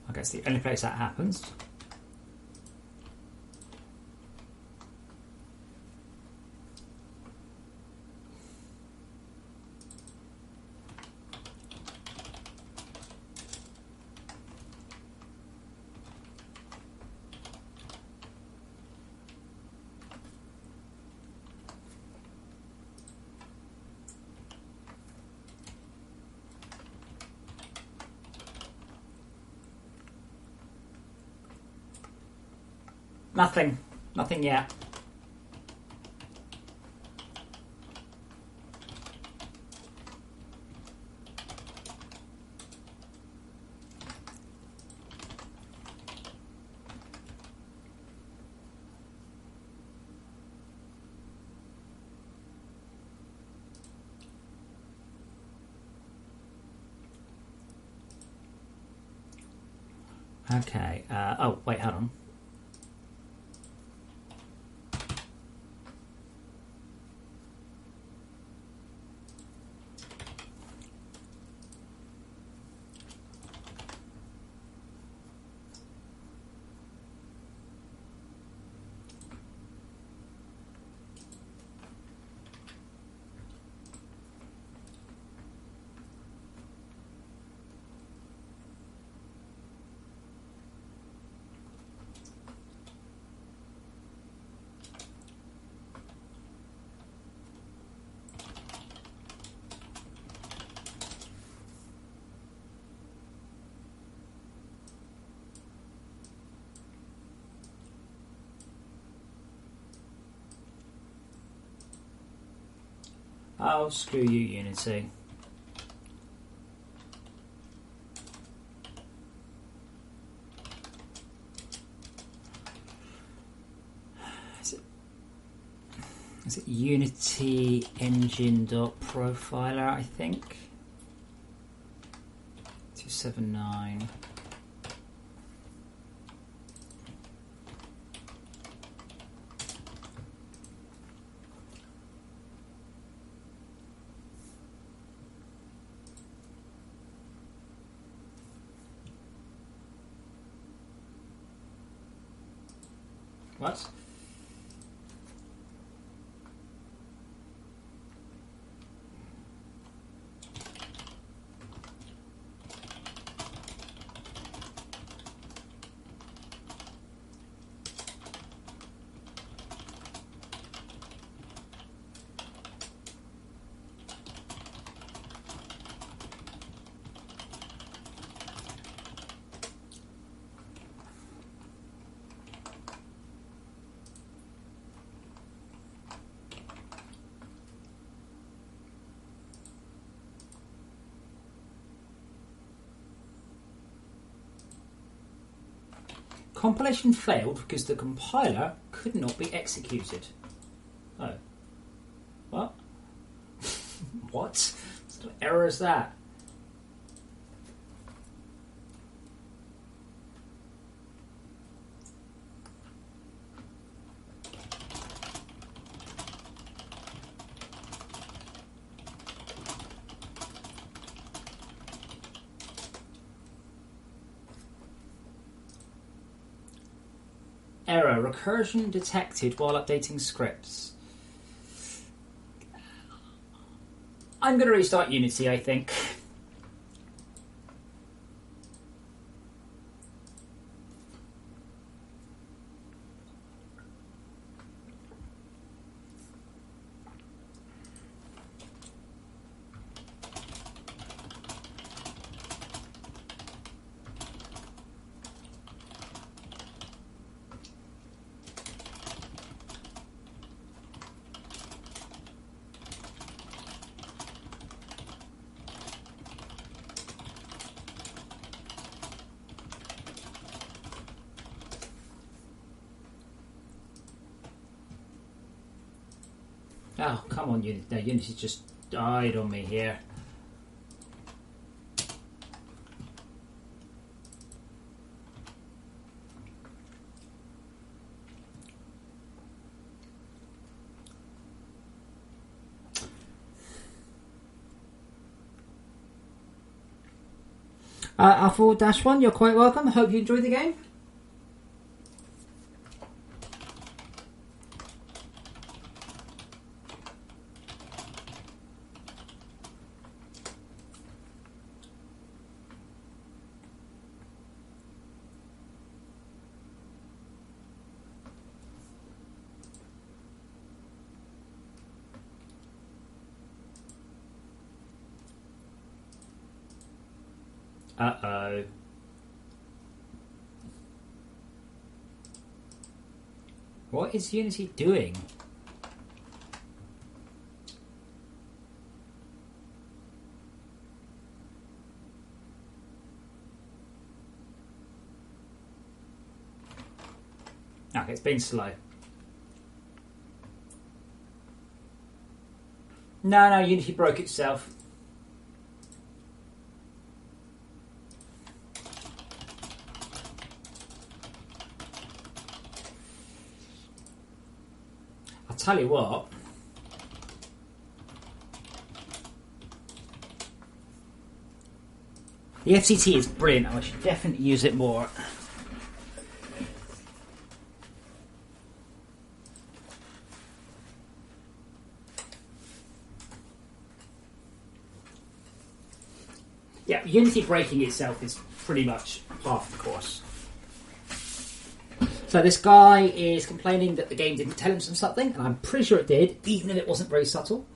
I guess the only place that happens. Nothing. Nothing yet. Okay. Oh, wait, hold on. Oh, screw you, Unity. Is it Unity engine.profiler, I think? 279. What? Compilation failed because the compiler could not be executed. Oh. What? What? What sort of error is that? Error. Recursion detected while updating scripts. I'm going to restart Unity, I think. Oh, come on, Unity. No, Unity just died on me here. Alpha-1, you're quite welcome. Hope you enjoyed the game. Uh-oh. What is Unity doing? Okay, it's been slow. No, Unity broke itself. Tell you what, the FCT is brilliant. I should definitely use it more. Yeah, Unity breaking itself is pretty much half the course. So this guy is complaining that the game didn't tell him something, and I'm pretty sure it did, even if it wasn't very subtle.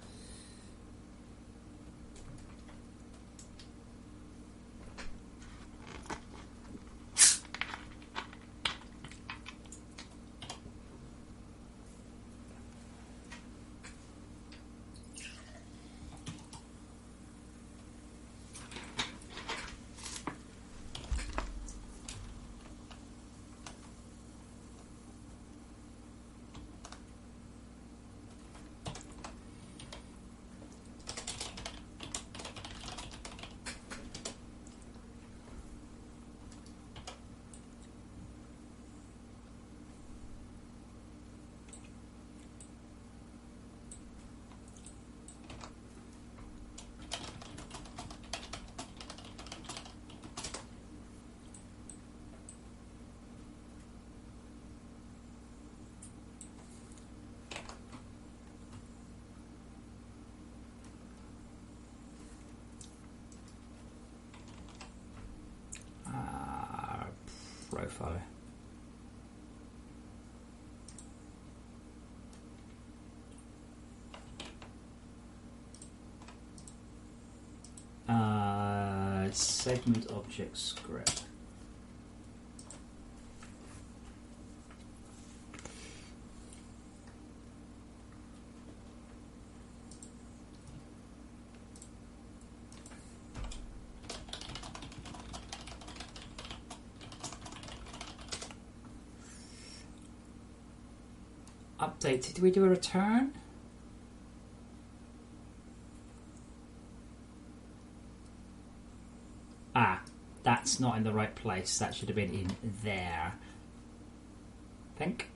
Profile. Segment object script. Update. Did we do a return? Ah, that's not in the right place. That should have been in there. I think.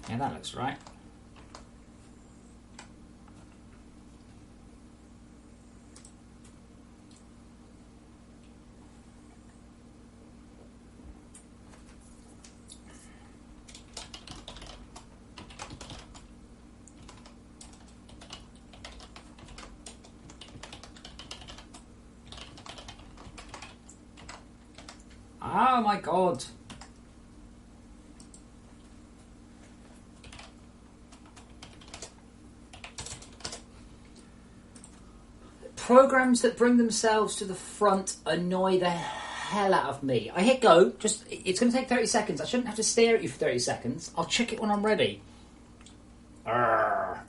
Yeah, that looks right. Oh my god. Programs that bring themselves to the front annoy the hell out of me. I hit go, it's going to take 30 seconds. I shouldn't have to stare at you for 30 seconds. I'll check it when I'm ready. Arrgh.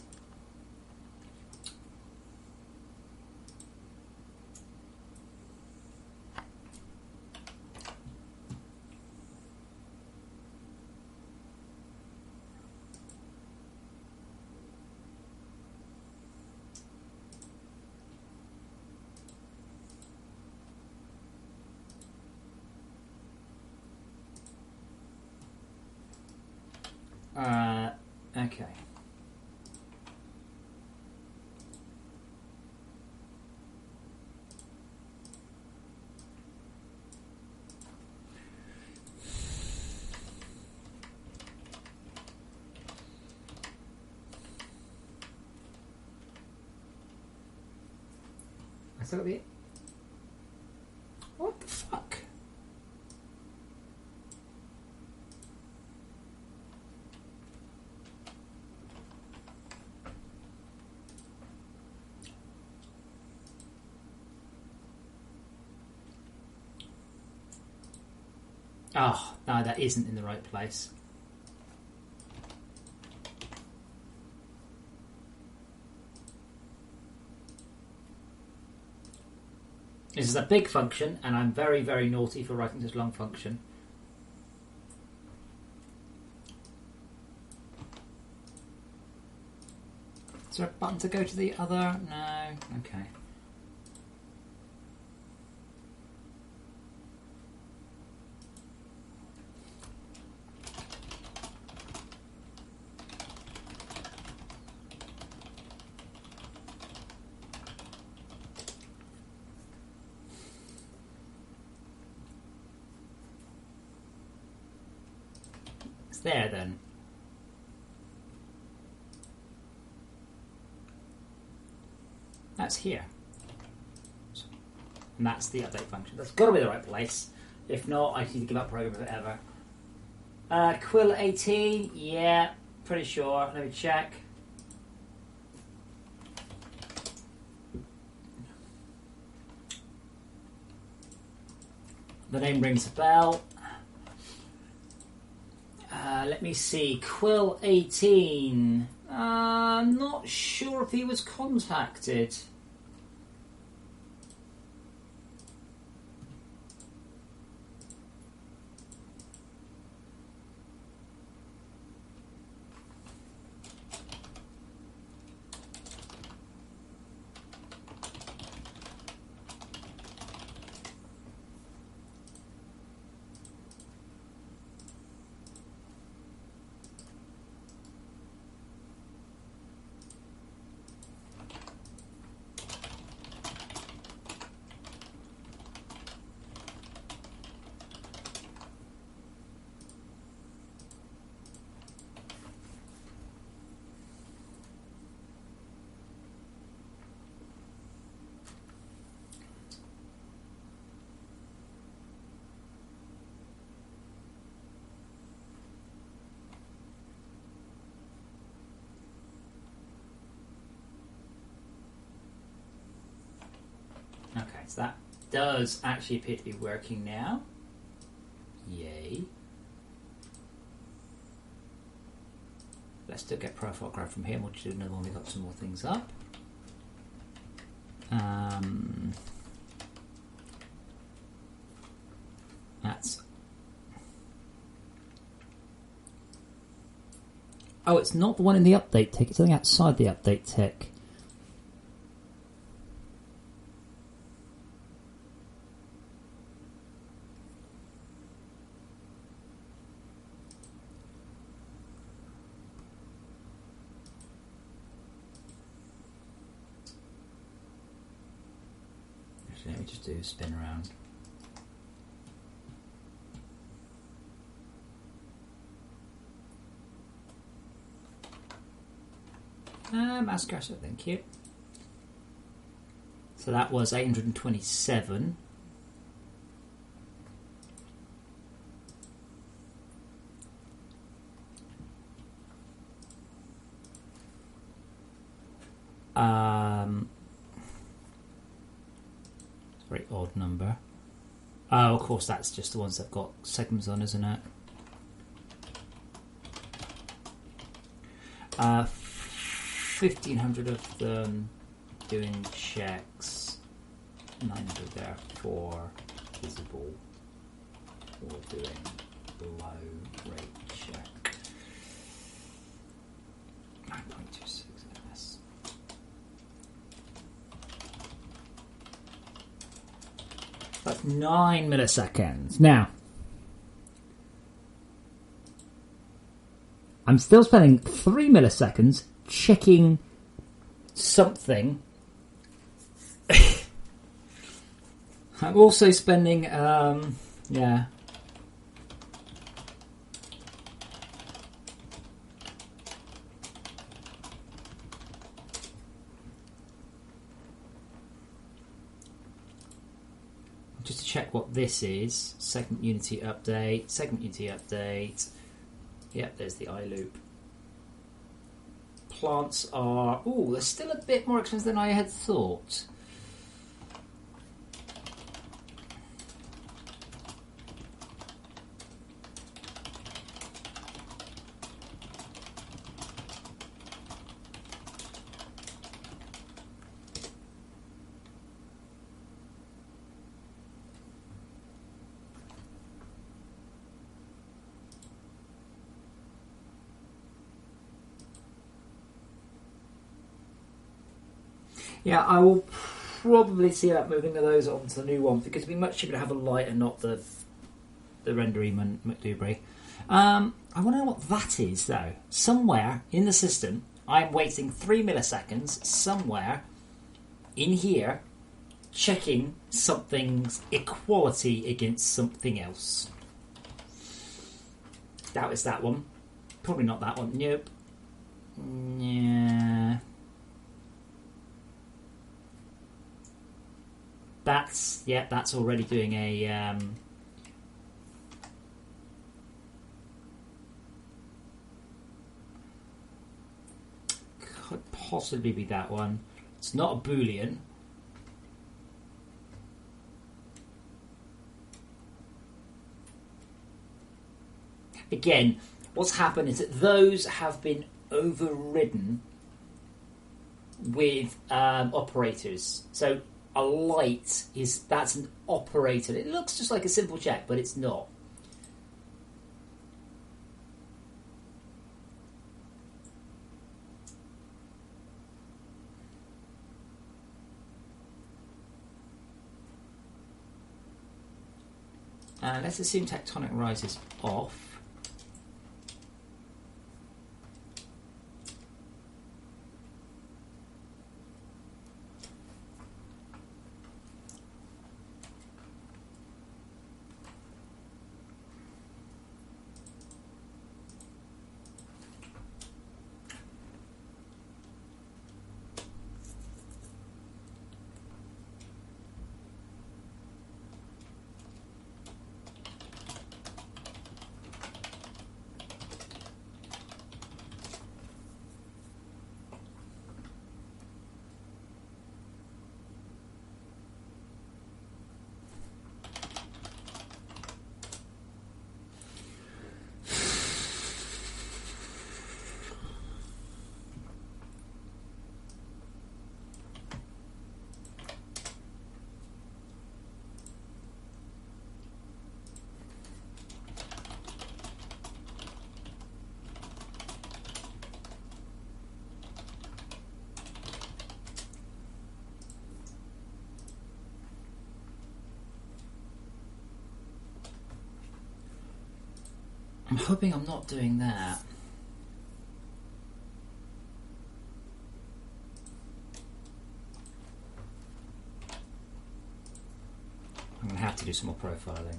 Okay. I still got the... What the fuck? Oh, no, that isn't in the right place. This is a big function, and I'm very, very naughty for writing this long function. Is there a button to go to the other? No. Okay. It's there then. That's here. And that's the update function. That's got to be the right place. If not, I need to give up programming forever. Quill 18, yeah, pretty sure. Let me check. The name rings a bell. Let me see. Quill 18. Not sure if he was contacted. Okay, so that does actually appear to be working now. Yay. let's still get profile graph from here. We'll do another one. We've got some more things up. That's. Oh, it's not the one in the update tick. It's something outside the update tick. Let me just do a spin around. Mouse cursor, thank you. So that was 827. Very odd number. Oh, of course, that's just the ones that have got segments on, isn't it? 1,500 of them doing checks. 900 therefore visible or doing low rate check. 9.26 ms. That's 9 milliseconds. Now, I'm still spending 3 milliseconds checking something. I'm also spending, yeah. Just to check what this is. Segment Unity update. Segment Unity update. Yep, there's the eye loop. Plants are... Ooh, they're still a bit more expensive than I had thought. Yeah, I will probably see about moving those onto the new one because it'd be much cheaper to have a light and not the rendery McDoobry. I want to know what that is though. Somewhere in the system, I'm waiting 3 milliseconds somewhere in here, checking something's equality against something else. That was that one. Probably not that one. Nope. Yeah. That's already doing a could possibly be that one. It's not a Boolean. Again, what's happened is that those have been overridden with operators. So a light that's an operator. It looks just like a simple check, but it's not. Let's assume tectonic rise is off. I'm hoping I'm not doing that. I'm going to have to do some more profiling.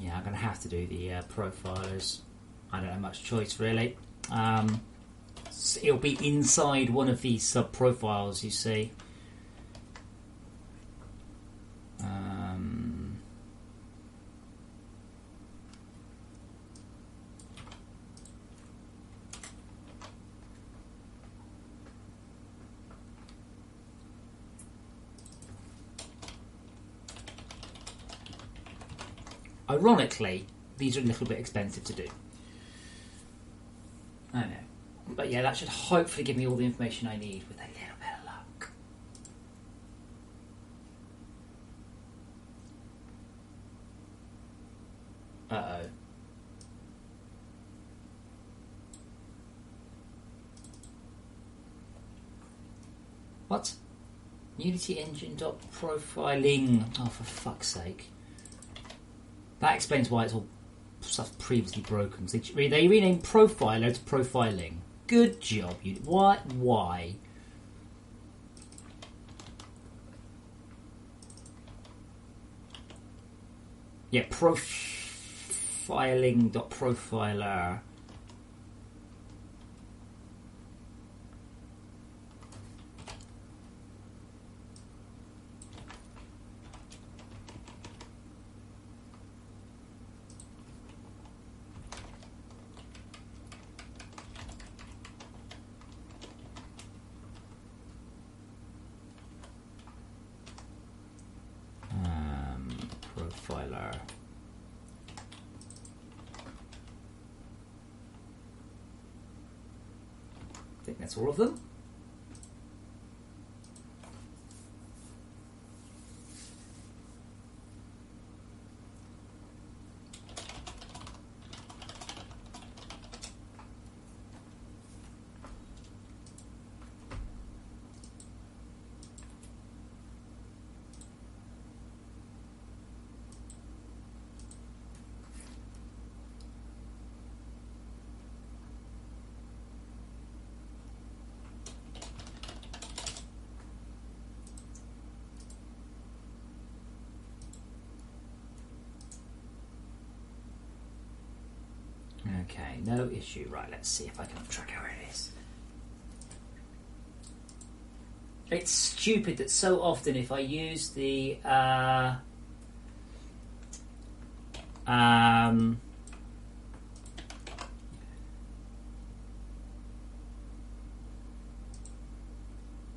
Yeah, I'm going to have to do the profilers. I don't have much choice, really. It'll be inside one of these sub-profiles, you see. Ironically, these are a little bit expensive to do. I know. But yeah, that should hopefully give me all the information I need with a little bit of luck. Uh-oh. What? Unity engine dot profiling. Oh, for fuck's sake. That explains why it's all stuff previously broken. They renamed profiler to profiling. Good job, you. What? Why? Yeah, profiling.profiler. Profiler. I think that's all of them. Okay, no issue. Right, let's see if I can track where it is. It's stupid that so often if I use the I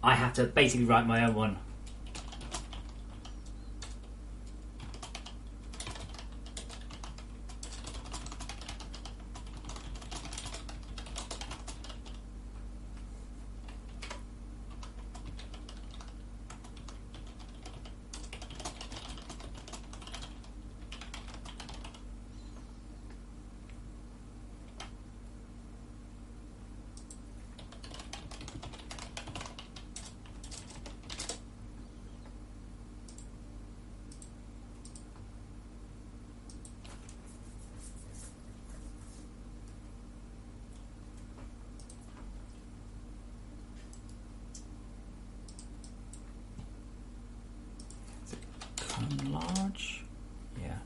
have to basically write my own one. large? Yeah.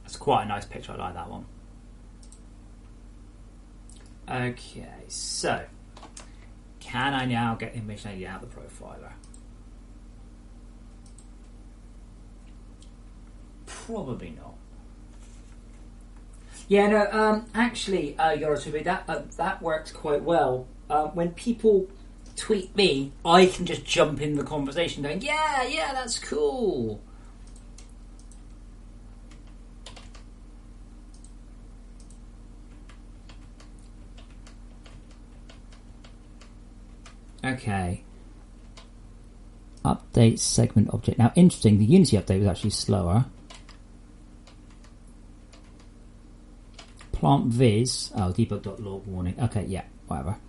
That's quite a nice picture. I like that one. Okay, so can I now get the image ID out of the profiler? Probably not. Yeah, no. Actually, Yoratubi, that works quite well. When people tweet me, I can just jump in the conversation, going, "Yeah, that's cool." Okay. Update segment object. Now, interesting. The Unity update was actually slower. Plant viz. Oh, debug.log warning. Okay, yeah, whatever.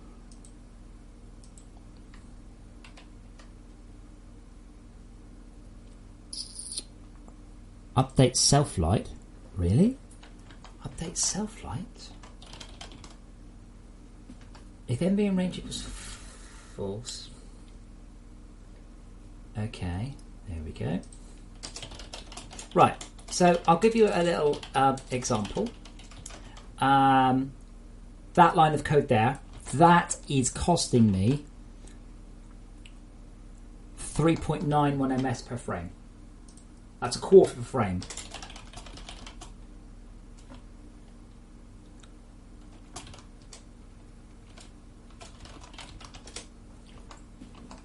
Update self-light. Really? Update self-light? If MB in range equals false. Okay, there we go. Right, so I'll give you a little example. That line of code there, that is costing me 3.91 ms per frame. That's a quarter of a frame.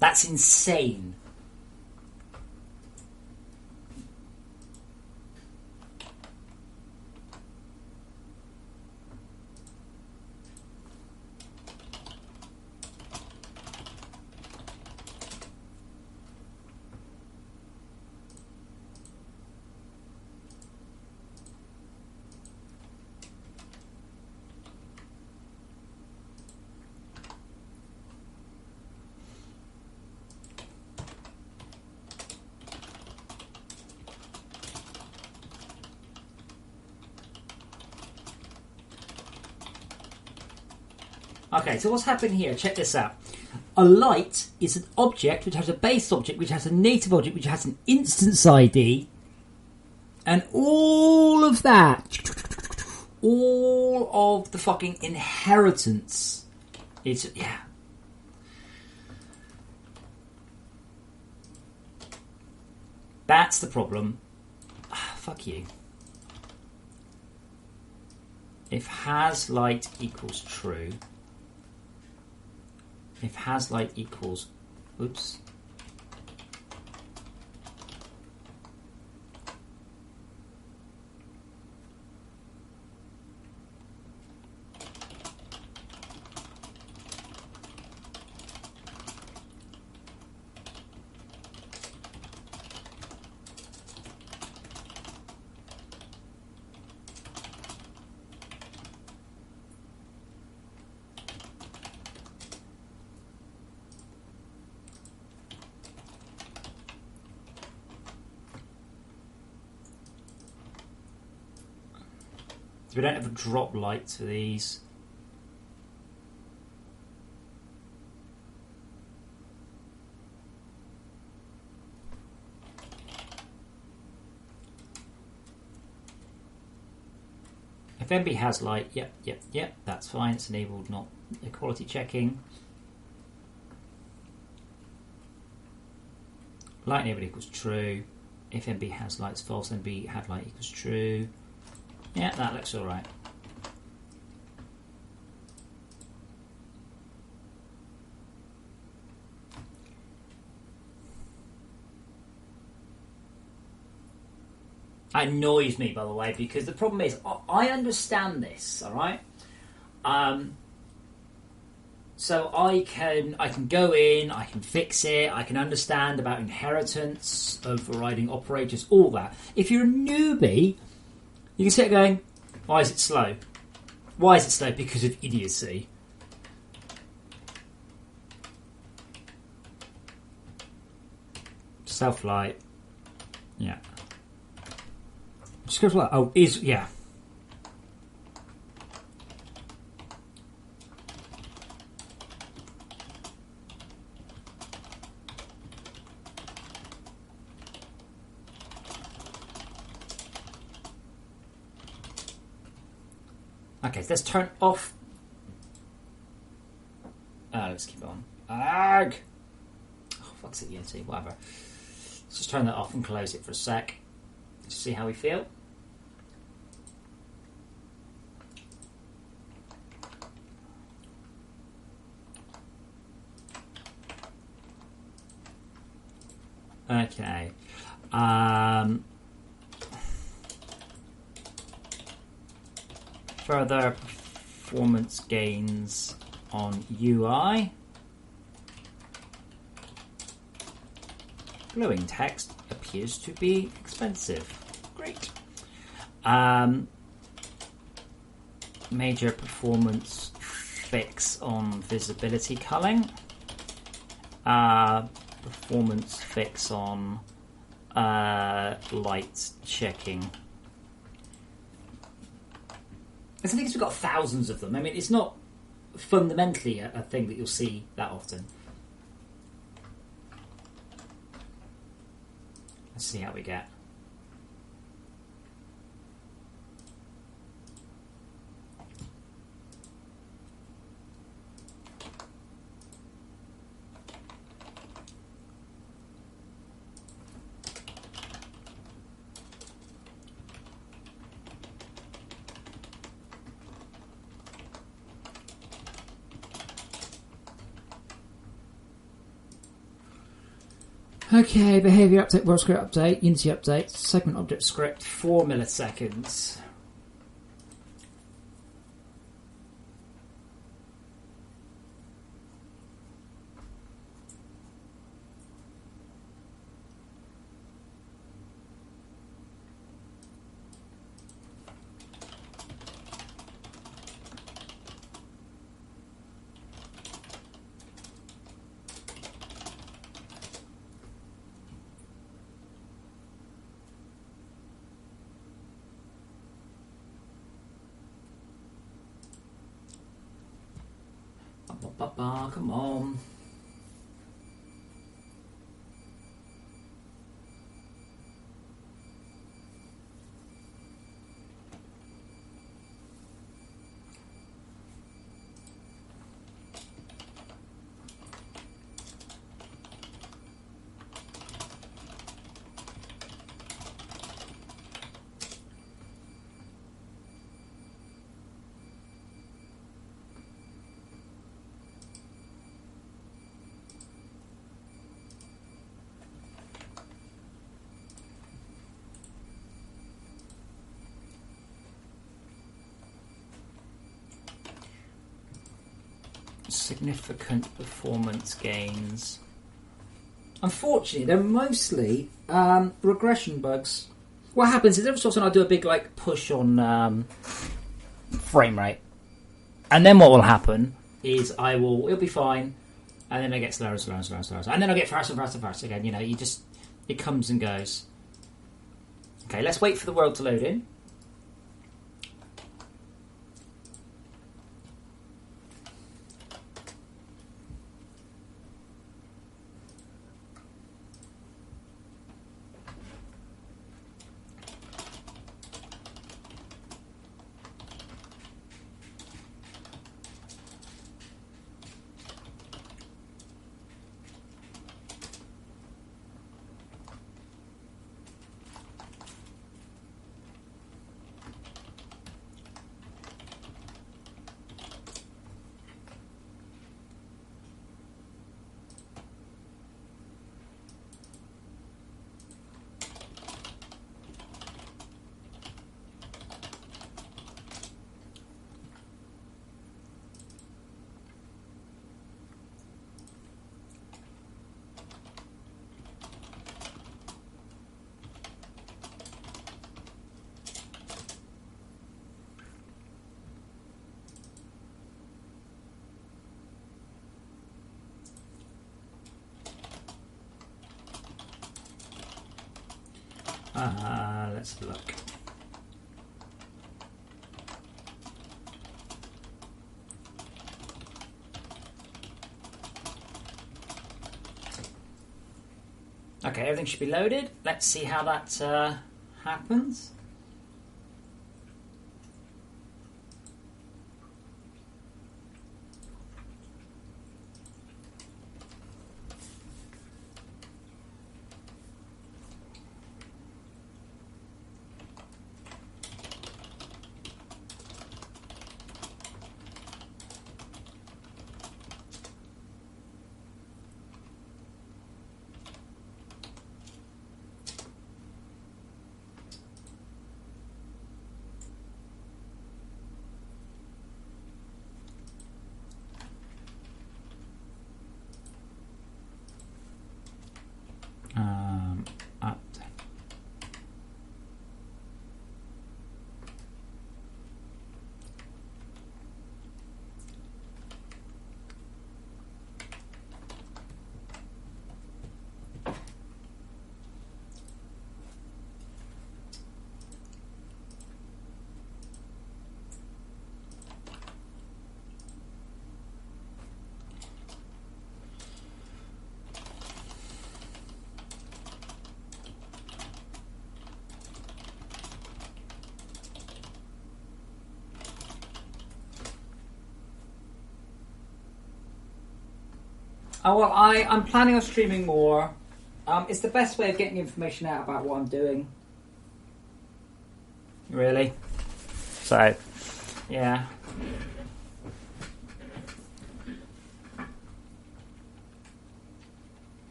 That's insane. Okay, so what's happening here? Check this out. A light is an object which has a base object, which has a native object, which has an instance ID, and all of that, all of the fucking inheritance is, yeah. That's the problem. Fuck you. If has light equals true, if has light equals, oops. So we don't have a drop light for these. If MB has light, yep, that's fine. It's enabled, not equality checking. Light enabled equals true. If MB has light, it's false. MB have light equals true. Yeah, that looks all right. That annoys me, by the way, because the problem is I understand this, all right. So I can go in, I can fix it, I can understand about inheritance, overriding operators, all that. If you're a newbie, you can sit going, why is it slow? Why is it slow? Because of idiocy. Self-light. Yeah. Script light. Oh, is, yeah. Okay, so let's turn off. Let's keep it on. Ag! Oh, fuck's it, Yeti, whatever. Let's just turn that off and close it for a sec. Just see how we feel. Okay. Further performance gains on UI. Gluing text appears to be expensive. Great. Major performance fix on visibility culling. Performance fix on light checking. It's the thing is we've got thousands of them. I mean, it's not fundamentally a thing that you'll see that often. Let's see how we get. Okay, behavior update, world script update, Unity update, segment object script, 4 milliseconds. Come on. Significant performance gains. Unfortunately, they're mostly regression bugs. What happens is every so often I do a big push on frame rate, and then what will happen is it'll be fine, and then I get slower and slower and slower and slower, and then I get faster and faster and faster again. It comes and goes. Okay, let's wait for the world to load in. Let's have a look. Okay, everything should be loaded. Let's see how that happens. Oh, well, I'm planning on streaming more. It's the best way of getting information out about what I'm doing. Really? So, yeah.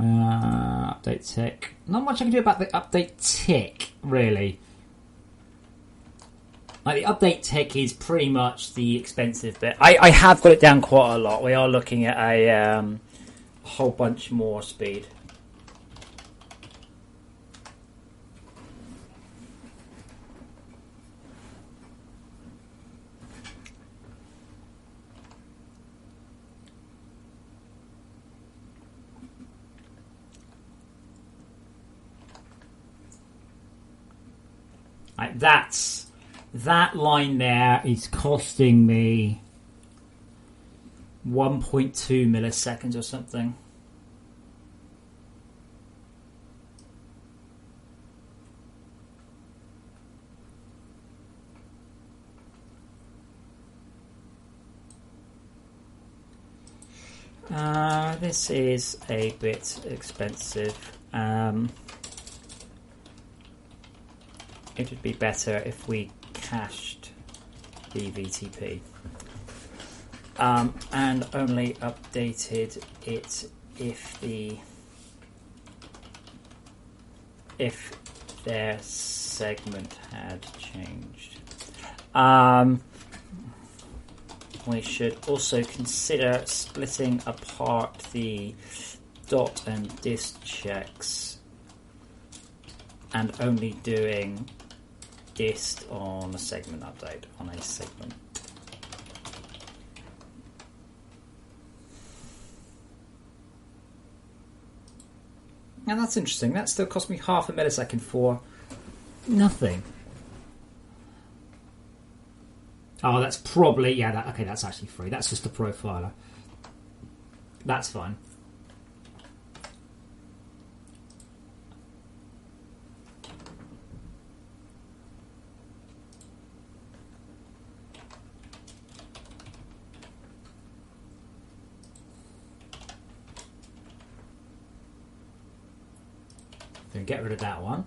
Update tick. Not much I can do about the update tick, really. Like, the update tick is pretty much the expensive bit. I have got it down quite a lot. We are looking at a whole bunch more speed. Like, that line there is costing me 1.2 milliseconds or something. This is a bit expensive. It would be better if we cached the VTP and only updated it if their segment had changed. We should also consider splitting apart the dot and dist checks and only doing dist on a segment update on a segment. And that's interesting. That still cost me half a millisecond for nothing. Oh, that's probably... Yeah, okay, that's actually free. That's just a profiler. That's fine. Then get rid of that one.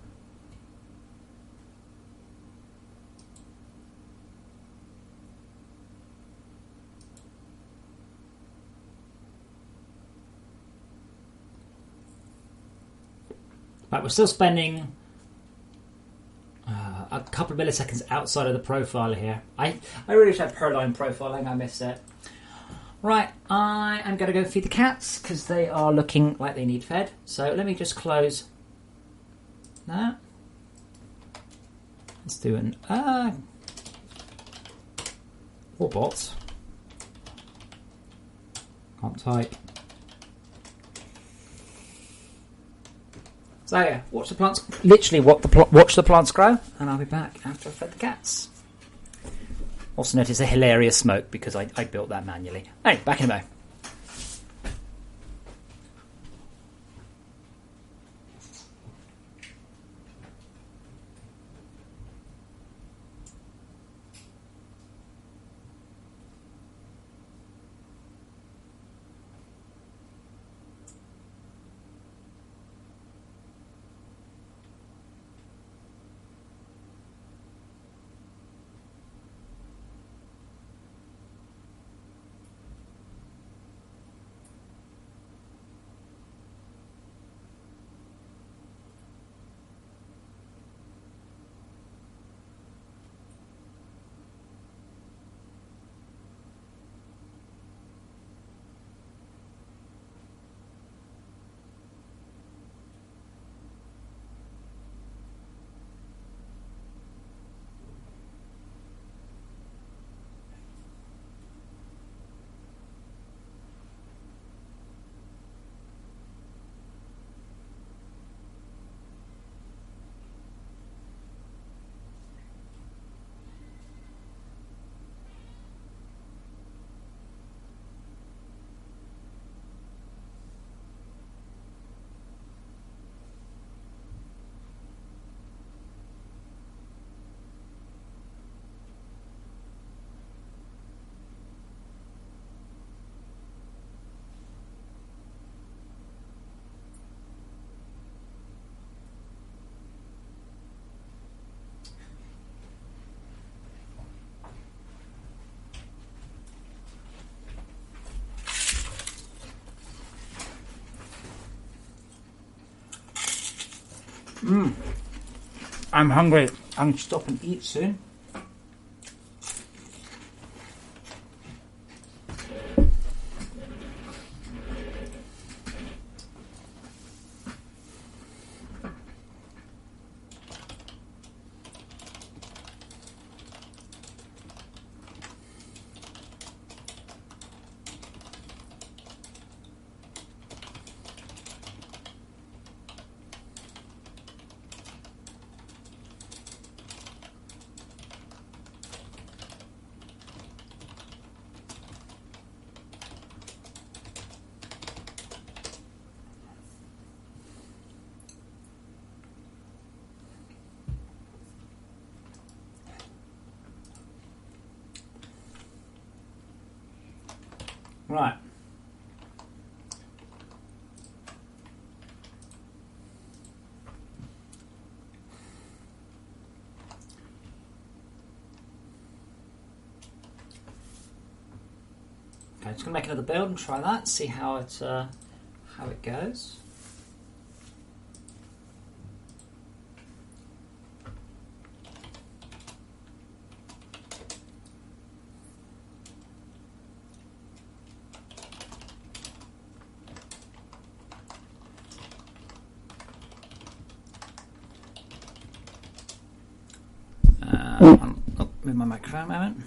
But we're still spending a couple of milliseconds outside of the profiler here. I really should have per line profiling. I missed it. Right, I am going to go feed the cats because they are looking like they need fed. So let me just close that. Let's do an or bots. Can't type. So yeah, watch the plants. Literally, watch the plants grow, and I'll be back after I've fed the cats. Also notice a hilarious smoke because I built that manually. Anyway, back in a moment. I'm hungry. I'm gonna stop and eat soon. Right. Okay, just gonna make another build and try that. See how it goes. Move my microphone a moment.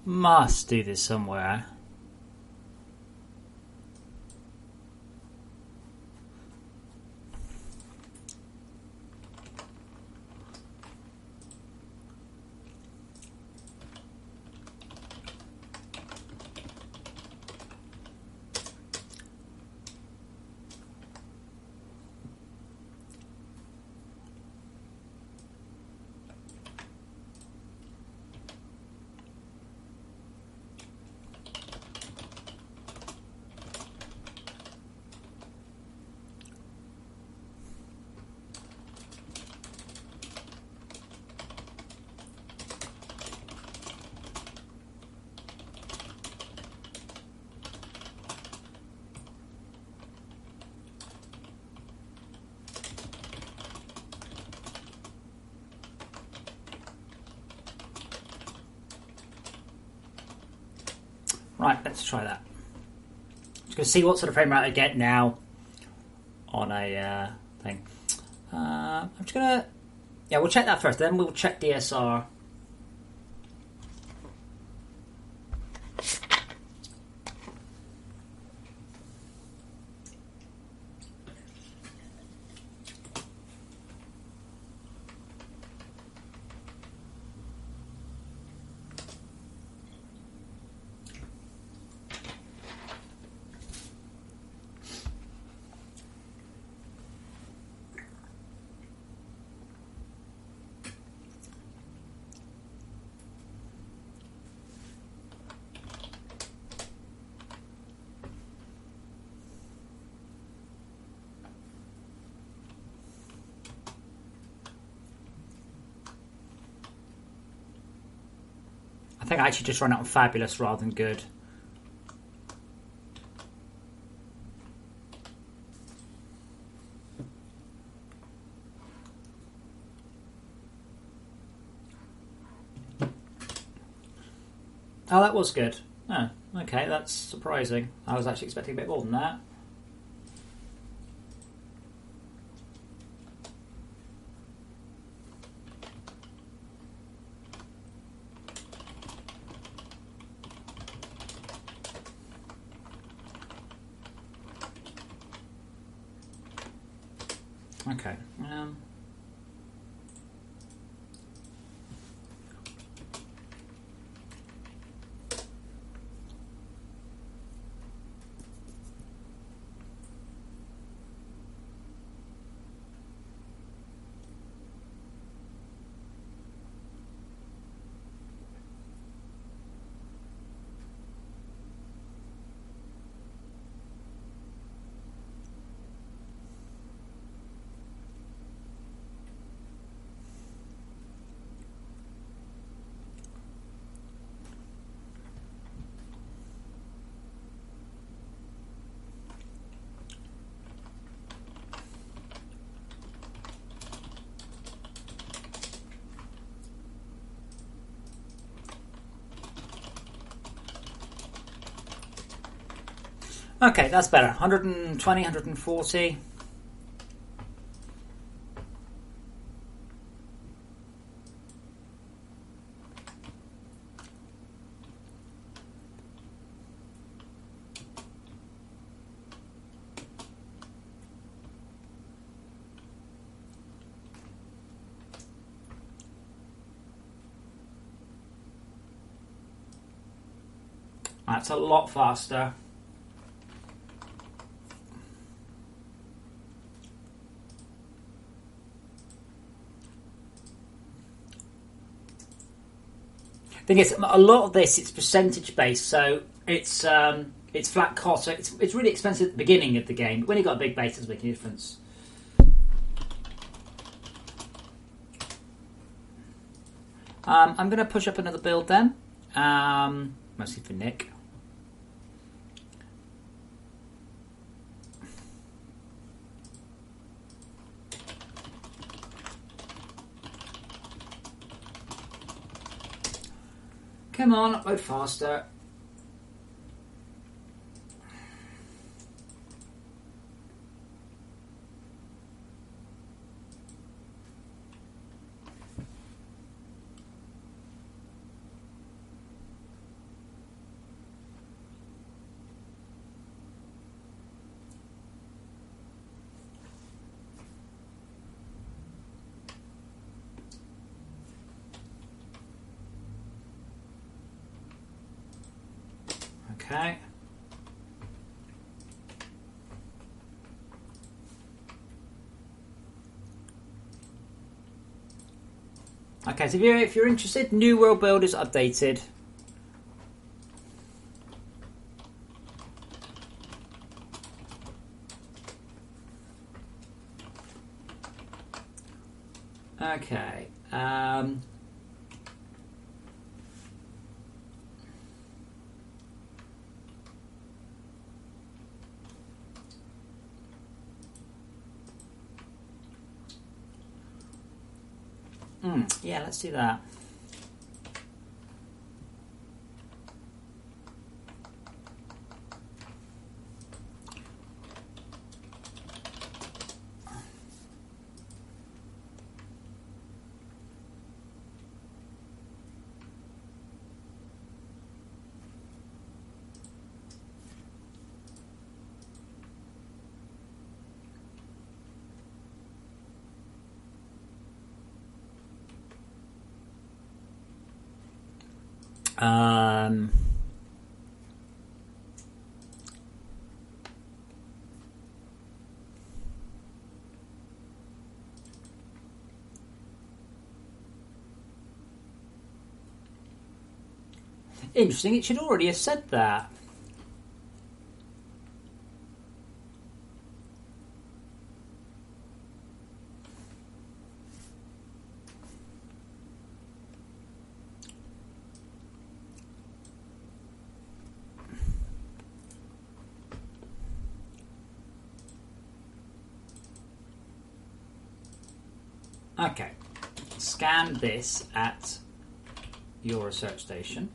Must do this somewhere. Right, let's try that. Just going to see what sort of frame rate I get now on a thing. I'm just going to... Yeah, we'll check that first, then we'll check DSR. I think I actually just run out on fabulous rather than good. Oh, that was good. Oh, okay, that's surprising. I was actually expecting a bit more than that. Okay. Okay, that's better. 120, 140. That's a lot faster. Thing is, a lot of this it's percentage based, so it's flat cost. So it's really expensive at the beginning of the game, but when you've got a big base, it doesn't make any difference. I'm going to push up another build then, mostly for Nick. Come on, upload faster. Okay. Okay, so if you're interested, New World Build is updated. Okay. Yeah, let's do that. Interesting, it should already have said that. Okay, scan this at your research station.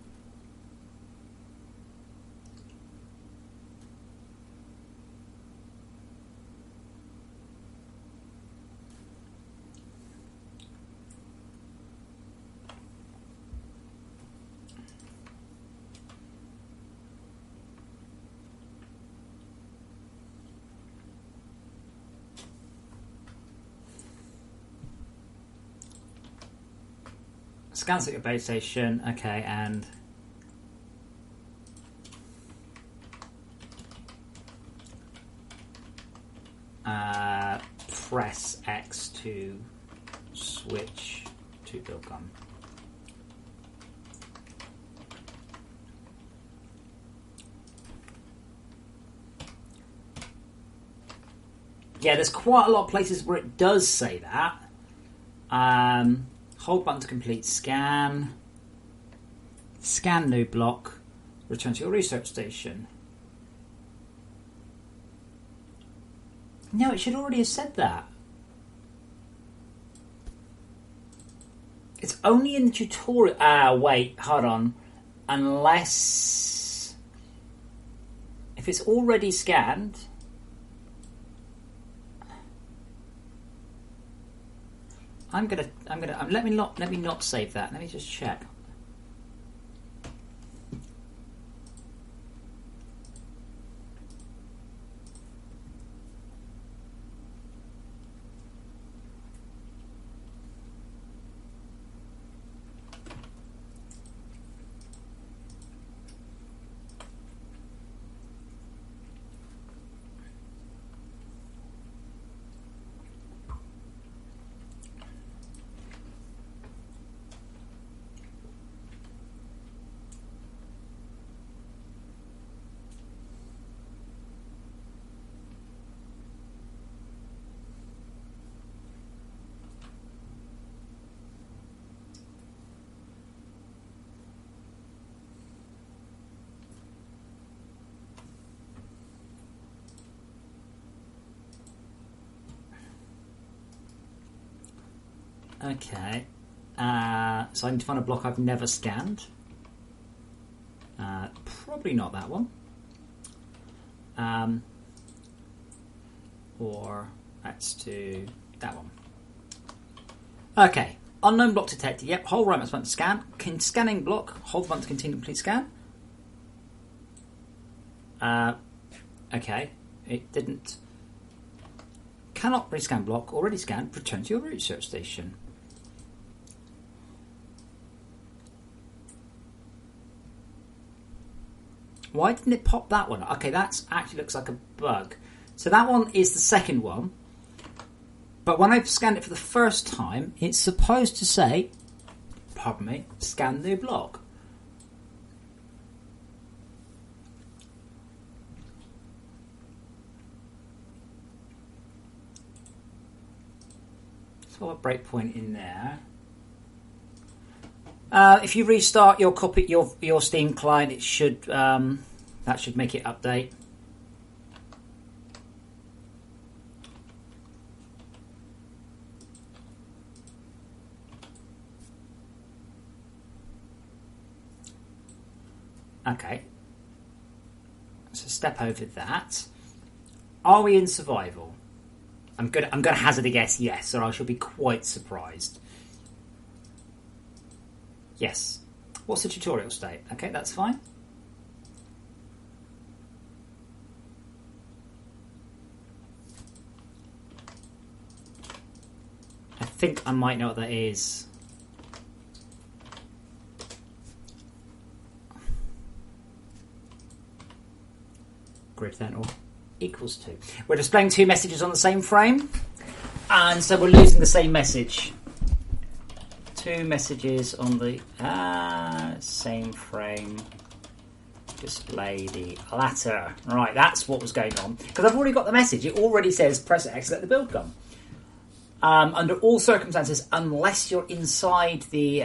Scans at your base station, okay, and press X to switch to build gun. Yeah, there's quite a lot of places where it does say that. Hold button to complete scan. Scan new block. Return to your research station. No, it should already have said that. It's only in the tutorial. Wait, hold on. Unless... If it's already scanned, let me not save that. Let me just check. Okay, so I need to find a block I've never scanned. Probably not that one. Or let's do that one. Okay, unknown block detected. Yep, hold right mouse button to scan. Scanning block, hold button to continue complete scan. Okay, it didn't. Cannot rescan block, already scanned, return to your root search station. Why didn't it pop that one? Okay, that actually looks like a bug. So that one is the second one. But when I've scanned it for the first time, it's supposed to say, pardon me, scan new block. So a breakpoint in there. If you restart your your Steam client, it should that should make it update. Okay, so step over that. Are we in survival? I'm gonna hazard a guess yes, or I shall be quite surprised. Yes. What's the tutorial state? Okay, that's fine. I think I might know what that is. Greater than or equals to. We're displaying two messages on the same frame, and so we're losing the same message. Two messages on the same frame. Display the latter. Right, that's what was going on. Because I've already got the message. It already says press X, let the build gun. Under all circumstances, unless you're inside the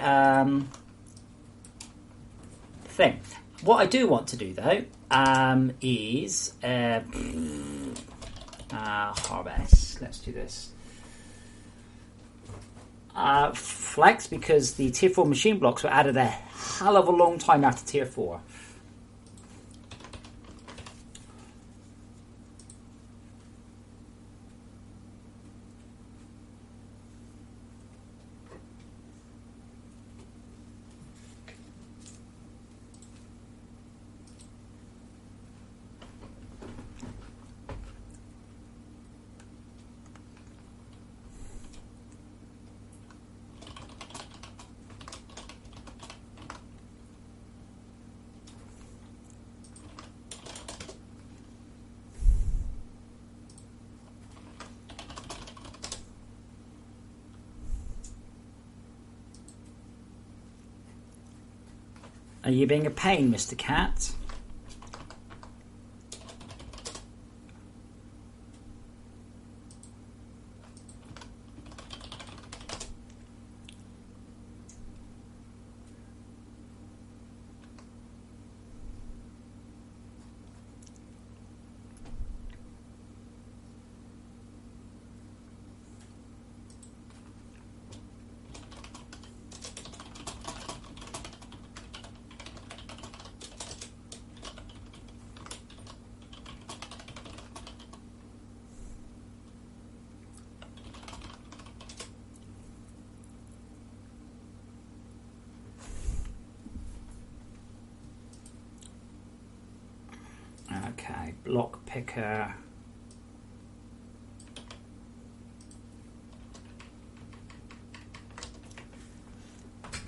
thing. What I do want to do, though, is harvest. Let's do this. Flex, because the tier 4 machine blocks were added a hell of a long time after tier 4. Are you being a pain, Mr. Cat? Okay, block picker.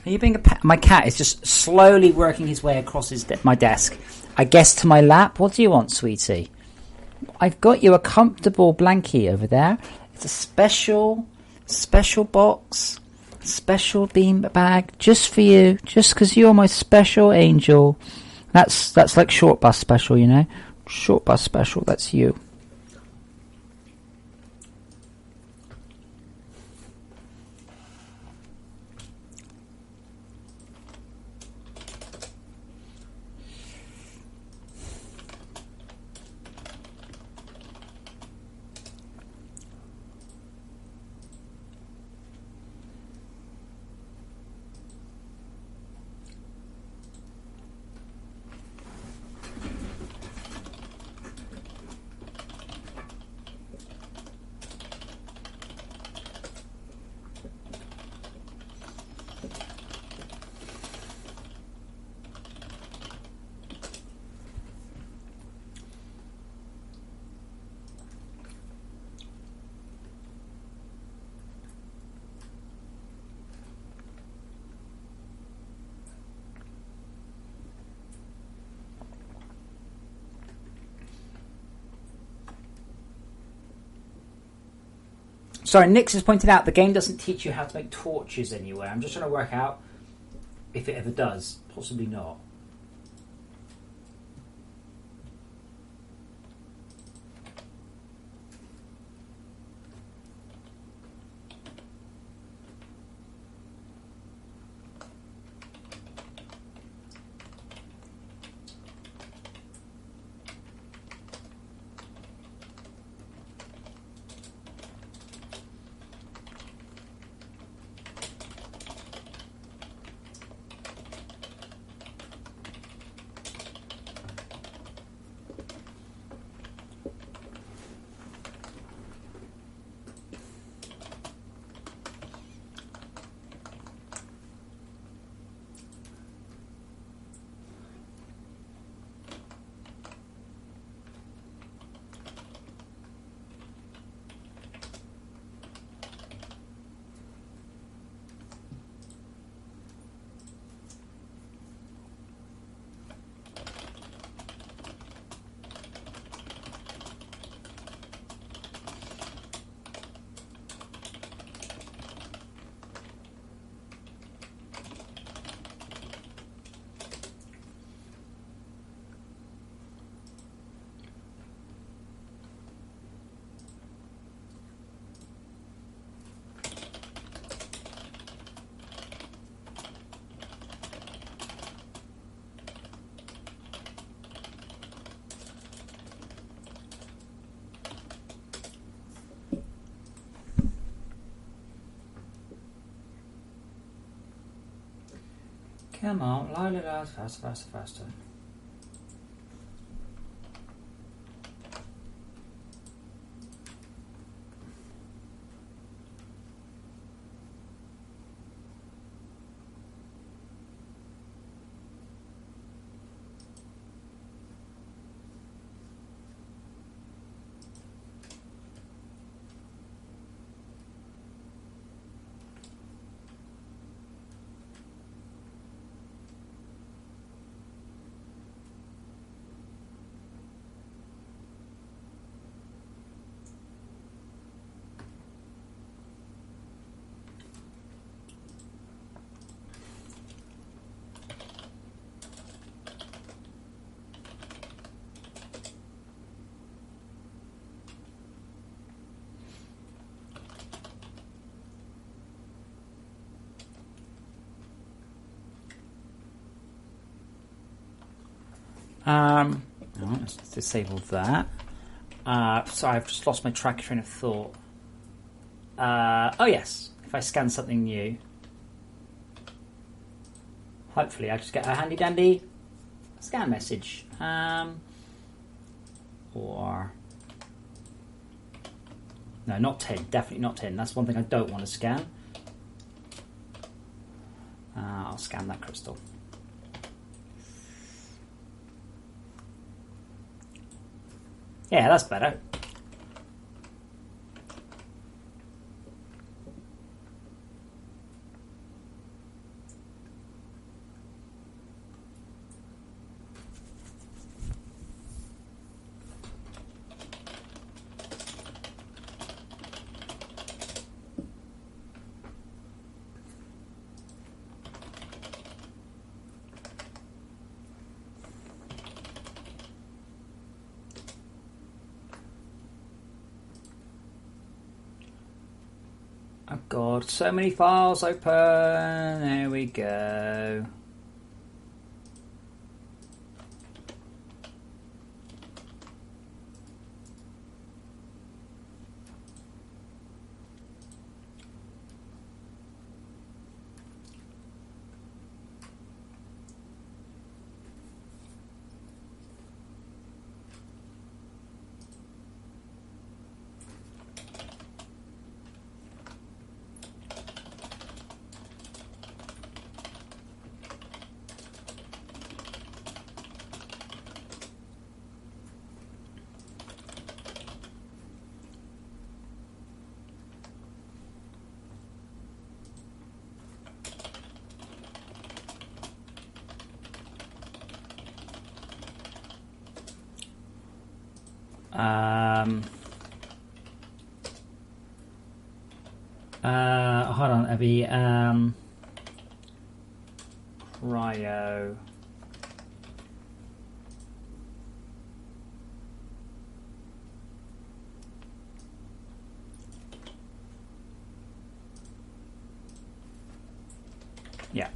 Are you being my cat is just slowly working his way across my desk. I guess to my lap. What do you want, sweetie? I've got you a comfortable blankie over there. It's a special box, special bean bag just for you, just because you're my special angel. That's like short bus special, you know. Short bus special. That's you. Sorry, Nix has pointed out the game doesn't teach you how to make torches anywhere. I'm just trying to work out if it ever does. Possibly not. Come on, la, faster. Let's disable that. Sorry, I've just lost my train of thought. Oh yes, if I scan something new, hopefully I just get a handy dandy scan message. Or no, not 10. Definitely not 10. That's one thing I don't want to scan. I'll scan that crystal. Yeah, that's better. Oh god, so many files open. There we go. Hold on, Abby. Cryo. Yeah.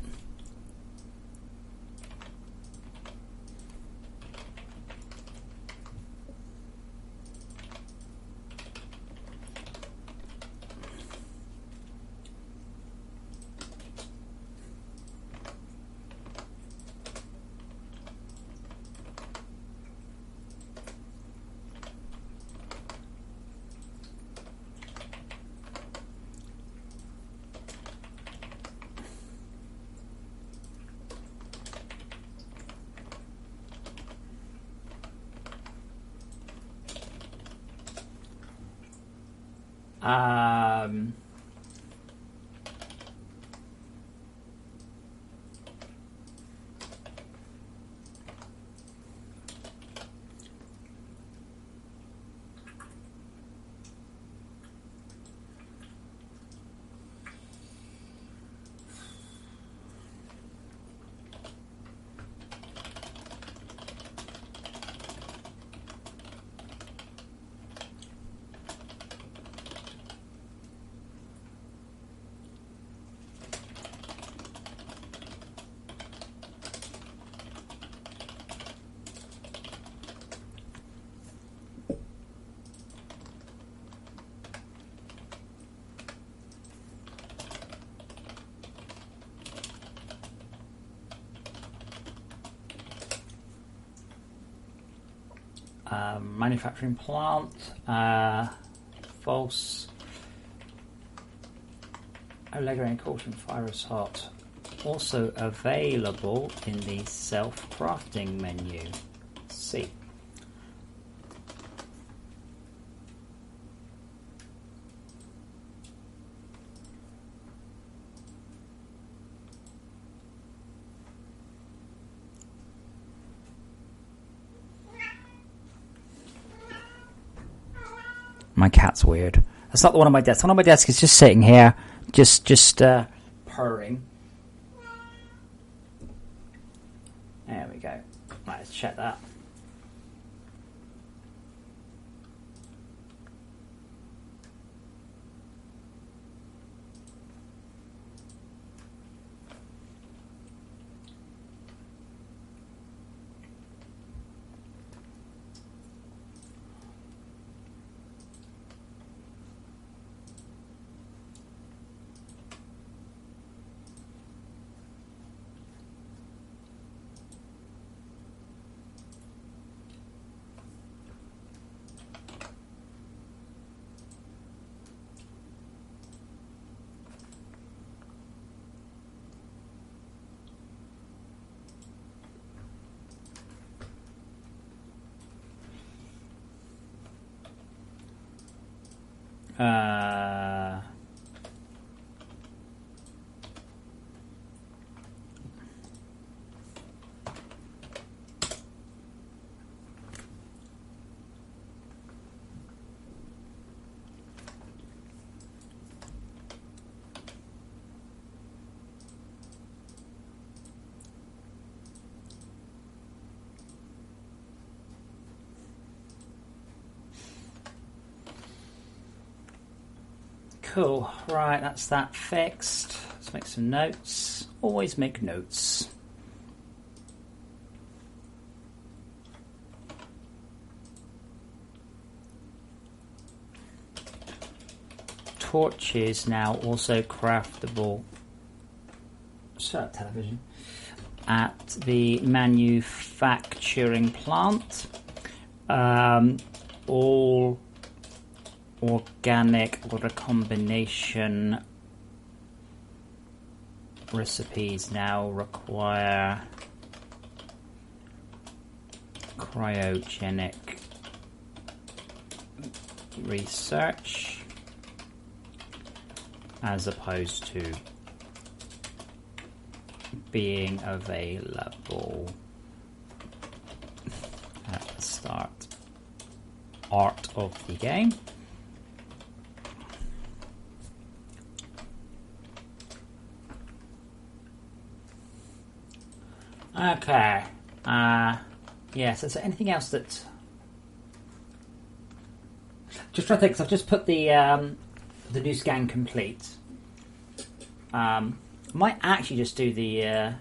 Um, manufacturing plant, false. Allegro and caution fire is hot. Also available in the self-crafting menu. Let's see. My cat's weird. That's not the one on my desk. The one on my desk is just sitting here, just purring. There we go. Right, let's check that. Cool. Right, that's that fixed. Let's make some notes. Always make notes. Torches now also craftable. Shut up, television. At the manufacturing plant. All organic or a combination recipes now require cryogenic research as opposed to being available at the start of the game. Okay. Yes. Is there anything else that? Just trying to think. 'Cause I've just put the new scan complete. Might actually just do the.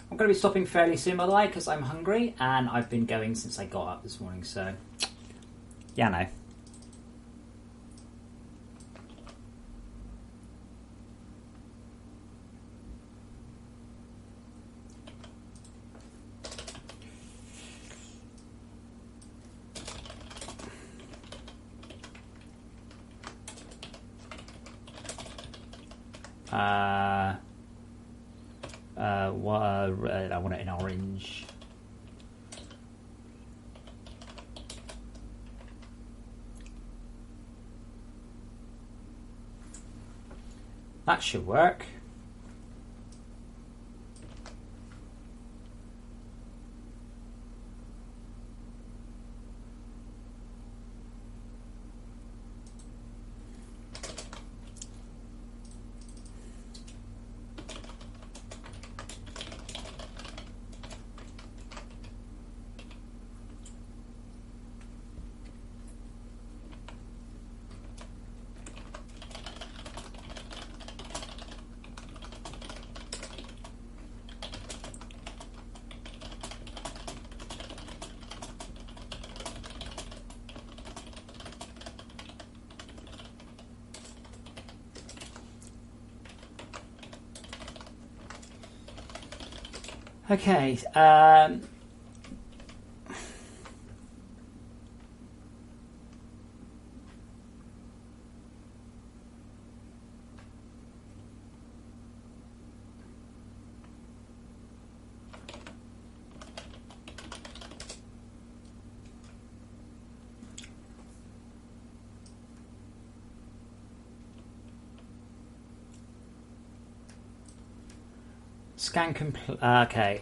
I'm going to be stopping fairly soon, by the way, because I'm hungry and I've been going since I got up this morning, so yeah, no. I want it in orange. That should work. Okay. Scan complete. Okay.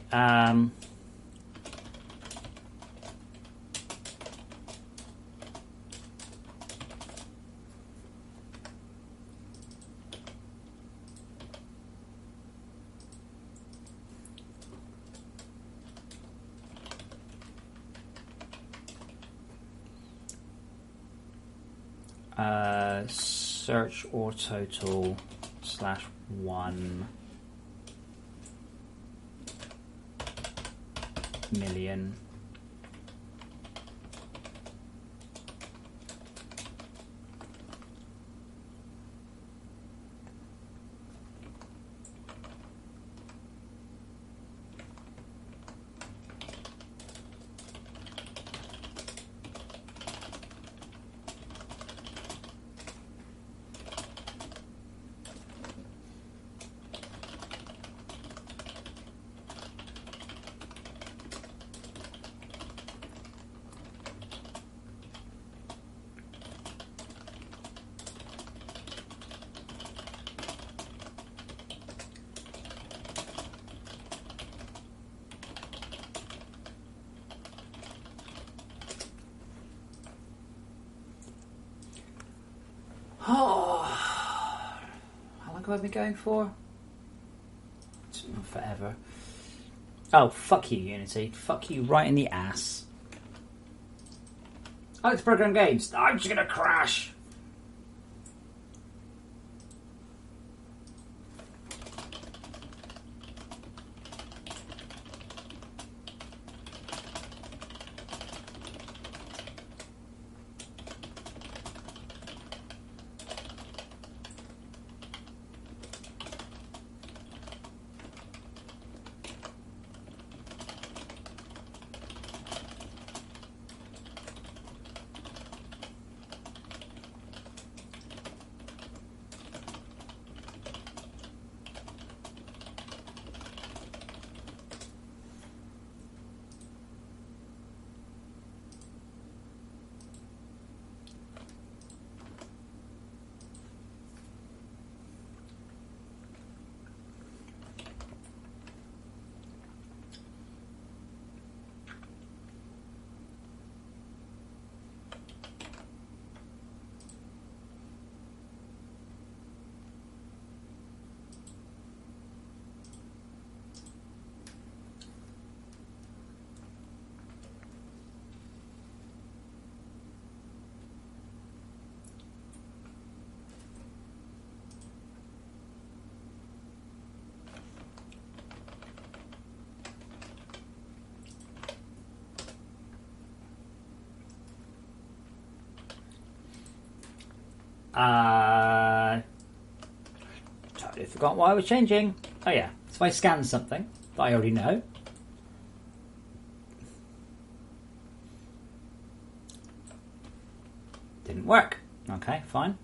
Search or total /1 million. long have I been going for? It's not forever. Oh, fuck you, Unity. Fuck you right in the ass. I like to program games. I'm just gonna crash. Totally forgot what I was changing. Oh yeah, so if I scan something that I already know. Didn't work. Okay, fine.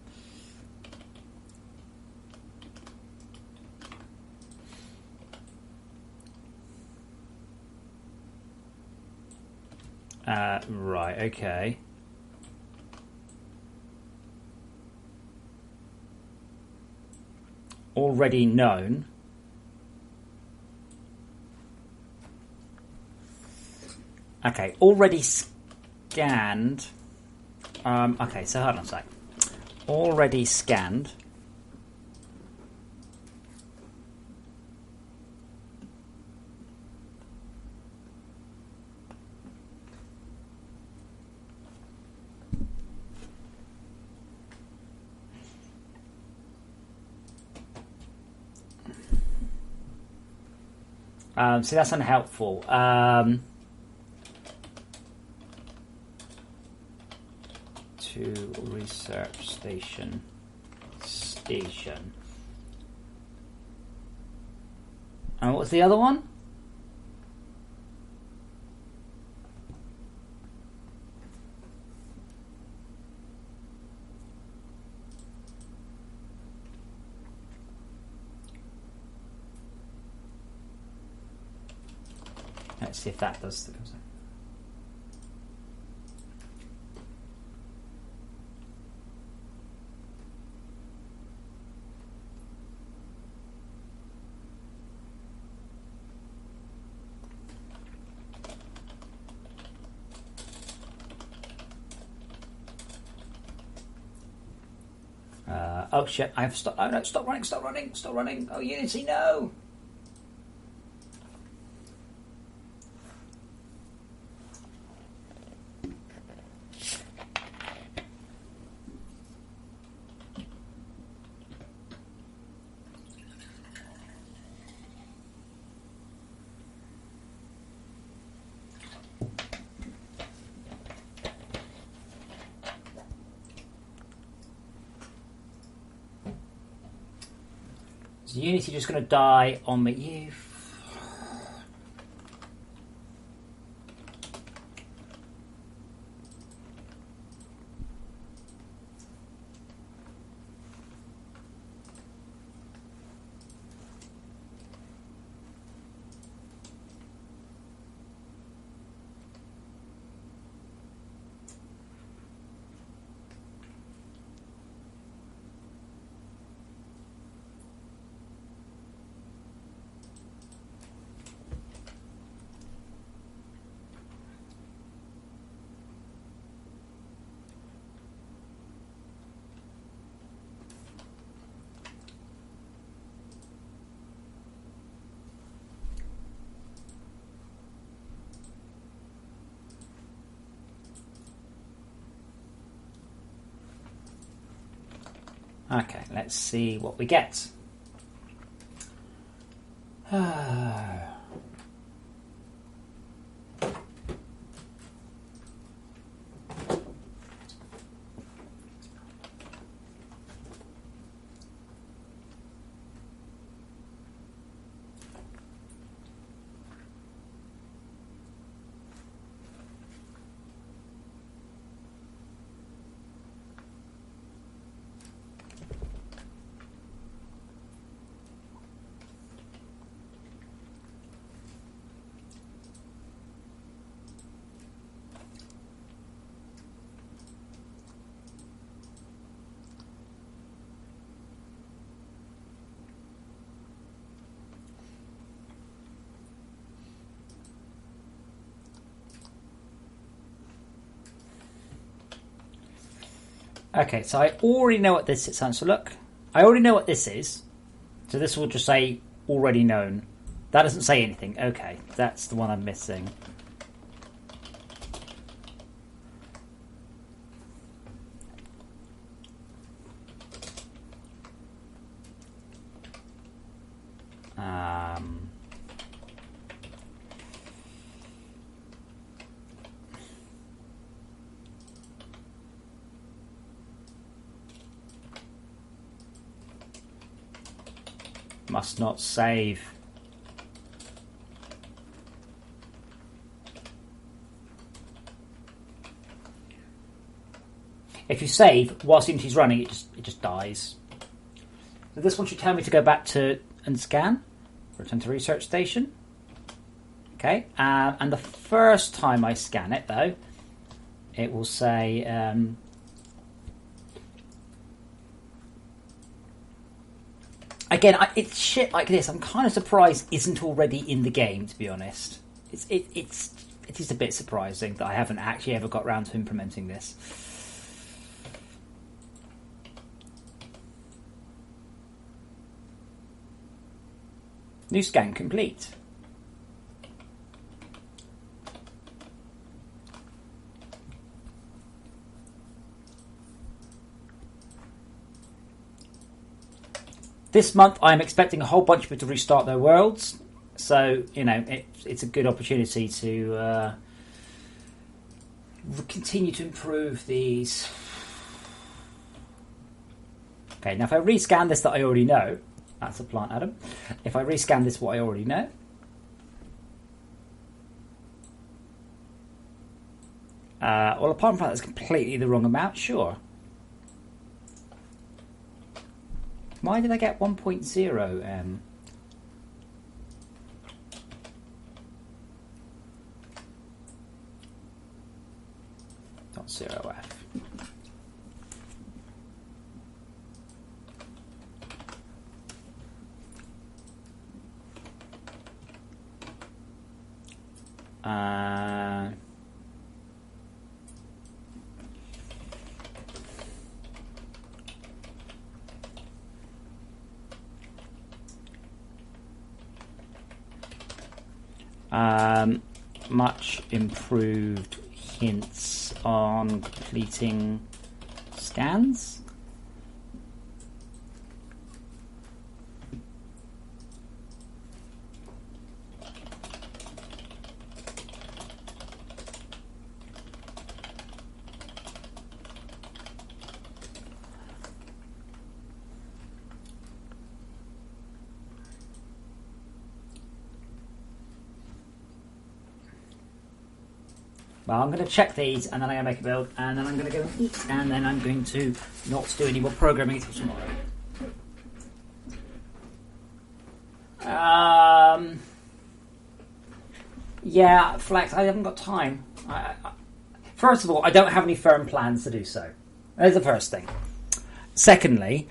Right, okay. Already known. Okay, already scanned. Okay, so hold on a sec. Already scanned. So that's unhelpful. To research station. And what's the other one? Let's see if that does the concept. Oh shit, I have stopped. Oh no, stop running. Oh, Unity, no! Is Unity just going to die on me? You. Okay, let's see what we get. Okay, so I already know what this is. So look, I already know what this is. So this will just say already known. That doesn't say anything. Okay, that's the one I'm missing. Must not save. If you save whilst the Unity's running, it just dies. So this one should tell me to go back to and scan. Return to research station. Okay, and the first time I scan it, though, it will say again, it's shit like this. I'm kind of surprised isn't already in the game, to be honest. It is a bit surprising that I haven't actually ever got around to implementing this. New scan complete. This month, I'm expecting a whole bunch of people to restart their worlds. So, you know, it's a good opportunity to continue to improve these. Okay, now if I rescan this that I already know, that's a plant, Adam. If I rescan this what I already know, well, apart from that, that's completely the wrong amount, sure. Why did I get 1.0? .0f. Much improved hints on completing scans. Well, I'm going to check these, and then I'm going to make a build, and then I'm going to go and eat, and then I'm going to not do any more programming until tomorrow. Yeah, Flex, I haven't got time. First of all, I don't have any firm plans to do so. That's the first thing. Secondly,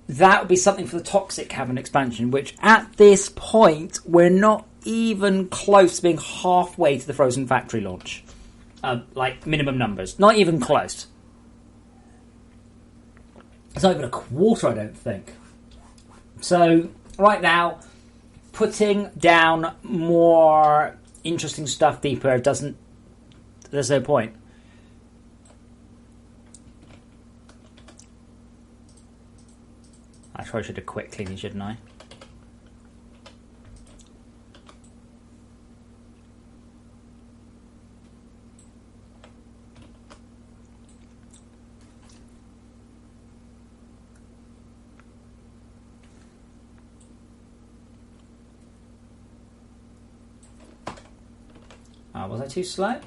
that would be something for the Toxic Cavern expansion, which at this point, we're not even close to being halfway to the Frozen Factory launch. Like minimum numbers. Not even close. It's not even a quarter, I don't think. So, right now, putting down more interesting stuff deeper doesn't... There's no point. probably should have quit cleaning, shouldn't I? Was I too slow?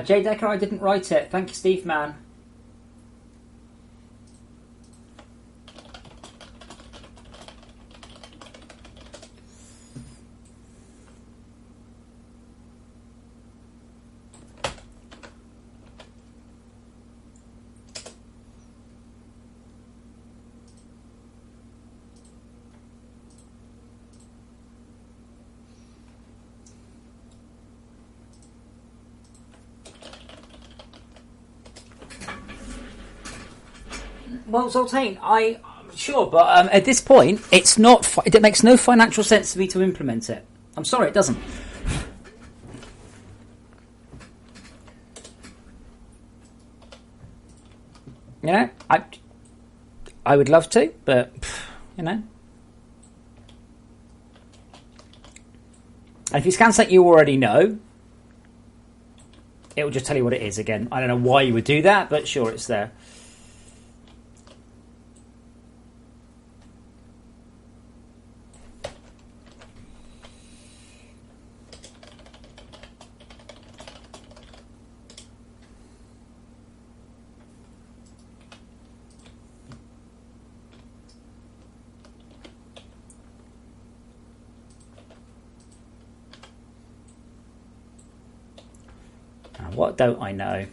J Decker, I didn't write it. Thank you, Steve, man. Well, Zoltane, I'm sure, but at this point, it's not. It makes no financial sense to me to implement it. I'm sorry, it doesn't. You know, I would love to, but you know. And if you scan something you already know, it will just tell you what it is again. I don't know why you would do that, but sure, it's there. What don't I know?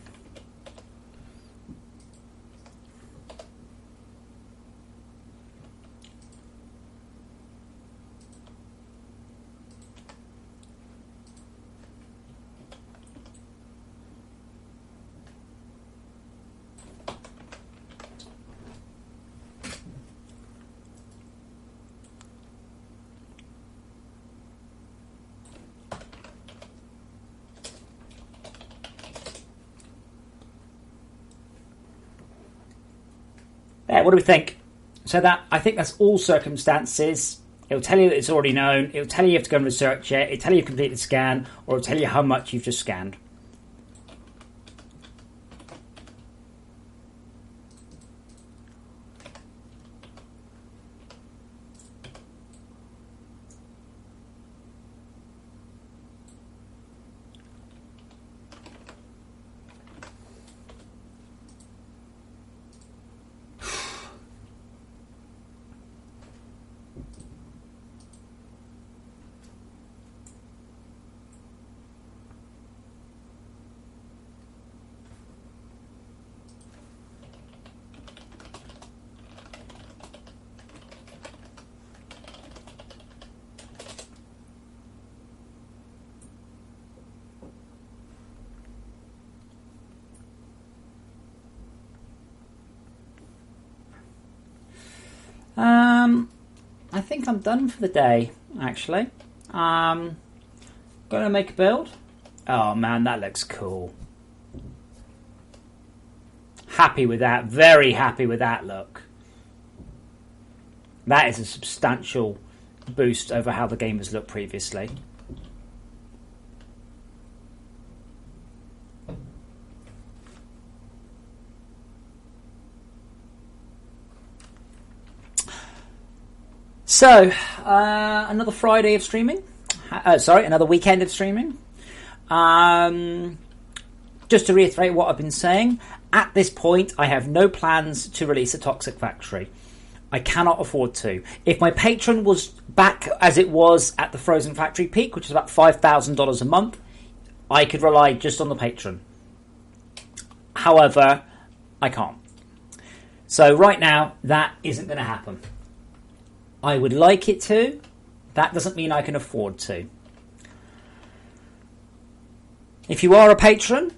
What do we think? So that, I think that's all circumstances. It'll tell you that it's already known. It'll tell you have to go and research it. It'll tell you you've completed the scan, or it'll tell you how much you've just scanned. I think I'm done for the day, actually. Gonna make a build. Oh man, that looks cool. Happy with that. Very happy with that look. That is a substantial boost over how the game has looked previously. So, another Friday of streaming. Another weekend of streaming. Just to reiterate what I've been saying, at this point I have no plans to release a Toxic Factory. I cannot afford to. If my Patreon was back as it was at the Frozen Factory peak, which is about $5,000 a month, I could rely just on the Patreon. However, I can't. So right now, that isn't going to happen. I would like it to. That doesn't mean I can afford to. If you are a patron,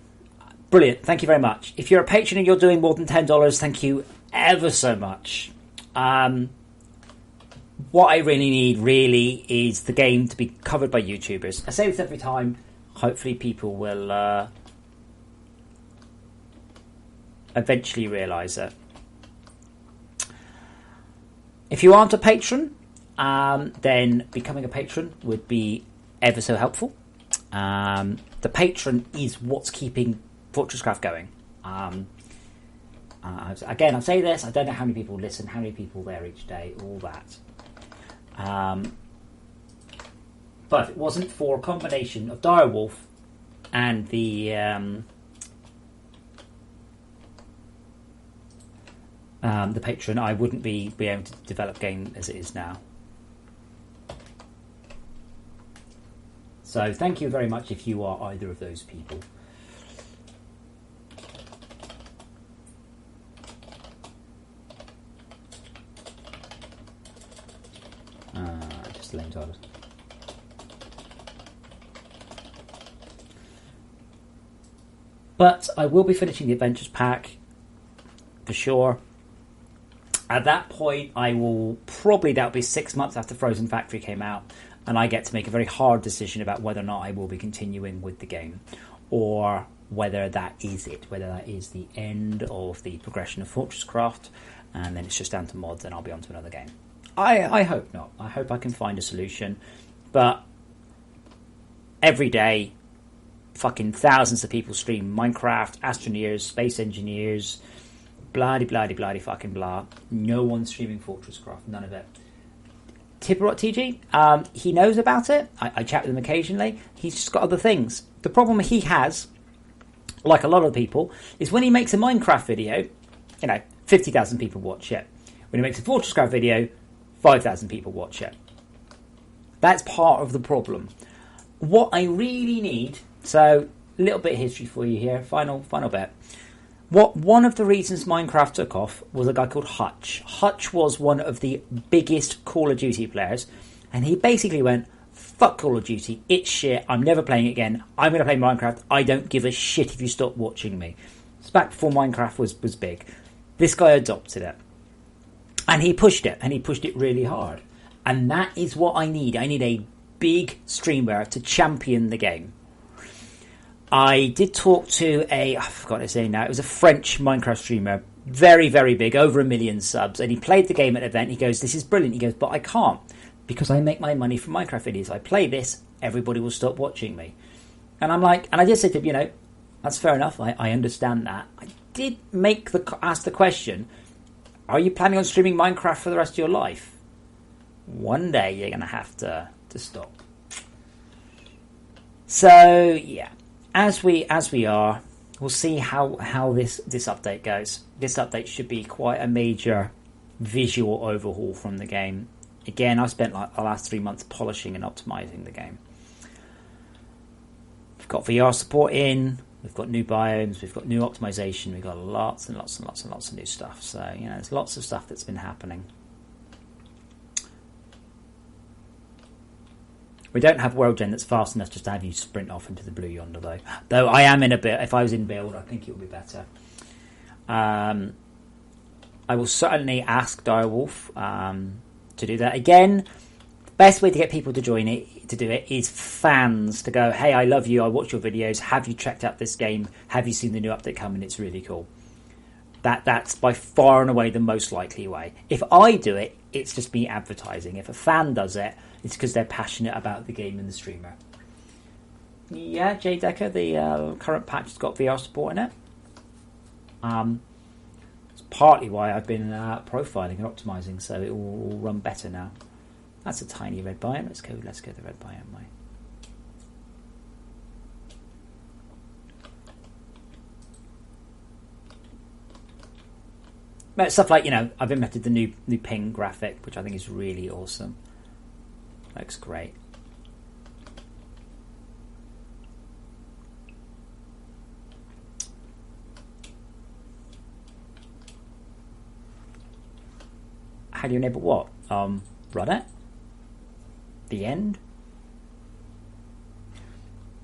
brilliant. Thank you very much. If you're a patron and you're doing more than $10, thank you ever so much. What I really need is the game to be covered by YouTubers. I say this every time. Hopefully people will eventually realise it. If you aren't a patron, then becoming a patron would be ever so helpful. The patron is what's keeping FortressCraft going. Again, I say this, I don't know how many people listen, how many people there each day, all that. But if it wasn't for a combination of Direwolf and the patron, I wouldn't be able to develop game as it is now. So thank you very much if you are either of those people. Just lame titled. But I will be finishing the Adventures Pack for sure. At that point, I will probably, that'll be 6 months after Frozen Factory came out, and I get to make a very hard decision about whether or not I will be continuing with the game, or whether that is it, whether that is the end of the progression of FortressCraft, and then it's just down to mods, and I'll be on to another game. I hope not. I hope I can find a solution, but every day, fucking thousands of people stream Minecraft, astroneers, space engineers, blah-de-blah-de-blah-de fucking blah. No one's streaming FortressCraft, none of it. Tipperot.tg, he knows about it. I chat with him occasionally. He's just got other things. The problem he has, like a lot of people, is when he makes a Minecraft video, 50,000 people watch it. When he makes a FortressCraft video, 5,000 people watch it. That's part of the problem. What I really need, so a little bit of history for you here, final bit. One of the reasons Minecraft took off was a guy called Hutch. Hutch was one of the biggest Call of Duty players, and he basically went, fuck Call of Duty, it's shit, I'm never playing it again, I'm going to play Minecraft, I don't give a shit if you stop watching me. It's back before Minecraft was big. This guy adopted it. And he pushed it really hard. And that is what I need. I need a big streamer to champion the game. I did talk to I forgot his name now, it was a French Minecraft streamer, very, very big, over 1 million subs, and he played the game at an event. He goes, this is brilliant. He goes, but I can't, because I make my money from Minecraft videos. I play this, everybody will stop watching me. And I'm like, and I just said to him, that's fair enough, I understand that. I did ask the question, are you planning on streaming Minecraft for the rest of your life? One day you're going to have to stop. So, yeah. As we are, we'll see how this update goes. This update should be quite a major visual overhaul from the game. Again, I've spent the last 3 months polishing and optimizing the game. We've got VR support in, we've got new biomes, we've got new optimization, we've got lots and lots and lots and lots of new stuff. So, there's lots of stuff that's been happening. We don't have World Gen that's fast enough just to have you sprint off into the blue yonder, though. Though I am in a bit. If I was in build, I think it would be better. I will certainly ask Direwolf to do that. Again, the best way to get people to do it, is fans to go, hey, I love you, I watch your videos, have you checked out this game? Have you seen the new update coming? It's really cool. That's by far and away the most likely way. If I do it, it's just me advertising. If a fan does it, it's because they're passionate about the game and the streamer. Yeah, J Decker, the current patch has got VR support in it. It's partly why I've been profiling and optimizing, so it will run better now. That's a tiny red biome. Let's go the red biome way. But stuff like, I've implemented the new ping graphic, which I think is really awesome. Looks great. How do you enable what? Run it? The end?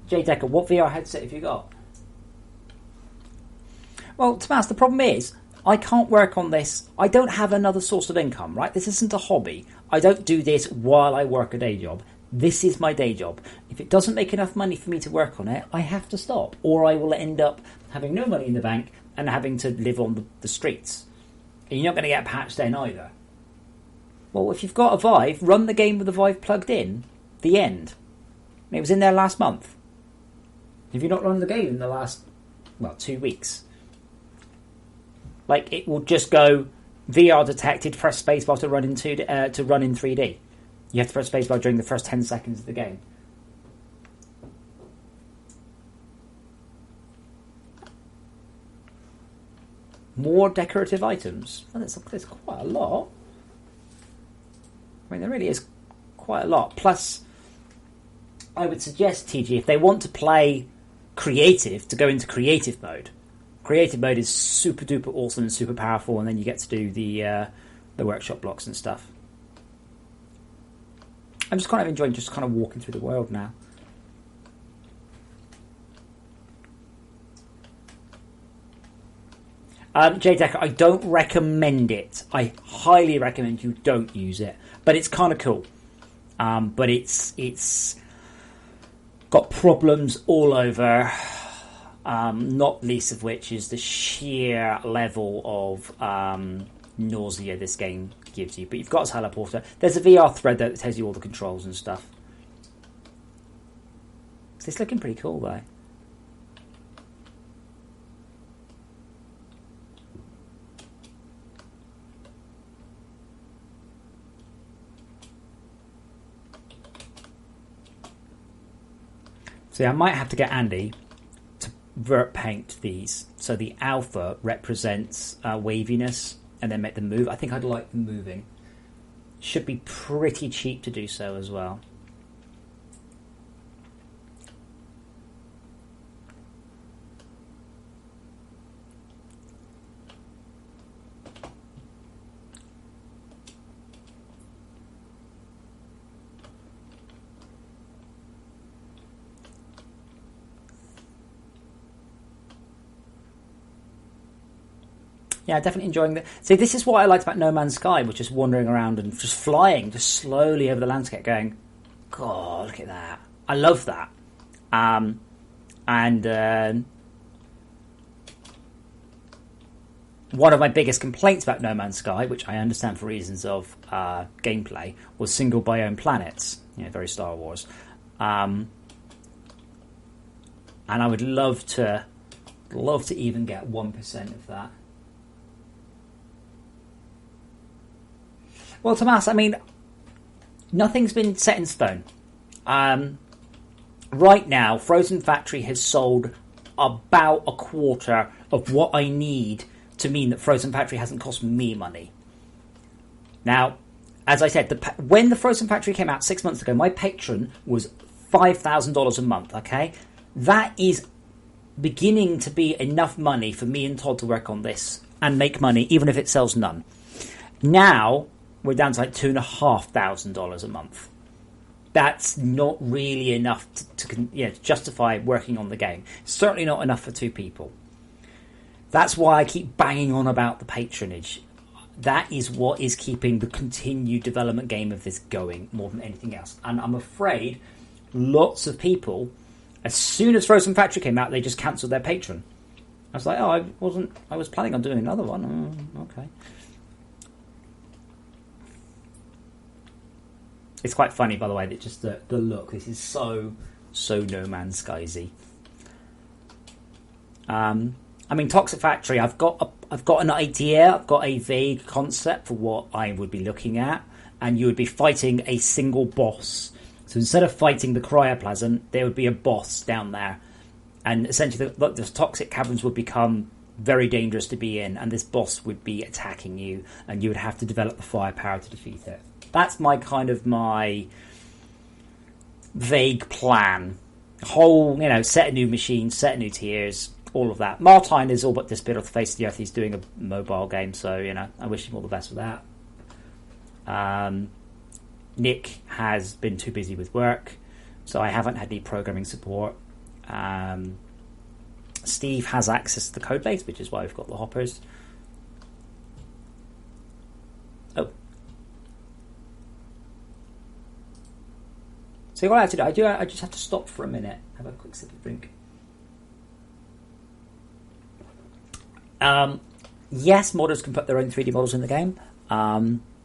J Decker, what VR headset have you got? Well, Tomas, the problem is, I can't work on this. I don't have another source of income, right? This isn't a hobby. I don't do this while I work a day job. This is my day job. If it doesn't make enough money for me to work on it, I have to stop. Or I will end up having no money in the bank and having to live on the streets. And you're not going to get a patch then either. Well, if you've got a Vive, run the game with the Vive plugged in. The end. And it was in there last month. If you're not running the game in the last, 2 weeks, like it will just go VR detected. Press spacebar to run in 3D. You have to press spacebar during the first 10 seconds of the game. More decorative items. Well, there's quite a lot. I mean, there really is quite a lot. Plus, I would suggest, TG, if they want to play creative, to go into creative mode. Creative mode is super duper awesome and super powerful, and then you get to do the workshop blocks and stuff. I'm just kind of enjoying just kind of walking through the world now. Jay Decker, I don't recommend it. I highly recommend you don't use it, but it's kind of cool. But it's got problems all over. Not least of which is the sheer level of nausea this game gives you. But you've got a teleporter. There's a VR thread that tells you all the controls and stuff. It's looking pretty cool though. See, I might have to get Andy to vert paint these. So the alpha represents waviness and then make them move. I think I'd like them moving. Should be pretty cheap to do so as well. Yeah, definitely enjoying that. See, this is what I liked about No Man's Sky, was just wandering around and just flying, just slowly over the landscape going, God, look at that. I love that. One of my biggest complaints about No Man's Sky, which I understand for reasons of gameplay, was single biome planets. Very Star Wars. And I would love to even get 1% of that. Well, Tomas, I mean, nothing's been set in stone. Right now, Frozen Factory has sold about a quarter of what I need to mean that Frozen Factory hasn't cost me money. Now, as I said, when the Frozen Factory came out 6 months ago, my Patreon was $5,000 a month, okay? That is beginning to be enough money for me and Todd to work on this and make money, even if it sells none. Now, we're down to like $2,500 a month. That's not really enough to justify working on the game. Certainly not enough for two people. That's why I keep banging on about the patronage. That is what is keeping the continued development game of this going more than anything else. And I'm afraid lots of people, as soon as Frozen Factory came out, they just cancelled their Patreon. I was like, I was planning on doing another one. Okay. It's quite funny, by the way, that just the look. This is so No Man's Sky-y. I mean, Toxic Factory. I've got an idea. I've got a vague concept for what I would be looking at, and you would be fighting a single boss. So instead of fighting the cryoplasm, there would be a boss down there, and essentially the toxic caverns would become very dangerous to be in, and this boss would be attacking you, and you would have to develop the firepower to defeat it. That's my vague plan. Whole, set a new machine, set new tiers, all of that. Martine is all but disappeared off the face of the earth. He's doing a mobile game, so, I wish him all the best with that. Nick has been too busy with work, so I haven't had any programming support. Steve has access to the code base, which is why we've got the hoppers. Oh. So what I have to do, I just have to stop for a minute, have a quick sip of drink. Yes, modders can put their own 3D models in the game.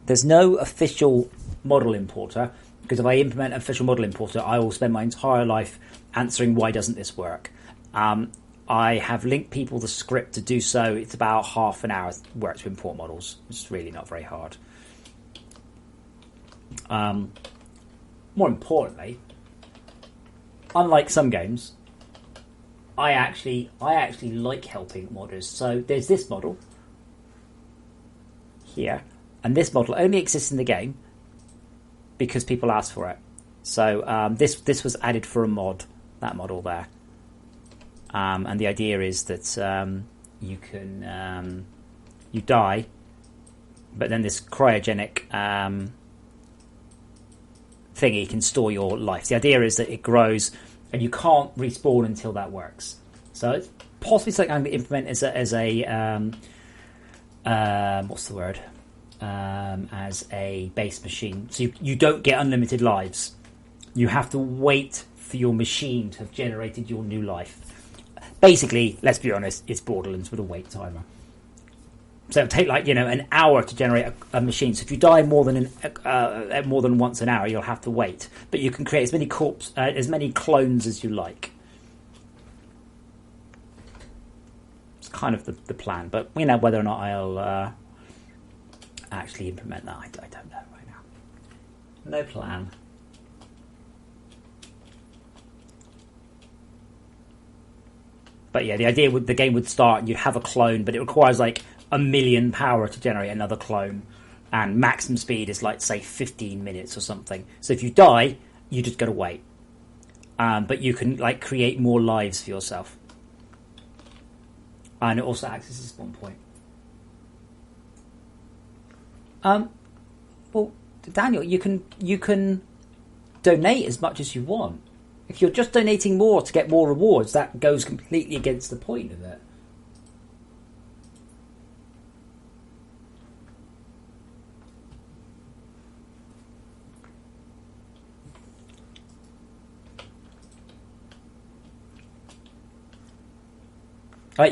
There's no official model importer, because if I implement an official model importer, I will spend my entire life answering why doesn't this work. I have linked people the script to do so. It's about half an hour work to import models. It's really not very hard. More importantly, unlike some games, I actually like helping modders. So there's this model here, and this model only exists in the game because people asked for it. So this was added for a mod, that model there. And the idea is that you can you die, but then this cryogenic thingy can store your life. The idea is that it grows, and you can't respawn until that works. So it's possibly something I'm going to implement as a what's the word? As a base machine. So you don't get unlimited lives. You have to wait for your machine to have generated your new life. Basically, let's be honest, it's Borderlands with a wait timer. So it'll take an hour to generate a machine. So if you die more than once an hour, you'll have to wait. But you can create as many clones as you like. It's kind of the plan. But whether or not I'll actually implement that, I don't know right now. No plan. But yeah, the idea the game would start and you'd have a clone, but it requires like 1 million power to generate another clone, and maximum speed is like, say, 15 minutes or something. So if you die, you just got to wait. But you can like create more lives for yourself, and it also acts as a spawn point. Well, Daniel, you can donate as much as you want. If you're just donating more to get more rewards, that goes completely against the point of it.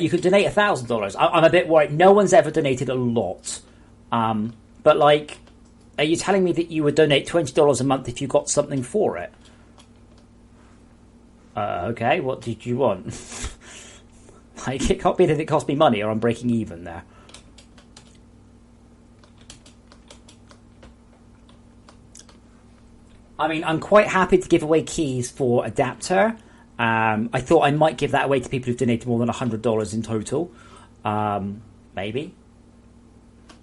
You could donate $1,000. I'm a bit worried. No one's ever donated a lot. But like, are you telling me that you would donate $20 a month if you got something for it? Okay, what did you want? Like, it can't be that it cost me money or I'm breaking even there. I mean, I'm quite happy to give away keys for Adapter. I thought I might give that away to people who've donated more than $100 in total. Maybe.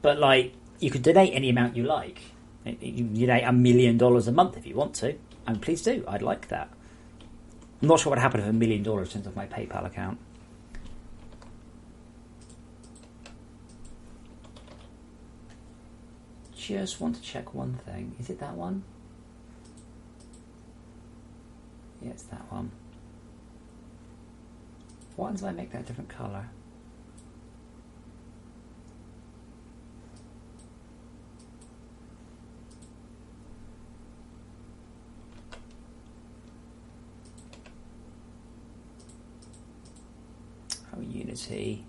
But, like, you could donate any amount you like. You donate $1 million a month if you want to. And please do. I'd like that. I'm not sure what happened if $1 million turns off my PayPal account. Just want to check one thing. Is it that one? Yeah, it's that one. What happens if I make that a different colour? Oh, Unity.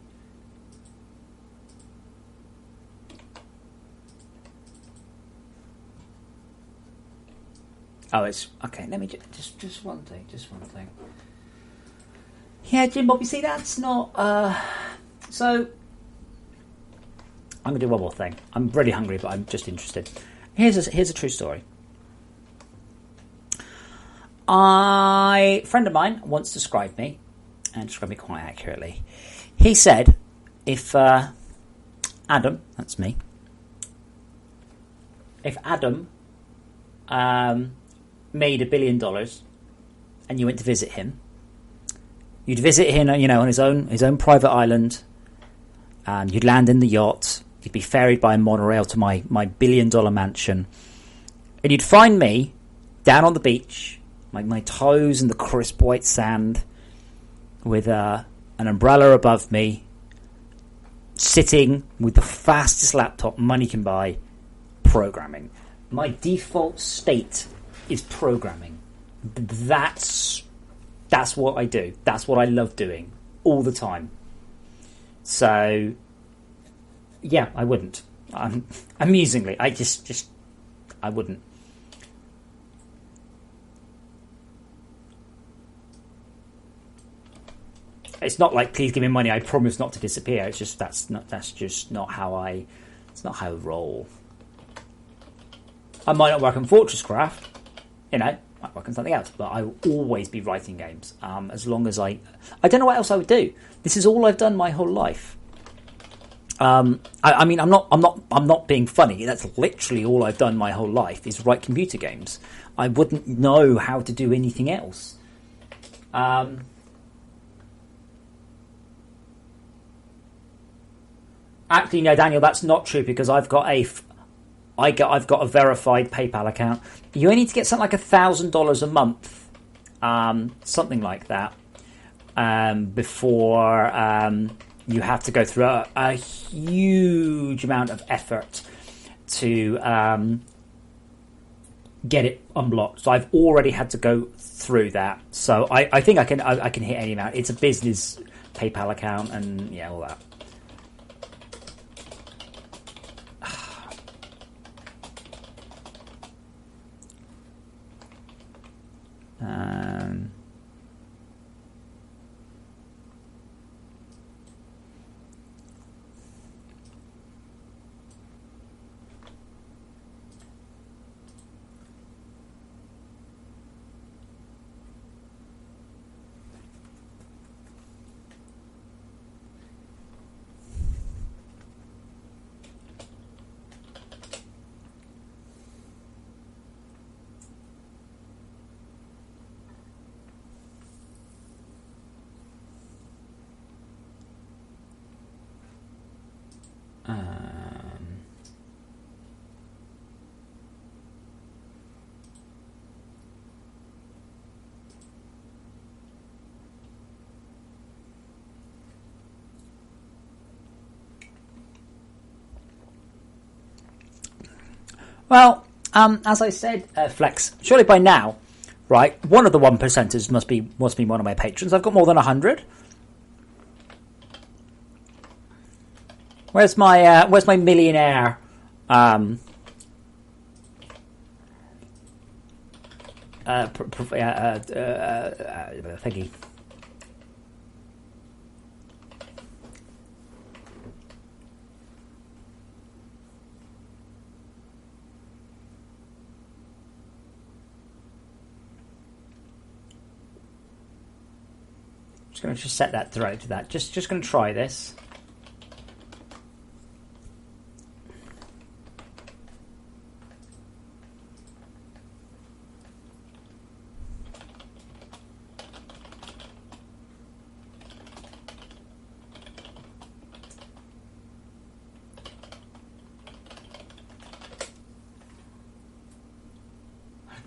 Oh, it's okay. Let me just one thing. Yeah, Jim Bob, you see, that's not. So I'm gonna do one more thing. I'm really hungry, but I'm just interested. Here's a true story. A friend of mine once described me, and described me quite accurately. He said, if Adam, that's me, if Adam made $1 billion and you went to visit him, you'd visit him, on his own private island, and you'd land in the yacht, you'd be ferried by a monorail to my $1 billion mansion, and you'd find me down on the beach, my toes in the crisp white sand, with an umbrella above me, sitting with the fastest laptop money can buy, programming. My default state is programming. That's what I do. That's what I love doing all the time. So, yeah, I wouldn't. Amusingly, I wouldn't. It's not like, please give me money, I promise not to disappear. It's just that's just not how I roll. I might not work on FortressCraft, might work on something else, but I will always be writing games. As long as I don't know what else I would do. This is all I've done my whole life. I mean, I'm not being funny. That's literally all I've done my whole life is write computer games. I wouldn't know how to do anything else. Actually, no, Daniel, that's not true because I've got a verified PayPal account. You only need to get something like $1,000 a month, something like that, before you have to go through a huge amount of effort to get it unblocked. So I've already had to go through that. So I think I can hit any amount. It's a business PayPal account and yeah, all that. Well, as I said, Flex, surely by now, right, one of the 1%ers must be one of my patrons. I've got more than 100. Where's my millionaire thingy? Just going to set that through to that. Just going to try this.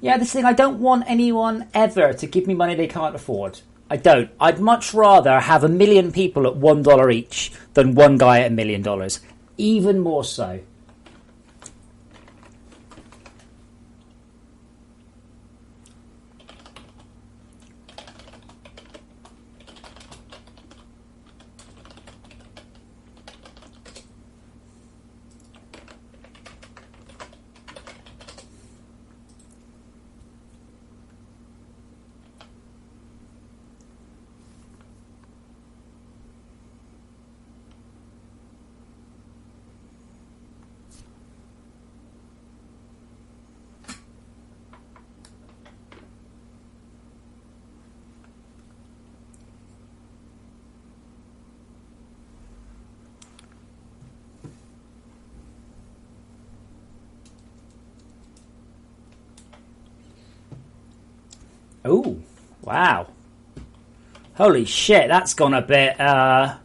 Yeah, this thing, I don't want anyone ever to give me money they can't afford. I don't. I'd much rather have 1 million people at $1 each than one guy at $1 million. Even more so. Oh, wow. Holy shit, that's gone a bit, That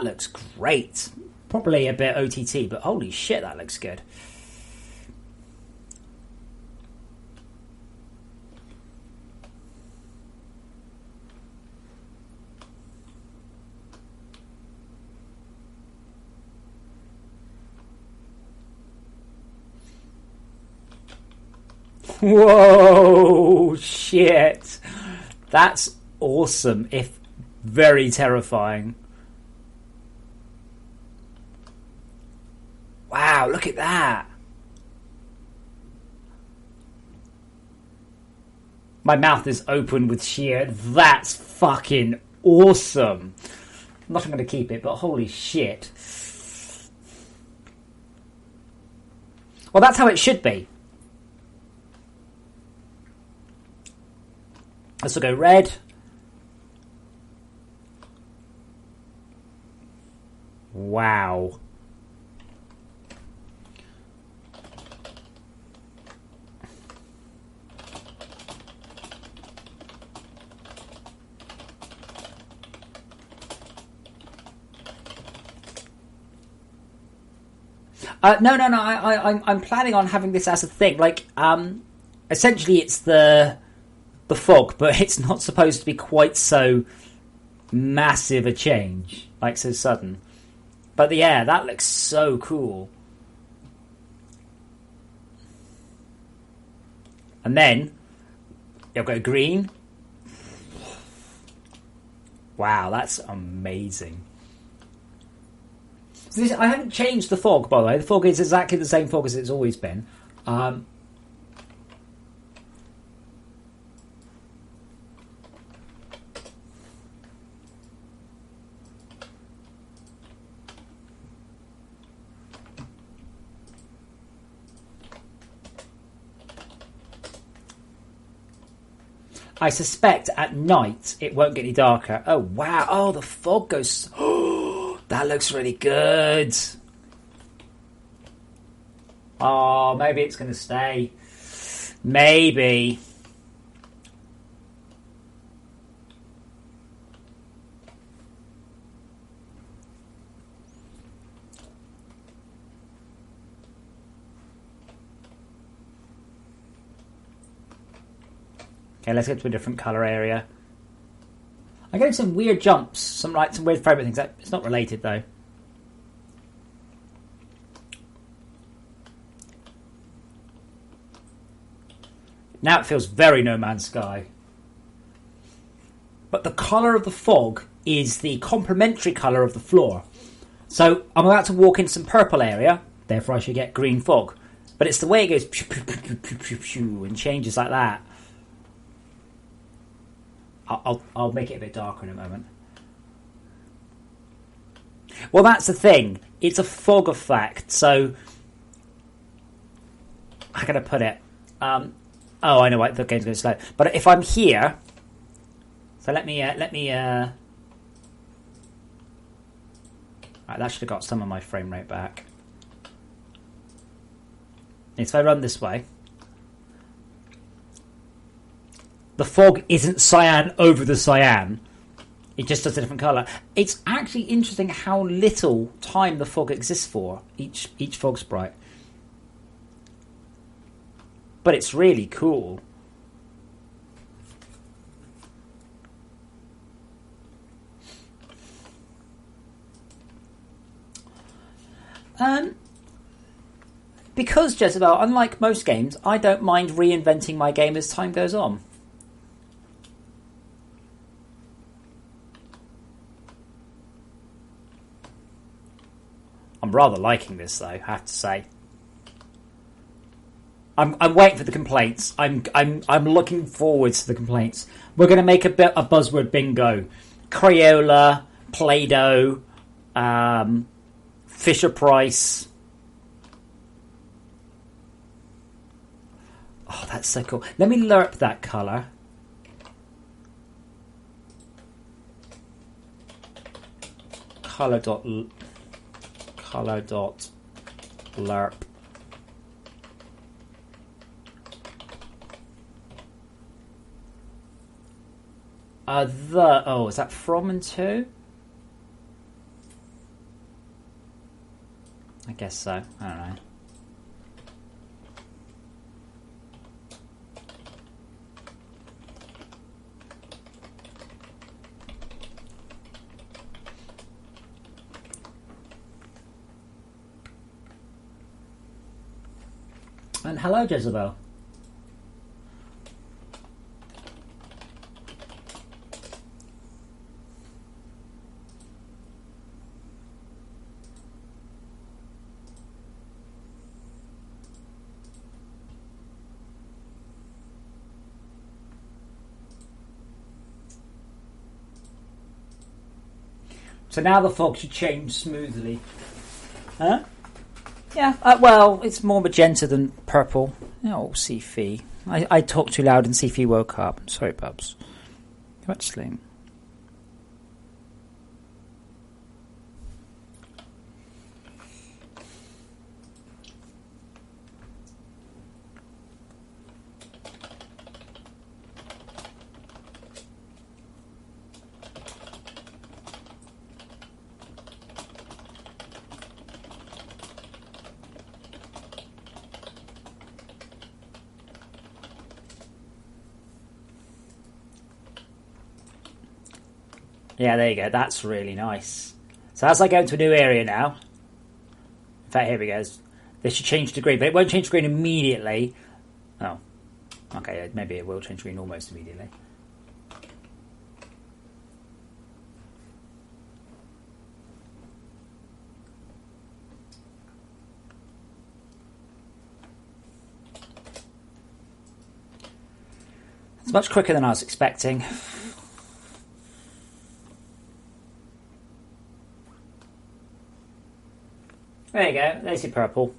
looks great. Probably a bit OTT, but holy shit, that looks good. Whoa, shit. That's awesome, if very terrifying. Wow, look at that. My mouth is open with sheer. That's fucking awesome. I'm not going to keep it, but holy shit. Well, that's how it should be. This will go red. Wow. No. I'm planning on having this as a thing. Like, essentially, it's the fog, but it's not supposed to be quite so massive a change, like so sudden. But yeah, that looks so cool. And then you'll go green. Wow, that's amazing. So this, I haven't changed the fog, by the way. The fog is exactly the same fog as it's always been. I suspect at night it won't get any darker. Oh, wow. Oh, the fog goes... Oh, that looks really good. Oh, maybe it's going to stay. Maybe. Okay, let's get to a different colour area. I'm getting some weird jumps, some weird frame things. It's not related though. Now it feels very No Man's Sky. But the colour of the fog is the complementary colour of the floor. So I'm about to walk in some purple area, therefore I should get green fog. But it's the way it goes and changes like that. I'll make it a bit darker in a moment. Well, that's the thing. It's a fog effect, so how can I put it? Oh, I know what the game's going slow. But if I'm here, so let me. Right, that should have got some of my frame rate back. If I run this way. The fog isn't cyan over the cyan. It just does a different colour. It's actually interesting how little time the fog exists for, each fog sprite. But it's really cool. Because, Jezebel, unlike most games, I don't mind reinventing my game as time goes on. I'm rather liking this, though, I have to say. I'm waiting for the complaints. I'm looking forward to the complaints. We're going to make a buzzword bingo: Crayola, Play-Doh, Fisher Price. Oh, that's so cool. Let me lerp that colour. Colour dot lerp. Is that from and to? I guess so. I don't know. And hello, Jezebel. So now the fog should change smoothly. Huh? Yeah, well, it's more magenta than purple. Oh, Sifi. I talked too loud and Sifi woke up. Sorry, Bubs. Too much sleep. Yeah, there you go. That's really nice. So as I go into a new area now, in fact, here we go. This should change to green, but it won't change to green immediately. Oh, okay. Maybe it will change to green almost immediately. It's much quicker than I was expecting. There you go, there's your purple.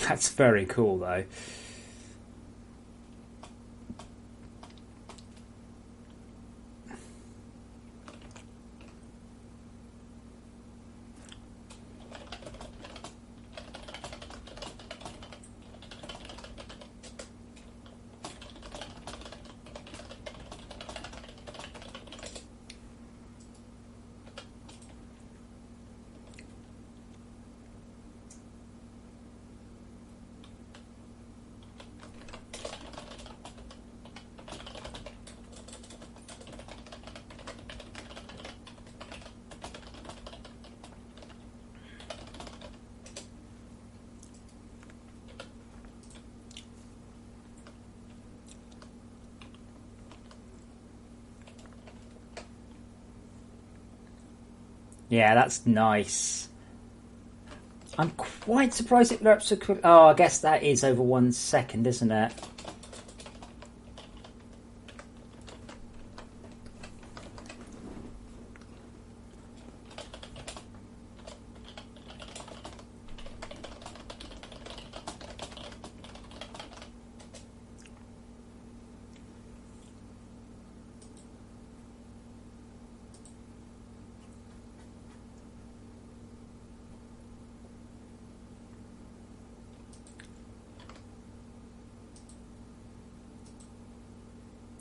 That's very cool though. Yeah, that's nice. I'm quite surprised it lerps so quick. Oh, I guess that is over 1 second, isn't it?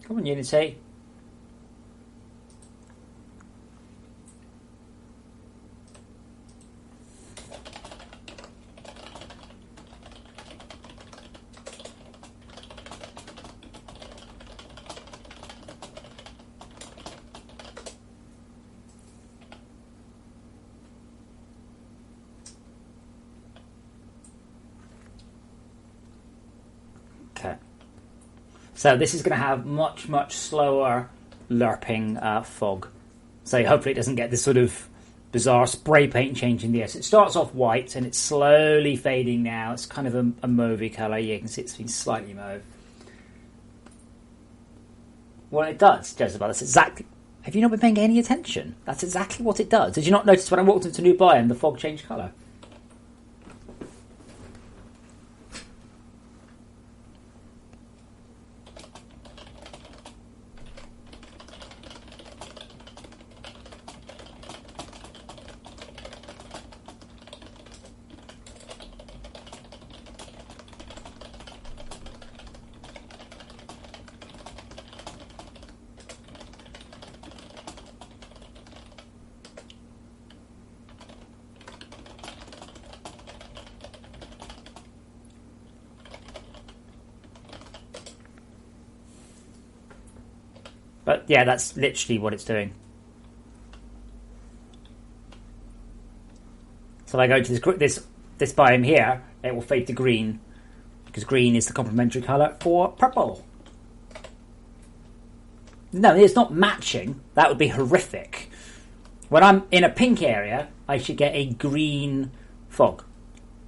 Come on, Unity. Okay. So this is going to have much, much slower lerping fog. So hopefully it doesn't get this sort of bizarre spray paint change in the air. So it starts off white and it's slowly fading now. It's kind of a mauvey colour. You can see it's been slightly mauve. Well, it does, Joseph. That's exactly... Have you not been paying any attention? That's exactly what it does. Did you not notice when I walked into a new biome, the fog changed colour? But yeah, that's literally what it's doing. So if I go to this biome here, it will fade to green, because green is the complementary colour for purple. No, it's not matching. That would be horrific. When I'm in a pink area, I should get a green fog.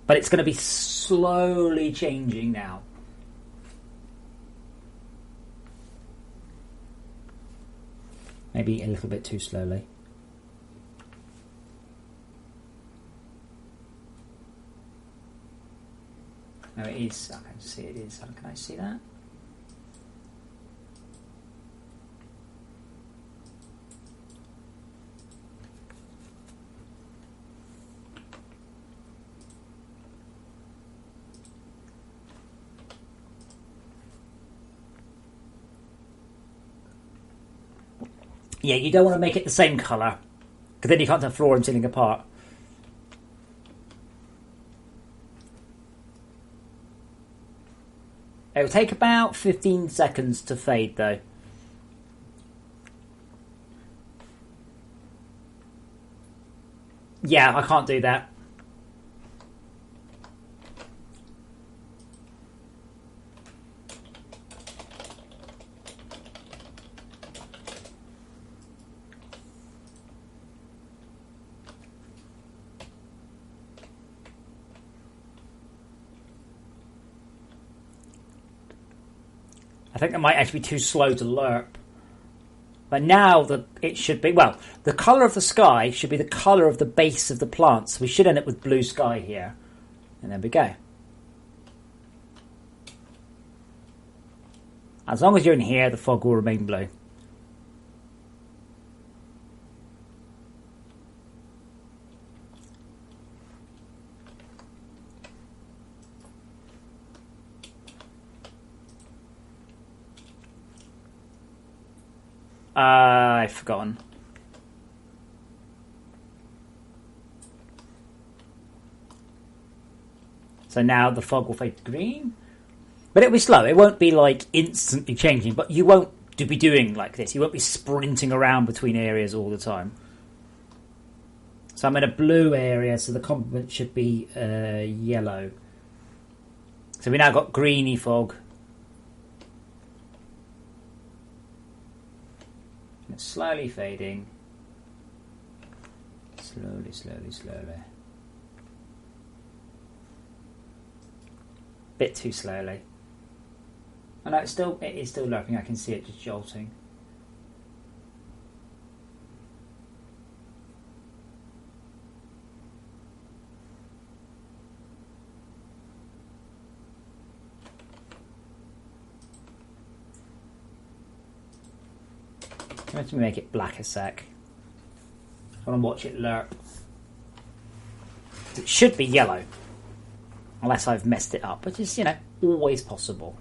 But it's going to be slowly changing now. Maybe a little bit too slowly. No, it is. I can see it is. Can I see that? Yeah, you don't want to make it the same colour, because then you can't have floor and ceiling apart. It will take about 15 seconds to fade, though. Yeah, I can't do that. I think it might actually be too slow to lerp. But now it should be... Well, the colour of the sky should be the colour of the base of the plants. We should end up with blue sky here. And there we go. As long as you're in here, the fog will remain blue. I've forgotten. So now the fog will fade to green. But it'll be slow. It won't be like instantly changing. But you won't be doing like this. You won't be sprinting around between areas all the time. So I'm in a blue area, so the complement should be yellow. So we now got greeny fog. It's slowly fading. Slowly, slowly, slowly. Bit too slowly. I know it is still lurking. I can see it just jolting. Let me make it black a sec. I want to watch it lerp. It should be yellow. Unless I've messed it up, which is, always possible.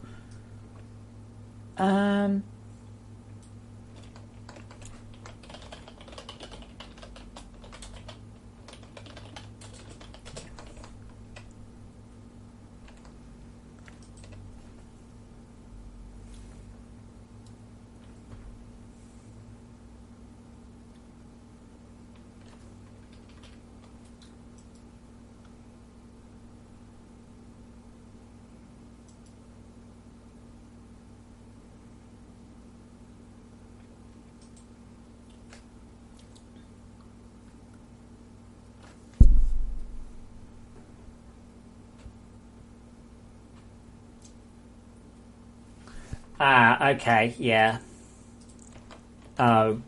Okay, yeah. Oh.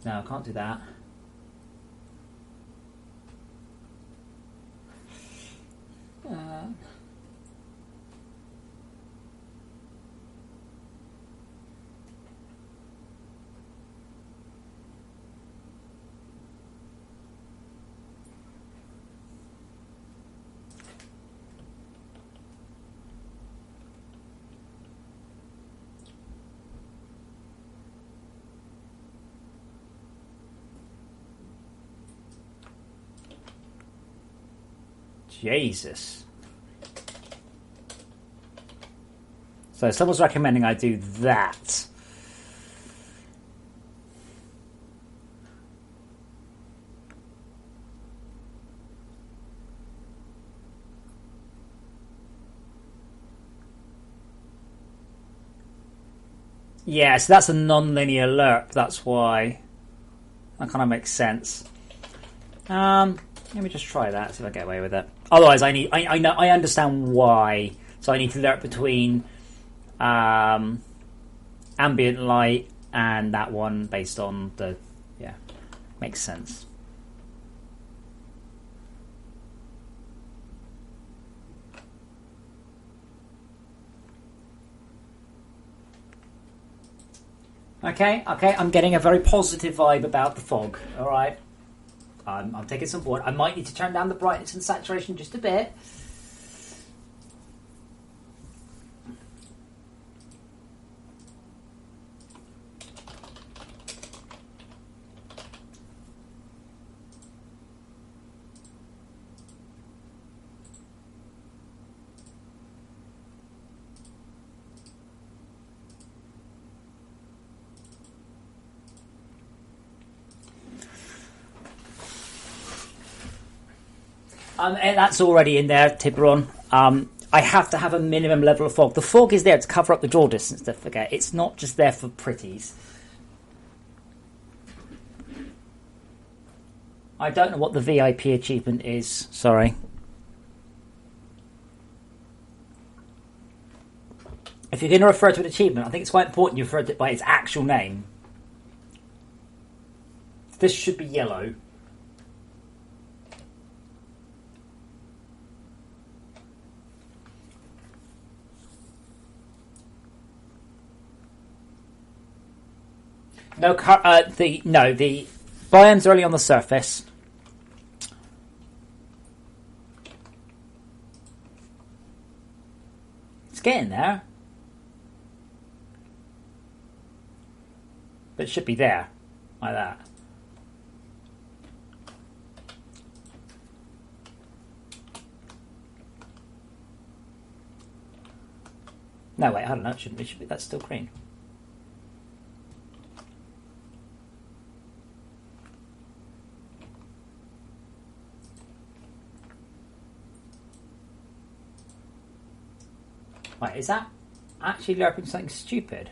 No, I can't do that. Jesus. So someone's recommending I do that. Yeah, so that's a non-linear lerp. That's why that kind of makes sense. Let me just try that. See if I get away with it. Otherwise, I understand why. So I need to lerp between ambient light and that one based on the makes sense. Okay, I'm getting a very positive vibe about the fog. All right, I'm taking some board. I might need to turn down the brightness and saturation just a bit. And that's already in there, Tiburon. I have to have a minimum level of fog. The fog is there to cover up the draw distance, don't forget. It's not just there for pretties. I don't know what the VIP achievement is, sorry. If you're going to refer to an achievement, I think it's quite important you refer to it by its actual name. This should be yellow. No, the biomes are only on the surface. It's getting there, but it should be there, like that. No, wait, I don't know. It shouldn't be. It should be. That's still green. Wait, is that actually lerping something stupid?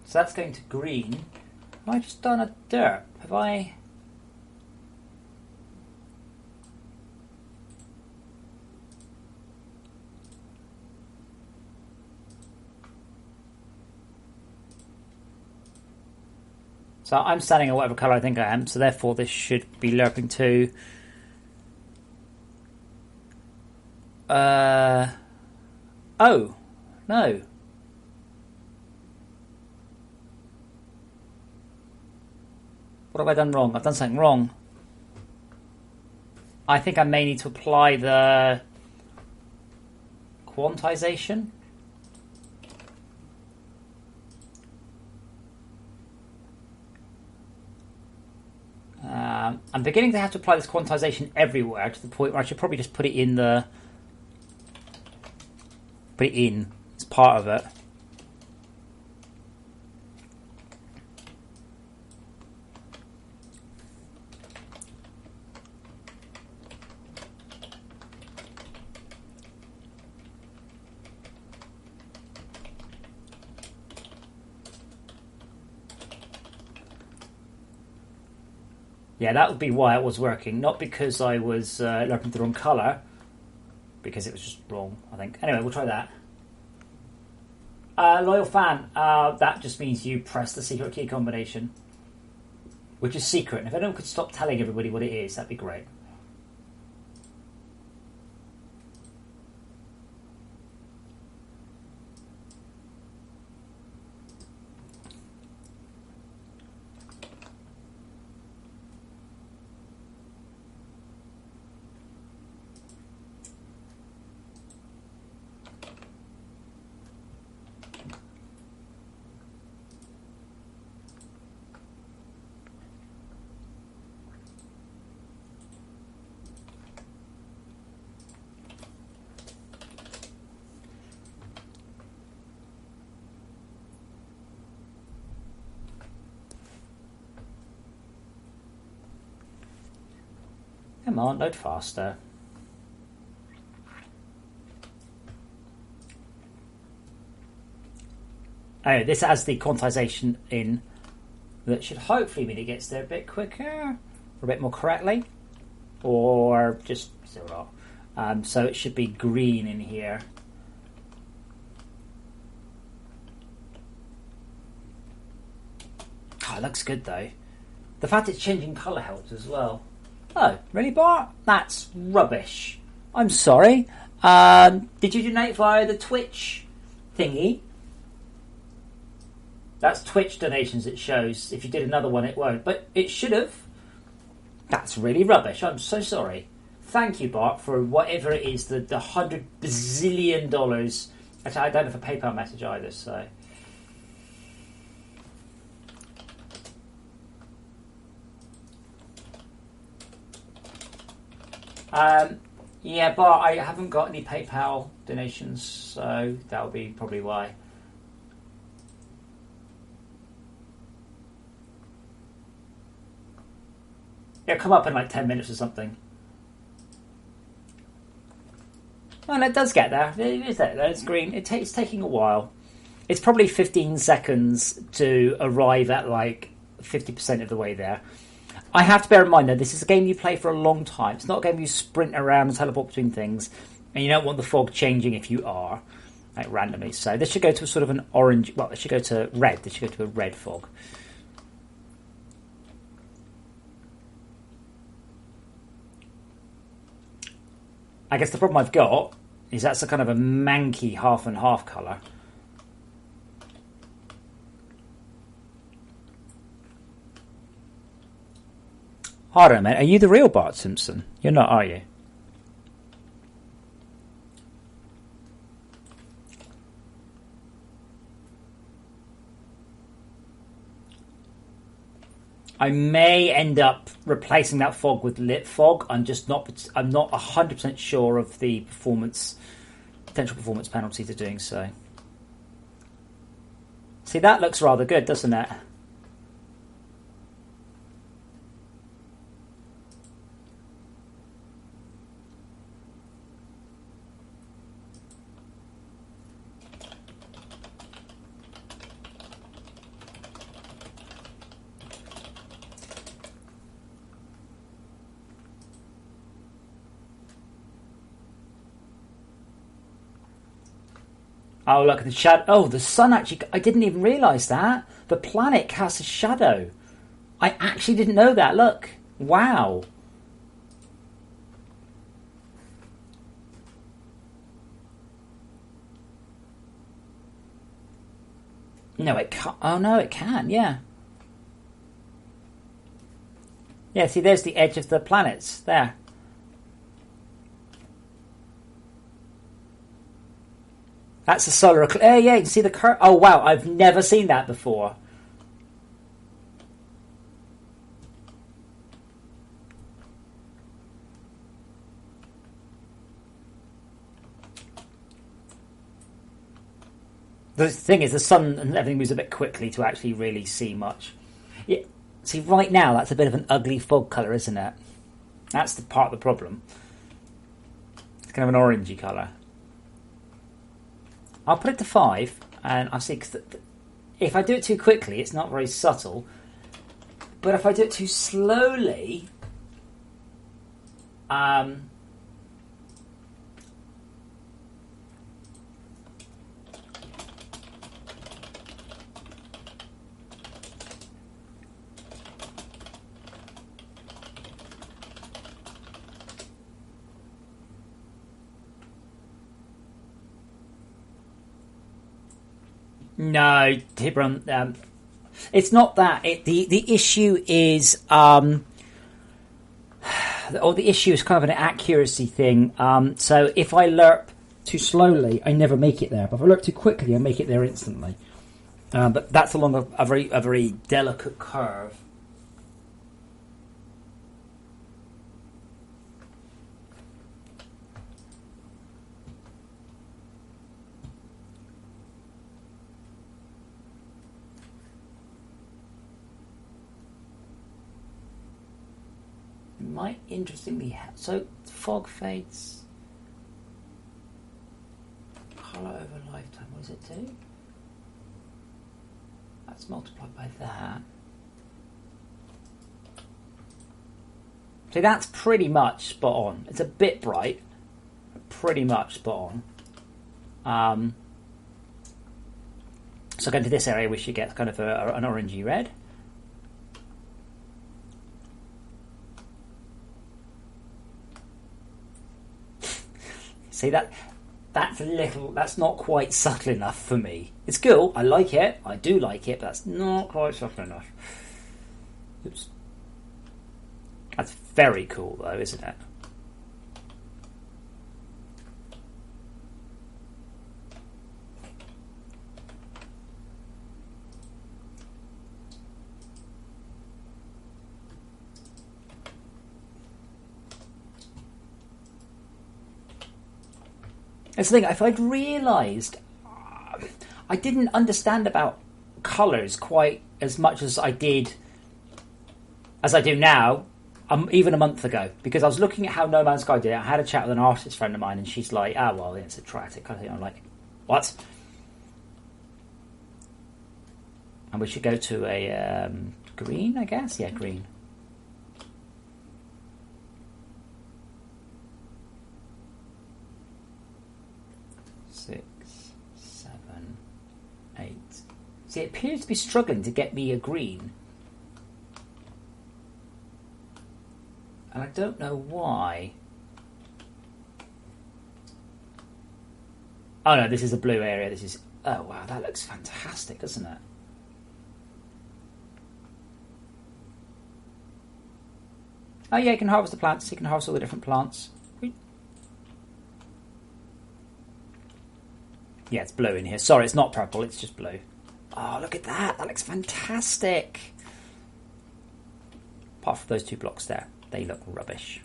So that's going to green. Have I just done a derp? Have I... So I'm standing at whatever colour I think I am, so therefore this should be lerping to... Oh, no. What have I done wrong? I've done something wrong. I think I may need to apply the quantization. I'm beginning to have to apply this quantization everywhere to the point where I should probably just put it in the... Put it in as part of it. Yeah, that would be why it was working, not because I was lerping the wrong colour, because it was just wrong, I think. Anyway, we'll try that. Loyal fan, that just means you press the secret key combination, which is secret. And if anyone could stop telling everybody what it is, that'd be great. Come on, load faster. Oh, this has the quantization in. That should hopefully mean it gets there a bit quicker, or a bit more correctly, or just still not. So it should be green in here. Oh, it looks good though. The fact it's changing colour helps as well. Oh, really, Bart? That's rubbish. I'm sorry. Did you donate via the Twitch thingy? That's Twitch donations it shows. If you did another one, it won't. But it should have. That's really rubbish. I'm so sorry. Thank you, Bart, for whatever it is, the $100 bazillion. Actually, I don't have a PayPal message either, so... yeah, Bart, I haven't got any PayPal donations, so that'll be probably why. It'll come up in like 10 minutes or something. Well, it does get there. It is there. It's green. It's taking a while. It's probably 15 seconds to arrive at like 50% of the way there. I have to bear in mind, though, this is a game you play for a long time. It's not a game you sprint around and teleport between things, and you don't want the fog changing if you are, like randomly. So this should go to a sort of an orange... Well, it should go to red. This should go to a red fog. I guess the problem I've got is that's a kind of a manky half and half colour. Hold on a minute, are you the real Bart Simpson? You're not, are you? I may end up replacing that fog with lit fog. I'm not 100% sure of the potential performance penalty to doing so. See, that looks rather good, doesn't it? Oh, look, the shadow. Oh, the sun actually... I didn't even realise that. The planet casts a shadow. I actually didn't know that. Look. Wow. No, it can't. Oh, no, it can. Yeah. Yeah, see, there's the edge of the planets. There. That's a solar eclipse. Yeah, you can see the curve. Oh, wow, I've never seen that before. The thing is, the sun and everything moves a bit quickly to actually really see much. Yeah. See, right now, that's a bit of an ugly fog colour, isn't it? That's the part of the problem. It's kind of an orangey colour. I'll put it to 5, and I'll see, 'cause if I do it too quickly, it's not very subtle. But if I do it too slowly, no, Tibram, it's not that. The issue is, or the issue is kind of an accuracy thing. So if I lerp too slowly, I never make it there. But if I lerp too quickly, I make it there instantly. But that's along a very delicate curve. Might interestingly so fog fades, color over lifetime. What does it do? That's multiplied by that. See, that's pretty much spot on. It's a bit bright, but pretty much spot on. So going to this area, we should get kind of an orangey red. See, that's not quite subtle enough for me. It's cool, I like it, I do like it, but that's not quite subtle enough. Oops. That's very cool though, isn't it? That's the thing, if I'd realised I didn't understand about colours quite as much as I do now, even a month ago, because I was looking at how No Man's Sky did it. I had a chat with an artist friend of mine, and she's like, well, it's a triatic kind of thing. I'm like, what? And we should go to a green, I guess? Yeah, green. See, it appears to be struggling to get me a green. And I don't know why. Oh no, this is a blue area. This is... Oh wow, that looks fantastic, doesn't it? Oh yeah, you can harvest the plants. You can harvest all the different plants. Yeah, it's blue in here. Sorry, it's not purple, it's just blue. Oh, look at that. That looks fantastic. Apart from those two blocks there. They look rubbish.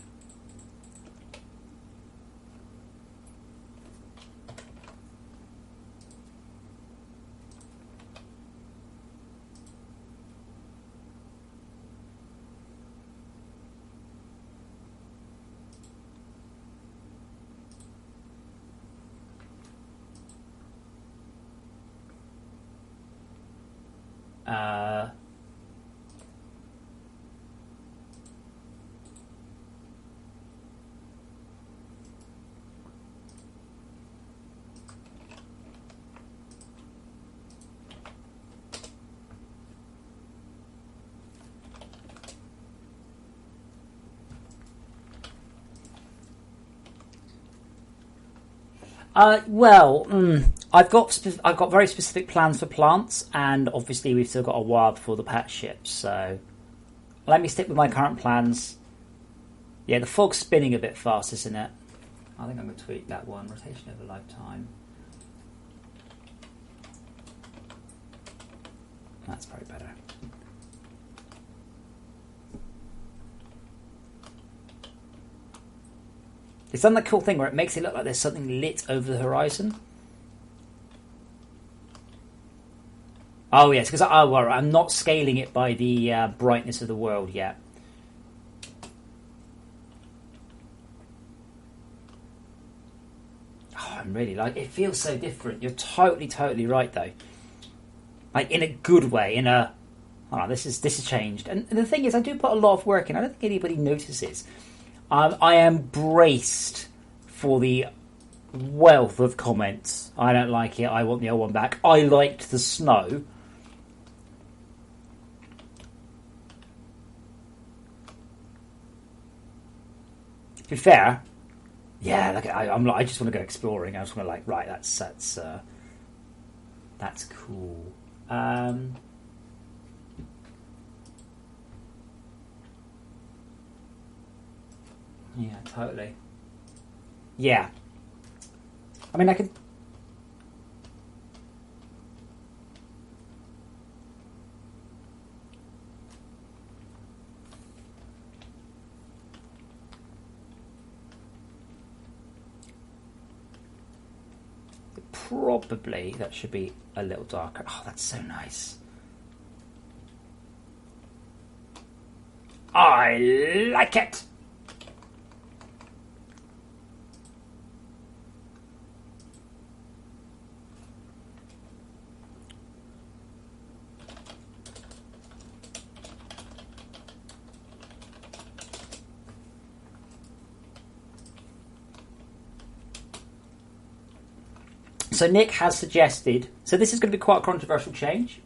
I've got very specific plans for plants, and obviously we've still got a while before the patch ships, so let me stick with my current plans. Yeah, the fog's spinning a bit fast, isn't it? I think I'm going to tweak that one. Rotation over lifetime. That's probably better. It's done that cool thing where it makes it look like there's something lit over the horizon. Oh yes, because I'm not scaling it by the brightness of the world yet. Oh, I'm really like it. Feels so different. You're totally right though. Like in a good way. This is changed. And the thing is, I do put a lot of work in. I don't think anybody notices. I am braced for the wealth of comments. I don't like it. I want the old one back. I liked the snow. To be fair, yeah. Look, I just want to go exploring. I just want to right. That's cool. Yeah, totally. Yeah. I mean, I could... Probably that should be a little darker. Oh, that's so nice. I like it! So Nick has suggested. So this is going to be quite a controversial change.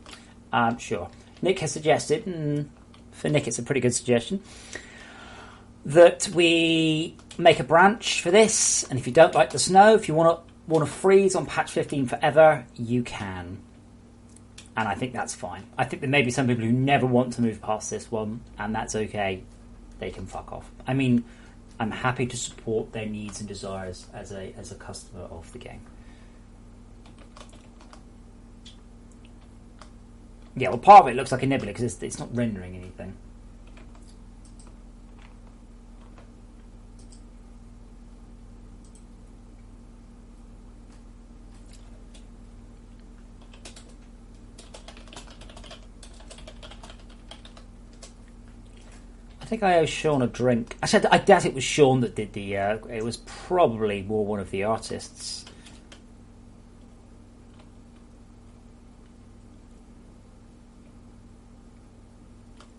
Sure. Nick has suggested, for Nick it's a pretty good suggestion, that we make a branch for this, and if you don't like the snow, if you want to freeze on patch 15 forever, you can. And I think that's fine. I think there may be some people who never want to move past this one, and that's okay. They can fuck off. I mean, I'm happy to support their needs and desires as a customer of the game. Yeah, well, part of it looks like a nebula because it's not rendering anything. I think I owe Sean a drink. Actually, I doubt it was Sean that did the... it was probably more one of the artists.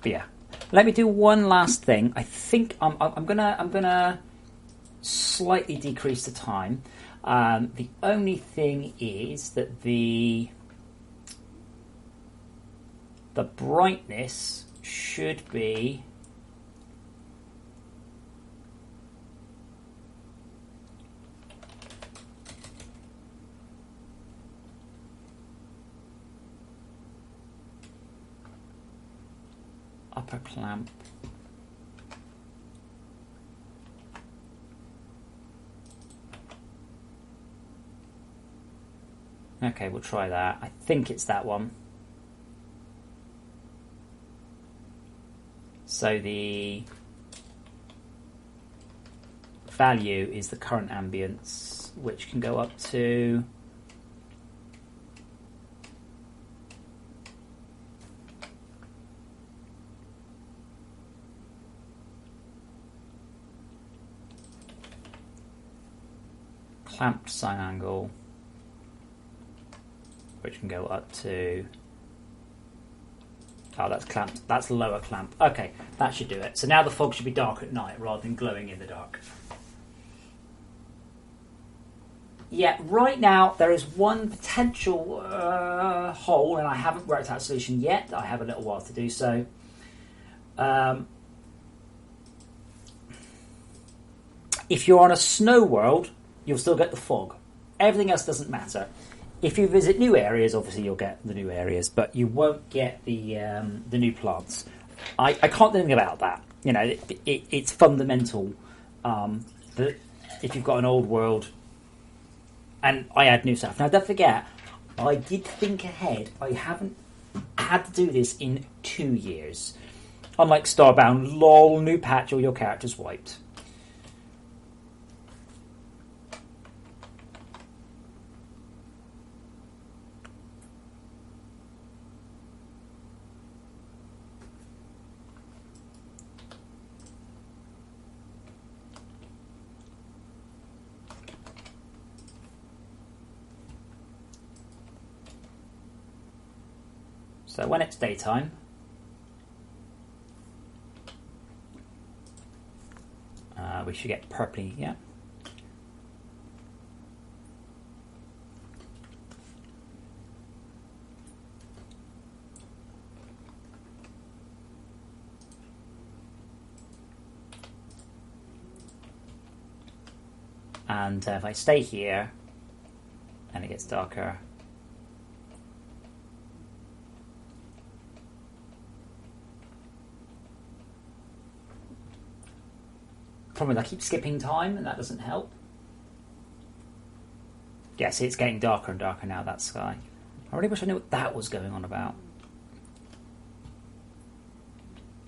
But yeah, let me do one last thing. I think I'm gonna slightly decrease the time. The only thing is that the brightness should be upper clamp. Okay, we'll try that. I think it's that one. So the value is the current ambience, which can go up to clamped sine angle, which can go up to... Oh, that's clamped. That's lower clamp. Okay, that should do it. So now the fog should be dark at night rather than glowing in the dark. Yeah, right now there is one potential hole, and I haven't worked out a solution yet. I have a little while to do so. If you're on a snow world, you'll still get the fog. Everything else doesn't matter. If you visit new areas, obviously you'll get the new areas, but you won't get the new plants. I can't do anything about that. You know, it's fundamental that if you've got an old world, and I add new stuff. Now, don't forget, I did think ahead. I haven't had to do this in 2 years. Unlike Starbound, lol, new patch, all your characters wiped. So when it's daytime, we should get purpley, yeah. And if I stay here and it gets darker, problem is I keep skipping time and that doesn't help. Yeah, see, it's getting darker and darker now, that sky. I really wish I knew what that was going on about.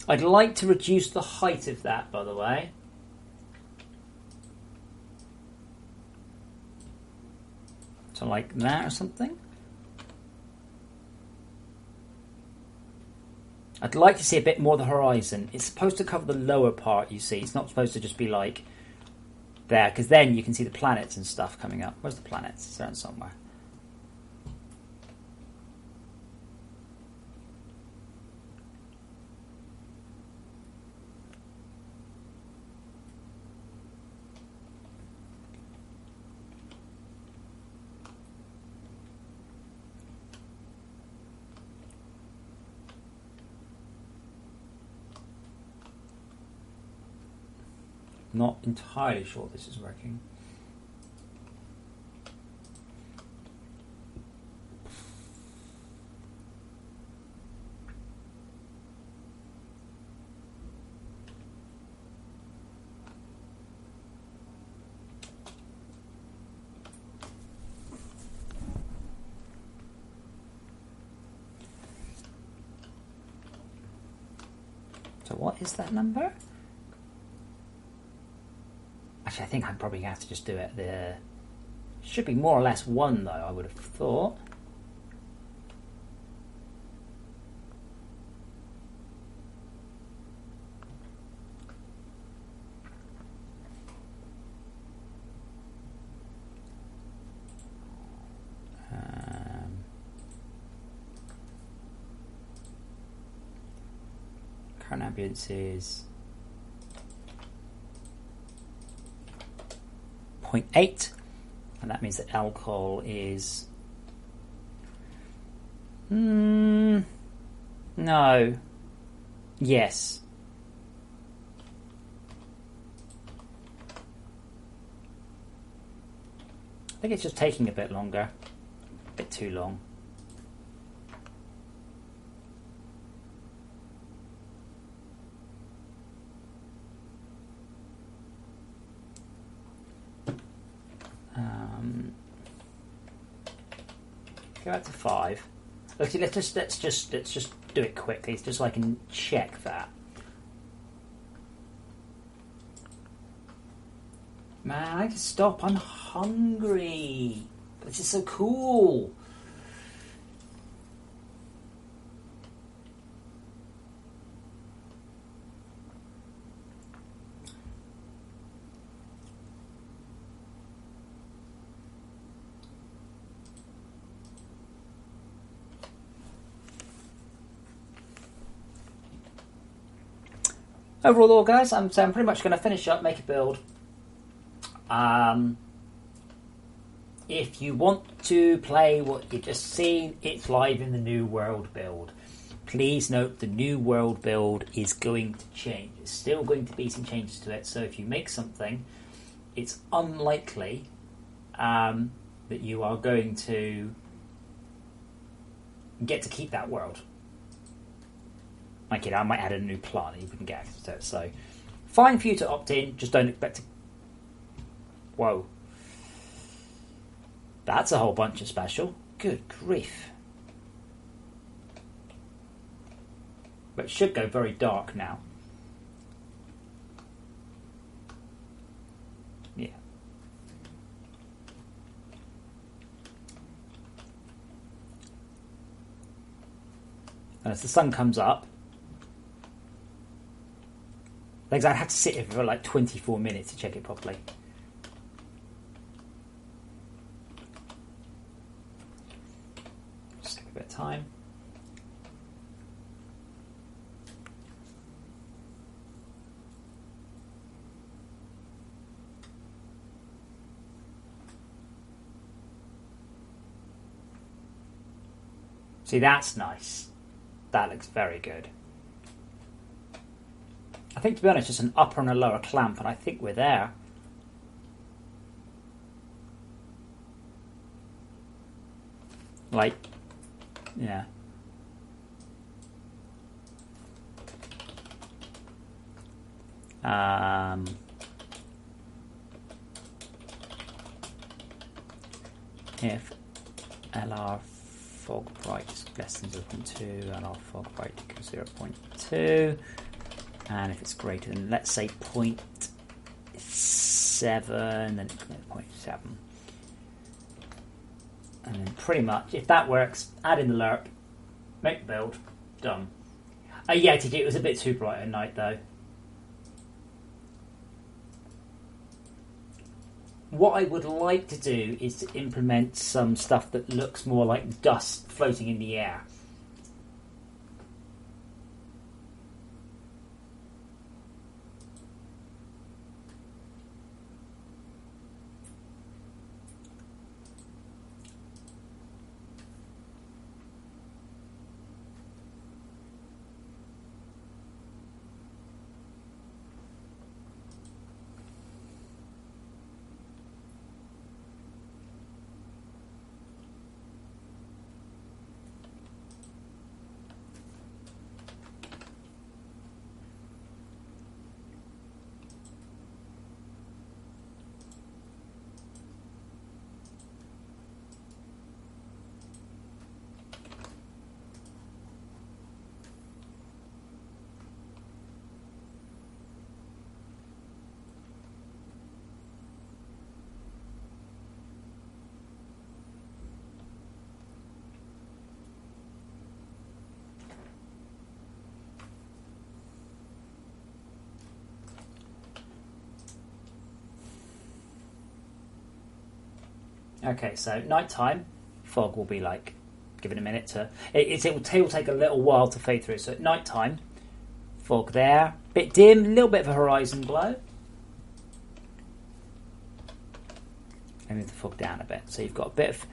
I'd like to reduce the height of that, by the way. So like that or something. I'd like to see a bit more of the horizon. It's supposed to cover the lower part, you see. It's not supposed to just be like there, because then you can see the planets and stuff coming up. Where's the planets? It's around somewhere. not entirely sure this is working. So what is that number? Actually, I think I'm probably going to have to just do it. There should be more or less 1, though, I would have thought. Current ambience is 0.8, and that means that alcohol is no, yes. I think it's just taking a bit longer, a bit too long. Go back to 5. Let's just do it quickly, just so I can check that. Man, I need to stop. I'm hungry. This is so cool. Overall, though, guys, I'm pretty much going to finish up, make a build. If you want to play what you've just seen, it's live in the New World build. Please note the New World build is going to change. There's still going to be some changes to it, so if you make something, it's unlikely that you are going to get to keep that world. Like, I might add a new plant and you wouldn't get access to it. So, fine for you to opt in, just don't expect to... Whoa. That's a whole bunch of special. Good grief. But it should go very dark now. Yeah. And as the sun comes up, like I'd have to sit here for like 24 minutes to check it properly. Just take a bit of time. See, that's nice. That looks very good. I think, to be honest, just an upper and a lower clamp, and I think we're there. Like, yeah. If LR fog bright is less than 0.2, LR fog bright equals 0.2. And if it's greater than, let's say, 0.7, then it's 0.7. And then pretty much, if that works, add in the lerp, make the build, done. Yeah, it was a bit too bright at night, though. What I would like to do is to implement some stuff that looks more like dust floating in the air. Okay, so nighttime, fog will be like, give it a minute to... It will take a little while to fade through. So at nighttime, fog there, bit dim, a little bit of a horizon glow. And move the fog down a bit. So you've got a bit of...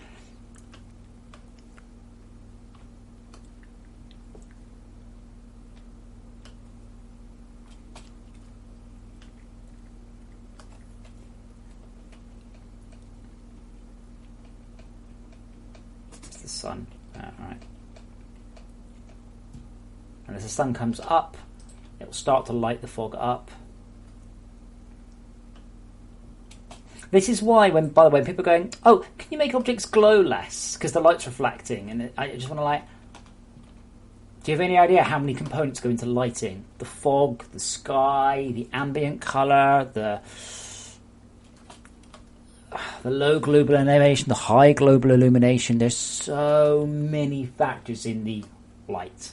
The sun. Right. And as the sun comes up, it will start to light the fog up. This is why, by the way, people are going, oh, can you make objects glow less because the light's reflecting? And I just want to do you have any idea how many components go into lighting? The fog, the sky, the ambient color, the low global illumination, the high global illumination. There's so many factors in the light.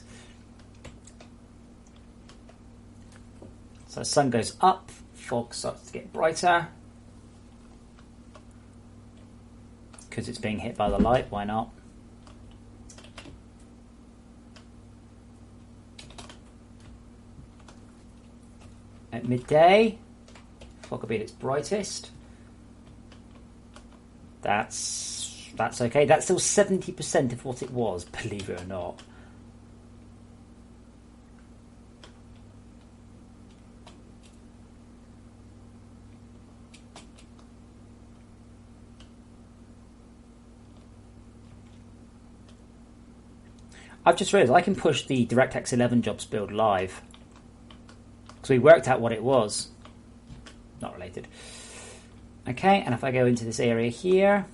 So the sun goes up, fog starts to get brighter. Because it's being hit by the light, why not? At midday, fog will be at its brightest. That's okay. That's still 70% of what it was, believe it or not. I've just realised I can push the DirectX 11 jobs build live. Because we worked out what it was. Not related. Okay, and if I go into this area here,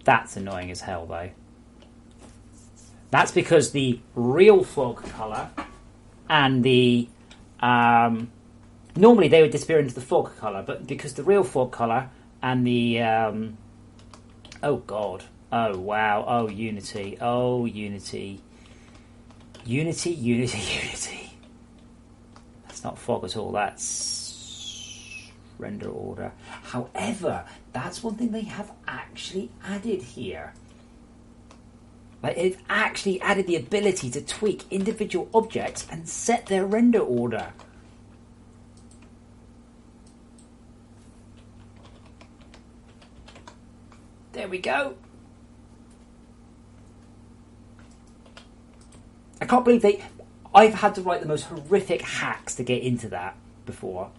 that's annoying as hell though. That's because the real fog colour and the normally they would disappear into the fog colour, but because the real fog colour and the oh god. Oh, wow. Oh, Unity. Oh, Unity. Unity. That's not fog at all. That's render order. However, that's one thing they have actually added here. They've actually added the ability to tweak individual objects and set their render order. There we go. I can't believe I've had to write the most horrific hacks to get into that before.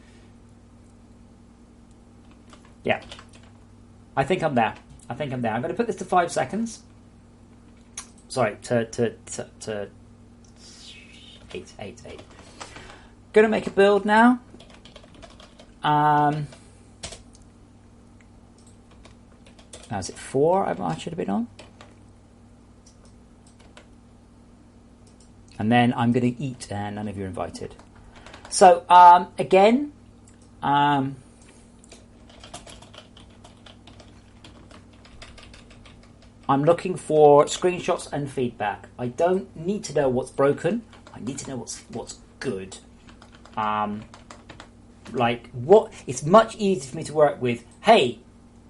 Yeah. I think I'm there. I'm going to put this to 5 seconds. Sorry, to 8. Going to make a build now. Now is it 4 I should have been on? And then I'm going to eat, and none of you are invited. So, again, I'm looking for screenshots and feedback. I don't need to know what's broken. I need to know what's good. It's much easier for me to work with, hey,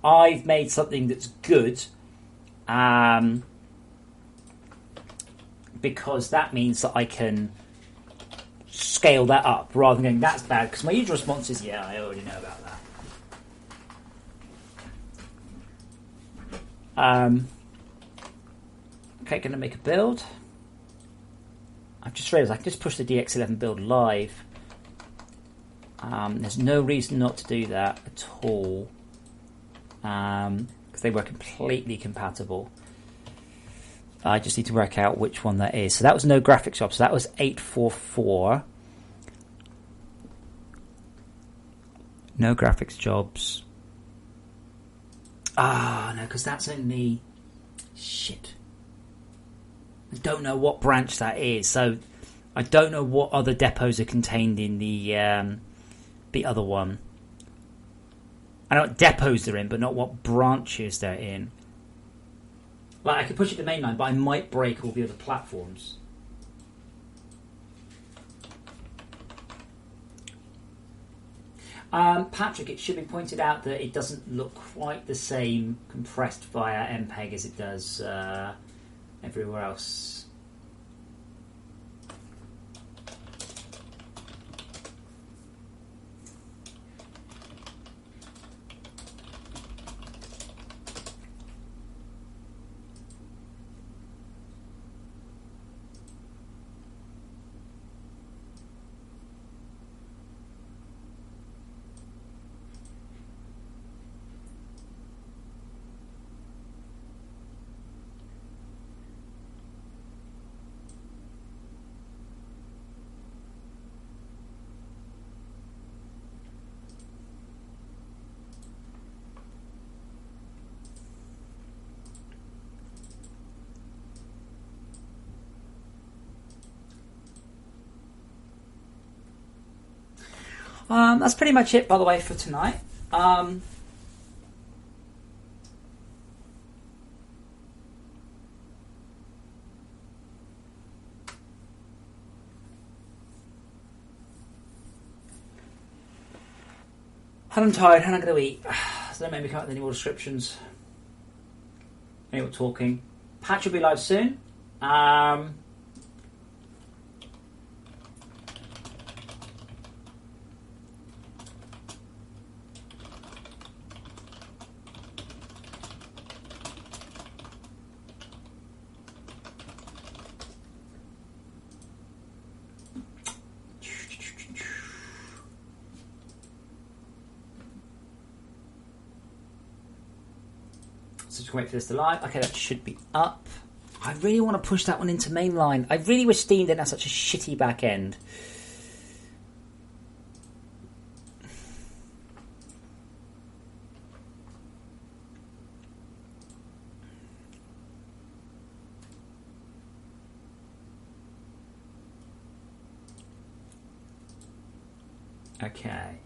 I've made something that's good. Because that means that I can scale that up rather than going, that's bad. Because my usual response is, yeah, I already know about that. Okay, going to make a build. I've just realised I can just push the DX11 build live. There's no reason not to do that at all. Because they were completely compatible. I just need to work out which one that is. So that was no graphics job. So that was 844. No graphics jobs. No, because that's only... Shit. I don't know what branch that is. So I don't know what other depots are contained in the other one. I know what depots they're in, but not what branches they're in. Like, I could push it to mainline, but I might break all the other platforms. Patrick, it should be pointed out that it doesn't look quite the same compressed via MPEG as it does everywhere else. That's pretty much it, by the way, for tonight. And I'm tired, and I'm going to eat. So don't make me come up with any more descriptions. Any more talking. Patch will be live soon. So just wait for this to live. Okay, that should be up. I really want to push that one into mainline. I really wish Steam didn't have such a shitty back end. Okay.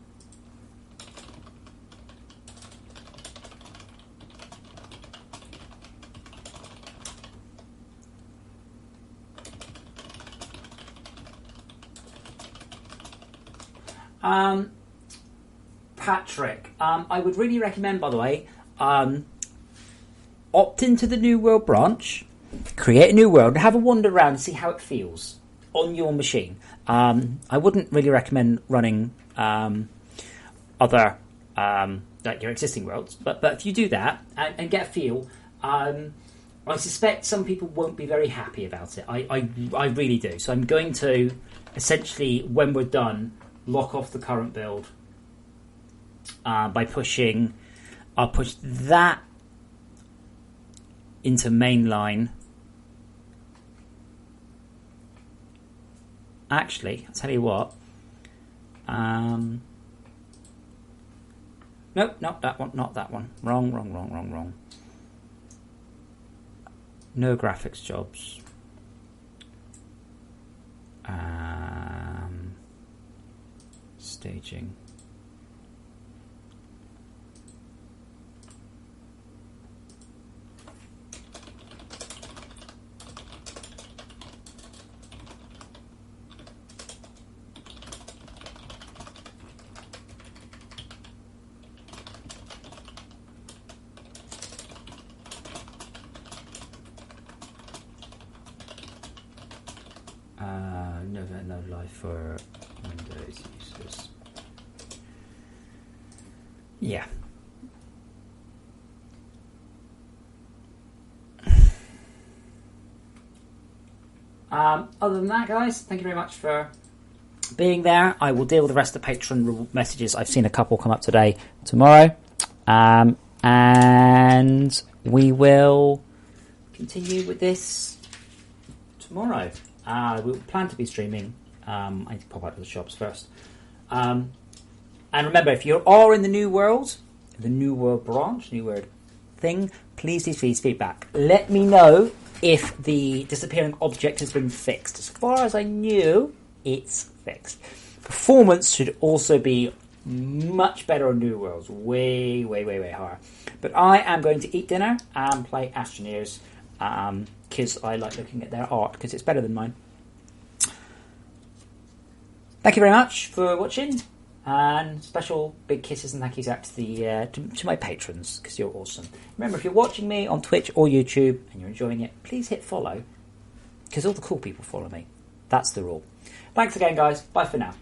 Patrick, I would really recommend, by the way, opt into the New World branch, create a new world, and have a wander around and see how it feels on your machine. I wouldn't really recommend running other like your existing worlds, but if you do that and get a feel, I suspect some people won't be very happy about it. I really do. So I'm going to essentially, when we're done, lock off the current build by pushing. I'll push that into mainline. Actually, I'll tell you what. Nope, not that one. Not that one. Wrong. No graphics jobs. Staging. No live for Windows users. Yeah. Other than that, guys, thank you very much for being there. I will deal with the rest of the Patreon messages. I've seen a couple come up today, tomorrow. And we will continue with this tomorrow. We plan to be streaming. I need to pop out to the shops first. And remember, if you are in the New World branch, New World thing, please feedback. Let me know if the disappearing object has been fixed. As far as I knew, it's fixed. Performance should also be much better on New Worlds. Way higher. But I am going to eat dinner and play Astroneers. because I like looking at their art because it's better than mine. Thank you very much for watching, and special big kisses and thank yous out to to my patrons because you're awesome. Remember, if you're watching me on Twitch or YouTube and you're enjoying it, please hit follow because all the cool people follow me. That's the rule. Thanks again, guys. Bye for now.